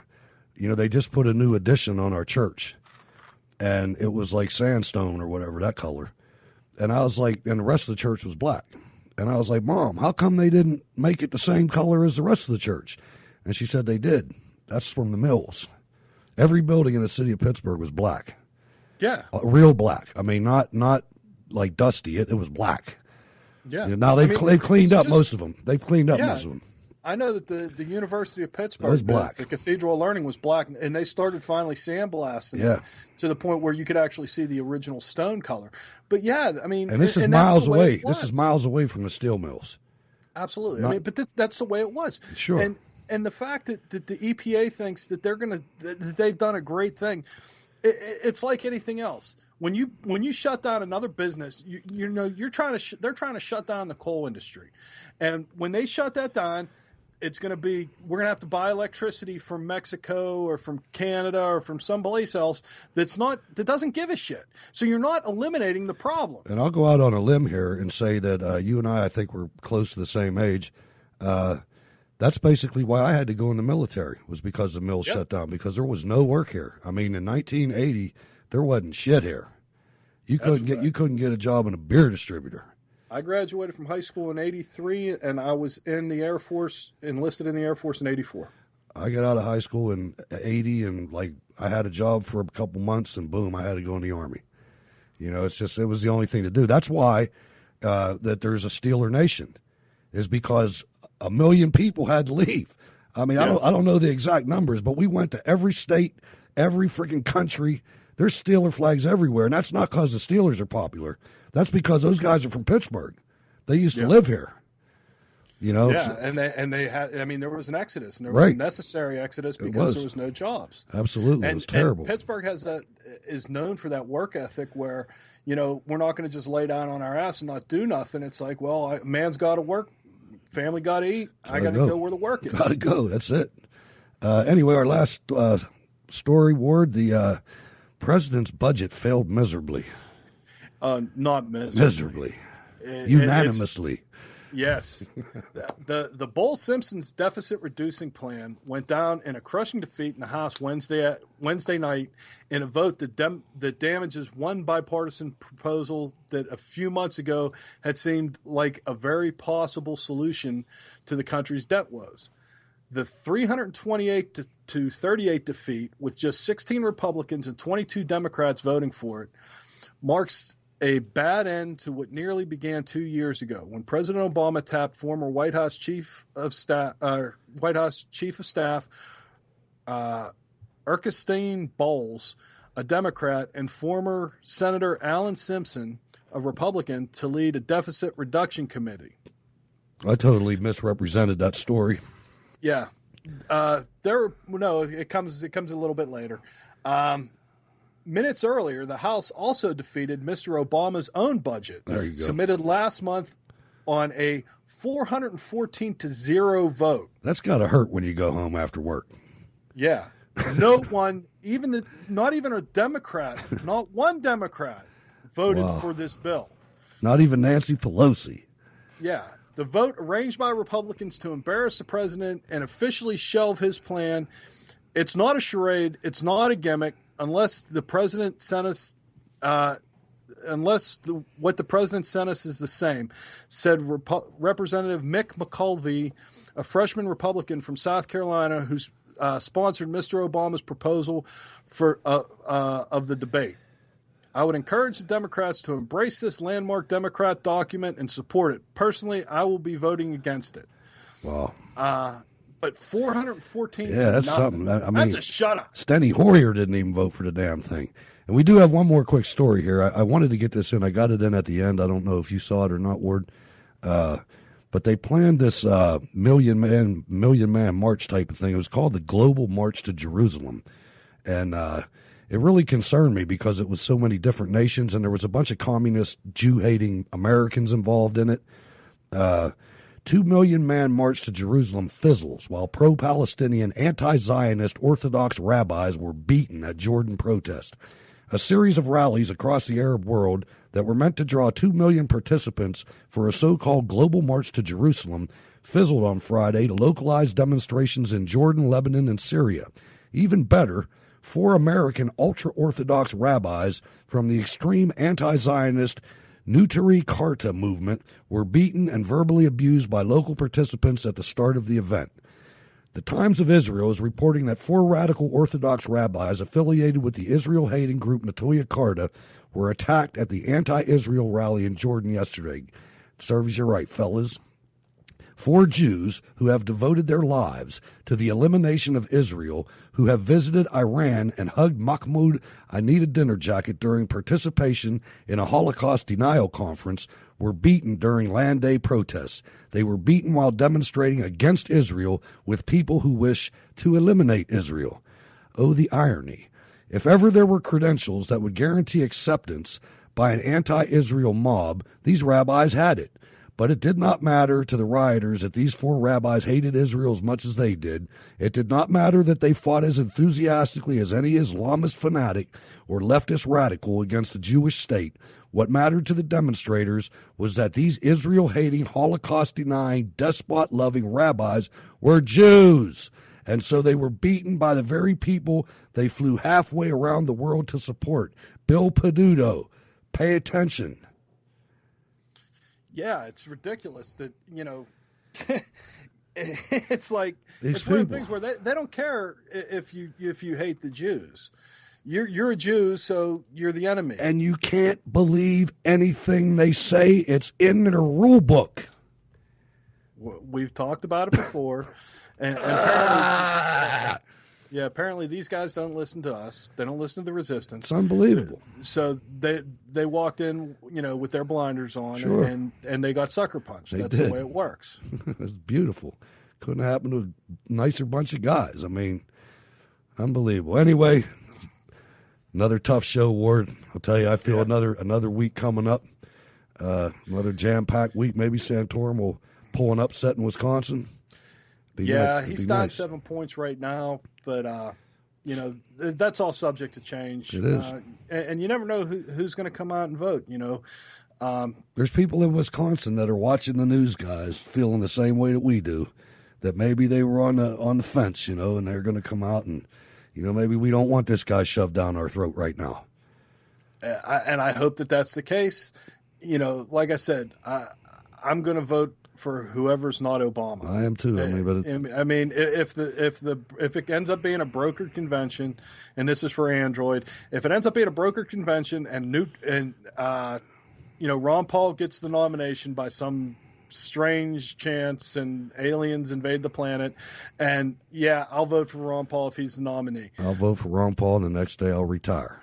S4: you know, they just put a new addition on our church, and it was like sandstone or whatever, that color. And I was like, and the rest of the church was black. And I was like, Mom, how come they didn't make it the same color as the rest of the church? And she said they did. That's from the mills. Every building in the city of Pittsburgh was black.
S2: Yeah.
S4: Real black. I mean, not like dusty. It was black.
S2: Yeah.
S4: You know, now they've cleaned up most of them. They've cleaned up most of them.
S2: I know that the University of Pittsburgh,
S4: was black.
S2: The Cathedral of Learning was black, and they started finally sandblasting it to the point where you could actually see the original stone color. But yeah, I mean,
S4: and this is miles away. This is miles away from the steel mills.
S2: Absolutely. I mean, but that's the way it was.
S4: Sure.
S2: And the fact that the EPA thinks that that they've done a great thing, it's like anything else. When you shut down another business, they're trying to shut down the coal industry, and when they shut that down, we're going to have to buy electricity from Mexico or from Canada or from someplace else that doesn't give a shit. So you're not eliminating the problem.
S4: And I'll go out on a limb here and say that you and I think we're close to the same age. That's basically why I had to go in the military, was because the mill shut down, because there was no work here. I mean, in 1980, there wasn't shit here. You couldn't get a job in a beer distributor.
S2: I graduated from high school in 83, and I was in the Air Force, enlisted in the Air Force in 84.
S4: I got out of high school in 80, and like I had a job for a couple months, and boom, I had to go in the Army. You know, it was the only thing to do. That's why that there's a Steeler Nation, is because 1 million people had to leave. I mean, I don't know the exact numbers, but we went to every state, every freaking country. There's Steeler flags everywhere, and that's not because the Steelers are popular. That's because those guys are from Pittsburgh. They used to live here. You know,
S2: yeah, and they had. I mean, there was an exodus, and there was a necessary exodus because there was no jobs.
S4: Absolutely, it was terrible.
S2: And Pittsburgh is known for that work ethic where, you know, we're not going to just lay down on our ass and not do nothing. It's like, well, man's got to work, family got to eat. I got to go where the work is.
S4: Got to go. That's it. Anyway, our last story, Ward. The president's budget failed miserably.
S2: Not miserably.
S4: Miserably. Unanimously.
S2: Yes. The Bowles-Simpson's deficit-reducing plan went down in a crushing defeat in the House Wednesday night in a vote that damages one bipartisan proposal that a few months ago had seemed like a very possible solution to the country's debt woes. The 328 to 38 defeat, with just 16 Republicans and 22 Democrats voting for it, marks a bad end to what nearly began 2 years ago when President Obama tapped former White House Chief of Staff Erskine Bowles, a Democrat, and former Senator Alan Simpson, a Republican, to lead a deficit reduction committee.
S4: I totally misrepresented that story.
S2: Yeah, it comes a little bit later. Minutes earlier, the House also defeated Mr. Obama's own budget, submitted last month on a 414-0 vote.
S4: That's got to hurt when you go home after work.
S2: Yeah. No one, not even a Democrat, not one Democrat voted for this bill.
S4: Not even Nancy Pelosi.
S2: Yeah. The vote, arranged by Republicans to embarrass the president and officially shelve his plan, it's not a charade, it's not a gimmick, unless the president sent us, what the president sent us is the same, said Representative Mick McCulvey, a freshman Republican from South Carolina who sponsored Mr. Obama's proposal of the debate. I would encourage the Democrats to embrace this landmark Democrat document and support it. Personally, I will be voting against it.
S4: Wow.
S2: But 414 to
S4: that's
S2: nothing.
S4: Something. I mean,
S2: that's a shutout.
S4: Steny Hoyer didn't even vote for the damn thing. And we do have one more quick story here. I wanted to get this in. I got it in at the end. I don't know if you saw it or not, Ward. But they planned this million man march type of thing. It was called the Global March to Jerusalem. And it really concerned me because it was so many different nations, and there was a bunch of communist, Jew-hating Americans involved in it. 2 million man march to Jerusalem fizzles while pro-Palestinian, anti-Zionist Orthodox rabbis were beaten at Jordan protest. A series of rallies across the Arab world that were meant to draw 2 million participants for a so-called global march to Jerusalem fizzled on Friday to localized demonstrations in Jordan, Lebanon, and Syria. Even better, 4 American ultra-Orthodox rabbis from the extreme anti-Zionist Neutari Karta movement were beaten and verbally abused by local participants at the start of the event. The Times of Israel is reporting that 4 radical Orthodox rabbis affiliated with the Israel-hating group Neutari Karta were attacked at the anti-Israel rally in Jordan yesterday. It serves you right, fellas. 4 Jews who have devoted their lives to the elimination of Israel, who have visited Iran and hugged Mahmoud Ahmadinejad during participation in a Holocaust denial conference, were beaten during Land Day protests. They were beaten while demonstrating against Israel with people who wish to eliminate Israel. Oh, the irony. If ever there were credentials that would guarantee acceptance by an anti-Israel mob, these rabbis had it. But it did not matter to the rioters that these 4 rabbis hated Israel as much as they did. It did not matter that they fought as enthusiastically as any Islamist fanatic or leftist radical against the Jewish state. What mattered to the demonstrators was that these Israel-hating, Holocaust-denying, despot-loving rabbis were Jews. And so they were beaten by the very people they flew halfway around the world to support. Bill Peduto, pay attention.
S2: Yeah, it's ridiculous that, it's like,
S4: it's
S2: one of the things where they don't care if you hate the Jews. You're a Jew, so you're the enemy.
S4: And you can't believe anything they say. It's in their rule book.
S2: We've talked about it before. And apparently, Yeah, apparently these guys don't listen to us. They don't listen to the resistance.
S4: It's unbelievable.
S2: So they walked in, with their blinders on,
S4: Sure.
S2: and they got sucker punched. That's
S4: did.
S2: the way it works.
S4: It's beautiful. Couldn't happen to a nicer bunch of guys. I mean, unbelievable. Anyway, another tough show, Ward. I'll tell you, I feel another week coming up. Another jam-packed week. Maybe Santorum will pull an upset in Wisconsin.
S2: He's got 7 points right now, but that's all subject to change.
S4: It is,
S2: and you never know who's going to come out and vote.
S4: There's people in Wisconsin that are watching the news, guys, feeling the same way that we do. That maybe they were on the fence, and they're going to come out and, maybe we don't want this guy shoved down our throat right now.
S2: And I hope that that's the case. Like I said, I'm going to vote for whoever's not Obama.
S4: I am too.
S2: If it ends up being a brokered convention, and this is for Android, if it ends up being a brokered convention and Ron Paul gets the nomination by some strange chance and aliens invade the planet, and I'll vote for Ron Paul if he's the nominee.
S4: I'll vote for Ron Paul, and the next day I'll retire.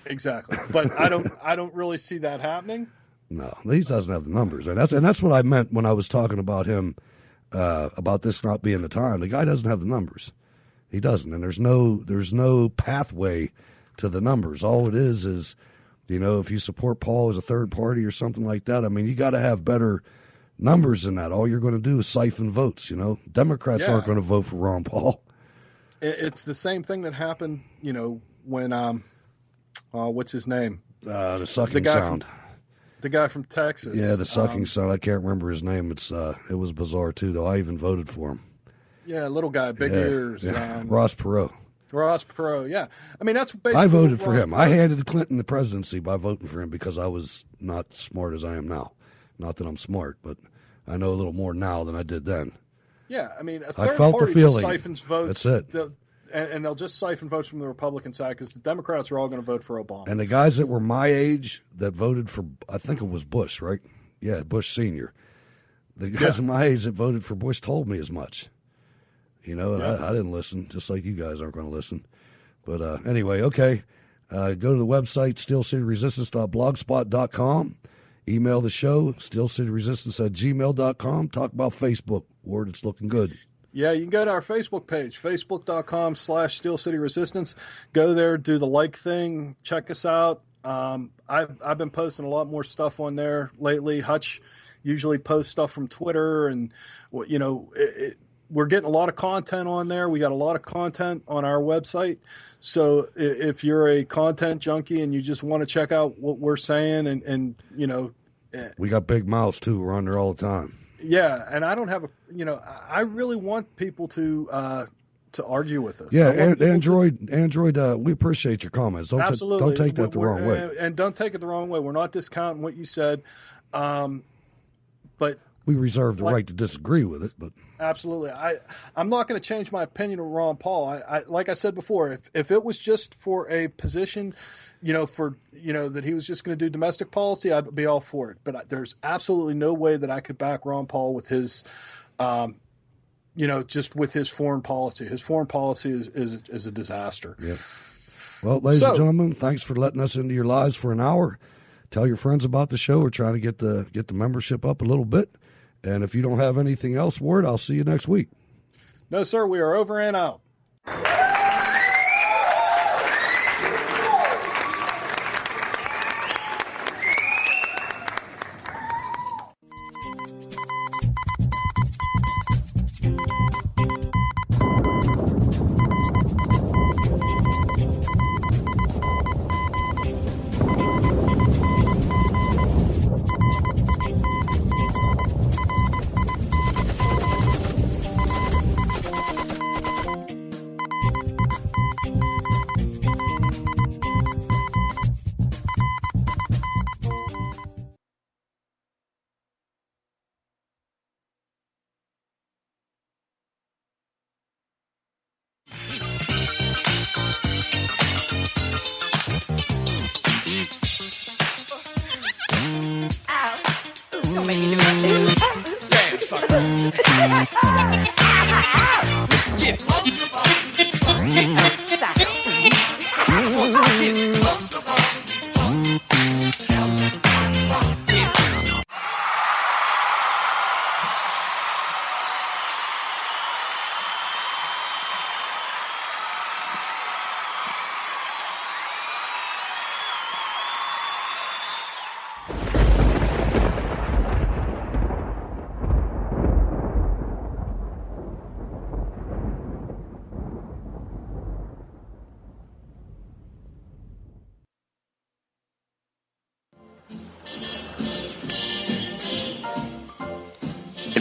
S2: Exactly, but I don't really see that happening.
S4: No, he doesn't have the numbers, and that's what I meant when I was talking about him, about this not being the time. The guy doesn't have the numbers. He doesn't, and there's no pathway to the numbers. All it is, if you support Paul as a third party or something like that, I mean, you got to have better numbers than that. All you're going to do is siphon votes. Democrats aren't going to vote for Ron Paul.
S2: It's the same thing that happened, when what's his name?
S4: The sucking sound.
S2: The guy from Texas.
S4: Yeah, the sucking sound. I can't remember his name. It was bizarre too, though. I even voted for him.
S2: Yeah, little guy, big ears.
S4: Yeah. Ross Perot.
S2: Ross Perot. Yeah, I mean that's basically.
S4: I voted for him. I handed Clinton the presidency by voting for him because I was not smart as I am now. Not that I'm smart, but I know a little more now than I did then.
S2: Yeah, I mean, a
S4: I
S2: third
S4: felt
S2: party
S4: the feeling.
S2: Just siphons votes.
S4: That's it.
S2: And they'll just siphon votes from the Republican side because the Democrats are all going to vote for Obama.
S4: And the guys that were my age that voted for, I think it was Bush, right? Yeah, Bush Sr. The guys my age that voted for Bush told me as much. And I didn't listen, just like you guys aren't going to listen. But anyway, okay. Go to the website, steelcityresistance.blogspot.com. Email the show, steelcityresistance@gmail.com. Talk about Facebook. Ward, it's looking good.
S2: Yeah, you can go to our Facebook page, facebook.com/Steel City Resistance. Go there, do the like thing, check us out. I've been posting a lot more stuff on there lately. Hutch usually posts stuff from Twitter, and we're getting a lot of content on there. We got a lot of content on our website. So if you're a content junkie and you just want to check out what we're saying, and
S4: we got big mouths too. We're on there all the time.
S2: Yeah, and I don't have I really want people to argue with us.
S4: Yeah, Android, we appreciate your comments.
S2: Absolutely.
S4: Don't take that the wrong way.
S2: And don't take it the wrong way. We're not discounting what you said, but
S4: we reserve the right to disagree with it. But
S2: absolutely, I'm not going to change my opinion of Ron Paul. I like I said before, if it was just for a position, that he was just going to do domestic policy, I'd be all for it. But there's absolutely no way that I could back Ron Paul with his, just with his foreign policy. His foreign policy is a disaster.
S4: Yeah. Well, ladies and gentlemen, thanks for letting us into your lives for an hour. Tell your friends about the show. We're trying to get the membership up a little bit. And if you don't have anything else, Ward, I'll see you next week.
S2: No, sir. We are over and out.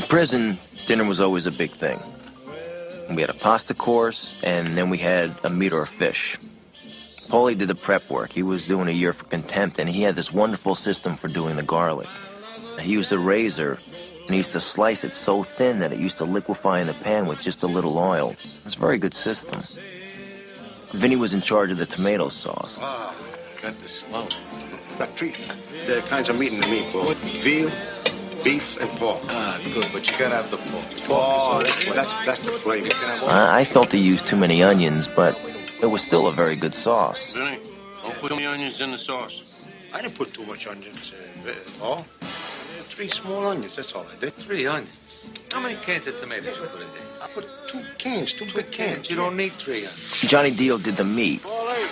S10: prison, dinner was always a big thing. We had a pasta course, and then we had a meat or a fish. Paulie did the prep work. He was doing a year for contempt, and he had this wonderful system for doing the garlic. He used a razor, and he used to slice it so thin that it used to liquefy in the pan with just a little oil. It's a very good system. Vinny was in charge of the tomato sauce.
S11: Ah, got this. Wow. Got three kinds of meat in the meatball. Veal, beef, and pork. Ah, good, but you gotta have the pork. Oh, that's the flavor.
S10: I felt he used too many onions, but it was still a very good sauce.
S11: Vinny, don't put any onions in the sauce. I didn't put too much onions, Paul. 3 small onions, that's all I did.
S12: 3 onions? How many cans of tomatoes you put in there?
S11: I put 2 cans, 2 big cans.
S12: You don't need 3 onions.
S10: Johnny Dio did the meat.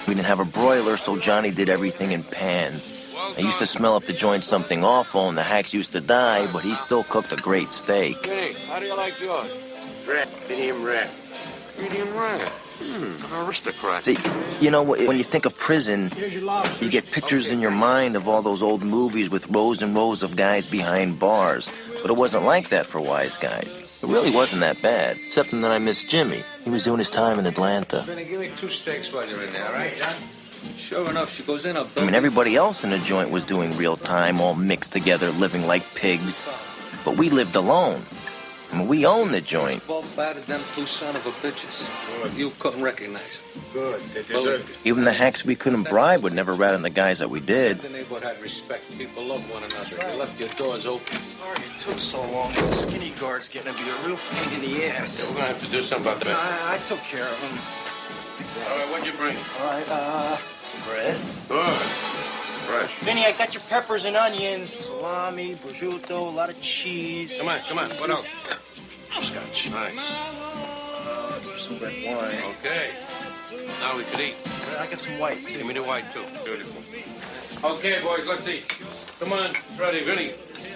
S10: We didn't have a broiler, so Johnny did everything in pans. I used to smell up the joint something awful, and the hacks used to die, but he still cooked a great steak.
S11: Vinny, how do you like yours? Rare, medium rare. Medium rare? Aristocrat.
S10: See, you know, when you think of prison, you get pictures in your mind of all those old movies with rows and rows of guys behind bars. But it wasn't like that for Wise Guys. It really wasn't that bad, except that I missed Jimmy. He was doing his time in Atlanta.
S12: Vinny, give me 2 steaks while you're in there, all right, John? Sure enough, she goes in a
S10: I mean, everybody else in the joint was doing real time, all mixed together, living like pigs. But we lived alone. I mean, we owned the joint.
S12: Both batted them 2 son of a bitches. You couldn't recognize them.
S11: Good, they deserved it.
S10: Even the hacks we couldn't bribe would never rat on the guys that we did.
S12: The neighborhood had respect. People loved one another. You left your doors open.
S11: Sorry it took so long. The skinny guard's getting to be a real pain in the ass. Yeah, we're gonna have to do something about that. I took care of him. All right, what'd you bring?
S13: All right, bread.
S11: Good. Fresh.
S13: Vinny, I got your peppers and onions, salami, prosciutto, a lot of cheese.
S11: Come on. What else?
S13: Scotch.
S11: Nice.
S13: Some red wine.
S11: Okay. Now we can eat.
S13: I got some white, too.
S11: Give me the white, too. Beautiful. Okay, boys, let's eat. Come on, it's ready. Vinny.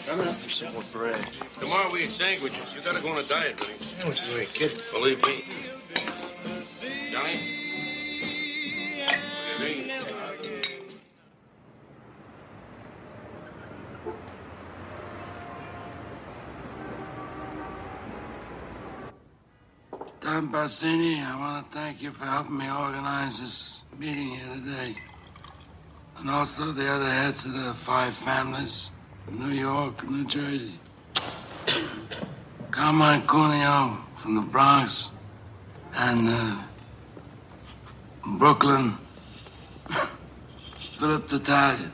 S13: Coming up for some more bread.
S11: Tomorrow we eat sandwiches. You gotta go on a diet, Vinny.
S13: Sandwiches are a kid.
S11: Believe me. Johnny? What do you mean?
S31: Don Bassini, I want to thank you for helping me organize this meeting here today. And also the other heads of the 5 families, New York, New Jersey. Carmine Cuneo from the Bronx and Brooklyn, Philip D'Italia.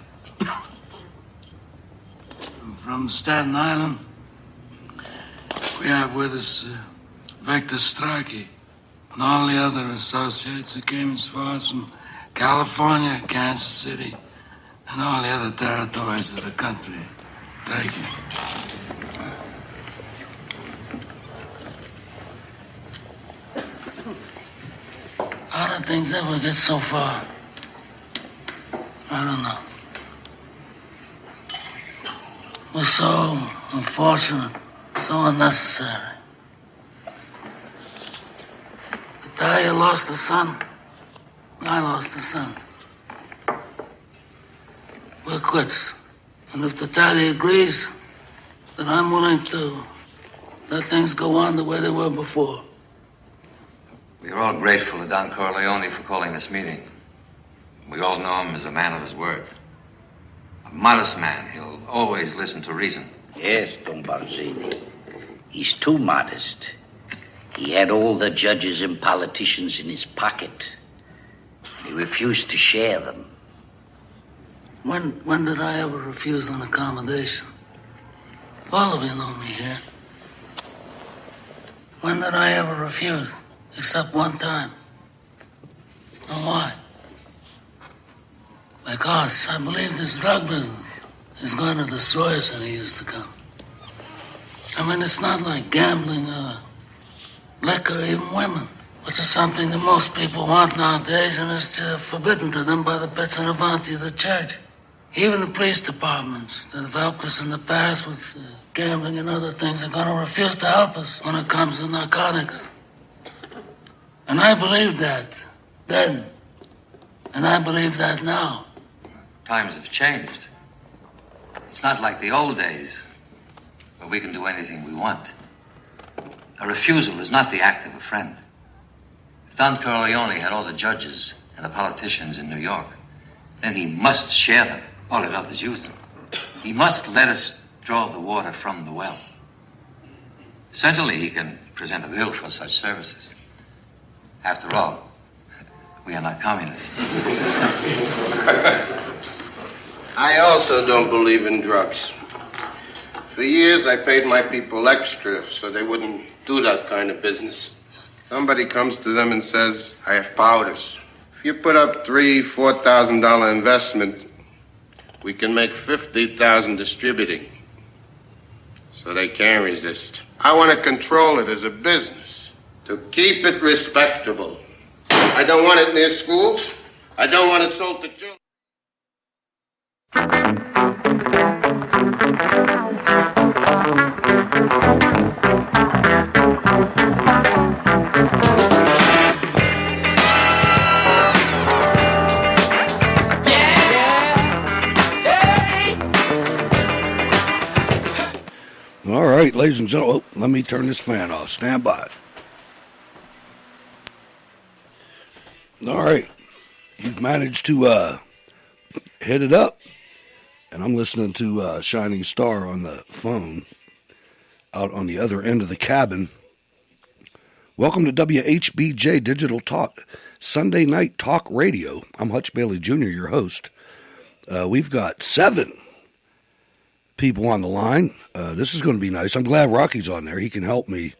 S31: From Staten Island, we have with us Victor Strachey, and all the other associates that came as far as from California, Kansas City, and all the other territories of the country. Thank you. How did things ever get so far? I don't know. It was so unfortunate, so unnecessary. Talia lost a son. I lost a son. We're quits. And if Talia agrees, then I'm willing to let things go on the way they were before.
S14: We are all grateful to Don Corleone for calling this meeting. We all know him as a man of his word. A modest man. He'll always listen to reason.
S15: Yes, Don Barzini. He's too modest. He had all the judges and politicians in his pocket. He refused to share them.
S31: When did I ever refuse an accommodation? All of you know me here. When did I ever refuse? Except one time. And why? Because I believe this drug business is going to destroy us in the years to come. I mean, it's not like gambling or liquor, even women, which is something that most people want nowadays and is forbidden to them by the bits and avanti of the church. Even the police departments that have helped us in the past with gambling and other things are going to refuse to help us when it comes to narcotics. And I believed that then, and I believe that now.
S14: Times have changed. It's not like the old days where we can do anything we want. A refusal is not the act of a friend. If Don Corleone had all the judges and the politicians in New York, then he must share them. All he loved is use them. He must let us draw the water from the well. Certainly he can present a bill for such services. After all, we are not communists.
S11: I also don't believe in drugs. For years, I paid my people extra so they wouldn't do that kind of business. Somebody comes to them and says, I have powders. If you put up $3,000-$4,000 investment, we can make $50,000 distributing. So they can't resist. I want to control it as a business, to keep it respectable. I don't want it near schools. I don't want it sold to children.
S4: All right, ladies and gentlemen, let me turn this fan off. Stand by. All right, you've managed to hit it up, and I'm listening to Shining Star on the phone out on the other end of the cabin. Welcome to WHBJ Digital Talk, Sunday Night Talk Radio. I'm Hutch Bailey Jr., your host. We've got 7 people on the line. This is going to be nice. I'm glad Rocky's on there. He can help me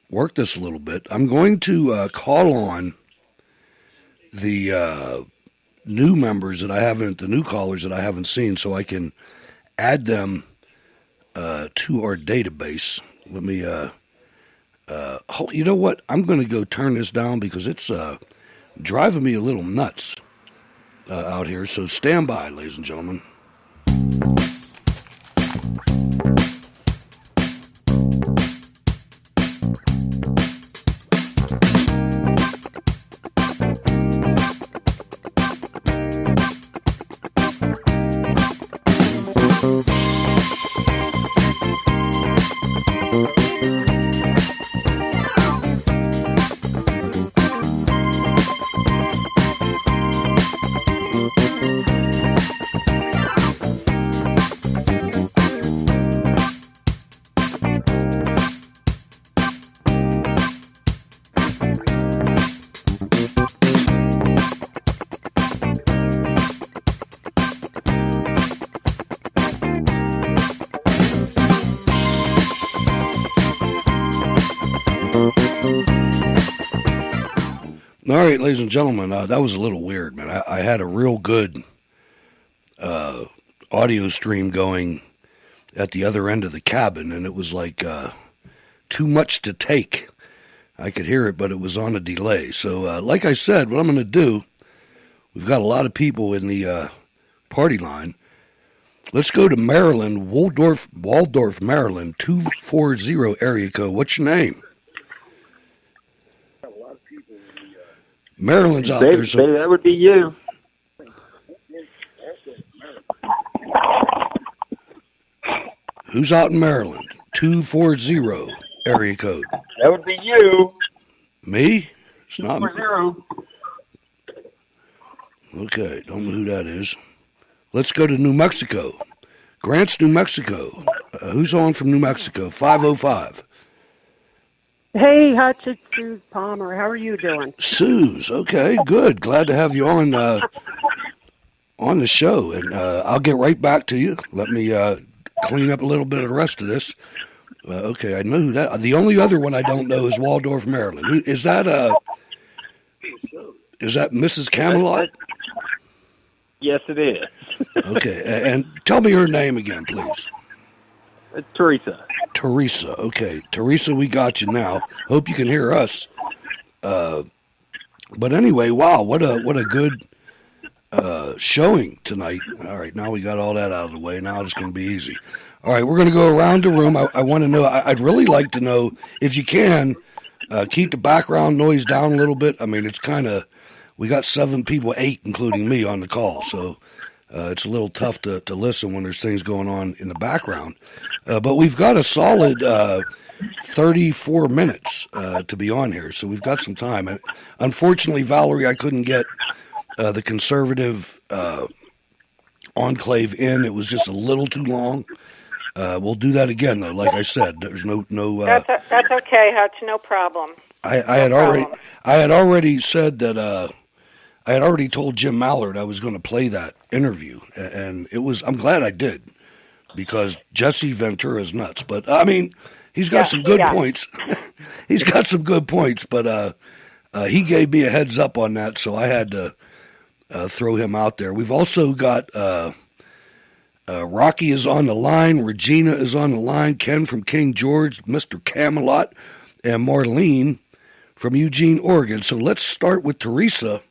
S4: work this a little bit. I'm going to call on the new members that I haven't, the new callers that I haven't seen, so I can add them to our database. Let me, you know what? I'm going to go turn this down because it's driving me a little nuts out here. So stand by, ladies and gentlemen. All right, ladies and gentlemen, that was a little weird, man. I had a real good audio stream going at the other end of the cabin, and it was like too much to take. I could hear it, but it was on a delay. So, like I said, what I'm going to do, we've got a lot of people in the party line. Let's go to Maryland, Waldorf, Maryland, 240 area code. What's your name? Maryland's out there. So
S1: that would be you.
S4: Who's out in Maryland? 240 area code.
S1: That would be you.
S4: Me? It's not me.
S1: 240.
S4: Okay, don't know who that is. Let's go to New Mexico. Grants, New Mexico. Who's on from New Mexico? 505.
S5: Hey, Hutch, it's Suze Palmer. How are you doing?
S4: Suze, okay, good. Glad to have you on the show, and I'll get right back to you. Let me clean up a little bit of the rest of this. Okay, I know who that. The only other one I don't know is Waldorf, Maryland. Is that Mrs. Camelot?
S1: Yes, it is.
S4: Okay, and tell me her name again, please.
S1: It's Teresa.
S4: Teresa, okay. Teresa, we got you now. Hope you can hear us. But anyway, wow, what a good showing tonight. All right, now we got all that out of the way. Now it's going to be easy. All right, we're going to go around the room. I want to know, I'd really like to know, if you can, keep the background noise down a little bit. I mean, it's kind of, we got 7 people, 8 including me on the call, so it's a little tough to listen when there's things going on in the background. But we've got a solid 34 minutes to be on here, so we've got some time. And unfortunately, Valerie, I couldn't get the conservative enclave in. It was just a little too long. We'll do that again, though. Like I said, there's no.
S6: That's okay, Hutch. No problem.
S4: I had already said that. I had already told Jim Mallard I was going to play that interview, and it was. I'm glad I did, because Jesse Ventura's nuts. But I mean, he's got some good points. He's got some good points, but he gave me a heads up on that, so I had to throw him out there. We've also got Rocky is on the line, Regina is on the line, Ken from King George, Mr. Camelot, and Marlene from Eugene, Oregon. So let's start with Teresa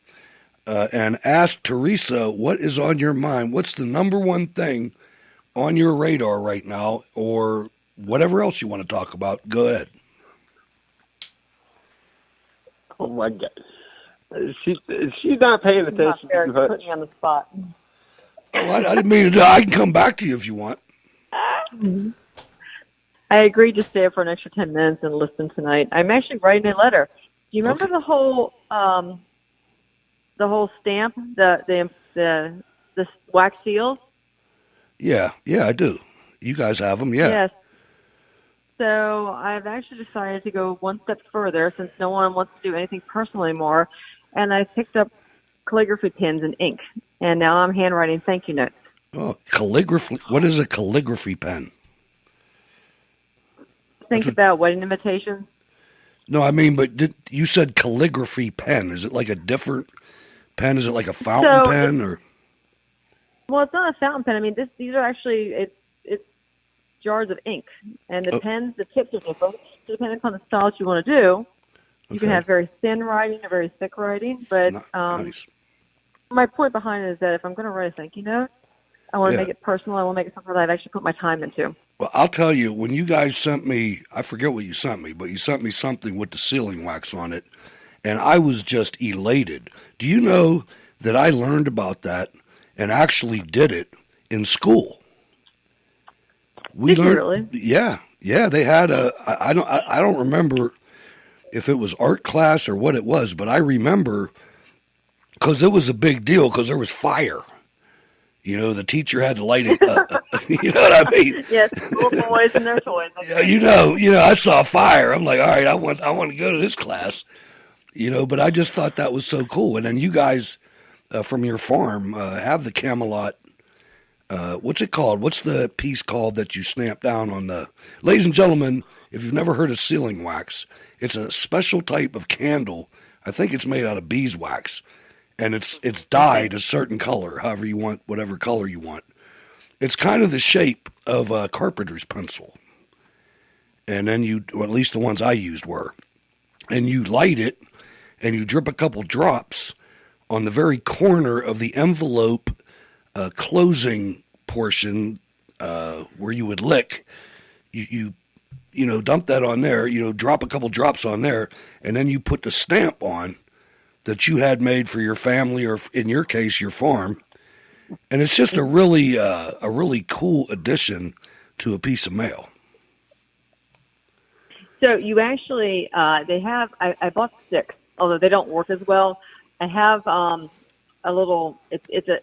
S4: and ask Teresa, what is on your mind? What's the number one thing on your radar right now, or whatever else you want to talk about? Go ahead.
S1: Oh my God, she's not paying attention.
S9: Put me on the spot.
S4: Oh, I didn't mean to. I can come back to you if you want.
S9: I agreed to stay up for an extra 10 minutes and listen tonight. I'm actually writing a letter. Do you remember the whole stamp, the wax seals?
S4: Yeah, I do. You guys have them, yeah.
S9: Yes. So I've actually decided to go one step further, since no one wants to do anything personal anymore, and I picked up calligraphy pens and ink, and now I'm handwriting thank you notes.
S4: Oh, calligraphy. What is a calligraphy pen?
S9: Think about wedding invitations.
S4: No, I mean, but you said calligraphy pen. Is it like a different pen? Is it like a fountain pen, or?
S9: Well, it's not a fountain pen. I mean, these are actually it's jars of ink, and the pens, the tips are different. So depending upon the style that you want to do, you can have very thin writing or very thick writing. But
S4: nice.
S9: My point behind it is that if I'm going to write a thank you note, I want to make it personal. I want to make it something that I've actually put my time into.
S4: Well, I'll tell you, when you guys sent me, I forget what you sent me, but you sent me something with the sealing wax on it, and I was just elated. Do you know that I learned about that and actually did it in school?
S9: Did you really?
S4: Yeah. They had I don't remember if it was art class or what it was, but I remember, because it was a big deal, because there was fire. You know, the teacher had to light it. You know what I mean?
S9: Yes, little boys and their toys.
S4: You know, I saw fire. I'm like, all right, I want to go to this class. You know, but I just thought that was so cool. And then you guys from your farm have the Camelot. What's it called? What's the piece called that you snap down on the? Ladies and gentlemen, if you've never heard of sealing wax, it's a special type of candle. I think it's made out of beeswax. And it's dyed a certain color, however you want, whatever color you want. It's kind of the shape of a carpenter's pencil. And then or at least the ones I used were. And you light it, and you drip a couple drops on the very corner of the envelope closing portion where you would lick. You dump that on there, drop a couple drops on there, and then you put the stamp on that you had made for your family, or in your case, your farm. And it's just a really cool addition to a piece of mail.
S9: So you actually, they have, I bought 6, although they don't work as well. I have a little,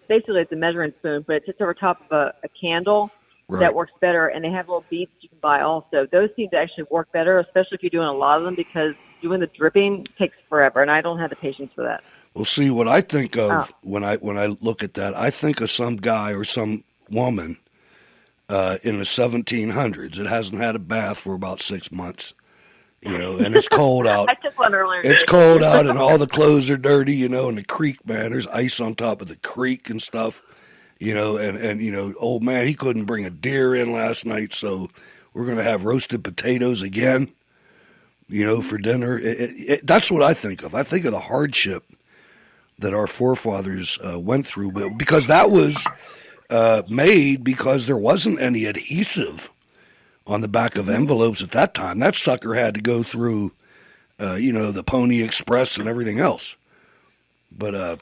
S9: basically it's a measuring spoon, but it sits over top of a candle that works better. And they have little beads you can buy also. Those seem to actually work better, especially if you're doing a lot of them, because doing the dripping takes forever, and I don't have the patience for that.
S4: Well, see, what I think of when I look at that, I think of some guy or some woman in the 1700s. It hasn't had a bath for about 6 months, and it's cold out.
S9: I took one earlier.
S4: It's cold out, and all the clothes are dirty, and the creek, man, there's ice on top of the creek and stuff, and old man, he couldn't bring a deer in last night, so we're going to have roasted potatoes again. For dinner. That's what I think of. I think of the hardship that our forefathers went through, because that was made because there wasn't any adhesive on the back of envelopes at that time. That sucker had to go through, the Pony Express and everything else. But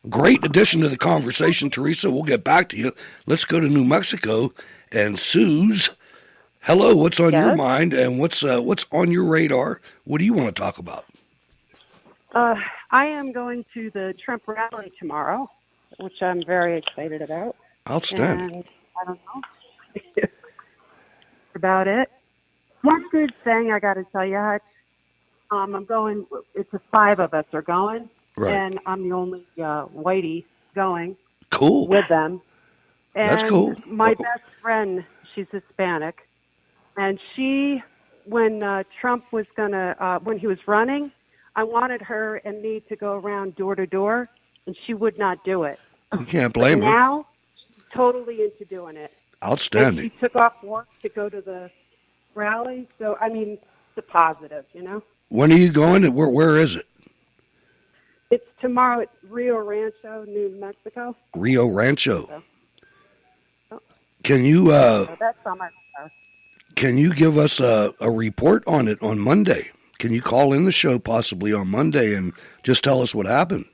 S4: great addition to the conversation, Teresa. We'll get back to you. Let's go to New Mexico. And Suze, Hello, what's on your
S5: Yes?
S4: mind and what's on your radar? What do you want to talk about?
S5: I am going to the Trump rally tomorrow, which I'm very excited about.
S4: Outstanding.
S5: And I don't know about it. One good thing I got to tell you, Hutch, I'm going, it's 5 of us are going,
S4: Right.
S5: and I'm the only whitey going
S4: Cool.
S5: with them. And
S4: That's cool.
S5: my best friend, she's Hispanic, and she, when Trump was when he was running, I wanted her and me to go around door to door, and she would not do it.
S4: You can't blame her.
S5: Now, she's totally into doing it.
S4: Outstanding.
S5: And she took off work to go to the rally, so, I mean, it's a positive, you know?
S4: When are you going and where is it?
S5: It's tomorrow at Rio Rancho, New Mexico.
S4: Rio Rancho.
S5: So,
S4: Can you
S5: that's on my car.
S4: can you give us a report on it on Monday? Can you call in the show possibly on Monday and just tell us what happened?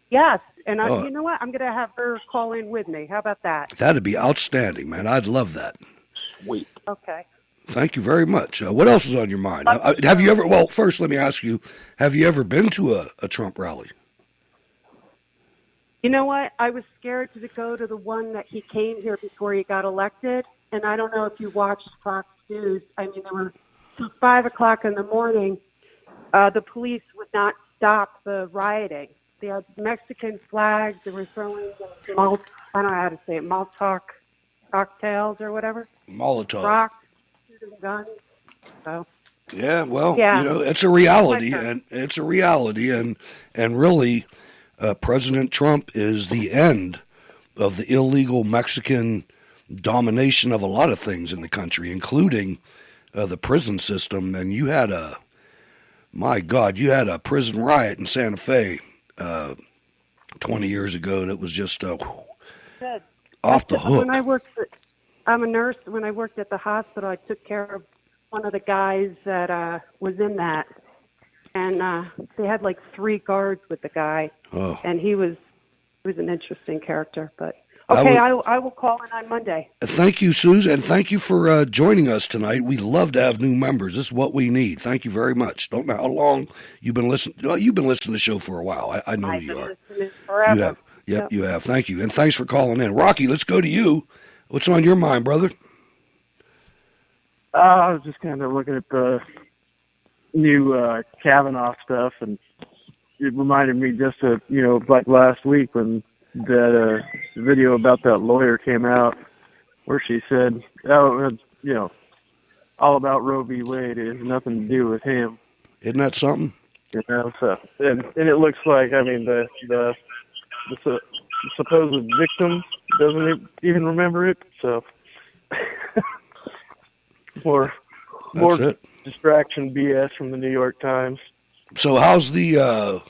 S5: Yes, and
S4: Oh.
S5: you know what? I'm going to have her call in with me. How about that?
S4: That'd be outstanding, man. I'd love that.
S1: Sweet.
S5: Okay.
S4: Thank you very much. What else is on your mind? Have you ever, well, first let me ask you, have you ever been to a Trump rally?
S5: You know what? I was scared to go to the one that he came here before he got elected, and I don't know if you watched Fox News. I mean, there were till 5 o'clock in the morning. The police would not stop the rioting. They had Mexican flags. They were throwing I don't know how to say it, Molotov cocktails or whatever.
S4: Molotov.
S5: Rocks, shooting guns. So.
S4: Yeah, well,
S5: Yeah.
S4: you know, it's a reality, and really, President Trump is the end of the illegal Mexican domination of a lot of things in the country, including the prison system. And you had a prison riot in Santa Fe 20 years ago that was just
S5: Good.
S4: off the hook.
S5: I'm a nurse. When I worked at the hospital, I took care of one of the guys that was in that. And they had like 3 guards with the guy.
S4: Oh.
S5: And he was an interesting character. But okay, I will call in on Monday.
S4: Thank you, Susan, and thank you for joining us tonight. We love to have new members. This is what we need. Thank you very much. Don't know how long you've been listening. Well, you've been listening to the show for a while. I know
S5: I've
S4: you
S5: been
S4: are.
S5: listening forever.
S4: You have. Yep, you have. Thank you, and thanks for calling in. Rocky, let's go to you. What's on your mind, brother?
S8: I was just kind of looking at the new Kavanaugh stuff, and it reminded me just of, like last week when that video about that lawyer came out where she said, all about Roe v. Wade. It has nothing to do with him.
S4: Isn't that something?
S8: So, and it looks like, I mean, the supposed victim doesn't even remember it, so more distraction BS from the New York Times.
S4: So how's the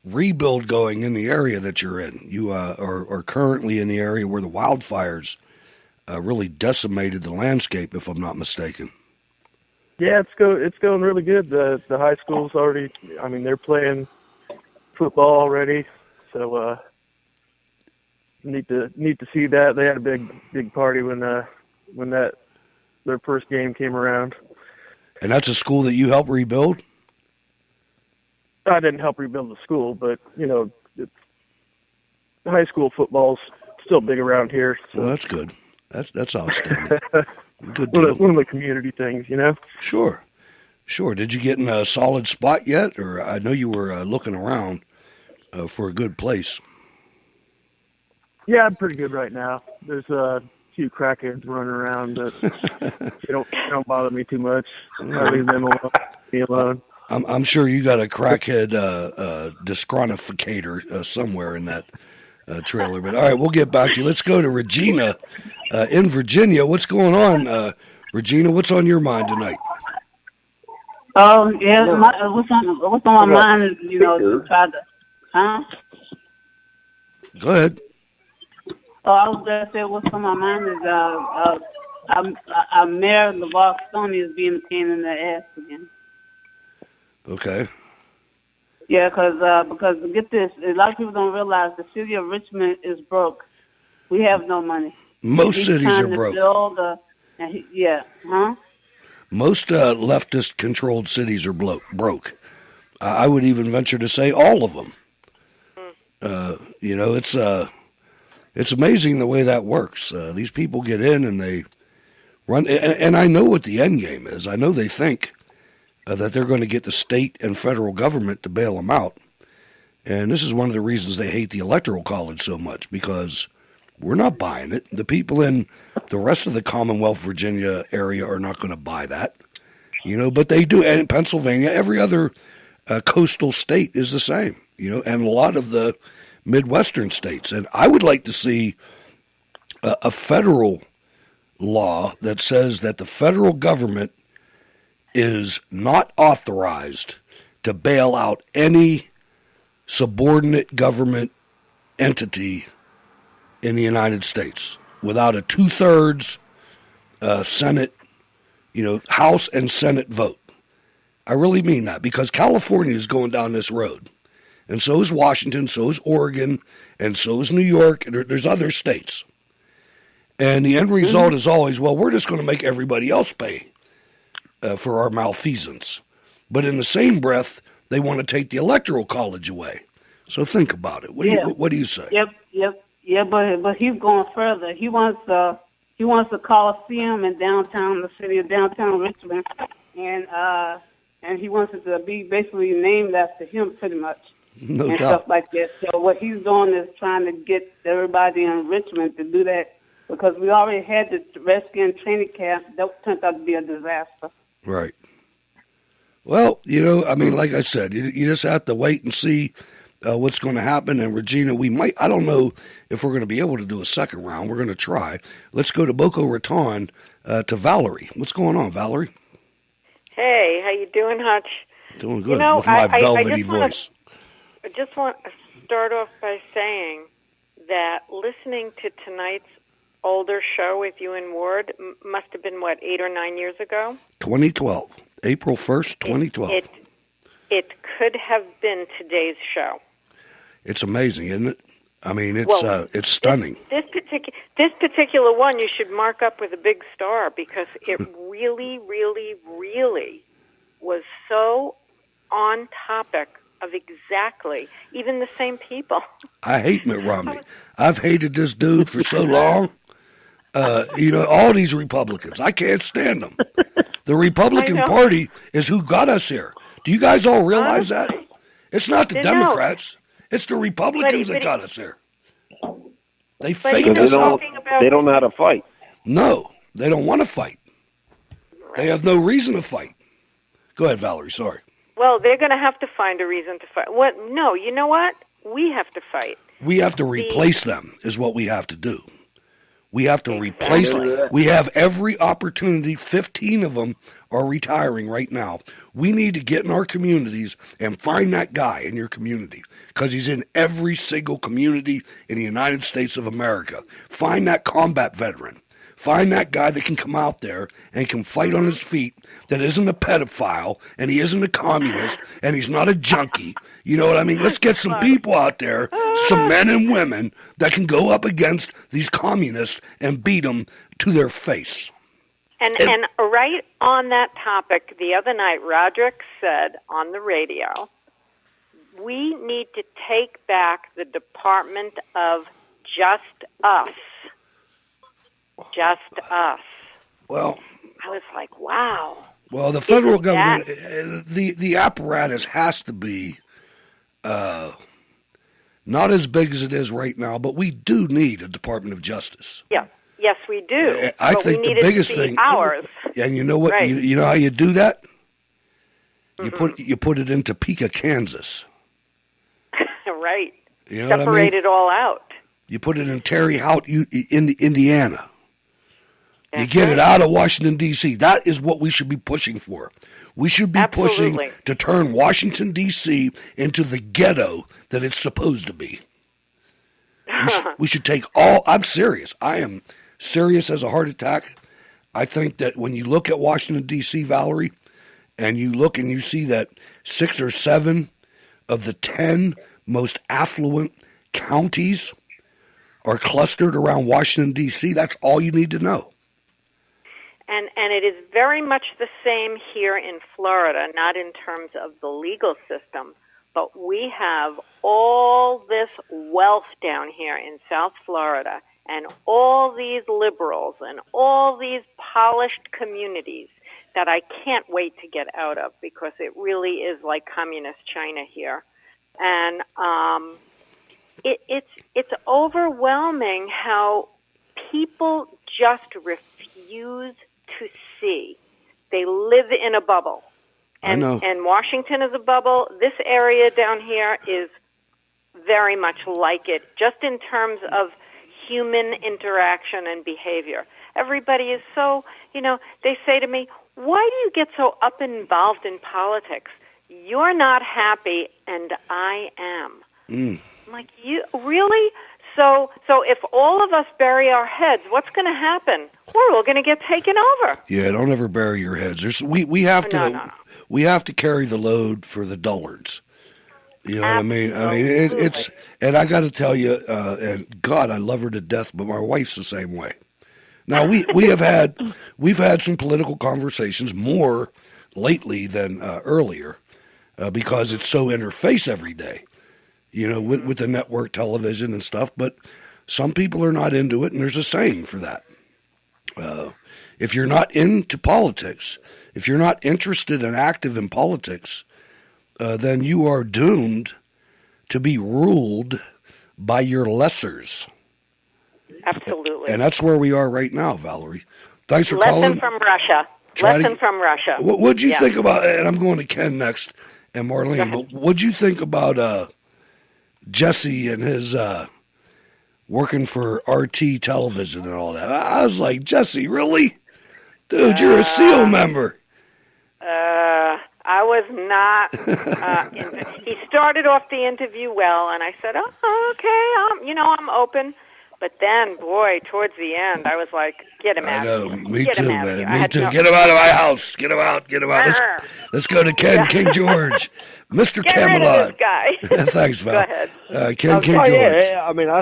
S4: rebuild going in the area that you're in? You are currently in the area where the wildfires really decimated the landscape, if I'm not mistaken.
S8: Yeah, it's going really good. The high school's already, I mean, they're playing football already, so neat to see that. They had a big party when their first game came around.
S4: And that's a school that you helped rebuild?
S8: I didn't help rebuild the school, but high school football's still big around here. So.
S4: Well, that's good. That's outstanding. Good deal.
S8: One of the community things,
S4: Sure. Did you get in a solid spot yet, or I know you were looking around for a good place?
S8: Yeah, I'm pretty good right now. There's a few crackheads running around that don't bother me too much. I leave them alone.
S4: I'm sure you got a crackhead disqualificator somewhere in that trailer. But all right, we'll get back to you. Let's go to Regina in Virginia. What's going on, Regina? What's on your mind tonight?
S16: Oh yeah, what's on my mind is to try to, huh?
S4: Go ahead.
S16: Oh, I was gonna say what's on my mind is Mayor LaVar Stoney is being a pain in the ass again.
S4: Okay.
S16: Yeah, because get this, a lot of people don't realize the city of Richmond is broke. We have no money.
S4: Most cities are broke.
S16: And huh?
S4: Most leftist-controlled cities are broke. I would even venture to say all of them. It's amazing the way that works. These people get in and they run, and I know what the end game is. I know they think that they're going to get the state and federal government to bail them out. And this is one of the reasons they hate the Electoral College so much, because we're not buying it. The people in the rest of the Commonwealth Virginia area are not going to buy that, but they do. And in Pennsylvania, every other coastal state is the same, and a lot of the Midwestern states. And I would like to see a federal law that says that the federal government is not authorized to bail out any subordinate government entity in the United States without a 2/3 Senate, House and Senate vote. I really mean that, because California is going down this road. And so is Washington, so is Oregon, and so is New York, and there's other states. And the end result is always, well, we're just going to make everybody else pay for our malfeasance. But in the same breath, they want to take the Electoral College away. So think about it. What do you say?
S16: Yep. Yeah, but he's going further. He wants a Coliseum in the city of downtown Richmond, and he wants it to be basically named after him, pretty much.
S4: No
S16: and
S4: doubt.
S16: Stuff like that. So what he's doing is trying to get everybody in Richmond to do that, because we already had the Redskin training camp. That turned out to be a disaster.
S4: Right. Well, like I said, you just have to wait and see what's going to happen. And Regina, I don't know if we're going to be able to do a second round. We're going to try. Let's go to Boca Raton to Valerie. What's going on, Valerie?
S6: Hey, how you doing, Hutch?
S4: Doing good with my velvety voice.
S6: I just want to start off by saying that listening to tonight's older show with you and Ward must have been, 8 or 9 years ago?
S4: 2012. April 1st, 2012.
S6: It could have been today's show.
S4: It's amazing, isn't it? I mean, it's stunning.
S6: This particular one you should mark up with a big star, because it really, really, really was so on topic of exactly even the same people.
S4: I hate Mitt Romney. I've hated this dude for so long. All these Republicans, I can't stand them. The Republican Party is who got us here. Do you guys all realize that? It's not the Democrats. It's the Republicans that got us here. They faked us out.
S1: They don't know how to fight.
S4: No, they don't want to fight. They have no reason to fight. Go ahead, Valerie. Sorry.
S6: Well, they're going to have to find a reason to fight. No, you know what? We have to fight.
S4: We have to replace them, is what we have to do. We have to replace them. We have every opportunity. 15 of them are retiring right now. We need to get in our communities and find that guy in your community, because he's in every single community in the United States of America. Find that combat veteran. Find that guy that can come out there and can fight on his feet, that isn't a pedophile, and he isn't a communist, and he's not a junkie. You know what I mean? Let's get some people out there, some men and women, that can go up against these communists and beat them to their face.
S6: And right on that topic, the other night, Roderick said on the radio, we need to take back the Department of Just Us. Just us.
S4: Well,
S6: I was like, wow.
S4: Well, the federal government, the apparatus has to be not as big as it is right now, but we do need a Department of Justice.
S6: Yeah. Yes, we do.
S4: I think the biggest thing,
S6: ours.
S4: And you know what? Right. You know how you do that? You put it in Topeka, Kansas.
S6: Right.
S4: You know
S6: Separate
S4: what I mean?
S6: it all out.
S4: You put it in Terre Haute, Indiana. You get it out of Washington, D.C. That is what we should be pushing for. We should be pushing to turn Washington, D.C. into the ghetto that it's supposed to be. We should take I'm serious. I am serious as a heart attack. I think that when you look at Washington, D.C., Valerie, and you look and you see that 6 or 7 of the 10 most affluent counties are clustered around Washington, D.C., that's all you need to know.
S6: And it is very much the same here in Florida, not in terms of the legal system, but we have all this wealth down here in South Florida and all these liberals and all these polished communities that I can't wait to get out of, because it really is like communist China here. And it's overwhelming how people just refuse to see. They live in a bubble.
S4: I know.
S6: And Washington is a bubble. This area down here is very much like it, just in terms of human interaction and behavior. Everybody is so, they say to me, why do you get so up and involved in politics? You're not happy, and I am. I'm like, you really? So if all of us bury our heads, what's going to happen? We're all going to get taken over.
S4: Yeah, don't ever bury your heads. We have to we have to carry the load for the dullards. You know what I mean? It's and I got to tell you, and God, I love her to death, but my wife's the same way. Now we've had some political conversations more lately than earlier because it's so in her face every day. With the network television and stuff, but some people are not into it, and there's a saying for that. If you're not into politics, if you're not interested and active in politics, then you are doomed to be ruled by your lessers.
S6: Absolutely.
S4: And that's where we are right now, Valerie. Thanks for calling.
S6: Lesson from Russia. From Russia.
S4: What'd you think about, and I'm going to Ken next, and Marlene, but what'd you think about Jesse and his working for RT television and all that? I was like, Jesse, really? Dude, you're a SEAL member.
S6: I was not. He started off the interview well, and I said, "Oh, okay, I'm open." But then, boy, towards the end, I was like, "Get him out of here!"
S4: Me too, man. Me too. Get him out of my house. Get him out. Get him out. Let's go to Ken King George, Mr.
S6: Get
S4: Camelot.
S6: rid of this guy.
S4: Thanks, Val.
S6: Go ahead.
S4: Ken King George.
S1: Yeah, I mean, I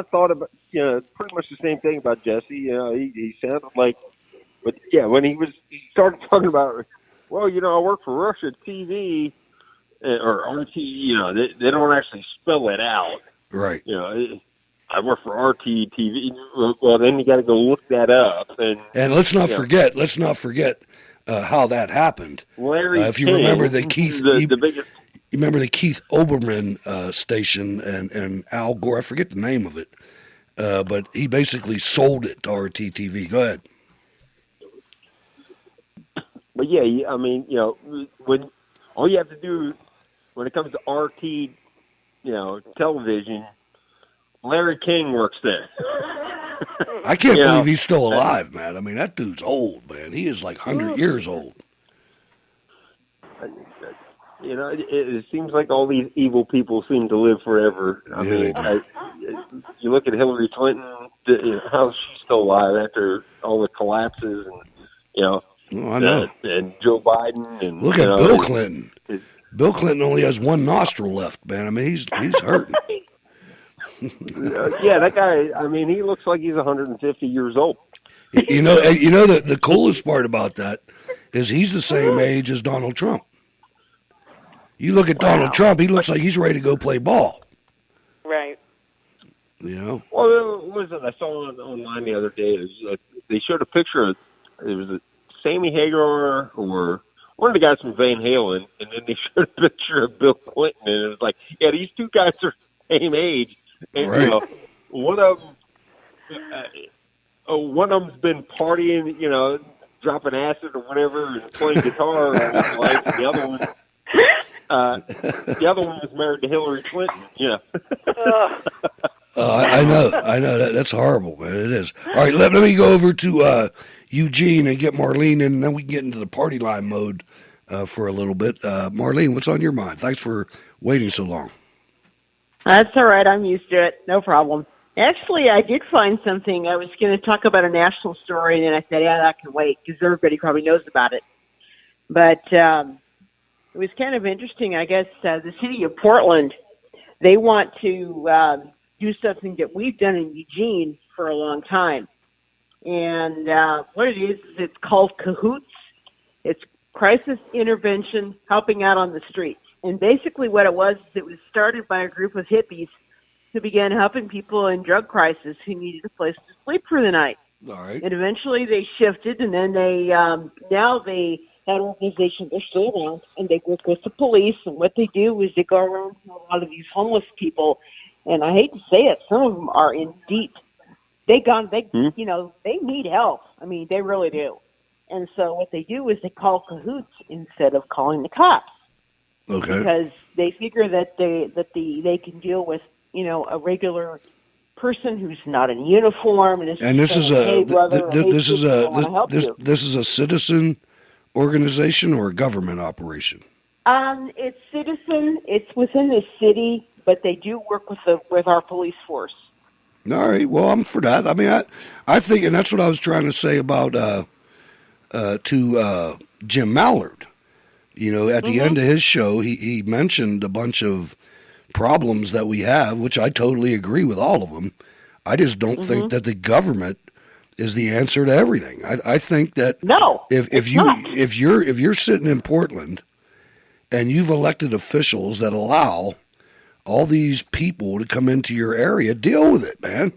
S1: thought about pretty much the same thing about Jesse. He sounded like, but yeah, when he started talking about, well, I work for Russia TV or RT. They don't actually spell it out.
S4: Right.
S1: I work for RT TV. Well, then you got to go look that up. And
S4: let's not forget how that happened.
S1: Larry
S4: if you
S1: King,
S4: remember the Keith,
S1: the biggest.
S4: You remember the Keith Olbermann station and Al Gore. I forget the name of it, but he basically sold it to RT TV. Go ahead.
S1: But yeah, I mean, when all you have to do when it comes to RT, television. Larry King works there.
S4: I can't believe he's still alive, man. I mean, that dude's old, man. He is like 100 years old.
S1: It seems like all these evil people seem to live forever. I mean, you look at Hillary Clinton, how she's still alive after all the collapses, and
S4: I know.
S1: And Joe Biden, and
S4: look at Bill Clinton. Bill Clinton only has one nostril left, man. I mean, he's hurting.
S1: Yeah, that guy. I mean, he looks like he's 150 years old.
S4: The coolest part about that is he's the same age as Donald Trump. You look at Donald Trump; he looks like he's ready to go play ball.
S6: Right.
S1: Well, what was it I saw online the other day? They showed a picture. It was Sammy Hagar or one of the guys from Van Halen, and then they showed a picture of Bill Clinton, and it was like, yeah, these two guys are the same age. And,
S4: right.
S1: One of them's been partying, dropping acid or whatever, and playing guitar all his life. The other one was married to Hillary Clinton.
S4: I know that's horrible, man. It is. All right, let me go over to Eugene and get Marlene in, and then we can get into the party line mode for a little bit. Marlene, what's on your mind? Thanks for waiting so long.
S9: That's all right. I'm used to it. No problem. Actually, I did find something. I was going to talk about a national story, and then I said, yeah, that can wait, because everybody probably knows about it. But it was kind of interesting. I guess the city of Portland, they want to do something that we've done in Eugene for a long time. And what it is it's called Cahoots. It's Crisis Intervention Helping Out on the Streets. And basically what it was started by a group of hippies who began helping people in drug crisis who needed a place to sleep for the night.
S4: All right.
S9: And eventually they shifted, and then they now they had an organization. They're still around, and they work with the police. And what they do is they go around to a lot of these homeless people. And I hate to say it, some of them are in deep. They need help. I mean, they really do. And so what they do is they call Cahoots instead of calling the cops.
S4: Okay.
S9: Because they figure that they can deal with, a regular person who's not in uniform, and
S4: this is a citizen organization or a government operation?
S9: It's citizen. It's within the city, but they do work with our police force.
S4: All right. Well, I'm for that. I mean, I think, and that's what I was trying to say about to Jim Mallard. At the end of his show, he mentioned a bunch of problems that we have, which I totally agree with all of them. I just don't think that the government is the answer to everything. I think that if you're sitting in Portland and you've elected officials that allow all these people to come into your area, deal with it, man.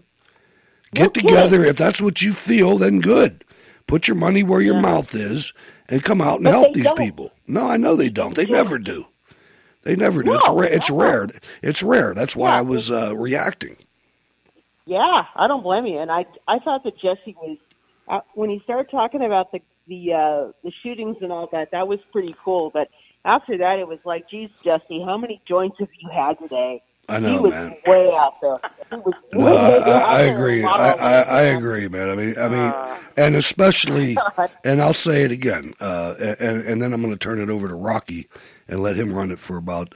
S4: Get together. If that's what you feel, then good. Put your money where your mouth is and come out and help these people. No, I know they don't. They never do. They never do. It's rare. It's rare. That's why I was reacting.
S9: Yeah, I don't blame you. And I thought that Jesse was when he started talking about the shootings and all that. That was pretty cool. But after that, it was like, geez, Jesse, how many joints have you had today?
S4: I know,
S9: he was
S4: man.
S9: Way out there.
S4: I agree. I agree, man. I mean, and especially, and I'll say it again, and then I'm going to turn it over to Rocky and let him run it for about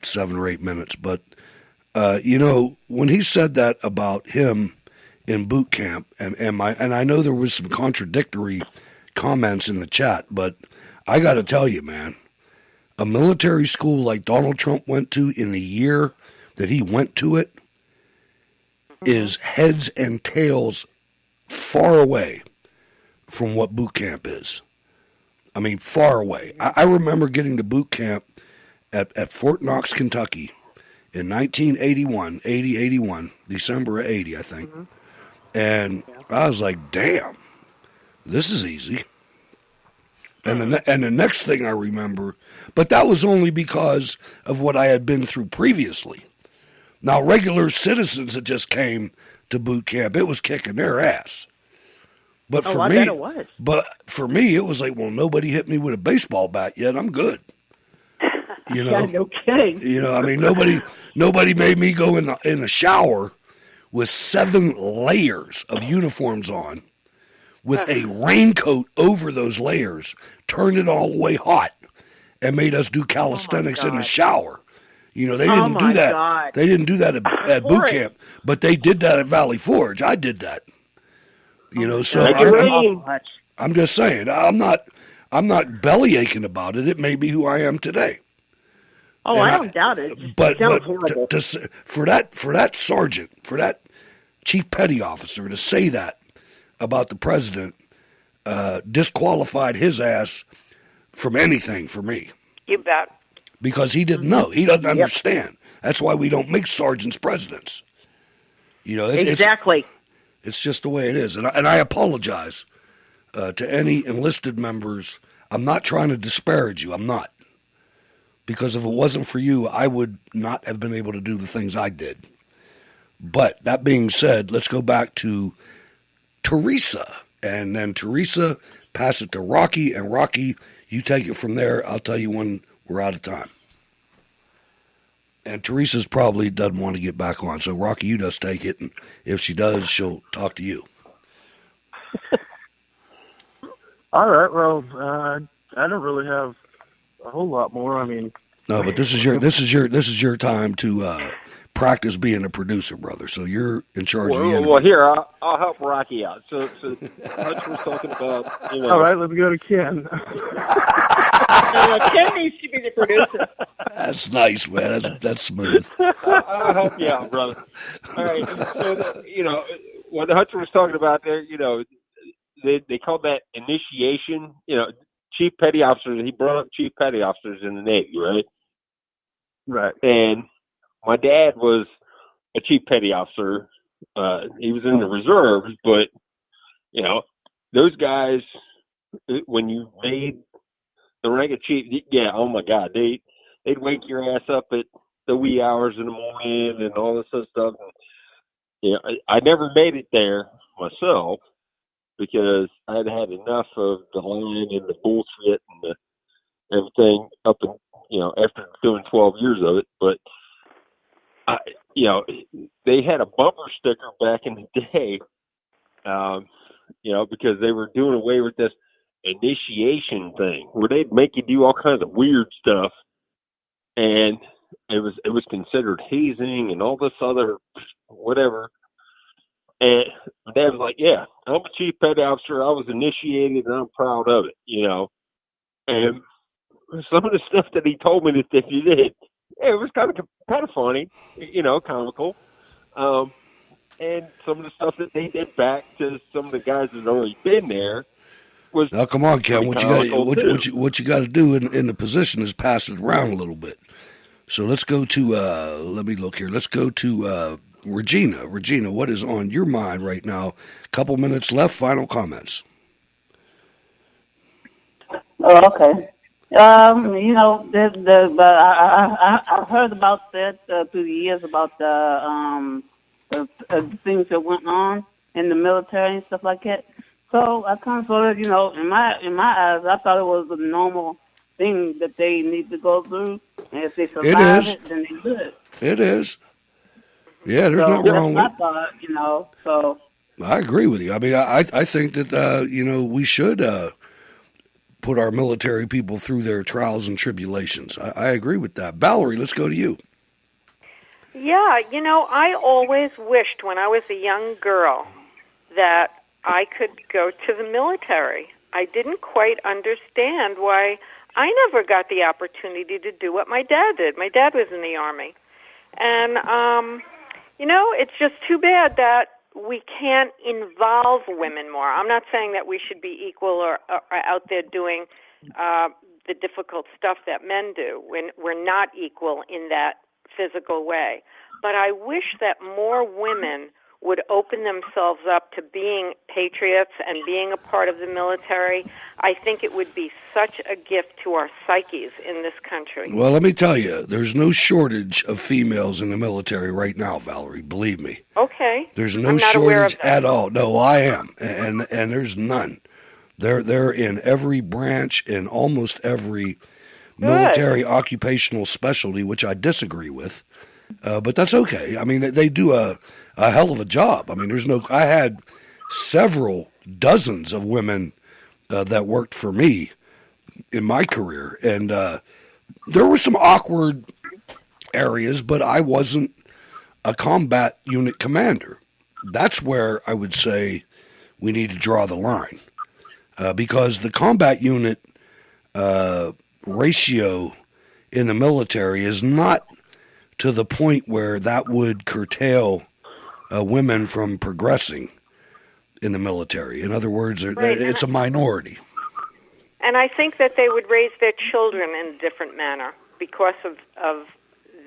S4: 7 or 8 minutes. But when he said that about him in boot camp, and I know there was some contradictory comments in the chat, but I got to tell you, man. A military school like Donald Trump went to in the year that he went to it is heads and tails far away from what boot camp is. I mean, far away. I remember getting to boot camp at Fort Knox, Kentucky in 1981, December of 80, I think. And I was like, damn, this is easy. And the next thing I remember, but that was only because of what I had been through previously. Now, regular citizens that just came to boot camp, it was kicking their ass. But for me, it was like, well, nobody hit me with a baseball bat yet. I'm good.
S9: Yeah, no kidding.
S4: I mean, nobody made me go in the shower with 7 layers of uniforms on, with a raincoat over those layers, turned it all the way hot, and made us do calisthenics in the shower. They didn't do that. God. They didn't do that at boot camp, but they did that at Valley Forge. I did that. So I'm just saying, I'm not belly aching about it. It may be who I am today.
S9: Oh, and I don't doubt it.
S4: But for that sergeant, for that chief petty officer to say that about the president, disqualified his ass from anything for me.
S6: You bet.
S4: Because he didn't know. He doesn't understand. That's why we don't make sergeants presidents.
S9: Exactly.
S4: It's just the way it is. And I apologize to any enlisted members. I'm not trying to disparage you. I'm not. Because if it wasn't for you, I would not have been able to do the things I did. But that being said, let's go back to Teresa. And then Teresa, pass it to Rocky. And Rocky, you take it from there. I'll tell you when we're out of time. And Teresa's probably doesn't want to get back on. So, Rocky, you just take it. And if she does, she'll talk to you.
S8: All right. Well, I don't really have a whole lot more. I mean,
S4: no, but this is your time to practice being a producer, brother. So you're in charge of the interview.
S1: Well, here I'll help Rocky out. So Hutch was talking about.
S8: All right, let's go to Ken.
S9: Ken needs to be the producer.
S4: That's nice, man. That's smooth.
S1: I'll help you out, brother. All right. So what Hutch was talking about there, they called that initiation. Chief petty officers. He brought up chief petty officers in the Navy, right?
S8: Right.
S1: And my dad was a chief petty officer. He was in the reserves, but those guys, when you made the rank of chief, yeah, oh my God, they'd wake your ass up at the wee hours in the morning and all this other stuff. And, I never made it there myself because I'd had enough of the line and the bullshit and everything up and after doing 12 years of it. But they had a bumper sticker back in the day, because they were doing away with this initiation thing where they'd make you do all kinds of weird stuff, and it was considered hazing and all this other whatever. And my dad was like, "Yeah, I'm a chief petty officer. I was initiated, and I'm proud of it." And some of the stuff that he told me that you did, it was kind of funny, comical. And some of the stuff that they did back to some of the guys that had already been there was.
S4: Now, come on, Ken. What you got to do in the position is pass it around a little bit. So let's go to. Let me look here. Let's go to Regina. Regina, what is on your mind right now? Couple minutes left. Final comments.
S16: Oh, okay. I heard about that through the years about the things that went on in the military and stuff like that. So I kind of sort of, in my eyes, I thought it was a normal thing that they need to go through, and if they survive it, then they good.
S4: It is. Yeah, there's nothing wrong with it.
S16: That's my thought, so.
S4: I agree with you. I mean, I think that, we should put our military people through their trials and tribulations. I agree with that. Valerie, let's go to you.
S6: Yeah, I always wished when I was a young girl that I could go to the military. I didn't quite understand why I never got the opportunity to do what my dad did. My dad was in the Army. And, it's just too bad that we can't involve women more. I'm not saying that we should be equal or out there doing the difficult stuff that men do when we're not equal in that physical way. But I wish that more women would open themselves up to being patriots and being a part of the military. I think it would be such a gift to our psyches in this country.
S4: Well, let me tell you, there's no shortage of females in the military right now, Valerie. Believe me.
S6: Okay.
S4: There's no shortage at all. No, I am, and there's none. They're in every branch, in almost every military occupational specialty, which I disagree with. But that's okay. I mean, they do a hell of a job. I mean, I had several dozens of women that worked for me in my career. And there were some awkward areas, but I wasn't a combat unit commander. That's where I would say we need to draw the line. Because the combat unit ratio in the military is not to the point where that would curtail women from progressing in the military. In other words, it's a minority.
S6: And I think that they would raise their children in a different manner because of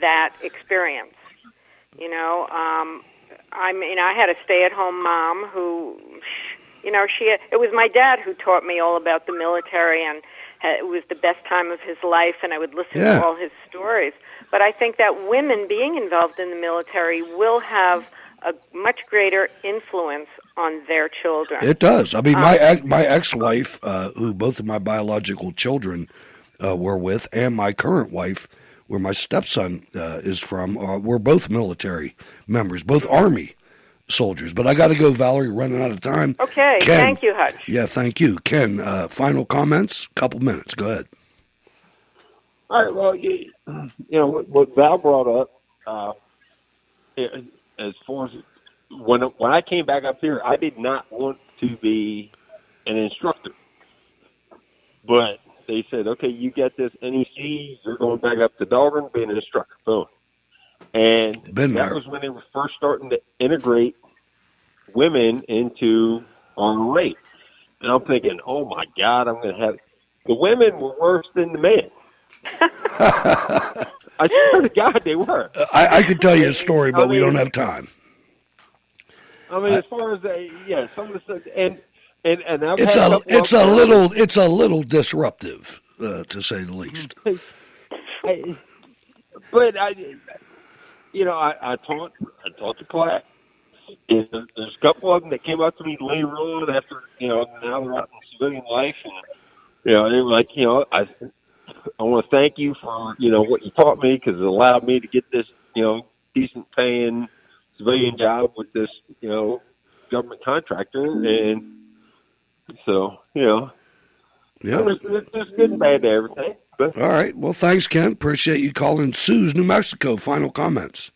S6: that experience. I had a stay-at-home mom who, it was my dad who taught me all about the military, and it was the best time of his life, and I would listen to all his stories. But I think that women being involved in the military will have a much greater influence on their children.
S4: It does. I mean, my ex-wife, who both of my biological children were with, and my current wife, where my stepson is from, we're both military members, both Army soldiers. But I got to go, Valerie, running out of time.
S6: Okay,
S4: Ken,
S6: thank you, Hutch.
S4: Yeah, thank you. Ken, final comments? Couple minutes. Go ahead.
S1: All right, well, what Val brought up, as far as when I came back up here, I did not want to be an instructor. But they said, okay, you get this NEC, you're going back up to Dahlgren, being an instructor. Boom. And that was when they were first starting to integrate women into rape. And I'm thinking, oh my God, I'm going to have the women were worse than the men. I swear to God, they were.
S4: I could tell you a story, but we don't have time.
S1: I mean, as far as some of the stuff, and I've
S4: it's
S1: had
S4: it's a little disruptive, to say the least.
S1: But I taught the class. And there's a couple of them that came up to me later on after, now they're out in civilian life, and they were like, I want to thank you for what you taught me, because it allowed me to get this decent paying civilian job with this government contractor, and so
S4: yeah,
S1: there's good and bad to everything. But.
S4: All right, well, thanks, Ken. Appreciate you calling. Sue's, New Mexico. Final comments.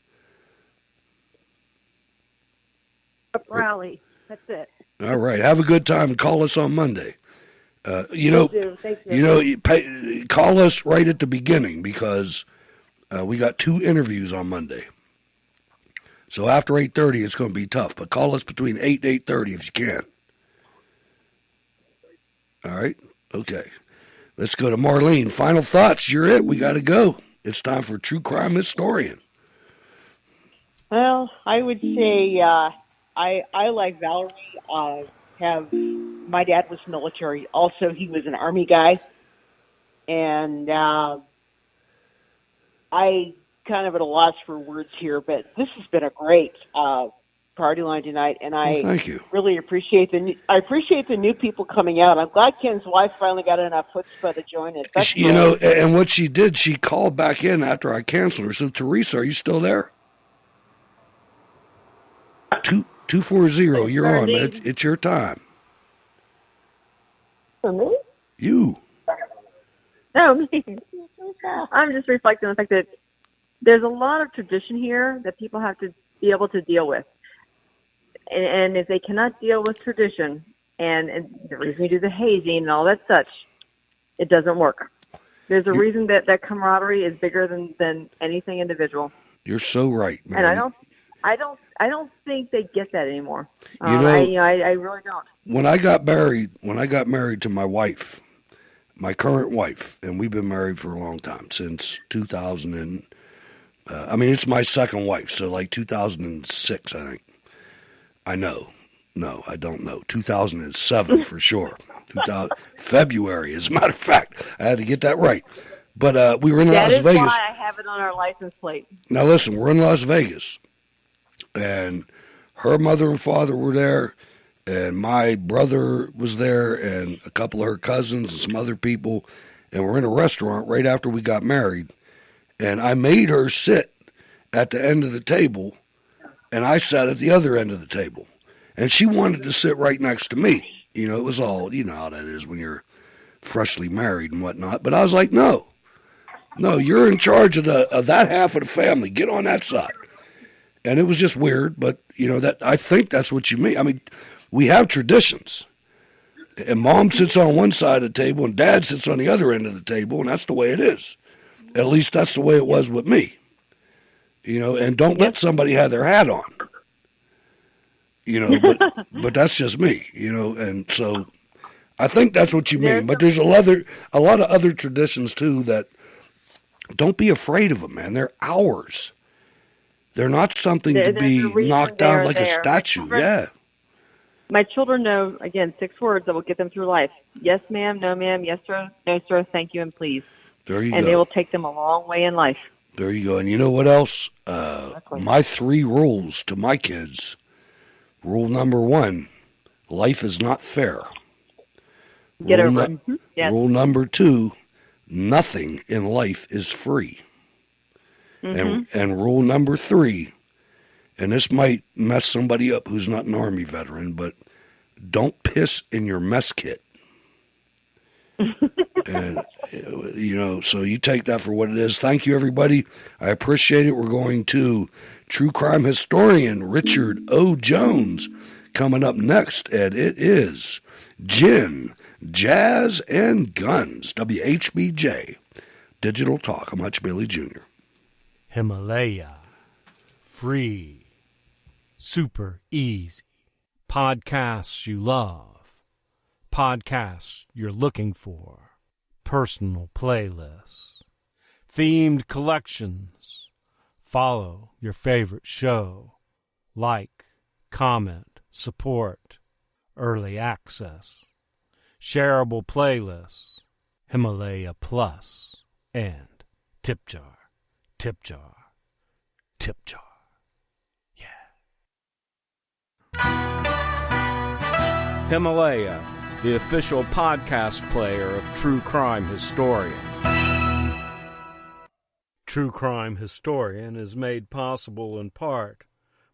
S5: Rally. That's it.
S4: All right. Have a good time. Call us on Monday.
S5: Thank you.
S4: Call us right at the beginning, because we got 2 interviews on Monday. So after 8:30, it's going to be tough. But call us between 8 and 8:30 if you can. All right? Okay. Let's go to Marlene. Final thoughts. You're it. We got to go. It's time for True Crime Historian.
S9: Well, I would say I like Valerie. My dad was military. Also, he was an Army guy. And I kind of at a loss for words here, but this has been a great party line tonight, and I
S4: thank you.
S9: Really appreciate the new people coming out. I'm glad Ken's wife finally got enough chutzpah to join us.
S4: And what she did, she called back in after I canceled her. So, Teresa, are you still there? 240, you're on. It's your time.
S9: For me?
S4: You.
S9: No, me. I'm just reflecting on the fact that there's a lot of tradition here that people have to be able to deal with. And if they cannot deal with tradition, and the reason we do the hazing and all that such, it doesn't work. There's a reason that camaraderie is bigger than anything individual.
S4: You're so right, man.
S9: And I don't think they get that anymore.
S4: I
S9: really don't.
S4: When I got married to my wife, my current wife, and we've been married for a long time, since 2000 it's my second wife, so like 2006, I think. I know. No, I don't know. 2007 for sure. February, as a matter of fact. I had to get that right. But we were in Las Vegas.
S9: That is why I have it on our license plate.
S4: Now listen, we're in Las Vegas, and her mother and father were there, and my brother was there, and a couple of her cousins and some other people, and we're in a restaurant right after we got married, and I made her sit at the end of the table, and I sat at the other end of the table, and she wanted to sit right next to me. It was all, how that is when you're freshly married and whatnot, but I was like, no, you're in charge of that half of the family. Get on that side. And it was just weird, but, that I think that's what you mean. I mean, we have traditions, and Mom sits on one side of the table and Dad sits on the other end of the table, and that's the way it is. At least that's the way it was with me. And don't let somebody have their hat on. But that's just me, and so I think that's what you mean. But there's a lot of other traditions too that don't be afraid of them, man. They're ours. They're not something to be knocked down like a statue.
S9: My children know, again, 6 words that will get them through life. Yes, ma'am. No, ma'am. Yes, sir. No, sir. Thank you, and please.
S4: There you go.
S9: And they will take them a long way in life.
S4: There you go. And you know what else? My 3 rules to my kids. Rule number 1, life is not fair.
S9: Get over it. Yes.
S4: Rule number 2, nothing in life is free. And rule number 3, and this might mess somebody up who's not an Army veteran, but don't piss in your mess kit. And, so you take that for what it is. Thank you, everybody. I appreciate it. We're going to True Crime Historian Richard O. Jones coming up next, and it is Gin, Jazz, and Guns. WHBJ, Digital Talk. I'm Hutch Bailey Jr.
S17: Himalaya. Free. Super easy. podcasts you love, podcasts you're looking for, personal playlists, themed collections. Follow your favorite show. Like, comment, support, early access, shareable playlists, Himalaya Plus, and tip jar, tip jar, tip jar. Himalaya, the official podcast player of True Crime Historian. True Crime Historian is made possible in part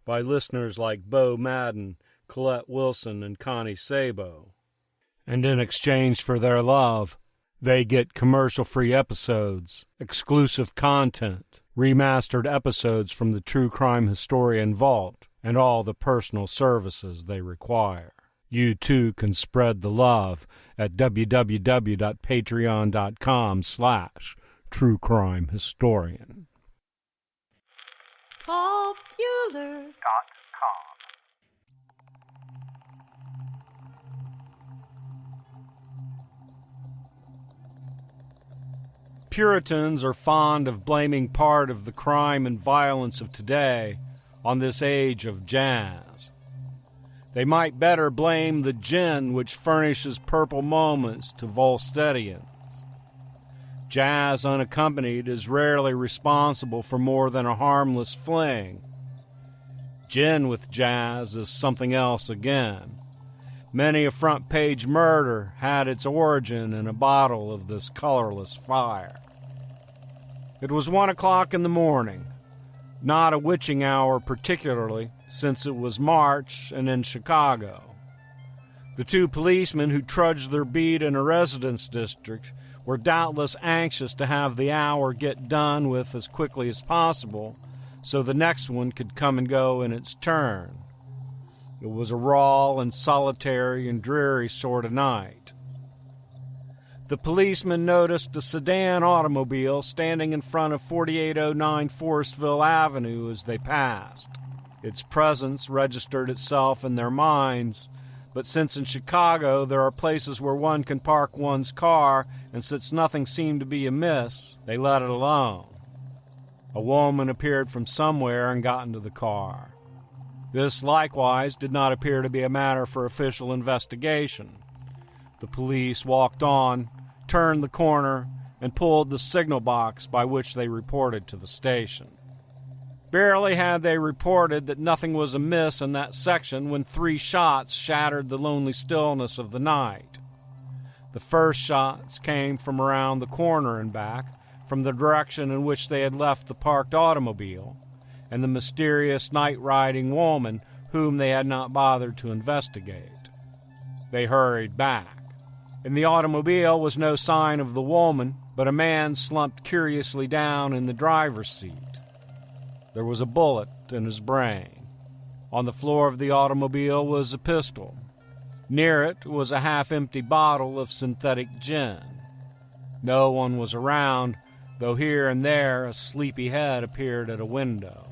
S17: by listeners like Bo Madden, Colette Wilson, and Connie Sabo. And in exchange for their love, they get commercial-free episodes, exclusive content, remastered episodes from the True Crime Historian Vault, and all the personal services they require. You too can spread the love at www.patreon.com/truecrimehistorian.
S18: Popular.com.
S17: Puritans are fond of blaming part of the crime and violence of today on this age of jazz. They might better blame the gin which furnishes purple moments to Volstedians. Jazz unaccompanied is rarely responsible for more than a harmless fling. Gin with jazz is something else again. Many a front-page murder had its origin in a bottle of this colorless fire. It was 1 o'clock in the morning, not a witching hour particularly, since it was March and in Chicago. The two policemen who trudged their beat in a residence district were doubtless anxious to have the hour get done with as quickly as possible, so the next one could come and go in its turn. It was a raw and solitary and dreary sort of night. The policeman noticed a sedan automobile standing in front of 4809 Forestville Avenue as they passed. Its presence registered itself in their minds, but since in Chicago there are places where one can park one's car, and since nothing seemed to be amiss, they let it alone. A woman appeared from somewhere and got into the car. This likewise did not appear to be a matter for official investigation. The police walked on, turned the corner, and pulled the signal box by which they reported to the station. Barely had they reported that nothing was amiss in that section when 3 shots shattered the lonely stillness of the night. The first shots came from around the corner and back, from the direction in which they had left the parked automobile, and the mysterious night-riding woman whom they had not bothered to investigate. They hurried back. In the automobile was no sign of the woman, but a man slumped curiously down in the driver's seat. There was a bullet in his brain. On the floor of the automobile was a pistol. Near it was a half-empty bottle of synthetic gin. No one was around, though here and there a sleepy head appeared at a window.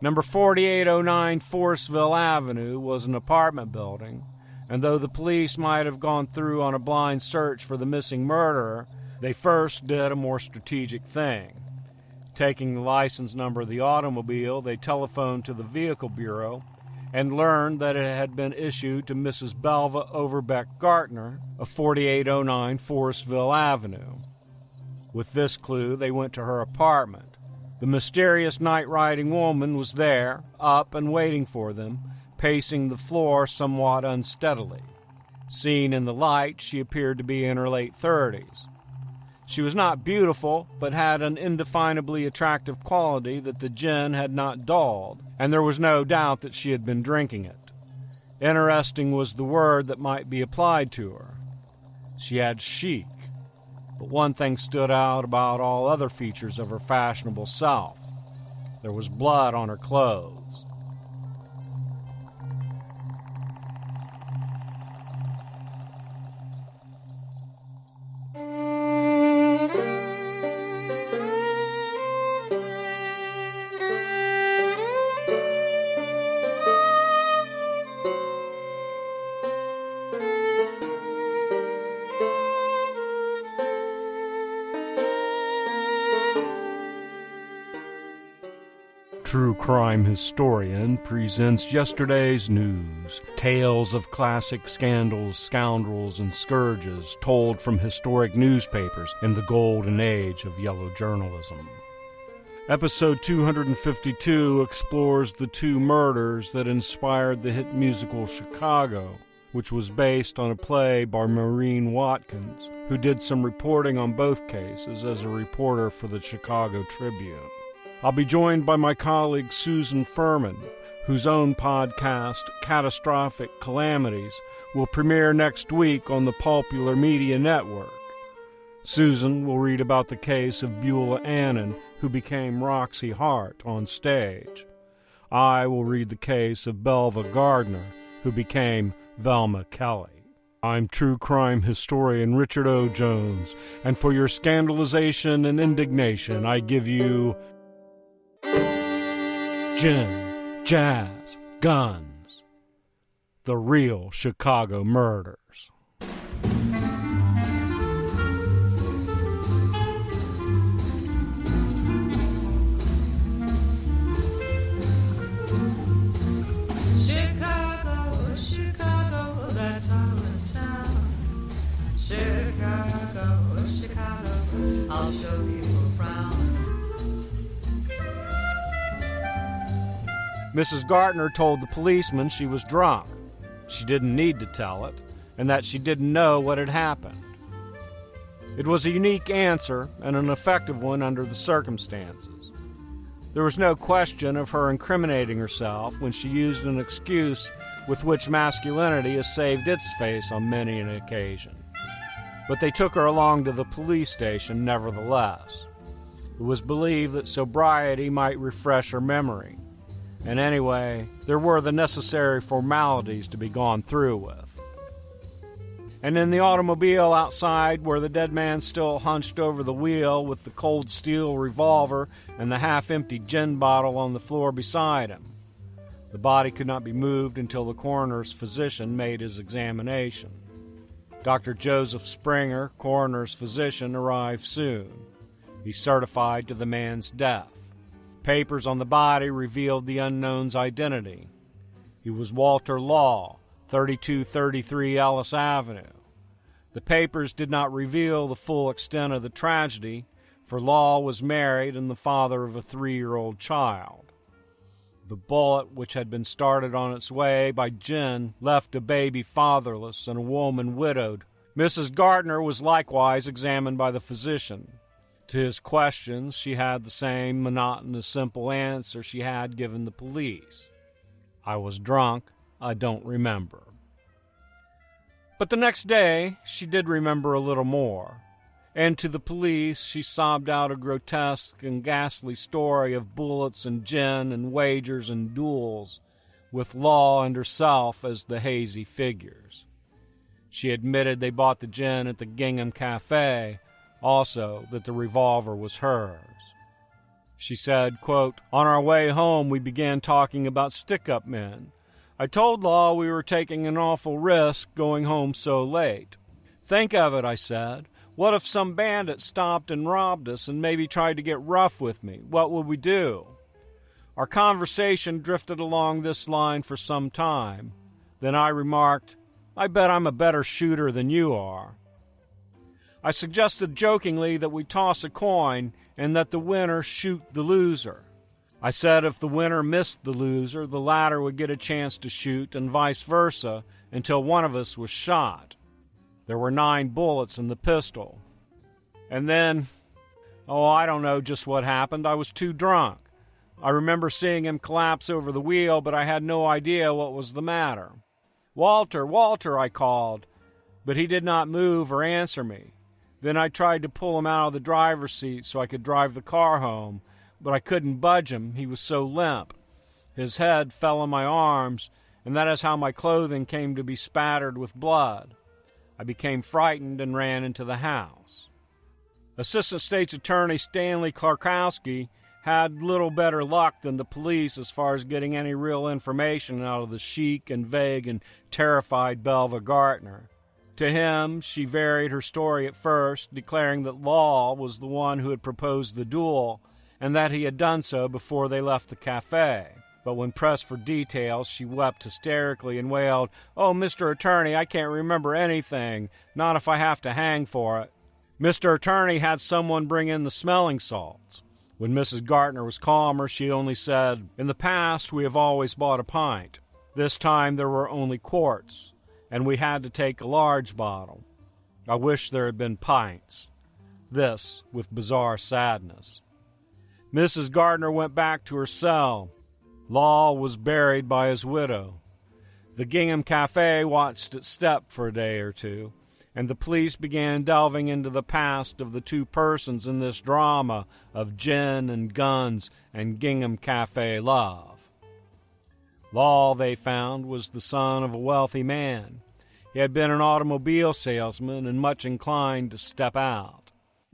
S17: Number 4809 Forestville Avenue was an apartment building, and though the police might have gone through on a blind search for the missing murderer, they first did a more strategic thing. Taking the license number of the automobile, they telephoned to the Vehicle Bureau and learned that it had been issued to Mrs. Belva Overbeck Gartner of 4809 Forestville Avenue. With this clue, they went to her apartment. The mysterious night-riding woman was there, up and waiting for them, pacing the floor somewhat unsteadily. Seen in the light, she appeared to be in her late 30s. She was not beautiful, but had an indefinably attractive quality that the gin had not dulled, and there was no doubt that she had been drinking it. Interesting was the word that might be applied to her. She had chic, but one thing stood out about all other features of her fashionable self. There was blood on her clothes. True Crime Historian presents yesterday's news, tales of classic scandals, scoundrels, and scourges told from historic newspapers in the golden age of yellow journalism. Episode 252 explores the two murders that inspired the hit musical Chicago, which was based on a play by Maureen Watkins, who did some reporting on both cases as a reporter for the Chicago Tribune. I'll be joined by my colleague Susan Furman, whose own podcast, Catastrophic Calamities, will premiere next week on the Popular Media Network. Susan will read about the case of Beulah Annan, who became Roxy Hart on stage. I will read the case of Belva Gardner, who became Velma Kelly. I'm true crime historian Richard O. Jones, and for your scandalization and indignation, I give you gin, jazz, guns. The real Chicago murders.
S18: Chicago, Chicago, that tall town. Chicago, Chicago, I'll show you a frown.
S17: Mrs. Gardner told the policeman she was drunk. She didn't need to tell it, and that she didn't know what had happened. It was a unique answer and an effective one under the circumstances. There was no question of her incriminating herself when she used an excuse with which masculinity has saved its face on many an occasion. But they took her along to the police station nevertheless. It was believed that sobriety might refresh her memory. And anyway, there were the necessary formalities to be gone through with. And in the automobile outside, where the dead man still hunched over the wheel with the cold steel revolver and the half-empty gin bottle on the floor beside him, the body could not be moved until the coroner's physician made his examination. Dr. Joseph Springer, coroner's physician, arrived soon. He certified to the man's death. Papers on the body revealed the unknown's identity. He was Walter Law, 3233 Ellis Avenue. The papers did not reveal the full extent of the tragedy, for Law was married and the father of a 3-year-old child. The bullet, which had been started on its way by gin, left a baby fatherless and a woman widowed. Mrs. Gardner was likewise examined by the physician. To his questions, she had the same monotonous, simple answer she had given the police. I was drunk. I don't remember. But the next day, she did remember a little more. And to the police, she sobbed out a grotesque and ghastly story of bullets and gin and wagers and duels, with Law and herself as the hazy figures. She admitted they bought the gin at the Gingham Cafe, also that the revolver was hers. She said, quote, "On our way home we began talking about stick-up men. I told Law we were taking an awful risk going home so late. Think of it, I said. What if some bandit stopped and robbed us and maybe tried to get rough with me? What would we do?" Our conversation drifted along this line for some time. Then I remarked, "I bet I'm a better shooter than you are." I suggested jokingly that we toss a coin and that the winner shoot the loser. I said if the winner missed the loser, the latter would get a chance to shoot and vice versa until one of us was shot. There were 9 bullets in the pistol. And then, I don't know just what happened. I was too drunk. I remember seeing him collapse over the wheel, but I had no idea what was the matter. "Walter, Walter," I called, but he did not move or answer me. Then I tried to pull him out of the driver's seat so I could drive the car home, but I couldn't budge him. He was so limp. His head fell on my arms, and that is how my clothing came to be spattered with blood. I became frightened and ran into the house. Assistant State's Attorney Stanley Clarkowski had little better luck than the police as far as getting any real information out of the chic and vague and terrified Belva Gardner. To him, she varied her story at first, declaring that Law was the one who had proposed the duel and that he had done so before they left the cafe. But when pressed for details, she wept hysterically and wailed, "Oh, Mr. Attorney, I can't remember anything, not if I have to hang for it." Mr. Attorney had someone bring in the smelling salts. When Mrs. Gartner was calmer, she only said, "In the past, we have always bought a pint. This time there were only quarts, and we had to take a large bottle. I wish there had been pints." This with bizarre sadness. Mrs. Gartner went back to her cell. Law was buried by his widow. The Gingham Cafe watched its step for a day or two, and the police began delving into the past of the two persons in this drama of gin and guns and Gingham Cafe love. Law, they found, was the son of a wealthy man. He had been an automobile salesman and much inclined to step out.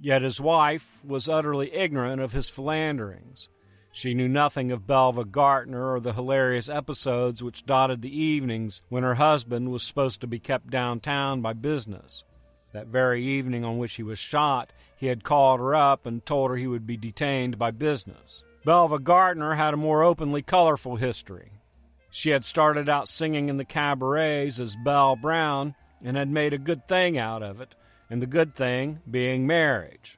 S17: Yet his wife was utterly ignorant of his philanderings. She knew nothing of Belva Gartner or the hilarious episodes which dotted the evenings when her husband was supposed to be kept downtown by business. That very evening on which he was shot, he had called her up and told her he would be detained by business. Belva Gartner had a more openly colorful history. She had started out singing in the cabarets as Belle Brown and had made a good thing out of it, and the good thing being marriage.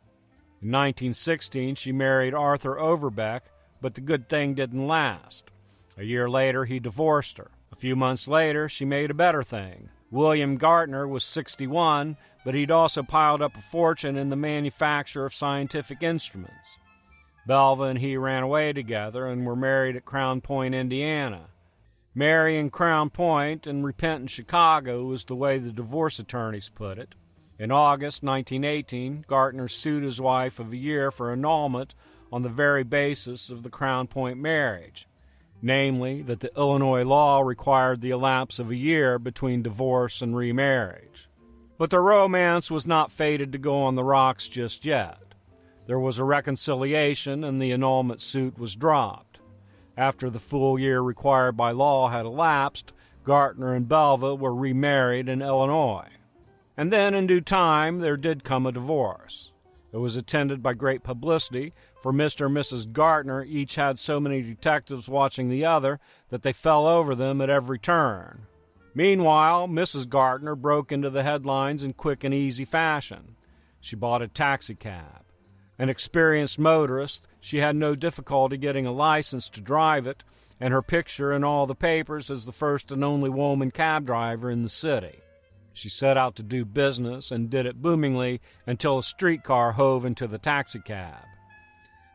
S17: In 1916, she married Arthur Overbeck, but the good thing didn't last. A year later, he divorced her. A few months later, she made a better thing. William Gartner was 61, but he'd also piled up a fortune in the manufacture of scientific instruments. Belva and he ran away together and were married at Crown Point, Indiana. Marry in Crown Point and repent in Chicago was the way the divorce attorneys put it. In August 1918, Gartner sued his wife of a year for annulment on the very basis of the Crown Point marriage, namely that the Illinois law required the elapse of a year between divorce and remarriage. But the romance was not fated to go on the rocks just yet. There was a reconciliation and the annulment suit was dropped. After the full year required by law had elapsed, Gartner and Belva were remarried in Illinois. And then, in due time, there did come a divorce. It was attended by great publicity, for Mr. and Mrs. Gartner each had so many detectives watching the other that they fell over them at every turn. Meanwhile, Mrs. Gartner broke into the headlines in quick and easy fashion. She bought a taxicab. An experienced motorist, she had no difficulty getting a license to drive it, and her picture in all the papers as the first and only woman cab driver in the city. She set out to do business and did it boomingly until a streetcar hove into the taxicab.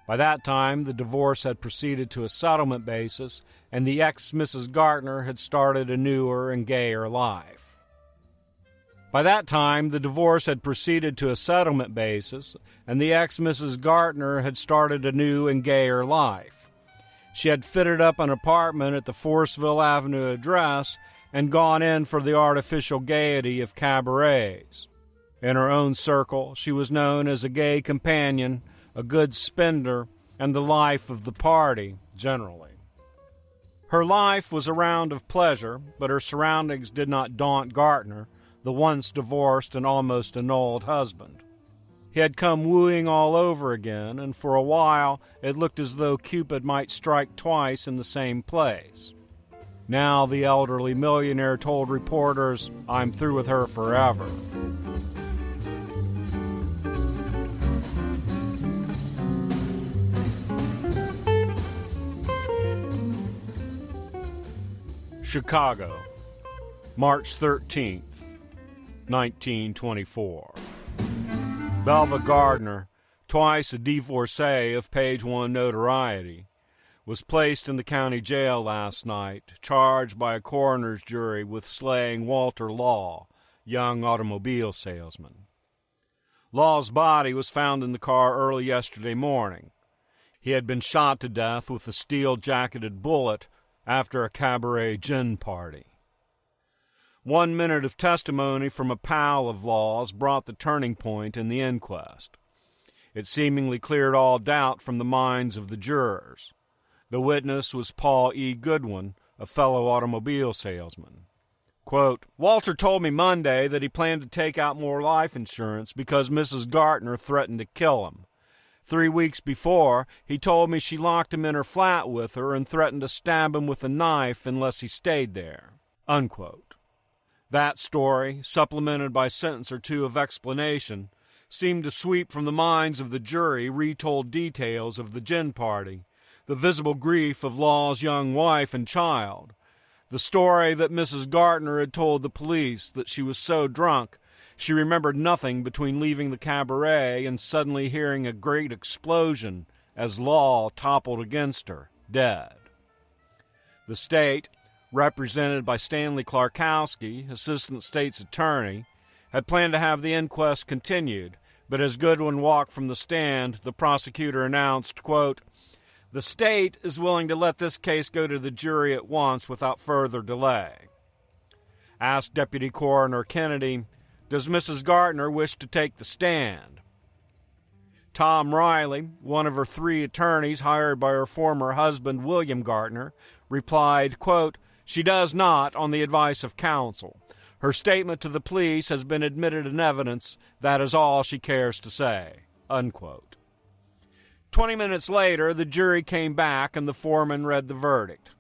S17: By that time, the divorce had proceeded to a settlement basis, and the ex-Mrs. Gartner had started a newer and gayer life. By that time, the divorce had proceeded to a settlement basis, and the ex-Mrs. Gartner had started a new and gayer life. She had fitted up an apartment at the Forestville Avenue address and gone in for the artificial gaiety of cabarets. In her own circle, she was known as a gay companion, a good spender, and the life of the party, generally. Her life was a round of pleasure, but her surroundings did not daunt Gartner, the once divorced and almost annulled husband. He had come wooing all over again, and for a while it looked as though Cupid might strike twice in the same place. Now the elderly millionaire told reporters, "I'm through with her forever." Chicago, March 13th, 1924. Belva Gartner, twice a divorcee of page 1 notoriety, was placed in the county jail last night, charged by a coroner's jury with slaying Walter Law, young automobile salesman. Law's body was found in the car early yesterday morning. He had been shot to death with a steel-jacketed bullet after a cabaret gin party. 1 minute of testimony from a pal of Law's brought the turning point in the inquest. It seemingly cleared all doubt from the minds of the jurors. The witness was Paul E. Goodwin, a fellow automobile salesman. Quote, "Walter told me Monday that he planned to take out more life insurance because Mrs. Gartner threatened to kill him. 3 weeks before, he told me she locked him in her flat with her and threatened to stab him with a knife unless he stayed there." Unquote. That story, supplemented by a sentence or two of explanation, seemed to sweep from the minds of the jury retold details of the gin party, the visible grief of Law's young wife and child, the story that Mrs. Gartner had told the police that she was so drunk she remembered nothing between leaving the cabaret and suddenly hearing a great explosion as Law toppled against her, dead. The state, represented by Stanley Klarkowski, assistant state's attorney, had planned to have the inquest continued, but as Goodwin walked from the stand, the prosecutor announced, quote, "The state is willing to let this case go to the jury at once without further delay." Asked Deputy Coroner Kennedy, "Does Mrs. Gartner wish to take the stand?" Tom Riley, one of her 3 attorneys hired by her former husband William Gartner, replied, quote, "She does not on the advice of counsel. Her statement to the police has been admitted in evidence. That is all she cares to say." Unquote. 20 minutes later, the jury came back and the foreman read the verdict.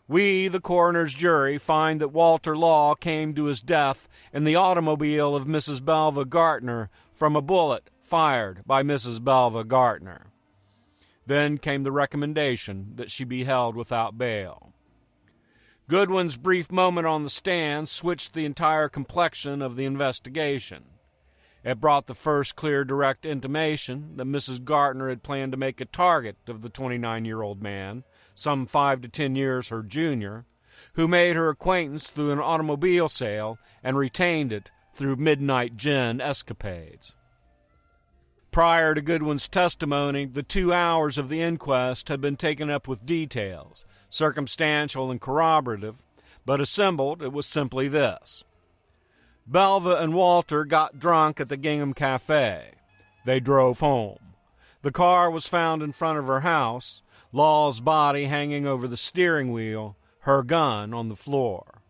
S17: "We, the coroner's jury, find that Walter Law came to his death in the automobile of Mrs. Belva Gartner from a bullet fired by Mrs. Belva Gartner." Then came the recommendation that she be held without bail. Goodwin's brief moment on the stand switched the entire complexion of the investigation. It brought the first clear, direct intimation that Mrs. Gartner had planned to make a target of the 29-year-old man, some 5 to 10 years her junior, who made her acquaintance through an automobile sale and retained it through midnight gin escapades. Prior to Goodwin's testimony, the 2 hours of the inquest had been taken up with details, circumstantial and corroborative, but assembled it was simply this. Belva and Walter got drunk at the Gingham Cafe. They drove home. The car was found in front of her house, Law's body hanging over the steering wheel, her gun on the floor.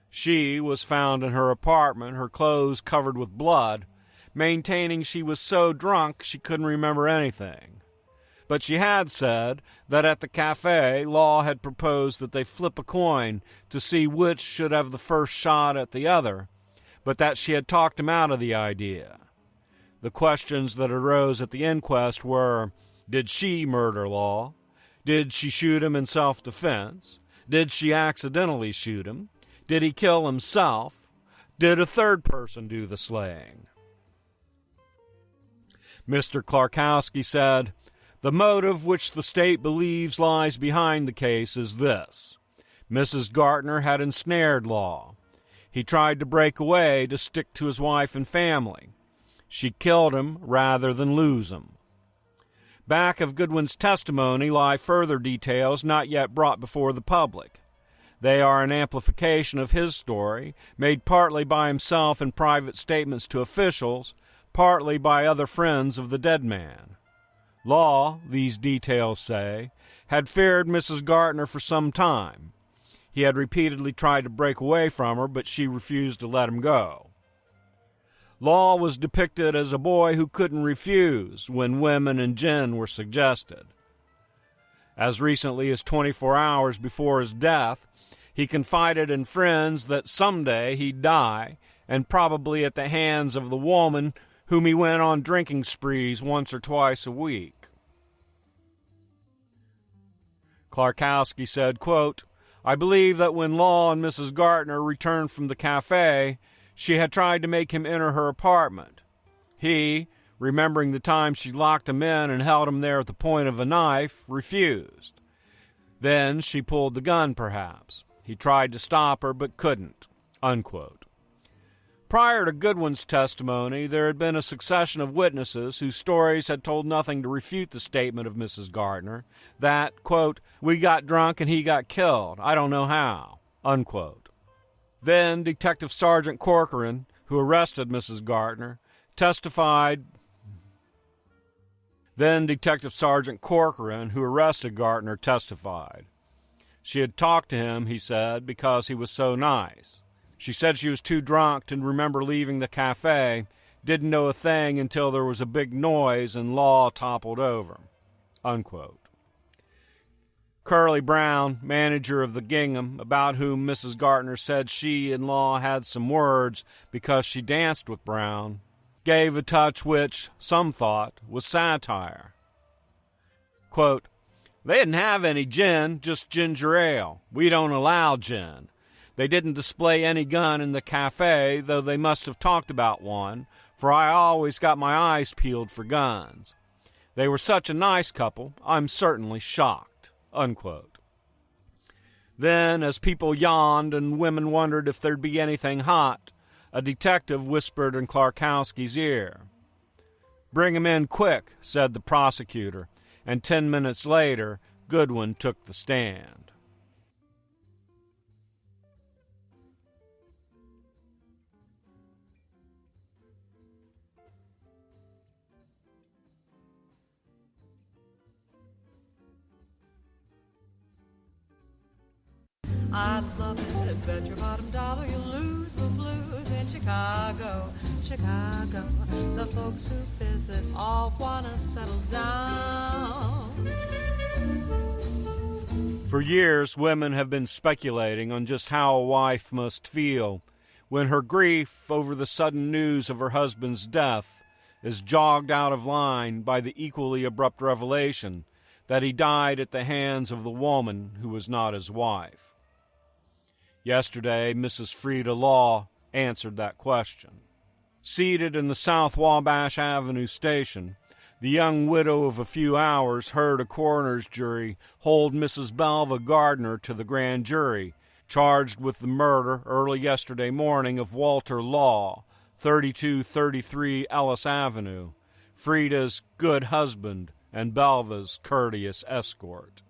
S17: She was found in her apartment, her clothes covered with blood, maintaining she was so drunk she couldn't remember anything. But she had said that at the cafe, Law had proposed that they flip a coin to see which should have the first shot at the other, but that she had talked him out of the idea. The questions that arose at the inquest were, did she murder Law? Did she shoot him in self-defense? Did she accidentally shoot him? Did he kill himself? Did a third person do the slaying? Mr. Klarkowski said, "The motive which the state believes lies behind the case is this. Mrs. Gartner had ensnared Law. He tried to break away to stick to his wife and family. She killed him rather than lose him." Back of Goodwin's testimony lie further details not yet brought before the public. They are an amplification of his story, made partly by himself in private statements to officials, partly by other friends of the dead man. Law, these details say, had feared Mrs. Gartner for some time. He had repeatedly tried to break away from her, but she refused to let him go. Law was depicted as a boy who couldn't refuse when women and gin were suggested. As recently as 24 hours before his death, he confided in friends that someday he'd die, and probably at the hands of the woman whom he went on drinking sprees once or twice a week. Klarkowski said, quote, "I believe that when Law and Mrs. Gartner returned from the cafe, she had tried to make him enter her apartment. He, remembering the time she locked him in and held him there at the point of a knife, refused. Then she pulled the gun, perhaps. He tried to stop her, but couldn't." Unquote. Prior to Goodwin's testimony, there had been a succession of witnesses whose stories had told nothing to refute the statement of Mrs. Gartner that, quote, "We got drunk and he got killed. I don't know how." Unquote. Then Detective Sergeant Corcoran, who arrested Mrs. Gartner, testified. She had talked to him, he said, because he was so nice. She said she was too drunk to remember leaving the cafe, didn't know a thing until there was a big noise and Law toppled over," unquote. Curly Brown, manager of the gingham, about whom Mrs. Gartner said she and Law had some words because she danced with Brown, gave a touch which, some thought, was satire. Quote, "They didn't have any gin, just ginger ale. We don't allow gin. They didn't display any gun in the cafe, though they must have talked about one, for I always got my eyes peeled for guns. They were such a nice couple, I'm certainly shocked," unquote. Then, as people yawned and women wondered if there'd be anything hot, a detective whispered in Klarkowski's ear. "Bring him in quick," said the prosecutor, and 10 minutes later, Goodwin took the stand.
S18: I'd love it, bet your bottom dollar you'll lose the blues in Chicago, Chicago. The folks who visit all wanna settle down.
S17: For years, women have been speculating on just how a wife must feel when her grief over the sudden news of her husband's death is jogged out of line by the equally abrupt revelation that he died at the hands of the woman who was not his wife. Yesterday, Mrs. Frida Law answered that question. Seated in the South Wabash Avenue station, the young widow of a few hours heard a coroner's jury hold Mrs. Belva Gardner to the grand jury, charged with the murder early yesterday morning of Walter Law, 3233 Ellis Avenue, Frida's good husband and Belva's courteous escort.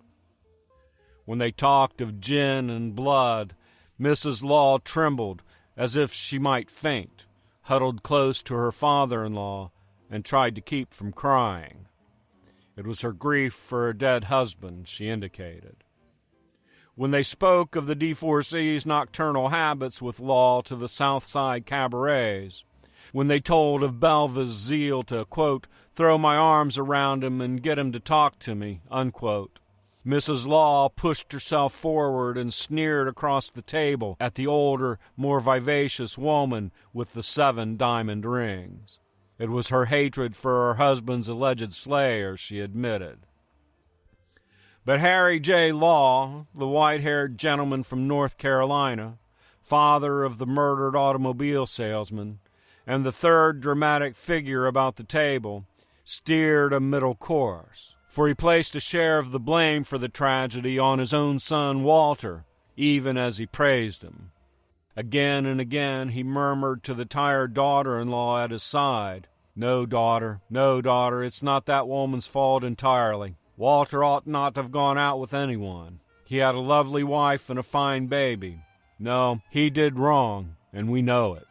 S17: When they talked of gin and blood, Mrs. Law trembled as if she might faint, huddled close to her father-in-law, and tried to keep from crying. It was her grief for her dead husband, she indicated. When they spoke of the divorcee's nocturnal habits with Law to the South Side cabarets, when they told of Belva's zeal to, quote, "throw my arms around him and get him to talk to me," unquote, Mrs. Law pushed herself forward and sneered across the table at the older, more vivacious woman with the 7 diamond rings. It was her hatred for her husband's alleged slayer, she admitted. But Harry J. Law, the white-haired gentleman from North Carolina, father of the murdered automobile salesman, and the third dramatic figure about the table, steered a middle course. For he placed a share of the blame for the tragedy on his own son Walter, even as he praised him. Again and again he murmured to the tired daughter-in-law at his side, no, daughter, it's not that woman's fault entirely. Walter ought not to have gone out with anyone. He had a lovely wife and a fine baby. No, he did wrong, and we know it."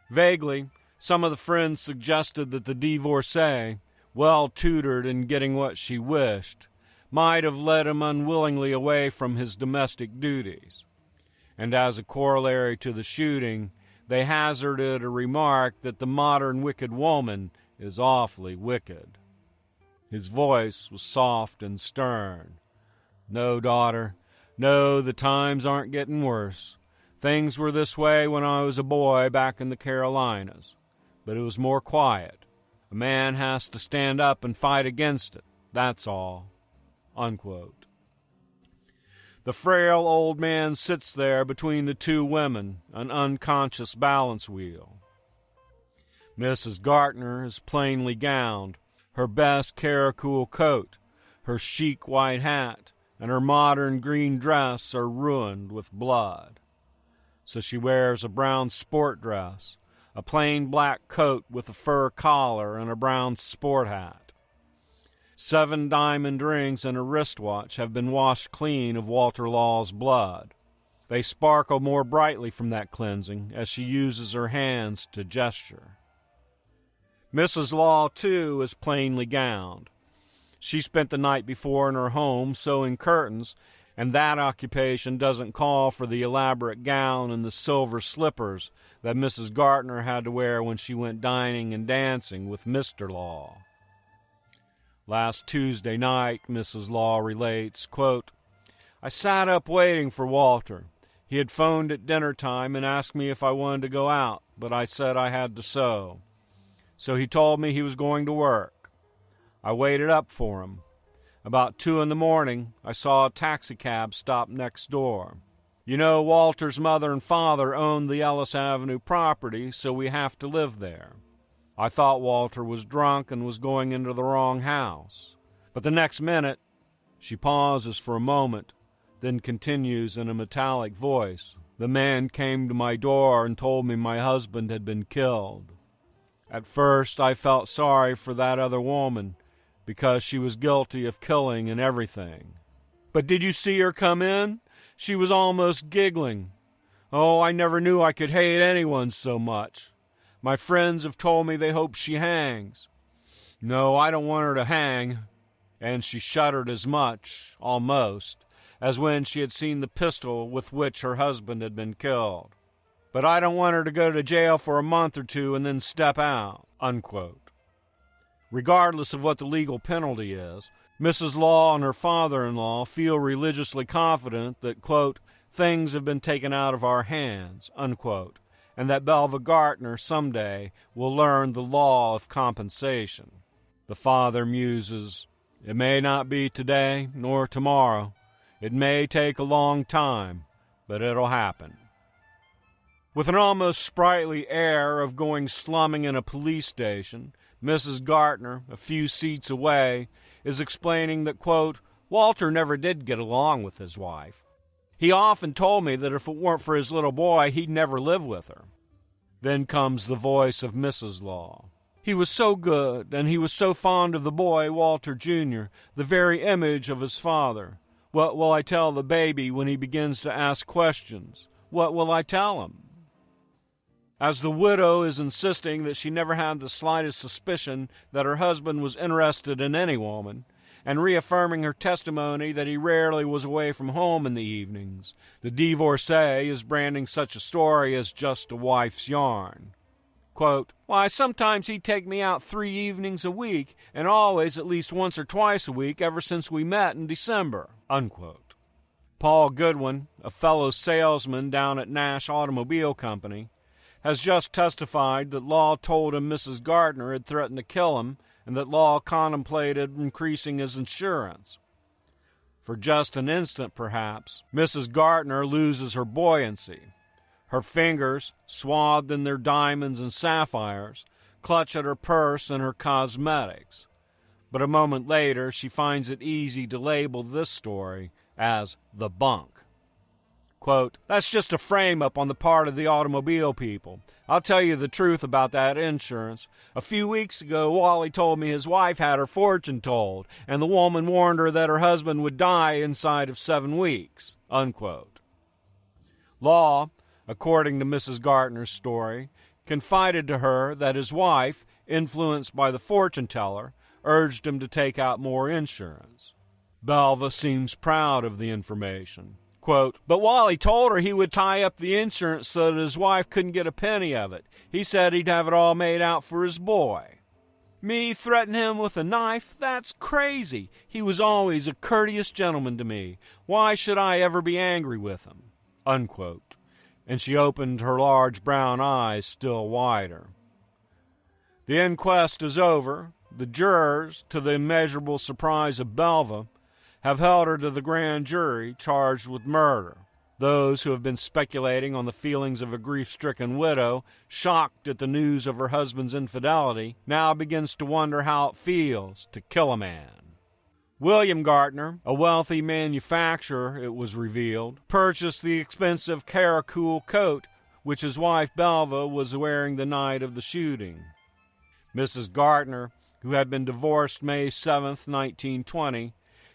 S17: Vaguely, some of the friends suggested that the divorcee, well tutored in getting what she wished, might have led him unwillingly away from his domestic duties. And as a corollary to the shooting, they hazarded a remark that the modern wicked woman is awfully wicked. His voice was soft and stern. "No, daughter, no, the times aren't getting worse. Things were this way when I was a boy back in the Carolinas, but it was more quiet. A man has to stand up and fight against it, that's all," unquote. The frail old man sits there between the two women, an unconscious balance wheel. Mrs. Gartner is plainly gowned. Her best caracool coat, her chic white hat, and her modern green dress are ruined with blood. So she wears a brown sport dress, a plain black coat with a fur collar and a brown sport hat. 7 diamond rings and a wristwatch have been washed clean of Walter Law's blood. They sparkle more brightly from that cleansing as she uses her hands to gesture. Mrs. Law, too, is plainly gowned. She spent the night before in her home sewing curtains And that occupation doesn't call for the elaborate gown and the silver slippers that Mrs. Gartner had to wear when she went dining and dancing with Mr. Law. Last Tuesday night, Mrs. Law relates, quote, I sat up waiting for Walter. He had phoned at dinner time and asked me if I wanted to go out, but I said I had to sew. So he told me he was going to work. I waited up for him. About 2 a.m, I saw a taxicab stop next door. You know, Walter's mother and father owned the Ellis Avenue property, so we have to live there. I thought Walter was drunk and was going into the wrong house. But the next minute, she pauses for a moment, then continues in a metallic voice. The man came to my door and told me my husband had been killed. At first, I felt sorry for that other woman, because she was guilty of killing and everything. But did you see her come in? She was almost giggling. Oh, I never knew I could hate anyone so much. My friends have told me they hope she hangs. No, I don't want her to hang. And she shuddered as much, almost, as when she had seen the pistol with which her husband had been killed. But I don't want her to go to jail for a month or two and then step out, unquote. Regardless of what the legal penalty is, Mrs. Law and her father-in-law feel religiously confident that, quote, things have been taken out of our hands, unquote, and that Belva Gartner someday will learn the law of compensation. The father muses, it may not be today nor tomorrow. It may take a long time, but it'll happen. With an almost sprightly air of going slumming in a police station, Mrs. Gartner, a few seats away, is explaining that, quote, Walter never did get along with his wife. He often told me that if it weren't for his little boy, he'd never live with her. Then comes the voice of Mrs. Law. He was so good, and he was so fond of the boy, Walter Jr., the very image of his father. What will I tell the baby when he begins to ask questions? What will I tell him? As the widow is insisting that she never had the slightest suspicion that her husband was interested in any woman, and reaffirming her testimony that he rarely was away from home in the evenings, the divorcee is branding such a story as just a wife's yarn. Quote, why, sometimes he'd take me out 3 evenings a week, and always at least once or twice a week ever since we met in December, unquote. Paul Goodwin, a fellow salesman down at Nash Automobile Company, has just testified that Law told him Mrs. Gartner had threatened to kill him and that Law contemplated increasing his insurance. For just an instant, perhaps, Mrs. Gartner loses her buoyancy. Her fingers, swathed in their diamonds and sapphires, clutch at her purse and her cosmetics. But a moment later, she finds it easy to label this story as the bunk. Quote, that's just a frame-up on the part of the automobile people. I'll tell you the truth about that insurance. A few weeks ago, Wally told me his wife had her fortune told, and the woman warned her that her husband would die inside of 7 weeks, unquote. Law, according to Mrs. Gartner's story, confided to her that his wife, influenced by the fortune-teller, urged him to take out more insurance. Belva seems proud of the information. Quote, but Wally told her he would tie up the insurance so that his wife couldn't get a penny of it. He said he'd have it all made out for his boy. Me threaten him with a knife? That's crazy. He was always a courteous gentleman to me. Why should I ever be angry with him? Unquote. And she opened her large brown eyes still wider. The inquest is over. The jurors, to the immeasurable surprise of Belva, have held her to the grand jury charged with murder. Those who have been speculating on the feelings of a grief-stricken widow, shocked at the news of her husband's infidelity, now begins to wonder how it feels to kill a man. William Gartner, a wealthy manufacturer, it was revealed, purchased the expensive Caracool coat which his wife Belva was wearing the night of the shooting. Mrs. Gartner, who had been divorced May 7, 1920,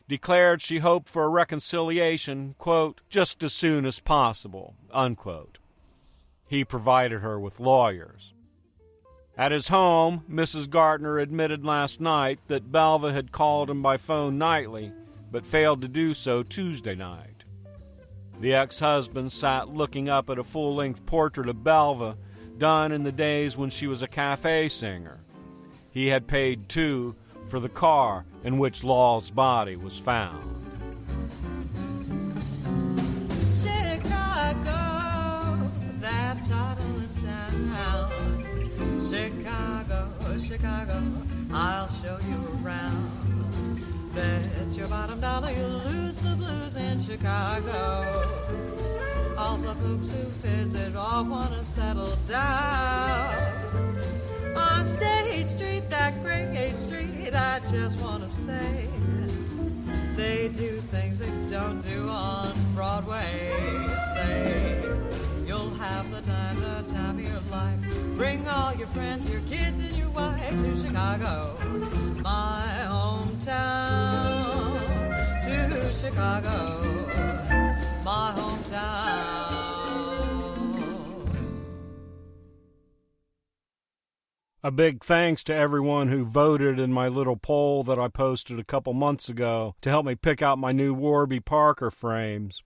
S17: declared she hoped for a reconciliation, quote, just as soon as possible, unquote. He provided her with lawyers. At his home, Mrs. Gartner admitted last night that Belva had called him by phone nightly, but failed to do so Tuesday night. The ex-husband sat looking up at a full-length portrait of Belva, done in the days when she was a cafe singer. He had paid, too, for the car in which Law's body was found.
S18: Chicago, that toddling town. Chicago, Chicago, I'll show you around. Bet your bottom dollar you'll lose the blues in Chicago. All the folks who visit all want to settle down. On State Street, that great street, I just want to say they do things they don't do on Broadway. Say you'll have the time of your life. Bring all your friends, your kids, and your wife to Chicago, my hometown. To Chicago, my hometown.
S17: A big thanks to everyone who voted in my little poll that I posted a couple months ago to help me pick out my new Warby Parker frames.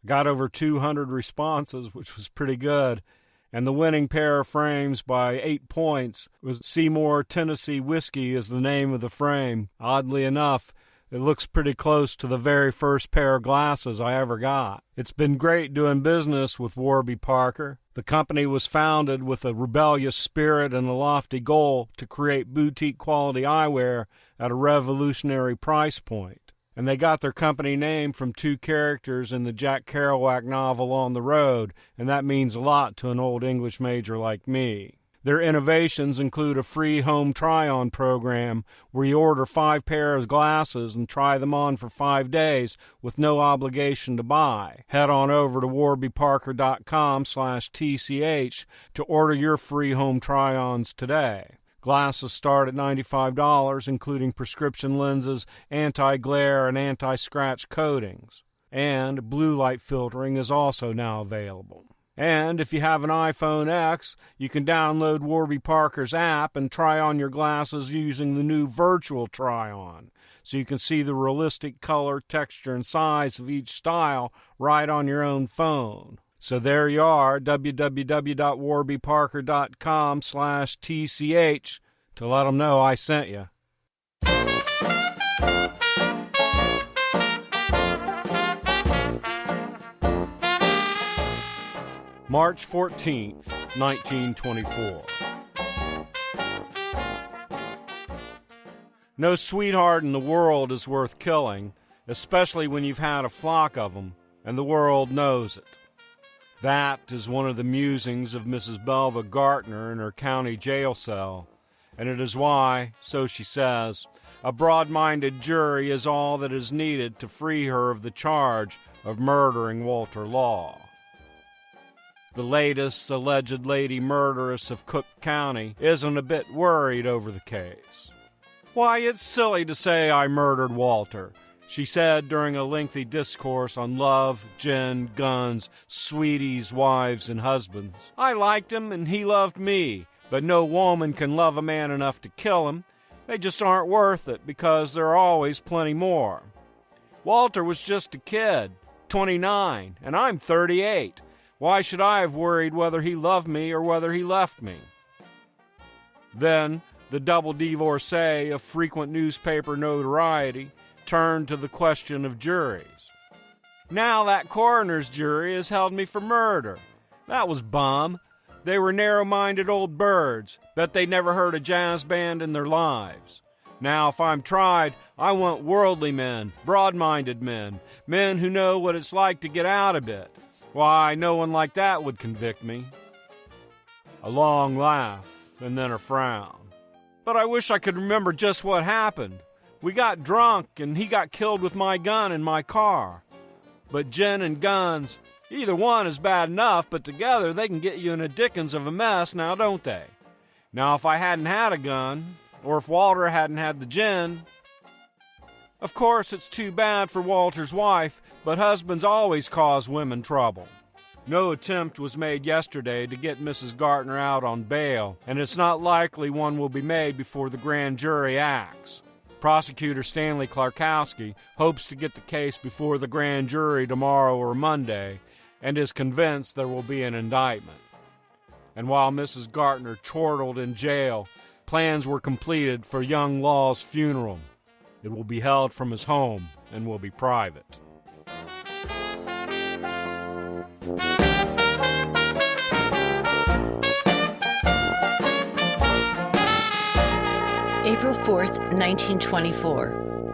S17: I got over 200 responses, which was pretty good, and the winning pair of frames by 8 points was Seymour Tennessee Whiskey is the name of the frame. Oddly enough, it looks pretty close to the very first pair of glasses I ever got. It's been great doing business with Warby Parker. The company was founded with a rebellious spirit and a lofty goal to create boutique-quality eyewear at a revolutionary price point. And they got their company name from 2 characters in the Jack Kerouac novel On the Road, and that means a lot to an old English major like me. Their innovations include a free home try-on program where you order 5 pairs of glasses and try them on for 5 days with no obligation to buy. Head on over to whbparker.com/TCH to order your free home try-ons today. Glasses start at $95, including prescription lenses, anti-glare, and anti-scratch coatings. And blue light filtering is also now available. And if you have an iPhone X, you can download Warby Parker's app and try on your glasses using the new virtual try-on, so you can see the realistic color, texture, and size of each style right on your own phone. So there you are, www.warbyparker.com/TCH, to let them know I sent you. March 14th, 1924. No sweetheart in the world is worth killing, especially when you've had a flock of them, and the world knows it. That is one of the musings of Mrs. Belva Gartner in her county jail cell, and it is why, so she says, a broad-minded jury is all that is needed to free her of the charge of murdering Walter Law. The latest alleged lady murderess of Cook County isn't a bit worried over the case. Why, it's silly to say I murdered Walter, she said during a lengthy discourse on love, gin, guns, sweeties, wives, and husbands. I liked him and he loved me, but no woman can love a man enough to kill him. They just aren't worth it because there are always plenty more. Walter was just a kid, 29, and I'm 38. Why should I have worried whether he loved me or whether he left me? Then, the double divorcee of frequent newspaper notoriety turned to the question of juries. Now that coroner's jury has held me for murder. That was bum. They were narrow-minded old birds. Bet they never heard a jazz band in their lives. Now, if I'm tried, I want worldly men, broad-minded men, men who know what it's like to get out a bit. Why, no one like that would convict me. A long laugh, and then a frown. But I wish I could remember just what happened. We got drunk, and he got killed with my gun in my car. But gin and guns, either one is bad enough, but together they can get you in a dickens of a mess, now don't they? Now, if I hadn't had a gun, or if Walter hadn't had the gin... Of course, it's too bad for Walter's wife, but husbands always cause women trouble. No attempt was made yesterday to get Mrs. Gartner out on bail, and it's not likely one will be made before the grand jury acts. Prosecutor Stanley Klarkowski hopes to get the case before the grand jury tomorrow or Monday and is convinced there will be an indictment. And while Mrs. Gartner chortled in jail, plans were completed for young Law's funeral. It will be held from his home and will be private.
S19: April 4th, 1924.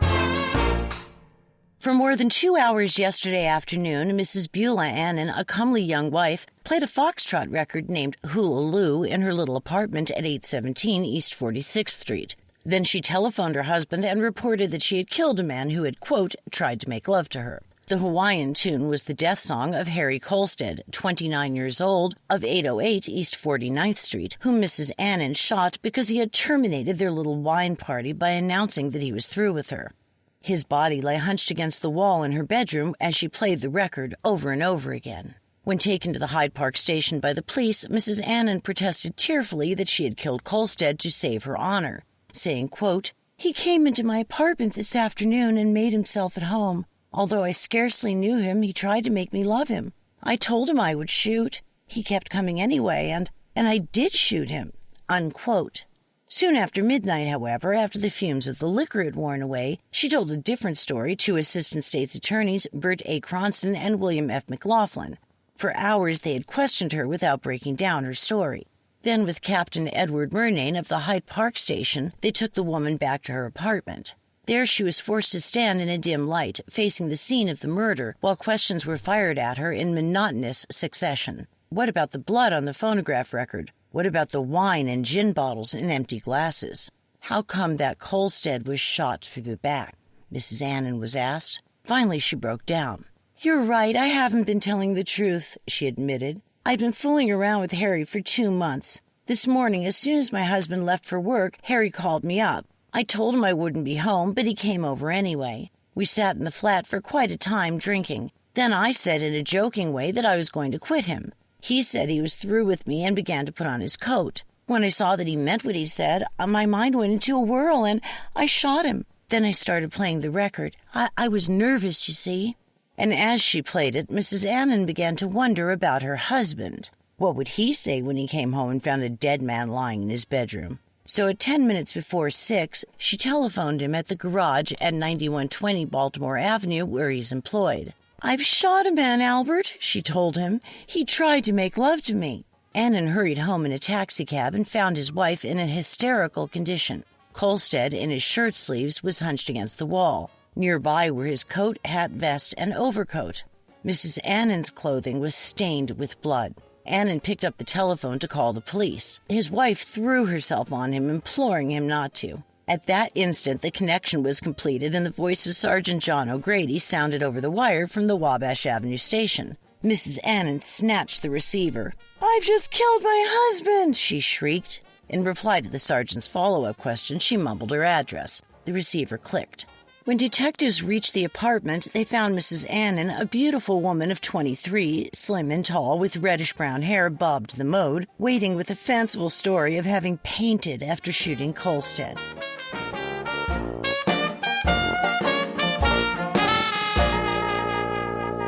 S19: For more than 2 hours yesterday afternoon, Mrs. Beulah Annan, a comely young wife, played a foxtrot record named Hula Loo in her little apartment at 817 East 46th Street. Then she telephoned her husband and reported that she had killed a man who had, quote, tried to make love to her. The Hawaiian tune was the death song of Harry Kolstad, 29 years old, of 808 East 49th Street, whom Mrs. Annan shot because he had terminated their little wine party by announcing that he was through with her. His body lay hunched against the wall in her bedroom as she played the record over and over again. When taken to the Hyde Park station by the police, Mrs. Annan protested tearfully that she had killed Kolstad to save her honor, saying, quote, "He came into my apartment this afternoon and made himself at home. Although I scarcely knew him, he tried to make me love him. I told him I would shoot. He kept coming anyway, and I did shoot him." Unquote. Soon after midnight, however, after the fumes of the liquor had worn away, she told a different story to Assistant State's Attorneys Bert A. Cronson and William F. McLaughlin. For hours they had questioned her without breaking down her story. Then, with Captain Edward Murnane of the Hyde Park station, they took the woman back to her apartment. There she was forced to stand in a dim light, facing the scene of the murder, while questions were fired at her in monotonous succession. What about the blood on the phonograph record? What about the wine and gin bottles in empty glasses? How come that Kolstad was shot through the back? Mrs. Annan was asked. Finally she broke down. "You're right, I haven't been telling the truth," she admitted. "I'd been fooling around with Harry for 2 months. This morning, as soon as my husband left for work, Harry called me up. I told him I wouldn't be home, but he came over anyway. We sat in the flat for quite a time drinking. Then I said in a joking way that I was going to quit him. He said he was through with me and began to put on his coat. When I saw that he meant what he said, my mind went into a whirl and I shot him. Then I started playing the record. I was nervous, you see." And as she played it, Mrs. Annan began to wonder about her husband. What would he say when he came home and found a dead man lying in his bedroom? So at 10 minutes before 6, she telephoned him at the garage at 9120 Baltimore Avenue, where he's employed. "I've shot a man, Albert," she told him. "He tried to make love to me." Annan hurried home in a taxicab and found his wife in an hysterical condition. Kolstad, in his shirt sleeves, was hunched against the wall. Nearby were his coat, hat, vest, and overcoat. Mrs. Annan's clothing was stained with blood. Annan picked up the telephone to call the police. His wife threw herself on him, imploring him not to. At that instant, the connection was completed, and the voice of Sergeant John O'Grady sounded over the wire from the Wabash Avenue station. Mrs. Annan snatched the receiver. "I've just killed my husband!" she shrieked. In reply to the sergeant's follow-up question, she mumbled her address. The receiver clicked. When detectives reached the apartment, they found Mrs. Annan, a beautiful woman of 23, slim and tall, with reddish-brown hair bobbed to the mode, waiting with a fanciful story of having painted after shooting Kolstad.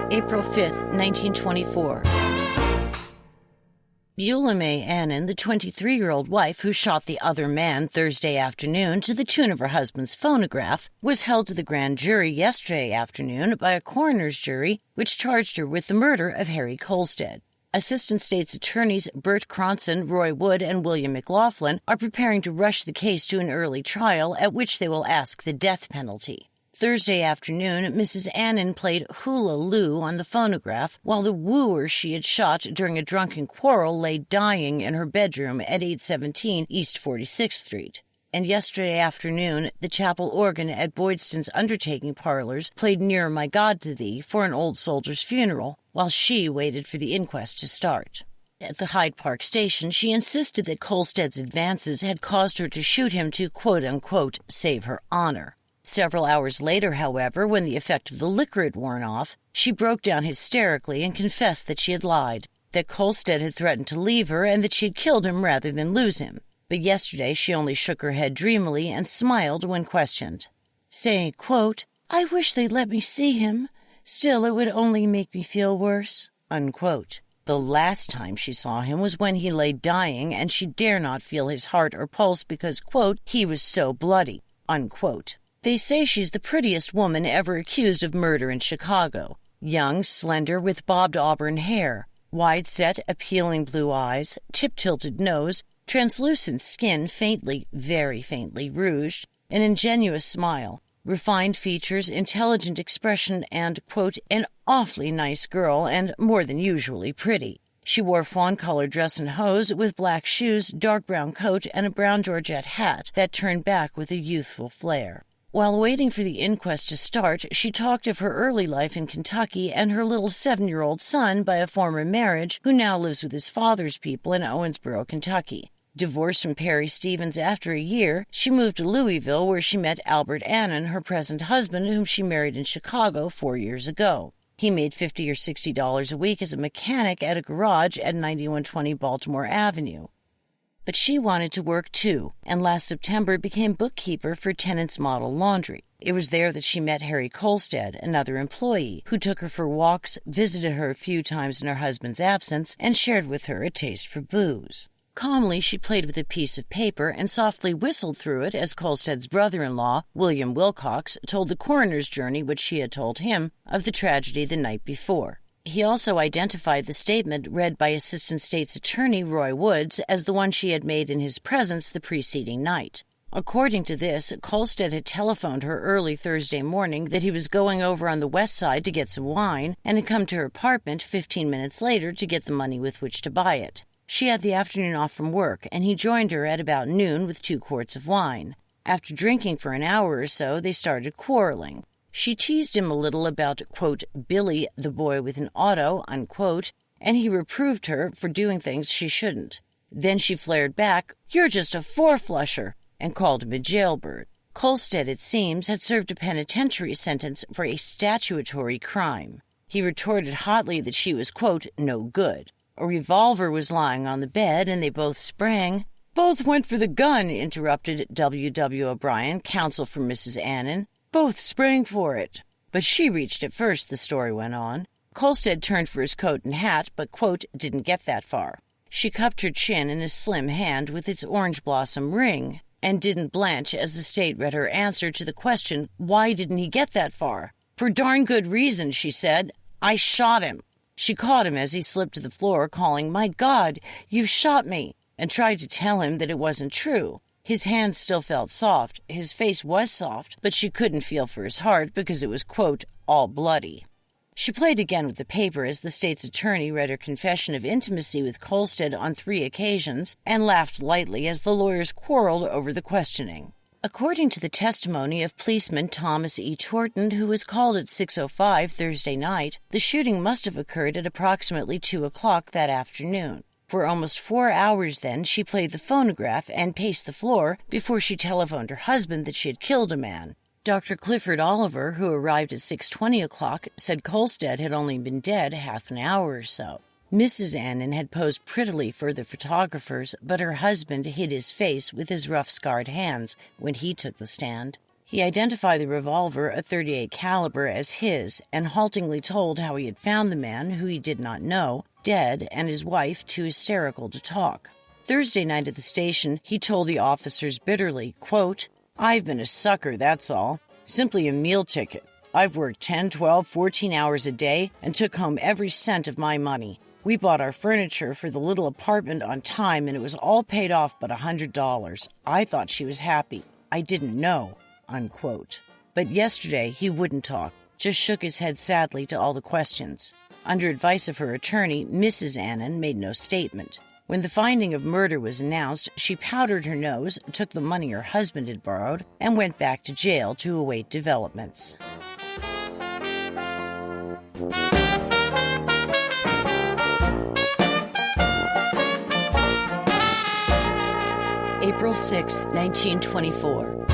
S19: April 5th, 1924. Beulah May Annan, the 23-year-old wife who shot the other man Thursday afternoon to the tune of her husband's phonograph, was held to the grand jury yesterday afternoon by a coroner's jury which charged her with the murder of Harry Kolstad. Assistant State's Attorneys Bert Cronson, Roy Wood, and William McLaughlin are preparing to rush the case to an early trial at which they will ask the death penalty. Thursday afternoon, Mrs. Annan played Hula Loo on the phonograph while the wooer she had shot during a drunken quarrel lay dying in her bedroom at 817 East 46th Street. And yesterday afternoon, the chapel organ at Boydston's undertaking parlors played Nearer My God to Thee for an old soldier's funeral while she waited for the inquest to start. At the Hyde Park station, she insisted that Kolstad's advances had caused her to shoot him to quote-unquote save her honor. Several hours later, however, when the effect of the liquor had worn off, she broke down hysterically and confessed that she had lied, that Kolstad had threatened to leave her and that she had killed him rather than lose him. But yesterday she only shook her head dreamily and smiled when questioned, saying, quote, "I wish they'd let me see him. Still, it would only make me feel worse," unquote. The last time she saw him was when he lay dying, and she dare not feel his heart or pulse because, quote, "he was so bloody," unquote. They say she's the prettiest woman ever accused of murder in Chicago. Young, slender, with bobbed auburn hair, wide-set, appealing blue eyes, tip-tilted nose, translucent skin faintly, very faintly rouged, an ingenuous smile, refined features, intelligent expression, and, quote, "an awfully nice girl and more than usually pretty." She wore fawn-colored dress and hose with black shoes, dark brown coat, and a brown georgette hat that turned back with a youthful flair. While waiting for the inquest to start, she talked of her early life in Kentucky and her little 7-year-old son by a former marriage who now lives with his father's people in Owensboro, Kentucky. Divorced from Perry Stevens after a year, she moved to Louisville where she met Albert Annan, her present husband, whom she married in Chicago 4 years ago. He made $50 or $60 a week as a mechanic at a garage at 9120 Baltimore Avenue. But she wanted to work too, and last September became bookkeeper for Tenants Model Laundry. It was there that she met Harry Kolstad, another employee, who took her for walks, visited her a few times in her husband's absence, and shared with her a taste for booze. Calmly, she played with a piece of paper and softly whistled through it as Kolstad's brother-in-law, William Wilcox, told the coroner's journey which she had told him of the tragedy the night before. He also identified the statement read by Assistant State's Attorney Roy Woods as the one she had made in his presence the preceding night. According to this, Kolstad had telephoned her early Thursday morning that he was going over on the west side to get some wine and had come to her apartment 15 minutes later to get the money with which to buy it. She had the afternoon off from work, and he joined her at about noon with 2 quarts of wine. After drinking for an hour or so, they started quarreling. She teased him a little about, quote, Billy, the boy with an auto, unquote, and he reproved her for doing things she shouldn't. Then she flared back, "You're just a four-flusher," and called him a jailbird. Kolstad, it seems, had served a penitentiary sentence for a statutory crime. He retorted hotly that she was, quote, "no good." A revolver was lying on the bed, and they both sprang. "Both went for the gun," interrupted W. O'Brien, counsel for Mrs. Annan. "Both sprang for it." "But she reached it first," the story went on. Kolstad turned for his coat and hat, but, quote, "didn't get that far." She cupped her chin in a slim hand with its orange blossom ring, and didn't blanch as the state read her answer to the question, "Why didn't he get that far?" "For darn good reason," she said. "I shot him." She caught him as he slipped to the floor, calling, "My God, you've shot me," and tried to tell him that it wasn't true. His hands still felt soft. His face was soft, but she couldn't feel for his heart because it was, quote, "all bloody." She played again with the paper as the state's attorney read her confession of intimacy with Kolstad on 3 occasions and laughed lightly as the lawyers quarreled over the questioning. According to the testimony of policeman Thomas E. Torton, who was called at 6:05 Thursday night, the shooting must have occurred at approximately 2 o'clock that afternoon. For almost 4 hours then, she played the phonograph and paced the floor before she telephoned her husband that she had killed a man. Dr. Clifford Oliver, who arrived at 6:20 o'clock, said Kolstad had only been dead half an hour or so. Mrs. Annan had posed prettily for the photographers, but her husband hid his face with his rough, scarred hands when he took the stand. He identified the revolver, a .38 caliber, as his, and haltingly told how he had found the man, who he did not know, dead, and his wife too hysterical to talk. Thursday night at the station, he told the officers bitterly, quote, "I've been a sucker, that's all. Simply a meal ticket. I've worked 10, 12, 14 hours a day and took home every cent of my money. We bought our furniture for the little apartment on time, and it was all paid off but $100. I thought she was happy. I didn't know," unquote. But yesterday he wouldn't talk, just shook his head sadly to all the questions. Under advice of her attorney, Mrs. Annan made no statement. When the finding of murder was announced, she powdered her nose, took the money her husband had borrowed, and went back to jail to await developments. April 6, 1924.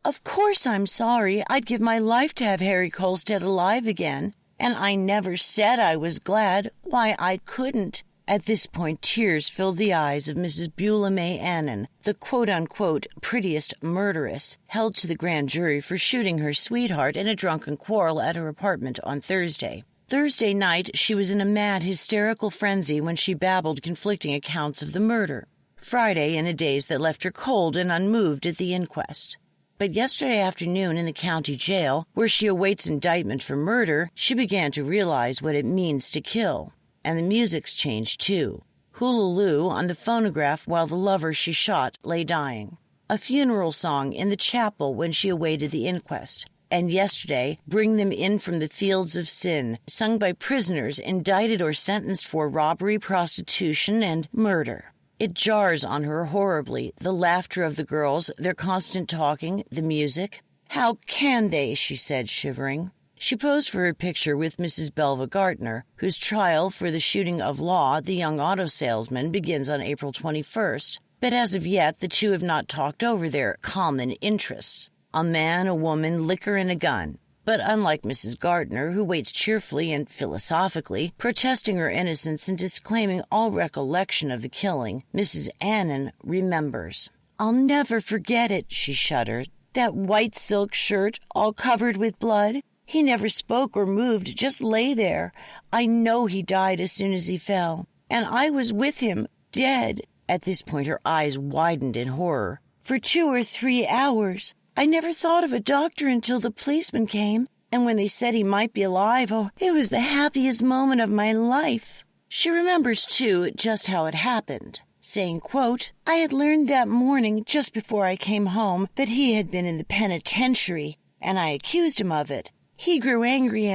S19: Of course I'm sorry. I'd give my life to have Harry Kolstad alive again. And I never said I was glad. Why, I couldn't. At this point, tears filled the eyes of Mrs. Beulah May Annan, the quote-unquote prettiest murderess, held to the grand jury for shooting her sweetheart in a drunken quarrel at her apartment on Thursday. Thursday night, she was in a mad, hysterical frenzy when she babbled conflicting accounts of the murder. Friday, in a daze that left her cold and unmoved at the inquest. But yesterday afternoon in the county jail, where she awaits indictment for murder, she began to realize what it means to kill. And the music's changed, too. Hula-loo on the phonograph while the lover she shot lay dying. A funeral song in the chapel when she awaited the inquest. And yesterday, Bring Them In From the Fields of Sin, sung by prisoners indicted or sentenced for robbery, prostitution, and murder. It jars on her horribly, the laughter of the girls, their constant talking, the music. "How can they?" she said, shivering. She posed for her picture with Mrs. Belva Gartner, whose trial for the shooting of Law, the young auto salesman, begins on April 21st. But as of yet, the two have not talked over their common interests. A man, a woman, liquor, and a gun. But unlike Mrs. Gartner, who waits cheerfully and philosophically, protesting her innocence and disclaiming all recollection of the killing, Mrs. Annan remembers. "I'll never forget it," she shuddered. "That white silk shirt, all covered with blood. He never spoke or moved, just lay there. I know he died as soon as he fell. And I was with him, dead." At this point her eyes widened in horror. "For 2 or 3 hours. I never thought of a doctor until the policeman came. And when they said he might be alive, oh, it was the happiest moment of my life." She remembers, too, just how it happened, saying, quote, "I had learned that morning, just before I came home, that he had been in the penitentiary, and I accused him of it. He grew angry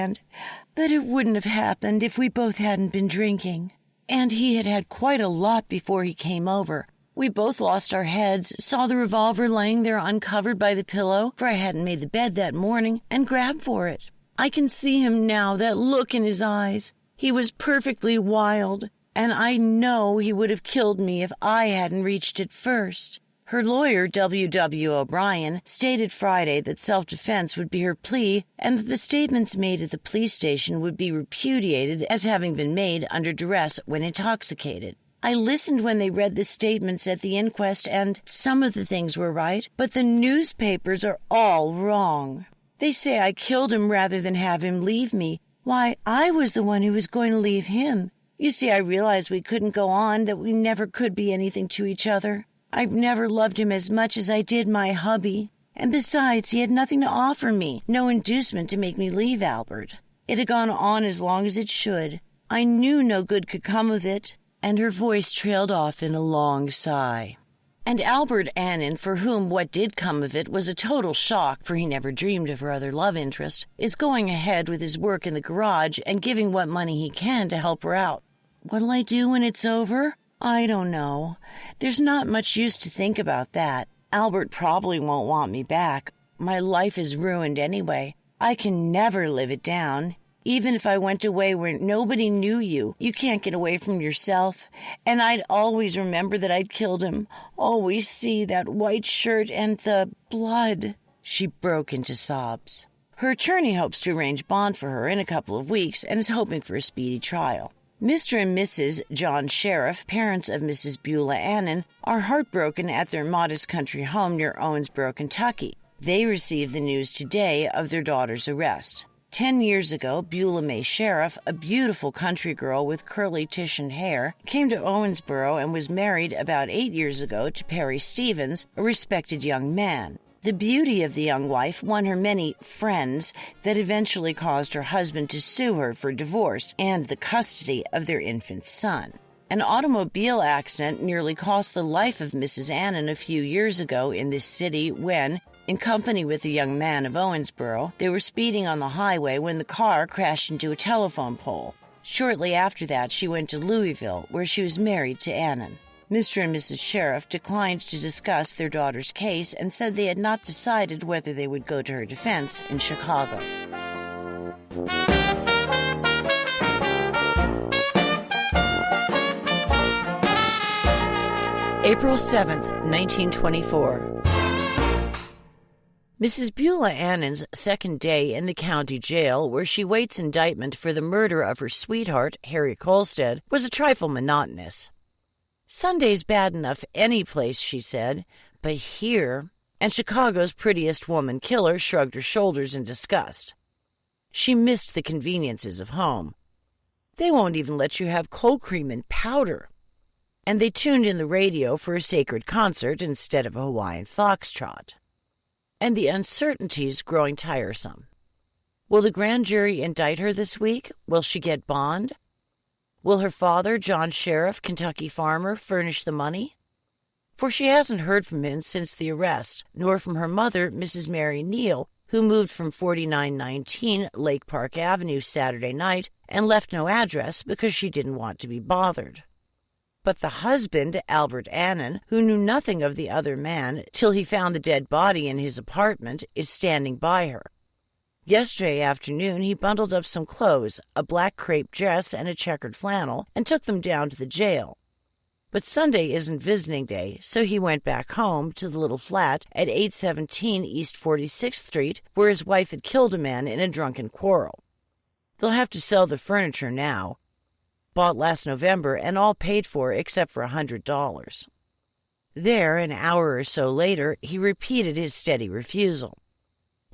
S19: but it wouldn't have happened if we both hadn't been drinking. And he had had quite a lot before he came over. We both lost our heads, saw the revolver laying there uncovered by the pillow, for I hadn't made the bed that morning, and grabbed for it. I can see him now, that look in his eyes. He was perfectly wild, and I know he would have killed me if I hadn't reached it first." Her lawyer, W.W. O'Brien, stated Friday that self-defense would be her plea and that the statements made at the police station would be repudiated as having been made under duress when intoxicated. "I listened when they read the statements at the inquest, and some of the things were right, but the newspapers are all wrong. They say I killed him rather than have him leave me. Why, I was the one who was going to leave him. You see, I realized we couldn't go on, that we never could be anything to each other. I've never loved him as much as I did my hubby. And besides, he had nothing to offer me, no inducement to make me leave Albert. It had gone on as long as it should. I knew no good could come of it." And her voice trailed off in a long sigh. And Albert Annan, for whom what did come of it was a total shock, for he never dreamed of her other love interest, is going ahead with his work in the garage and giving what money he can to help her out. "What'll I do when it's over? I don't know. There's not much use to think about that. Albert probably won't want me back. My life is ruined anyway. I can never live it down. Even if I went away where nobody knew you, you can't get away from yourself. And I'd always remember that I'd killed him. Always see that white shirt and the blood." She broke into sobs. Her attorney hopes to arrange bond for her in a couple of weeks and is hoping for a speedy trial. Mr. and Mrs. John Sheriff, parents of Mrs. Beulah Annan, are heartbroken at their modest country home near Owensboro, Kentucky. They received the news today of their daughter's arrest. 10 years ago, Beulah May Sheriff, a beautiful country girl with curly Titian hair, came to Owensboro and was married about 8 years ago to Perry Stevens, a respected young man. The beauty of the young wife won her many friends that eventually caused her husband to sue her for divorce and the custody of their infant son. An automobile accident nearly cost the life of Mrs. Annan a few years ago in this city when, in company with a young man of Owensboro, they were speeding on the highway when the car crashed into a telephone pole. Shortly after that, she went to Louisville, where she was married to Annan. Mr. and Mrs. Sheriff declined to discuss their daughter's case and said they had not decided whether they would go to her defense in Chicago. April 7th, 1924. Mrs. Beulah Annan's second day in the county jail, where she waits indictment for the murder of her sweetheart, Harry Kolstad, was a trifle monotonous. Sunday's bad enough any place, she said, but here... And Chicago's prettiest woman killer shrugged her shoulders in disgust. She missed the conveniences of home. They won't even let you have cold cream and powder. And they tuned in the radio for a sacred concert instead of a Hawaiian foxtrot. And the uncertainty's growing tiresome. Will the grand jury indict her this week? Will she get bond? Will her father, John Sheriff, Kentucky farmer, furnish the money? For she hasn't heard from him since the arrest, nor from her mother, Mrs. Mary Neal, who moved from 4919 Lake Park Avenue Saturday night and left no address because she didn't want to be bothered. But the husband, Albert Annan, who knew nothing of the other man till he found the dead body in his apartment, is standing by her. Yesterday afternoon he bundled up some clothes, a black crepe dress and a checkered flannel, and took them down to the jail. But Sunday isn't visiting day, so he went back home to the little flat at 817 East 46th Street, where his wife had killed a man in a drunken quarrel. They'll have to sell the furniture now. Bought last November and all paid for except for $100. There, an hour or so later, he repeated his steady refusal.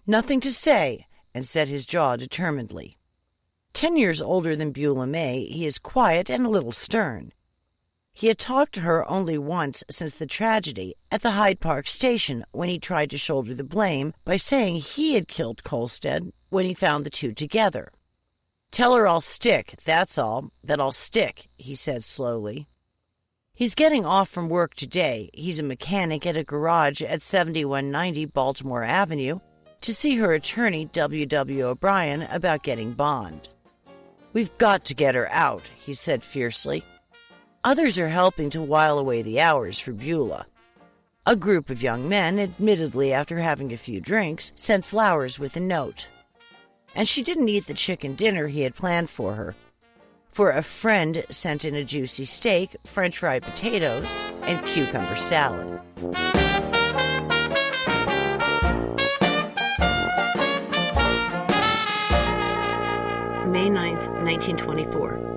S19: Nothing to say, and set his jaw determinedly. 10 years older than Beulah May, he is quiet and a little stern. He had talked to her only once since the tragedy at the Hyde Park station when he tried to shoulder the blame by saying he had killed Kolstad when he found the two together. "Tell her I'll stick, that's all, that I'll stick," he said slowly. He's getting off from work today. He's a mechanic at a garage at 7190 Baltimore Avenue to see her attorney, W.W. O'Brien, about getting bond. "We've got to get her out," he said fiercely. Others are helping to while away the hours for Beulah. A group of young men, admittedly after having a few drinks, sent flowers with a note. And she didn't eat the chicken dinner he had planned for her. For a friend sent in a juicy steak, French fried potatoes, and cucumber salad. May 9th, 1924.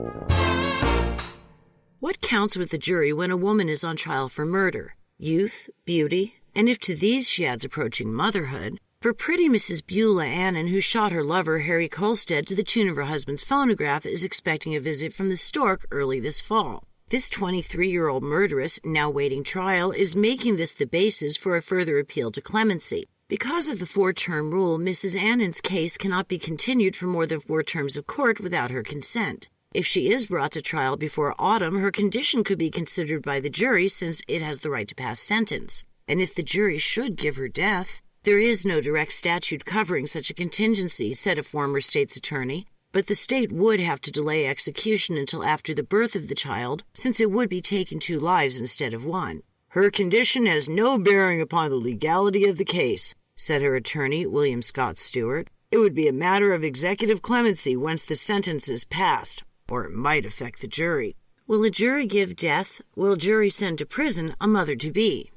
S19: What counts with the jury when a woman is on trial for murder? Youth, beauty, and if to these she adds approaching motherhood, for pretty Mrs. Beulah Annan, who shot her lover Harry Kolstad to the tune of her husband's phonograph, is expecting a visit from the Stork early this fall. This 23-year-old murderess, now waiting trial, is making this the basis for a further appeal to clemency. Because of the 4-term rule, Mrs. Annan's case cannot be continued for more than 4 terms of court without her consent. If she is brought to trial before autumn, her condition could be considered by the jury since it has the right to pass sentence. And if the jury should give her death, there is no direct statute covering such a contingency, said a former state's attorney, but the state would have to delay execution until after the birth of the child, since it would be taking 2 lives instead of 1. Her condition has no bearing upon the legality of the case, said her attorney, William Scott Stewart. It would be a matter of executive clemency once the sentence is passed. Or it might affect the jury. Will a jury give death? Will a jury send to prison a mother-to-be?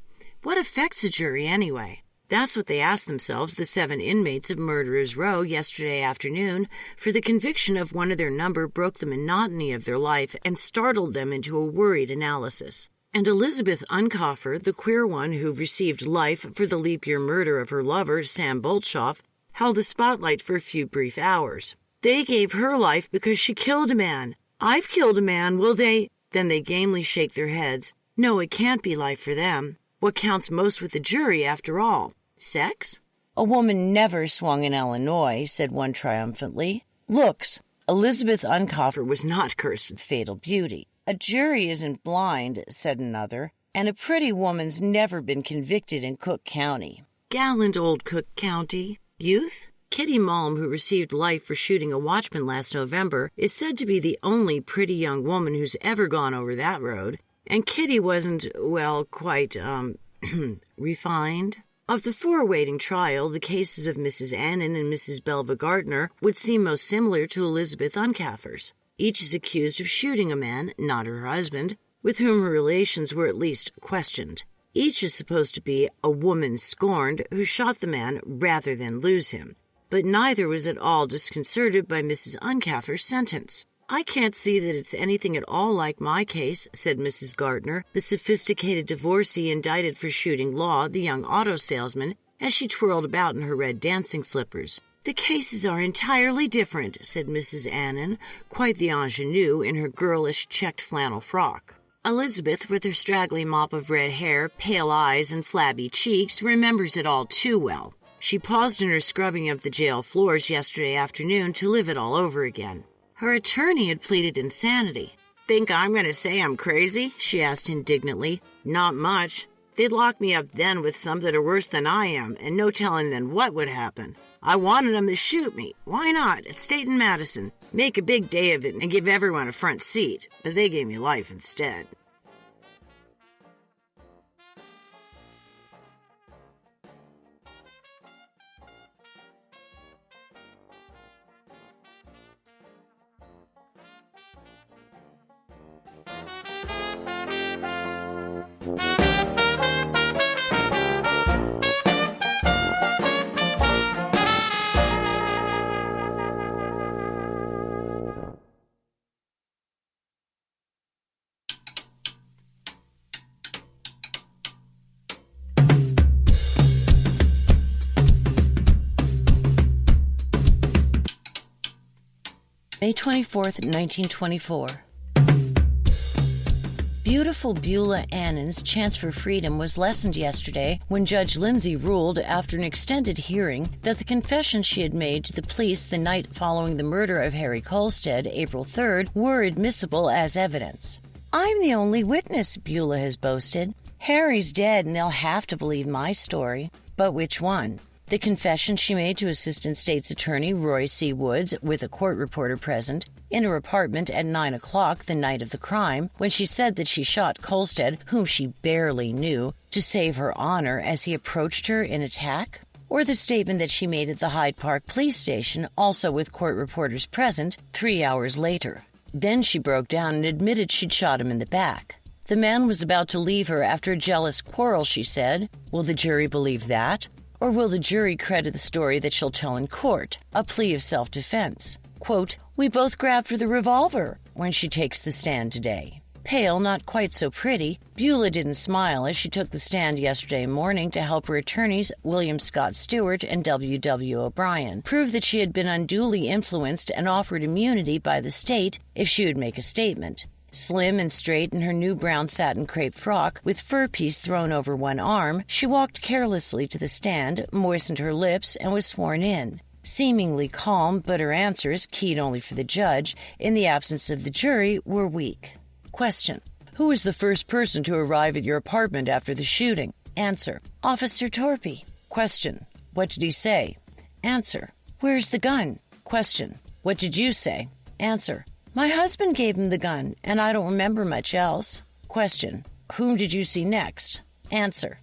S19: What affects a jury anyway? That's what they asked themselves, the 7 inmates of Murderers' Row, yesterday afternoon, for the conviction of one of their number broke the monotony of their life and startled them into a worried analysis. And Elizabeth Uncoffer, the queer one who received life for the leap-year murder of her lover, Sam Boltshoff, held the spotlight for a few brief hours. They gave her life because she killed a man. I've killed a man, will they? Then they gamely shake their heads. No, it can't be life for them. What counts most with the jury, after all? Sex? A woman never swung in Illinois, said one triumphantly. Looks. Elizabeth Uncoffer was not cursed with fatal beauty. A jury isn't blind, said another, and a pretty woman's never been convicted in Cook County. Gallant old Cook County. Youth? Kitty Malm, who received life for shooting a watchman last November, is said to be the only pretty young woman who's ever gone over that road. And Kitty wasn't, well, quite, refined. Of the 4 awaiting trial, the cases of Mrs. Annan and Mrs. Belva Gardner would seem most similar to Elizabeth Uncoffer's. Each is accused of shooting a man, not her husband, with whom her relations were at least questioned. Each is supposed to be a woman scorned who shot the man rather than lose him. But neither was at all disconcerted by Mrs. Uncaffer's sentence. "I can't see that it's anything at all like my case," said Mrs. Gardner, the sophisticated divorcee indicted for shooting Law, the young auto salesman, as she twirled about in her red dancing slippers. "The cases are entirely different," said Mrs. Annan, quite the ingenue in her girlish checked flannel frock. Elizabeth, with her straggly mop of red hair, pale eyes, and flabby cheeks, remembers it all too well. She paused in her scrubbing of the jail floors yesterday afternoon to live it all over again. Her attorney had pleaded insanity. "Think I'm going to say I'm crazy?" she asked indignantly. "Not much. They'd lock me up then with some that are worse than I am, and no telling then what would happen. I wanted them to shoot me. Why not? At State and Madison. Make a big day of it and give everyone a front seat. But they gave me life instead." May 24th, 1924. Beautiful Beulah Annan's chance for freedom was lessened yesterday when Judge Lindsay ruled, after an extended hearing, that the confessions she had made to the police the night following the murder of Harry Kolstad, April 3rd, were admissible as evidence. "I'm the only witness," Beulah has boasted. "Harry's dead and they'll have to believe my story." But which one? The confession she made to Assistant State's Attorney Roy C. Woods, with a court reporter present, in her apartment at 9 o'clock the night of the crime, when she said that she shot Kolstad, whom she barely knew, to save her honor as he approached her in attack? Or the statement that she made at the Hyde Park police station, also with court reporters present, 3 hours later. Then she broke down and admitted she'd shot him in the back. The man was about to leave her after a jealous quarrel, she said. Will the jury believe that? Or will the jury credit the story that she'll tell in court, a plea of self-defense? Quote, "We both grabbed for the revolver," when she takes the stand today. Pale, not quite so pretty, Beulah didn't smile as she took the stand yesterday morning to help her attorneys, William Scott Stewart and W. O'Brien, prove that she had been unduly influenced and offered immunity by the state if she would make a statement. Slim and straight in her new brown satin crepe frock, with fur piece thrown over one arm, she walked carelessly to the stand, moistened her lips, and was sworn in. Seemingly calm, but her answers, keyed only for the judge, in the absence of the jury, were weak. Question. Who was the first person to arrive at your apartment after the shooting? Answer. Officer Torpy. Question. What did he say? Answer. Where's the gun? Question. What did you say? Answer. My husband gave him the gun, and I don't remember much else. Question. Whom did you see next? Answer.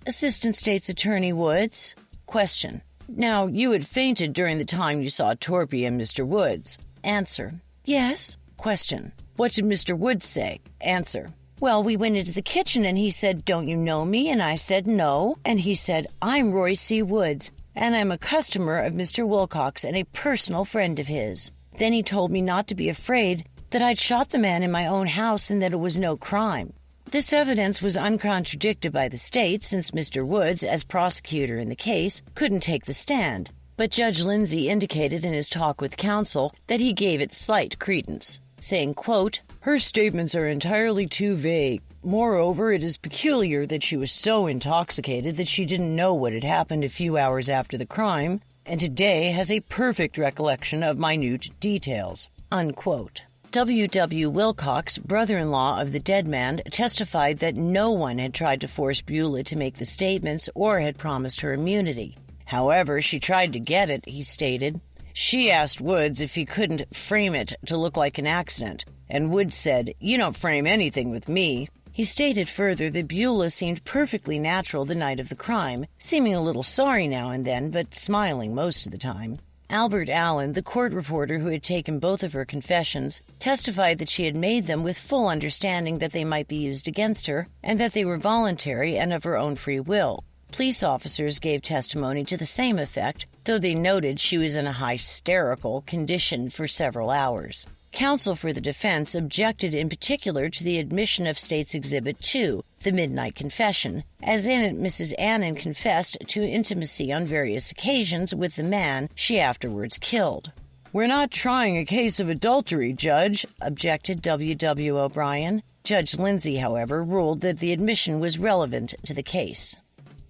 S19: Assistant State's Attorney Woods. Question. Now, you had fainted during the time you saw Torpy and Mr. Woods. Answer. Yes. Question. What did Mr. Woods say? Answer. Well, we went into the kitchen and he said, "Don't you know me?" And I said, "No." And he said, "I'm Roy C. Woods, and I'm a customer of Mr. Wilcox and a personal friend of his." Then he told me not to be afraid, that I'd shot the man in my own house and that it was no crime. This evidence was uncontradicted by the state, since Mr. Woods, as prosecutor in the case, couldn't take the stand. But Judge Lindsay indicated in his talk with counsel that he gave it slight credence, saying, quote, "Her statements are entirely too vague. Moreover, it is peculiar that she was so intoxicated that she didn't know what had happened a few hours after the crime, and today has a perfect recollection of minute details." Unquote. W. Wilcox, brother-in-law of the dead man, testified that no one had tried to force Beulah to make the statements or had promised her immunity. However, she tried to get it, he stated. She asked Woods if he couldn't frame it to look like an accident, and Woods said, "You don't frame anything with me." He stated further that Beulah seemed perfectly natural the night of the crime, seeming a little sorry now and then, but smiling most of the time. Albert Allen, the court reporter who had taken both of her confessions, testified that she had made them with full understanding that they might be used against her and that they were voluntary and of her own free will. Police officers gave testimony to the same effect, though they noted she was in a hysterical condition for several hours. Counsel for the defense objected in particular to the admission of State's Exhibit 2, the Midnight Confession, as in it Mrs. Annan confessed to intimacy on various occasions with the man she afterwards killed. "We're not trying a case of adultery, Judge," objected W. O'Brien. Judge Lindsay, however, ruled that the admission was relevant to the case.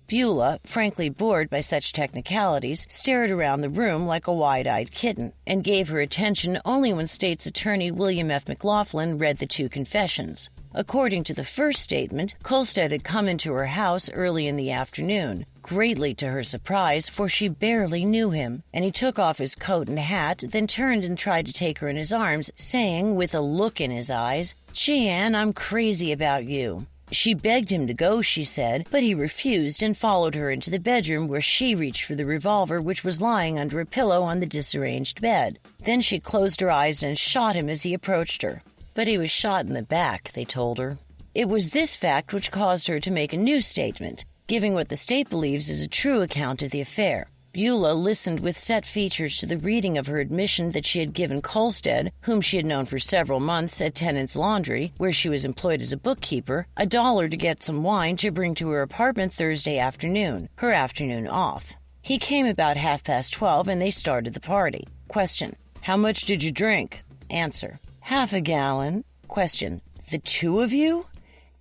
S19: Beulah, frankly bored by such technicalities, stared around the room like a wide-eyed kitten and gave her attention only when State's Attorney William F. McLaughlin read the two confessions. According to the first statement, Kolstad had come into her house early in the afternoon, greatly to her surprise, for she barely knew him, and he took off his coat and hat, then turned and tried to take her in his arms, saying, with a look in his eyes, "Gee, Ann, I'm crazy about you." She begged him to go, she said, but he refused and followed her into the bedroom where she reached for the revolver which was lying under a pillow on the disarranged bed. Then she closed her eyes and shot him as he approached her. But he was shot in the back, they told her. It was this fact which caused her to make a new statement, giving what the state believes is a true account of the affair. Beulah listened with set features to the reading of her admission that she had given Kolstad, whom she had known for several months at Tennant's Laundry, where she was employed as a bookkeeper, $1 to get some wine to bring to her apartment Thursday afternoon, her afternoon off. He came about 12:30, and they started the party. Question: How much did you drink? Answer: Half a gallon. Question: The two of you?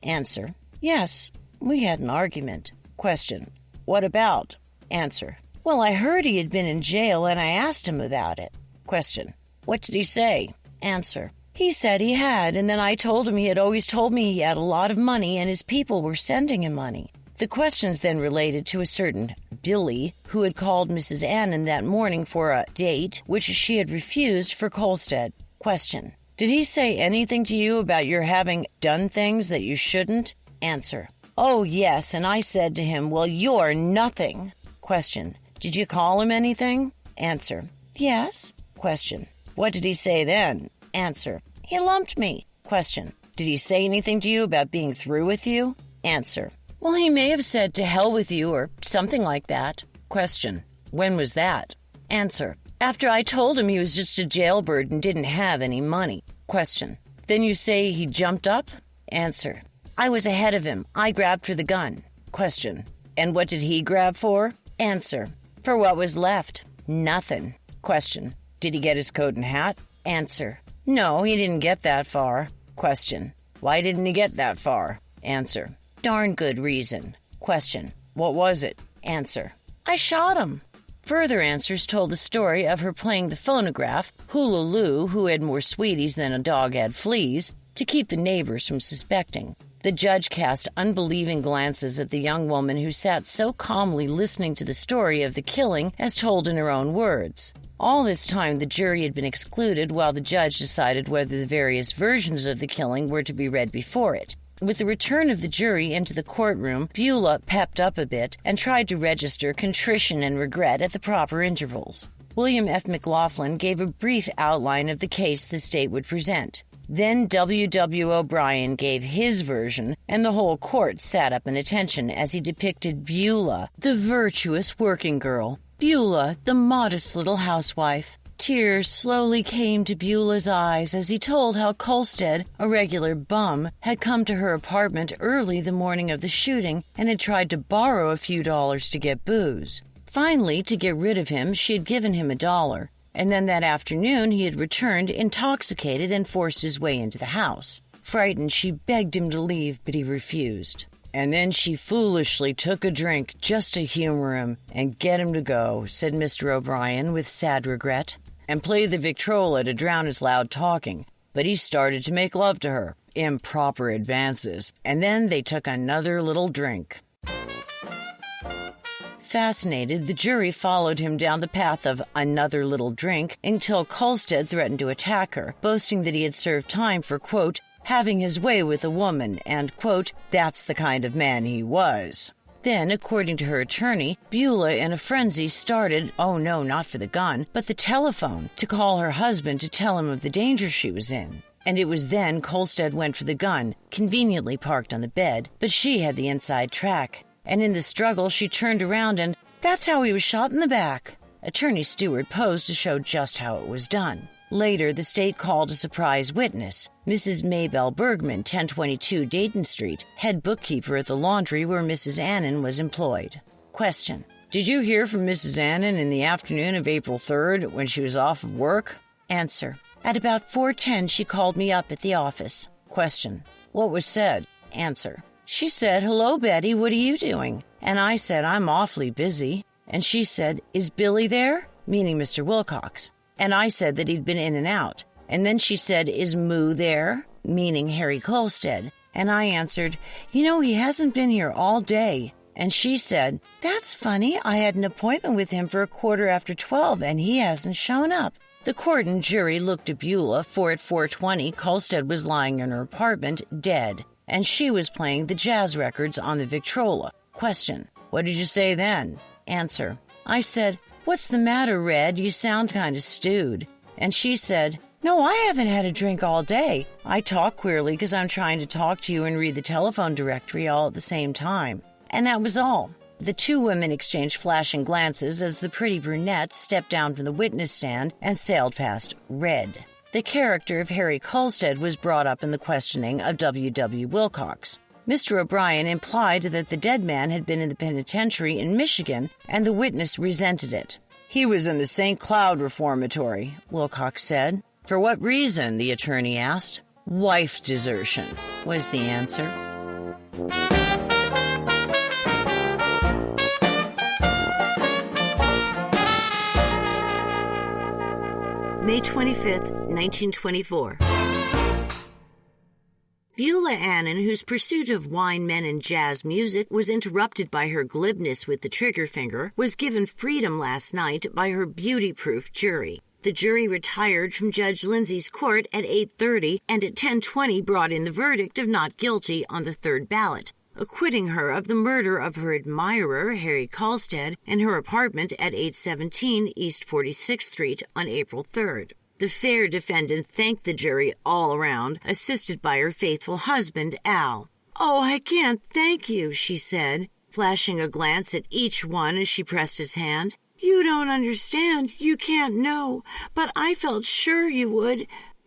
S19: Answer: Yes, we had an argument. Question: What about? Answer: Well, I heard he had been in jail, and I asked him about it. Question: What did he say? Answer: He said he had, and then I told him he had always told me he had a lot of money and his people were sending him money. The questions then related to a certain Billy, who had called Mrs. Annan that morning for a date, which she had refused for Kolstad. Question: Did he say anything to you about your having done things that you shouldn't? Answer: Oh, yes, and I said to him, well, you're nothing. Question: Did you call him anything? Answer: Yes. Question: What did he say then? Answer: He lumped me. Question: Did he say anything to you about being through with you? Answer: Well, he may have said to hell with you or something like that. Question: When was that? Answer: After I told him he was just a jailbird and didn't have any money. Question: Then you say he jumped up? Answer: I was ahead of him. I grabbed for the gun. Question: And what did he grab for? Answer: For what was left. Nothing. Question: Did he get his coat and hat? Answer: No, he didn't get that far. Question: Why didn't he get that far? Answer: Darn good reason. Question: What was it? Answer: I shot him. Further answers told the story of her playing the phonograph, Hula Loo, who had more sweeties than a dog had fleas, to keep the neighbors from suspecting. The judge cast unbelieving glances at the young woman who sat so calmly listening to the story of the killing as told in her own words. All this time the jury had been excluded while the judge decided whether the various versions of the killing were to be read before it. With the return of the jury into the courtroom, Beulah pepped up a bit and tried to register contrition and regret at the proper intervals. William F. McLaughlin gave a brief outline of the case the state would present. Then W. O'Brien gave his version, and the whole court sat up in attention as he depicted Beulah, the virtuous working girl, Beulah, the modest little housewife. Tears slowly came to Beulah's eyes as he told how Kolstad, a regular bum, had come to her apartment early the morning of the shooting and had tried to borrow a few dollars to get booze. Finally, to get rid of him, she had given him $1, and then that afternoon he had returned intoxicated and forced his way into the house. Frightened, she begged him to leave, but he refused. And then she foolishly took a drink just to humor him and get him to go, said Mr. O'Brien with sad regret, and played the Victrola to drown his loud talking. But he started to make love to her, improper advances, and then they took another little drink. Fascinated, the jury followed him down the path of another little drink until Kolstad threatened to attack her, boasting that he had served time for, quote, having his way with a woman, and, quote, that's the kind of man he was. Then, according to her attorney, Beulah in a frenzy started, oh no, not for the gun, but the telephone, to call her husband to tell him of the danger she was in. And it was then Kolstad went for the gun, conveniently parked on the bed, but she had the inside track. And in the struggle, she turned around and, that's how he was shot in the back. Attorney Stewart posed to show just how it was done. Later, the state called a surprise witness, Mrs. Maybelle Bergman, 1022 Dayton Street, head bookkeeper at the laundry where Mrs. Annan was employed. Question: Did you hear from Mrs. Annan in the afternoon of April 3rd when she was off of work? Answer: At about 4:10 she called me up at the office. Question: What was said? Answer: She said, hello, Betty, what are you doing? And I said, I'm awfully busy. And she said, is Billy there? Meaning Mr. Wilcox. And I said that he'd been in and out. And then she said, is Moo there? Meaning Harry Kolstad. And I answered, you know, he hasn't been here all day. And she said, that's funny. I had an appointment with him for 12:15, and he hasn't shown up. The court and jury looked at Beulah, for at 4:20, Kolstad was lying in her apartment, dead. And she was playing the jazz records on the Victrola. Question: What did you say then? Answer: I said, what's the matter, Red? You sound kind of stewed. And she said, no, I haven't had a drink all day. I talk queerly because I'm trying to talk to you and read the telephone directory all at the same time. And that was all. The two women exchanged flashing glances as the pretty brunette stepped down from the witness stand and sailed past Red. The character of Harry Kolstad was brought up in the questioning of W.W. Wilcox. Mr. O'Brien implied that the dead man had been in the penitentiary in Michigan, and the witness resented it. He was in the St. Cloud Reformatory, Wilcox said. For what reason, the attorney asked. Wife desertion, was the answer. May 25th, 1924. Beulah Annan, whose pursuit of wine, men, and jazz music was interrupted by her glibness with the trigger finger, was given freedom last night by her beauty-proof jury. The jury retired from Judge Lindsay's court at 8:30 and at 10:20 brought in the verdict of not guilty on the third ballot, acquitting her of the murder of her admirer, Harry Kolstad, in her apartment at 817 East 46th Street on April 3rd. The fair defendant thanked the jury all around, assisted by her faithful husband, Al. Oh, I can't thank you, she said, flashing a glance at each one as she pressed his hand. You don't understand. You can't know. But I felt sure you would.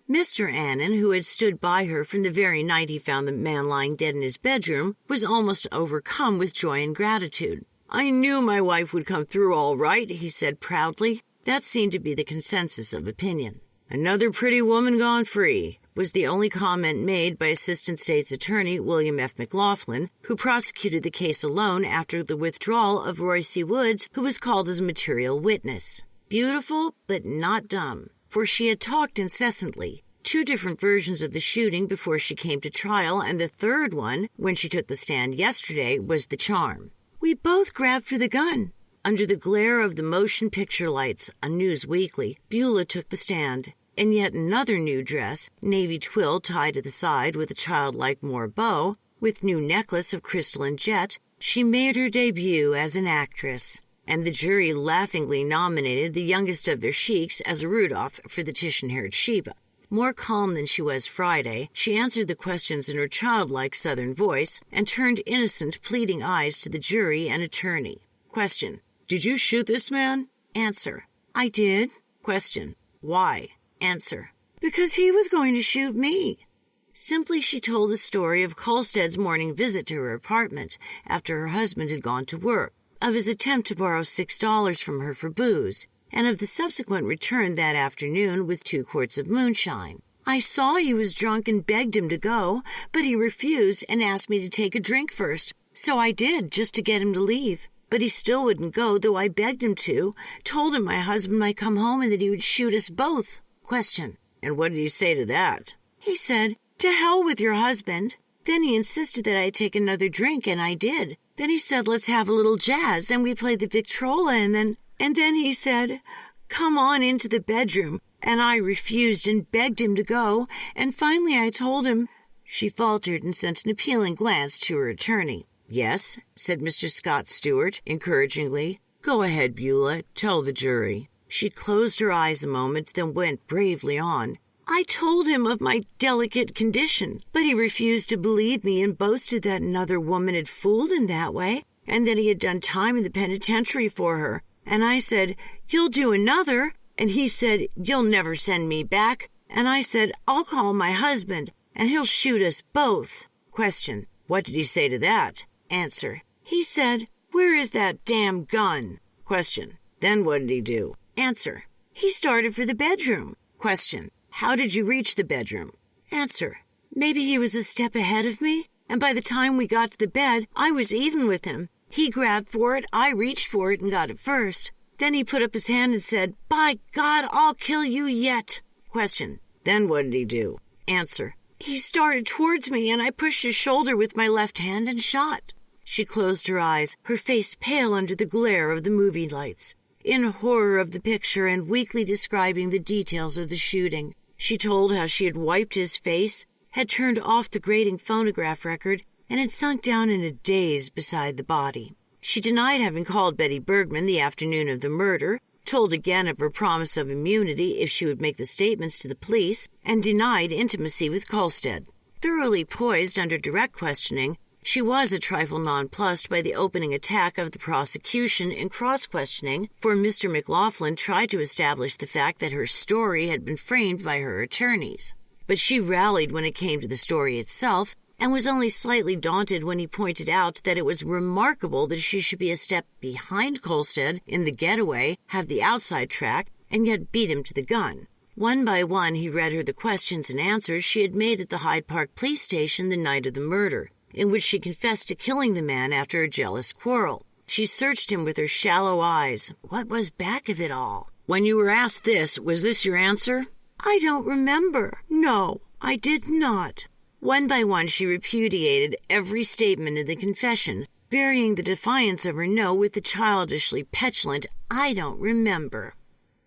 S19: Mr. Annan, who had stood by her from the very night he found the man lying dead in his bedroom, was almost overcome with joy and gratitude. I knew my wife would come through all right, he said proudly. That seemed to be the consensus of opinion. Another pretty woman gone free, was the only comment made by Assistant State's Attorney William F. McLaughlin, who prosecuted the case alone after the withdrawal of Roy C. Woods, who was called as a material witness. Beautiful, but not dumb, for she had talked incessantly. 2 different versions of the shooting before she came to trial, and the third one, when she took the stand yesterday, was the charm. We both grabbed for the gun. Under the glare of the motion picture lights on News Weekly, Beulah took the stand. In yet another new dress, navy twill tied to the side with a childlike Moore bow, with new necklace of crystal and jet, she made her debut as an actress. And the jury laughingly nominated the youngest of their sheiks as a Rudolph for the Titian-haired Sheba. More calm than she was Friday, she answered the questions in her childlike Southern voice and turned innocent, pleading eyes to the jury and attorney. Question: Did you shoot this man? Answer: I did. Question: Why? Answer: Because he was going to shoot me. Simply she told the story of Kolstad's morning visit to her apartment after her husband had gone to work, of his attempt to borrow $6 from her for booze, and of the subsequent return that afternoon with 2 quarts of moonshine. I saw he was drunk and begged him to go, but he refused and asked me to take a drink first, so I did, just to get him to leave. But he still wouldn't go, though I begged him to, told him my husband might come home and that he would shoot us both. Question: And what did he say to that? He said, to hell with your husband. Then he insisted that I take another drink, and I did. Then he said, let's have a little jazz, and we played the Victrola, and then he said, come on into the bedroom, and I refused and begged him to go, and finally I told him. She faltered and sent an appealing glance to her attorney. "Yes," said Mr. Scott Stewart encouragingly. "Go ahead, Beulah. Tell the jury." She closed her eyes a moment, then went bravely on. "I told him of my delicate condition, but he refused to believe me and boasted that another woman had fooled him that way, and that he had done time in the penitentiary for her. And I said, 'You'll do another.' And he said, 'You'll never send me back.' And I said, 'I'll call my husband, and he'll shoot us both.'" Question. "What did he say to that?" Answer. "He said, 'Where is that damn gun?'" Question. "Then what did he do?" Answer. "He started for the bedroom." Question. "How did you reach the bedroom?" Answer. "Maybe he was a step ahead of me, and by the time we got to the bed, I was even with him. He grabbed for it, I reached for it and got it first. Then he put up his hand and said, 'By God, I'll kill you yet.'" Question. "Then what did he do?" Answer. "He started towards me, and I pushed his shoulder with my left hand and shot." She closed her eyes, her face pale under the glare of the movie lights, in horror of the picture and weakly describing the details of the shooting. She told how she had wiped his face, had turned off the grating phonograph record, and had sunk down in a daze beside the body. She denied having called Betty Bergman the afternoon of the murder, told again of her promise of immunity if she would make the statements to the police, and denied intimacy with Kolstad. Thoroughly poised under direct questioning, she was a trifle nonplussed by the opening attack of the prosecution in cross-questioning, for Mr. McLaughlin tried to establish the fact that her story had been framed by her attorneys. But she rallied when it came to the story itself, and was only slightly daunted when he pointed out that it was remarkable that she should be a step behind Kolstad in the getaway, have the outside track, and yet beat him to the gun. One by one he read her the questions and answers she had made at the Hyde Park police station the night of the murder, in which she confessed to killing the man after a jealous quarrel. She searched him with her shallow eyes. What was back of it all? "When you were asked this, was this your answer?" "I don't remember. No, I did not." One by one she repudiated every statement in the confession, varying the defiance of her no with the childishly petulant, "I don't remember."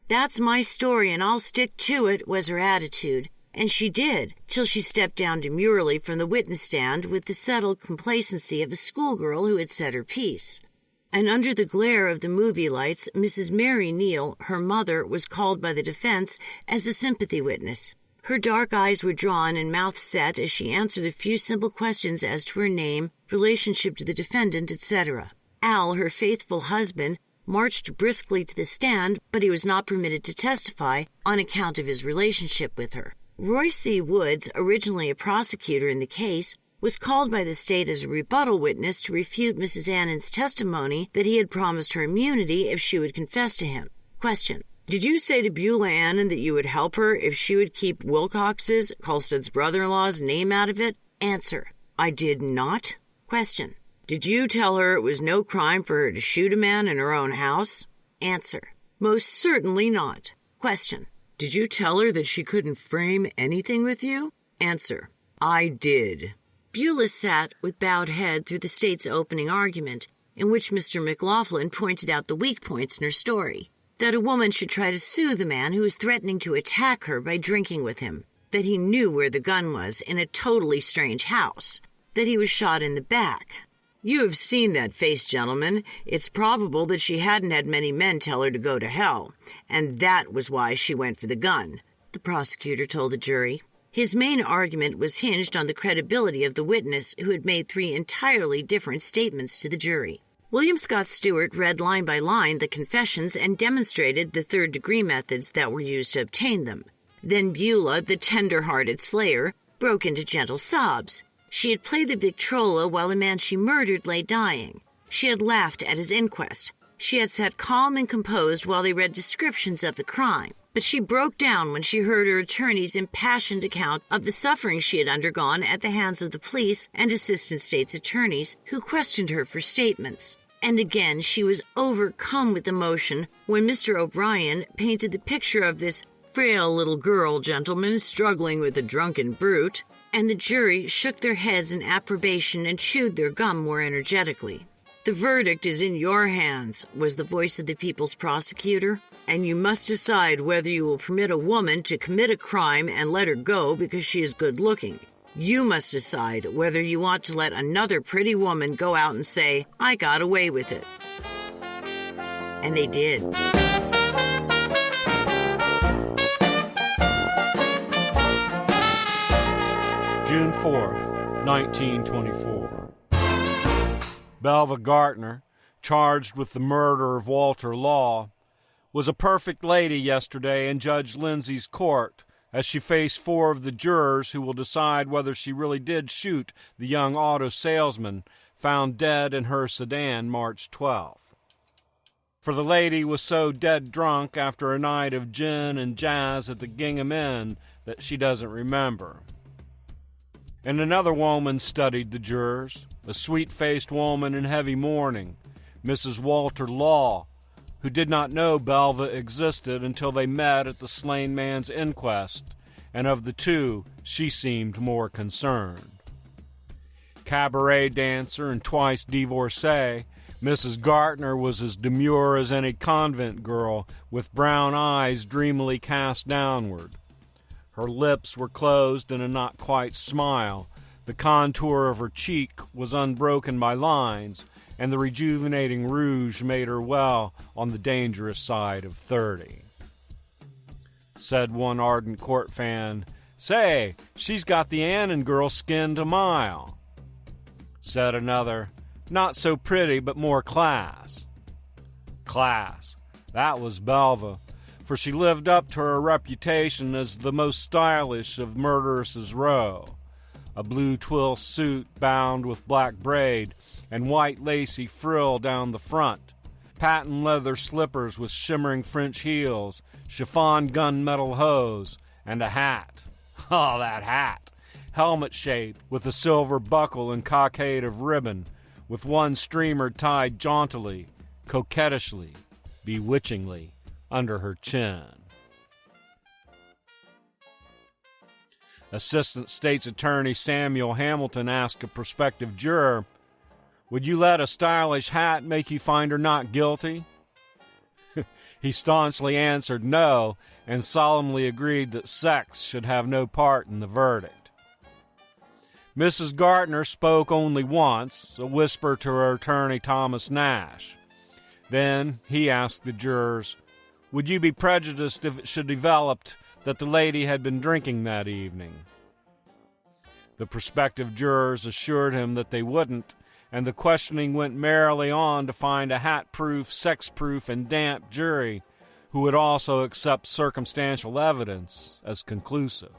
S19: "That's my story, and I'll stick to it," was her attitude. And she did, till she stepped down demurely from the witness stand with the settled complacency of a schoolgirl who had said her piece. And under the glare of the movie lights, Mrs. Mary Neal, her mother, was called by the defense as a sympathy witness. Her dark eyes were drawn and mouth set as she answered a few simple questions as to her name, relationship to the defendant, etc. Al, her faithful husband, marched briskly to the stand, but he was not permitted to testify on account of his relationship with her. Roy C. Woods, originally a prosecutor in the case, was called by the state as a rebuttal witness to refute Mrs. Annan's testimony that he had promised her immunity if she would confess to him. Question. Did you say to Beulah Annan that you would help her if she would keep Wilcox's, Kolstad's brother-in-law's, name out of it? Answer. I did not. Question. Did you tell her it was no crime for her to shoot a man in her own house? Answer. Most certainly not. Question. Did you tell her that she couldn't frame anything with you? Answer. I did. Beulah sat with bowed head through the state's opening argument, in which Mr. McLaughlin pointed out the weak points in her story. That a woman should try to sue the man who was threatening to attack her by drinking with him. That he knew where the gun was in a totally strange house. That he was shot in the back. You have seen that face, gentlemen. It's probable that she hadn't had many men tell her to go to hell, and that was why she went for the gun, the prosecutor told the jury. His main argument was hinged on the credibility of the witness who had made 3 entirely different statements to the jury. William Scott Stewart read line by line the confessions and demonstrated the third-degree methods that were used to obtain them. Then Beulah, the tender-hearted slayer, broke into gentle sobs. She had played the Victrola while the man she murdered lay dying. She had laughed at his inquest. She had sat calm and composed while they read descriptions of the crime. But she broke down when she heard her attorney's impassioned account of the suffering she had undergone at the hands of the police and assistant state's attorneys who questioned her for statements. And again she was overcome with emotion when Mr. O'Brien painted the picture of this frail little girl, gentlemen, struggling with a drunken brute, and the jury shook their heads in approbation and chewed their gum more energetically. The verdict is in your hands, was the voice of the people's prosecutor, and you must decide whether you will permit a woman to commit a crime and let her go because she is good-looking. You must decide whether you want to let another pretty woman go out and say, I got away with it. And they did.
S17: June 4th, 1924. Belva Gartner, charged with the murder of Walter Law, was a perfect lady yesterday in Judge Lindsay's court as she faced 4 of the jurors who will decide whether she really did shoot the young auto salesman found dead in her sedan March 12th. For the lady was so dead drunk after a night of gin and jazz at the Gingham Inn that she doesn't remember. And another woman studied the jurors, a sweet-faced woman in heavy mourning, Mrs. Walter Law, who did not know Belva existed until they met at the slain man's inquest, and of the two, she seemed more concerned. Cabaret dancer and twice divorcee, Mrs. Gartner was as demure as any convent girl, with brown eyes dreamily cast downward. Her lips were closed in a not-quite smile. The contour of her cheek was unbroken by lines, and the rejuvenating rouge made her well on the dangerous side of 30. Said one ardent court fan, "Say, she's got the Annan girl skinned a mile." Said another, "Not so pretty, but more class." Class. That was Belva, for she lived up to her reputation as the most stylish of Murderesses Row. A blue twill suit bound with black braid and white lacy frill down the front, patent leather slippers with shimmering French heels, chiffon gunmetal hose, and a hat. Oh, that hat! Helmet-shaped, with a silver buckle and cockade of ribbon, with one streamer tied jauntily, coquettishly, bewitchingly, under her chin. Assistant State's Attorney Samuel Hamilton asked a prospective juror, "Would you let a stylish hat make you find her not guilty?" He staunchly answered no, and solemnly agreed that sex should have no part in the verdict. Mrs. Gartner spoke only once, a whisper to her attorney Thomas Nash. Then he asked the jurors, "Would you be prejudiced if it should develop that the lady had been drinking that evening?" The prospective jurors assured him that they wouldn't, and the questioning went merrily on to find a hat-proof, sex-proof, and damp jury who would also accept circumstantial evidence as conclusive.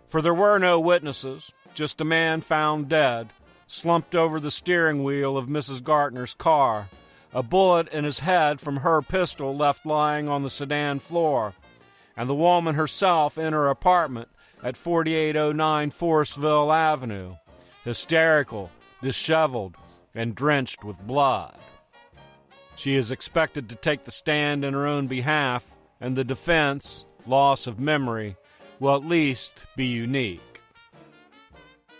S17: For there were no witnesses, just a man found dead, slumped over the steering wheel of Mrs. Gartner's car, a bullet in his head from her pistol left lying on the sedan floor, and the woman herself in her apartment at 4809 Forestville Avenue, hysterical, disheveled, and drenched with blood. She is expected to take the stand in her own behalf, and the defense, loss of memory, will at least be unique.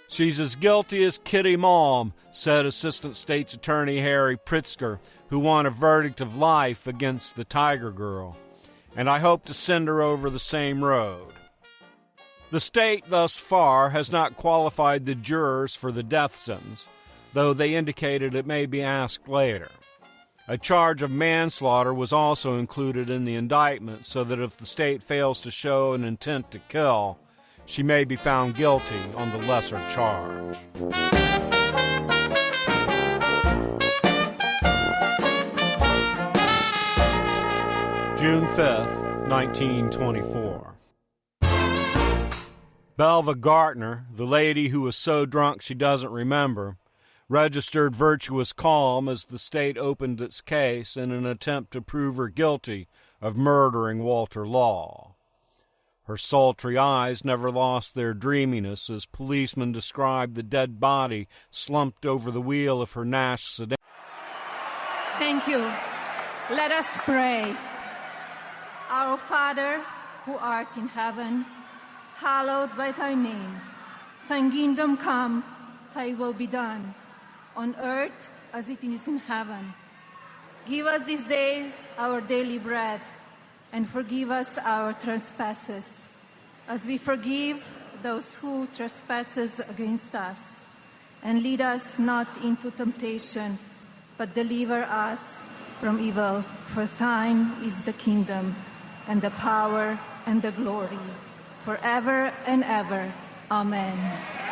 S17: "She's as guilty as Kitty Malm," said Assistant State's Attorney Harry Pritzker, who won a verdict of life against the Tiger Girl, "and I hope to send her over the same road." The state thus far has not qualified the jurors for the death sentence, though they indicated it may be asked later. A charge of manslaughter was also included in the indictment, so that if the state fails to show an intent to kill, she may be found guilty on the lesser charge. June 5th, 1924. Belva Gartner, the lady who was so drunk she doesn't remember, registered virtuous calm as the state opened its case in an attempt to prove her guilty of murdering Walter Law. Her sultry eyes never lost their dreaminess as policemen described the dead body slumped over the wheel of her Nash sedan.
S20: Thank you. Let us pray. Our Father, who art in heaven, hallowed be thy name. Thy kingdom come, thy will be done, on earth as it is in heaven. Give us this day our daily bread, and forgive us our trespasses, as we forgive those who trespasses against us. And lead us not into temptation, but deliver us from evil. For thine is the kingdom, and the power, and the glory, forever and ever. Amen.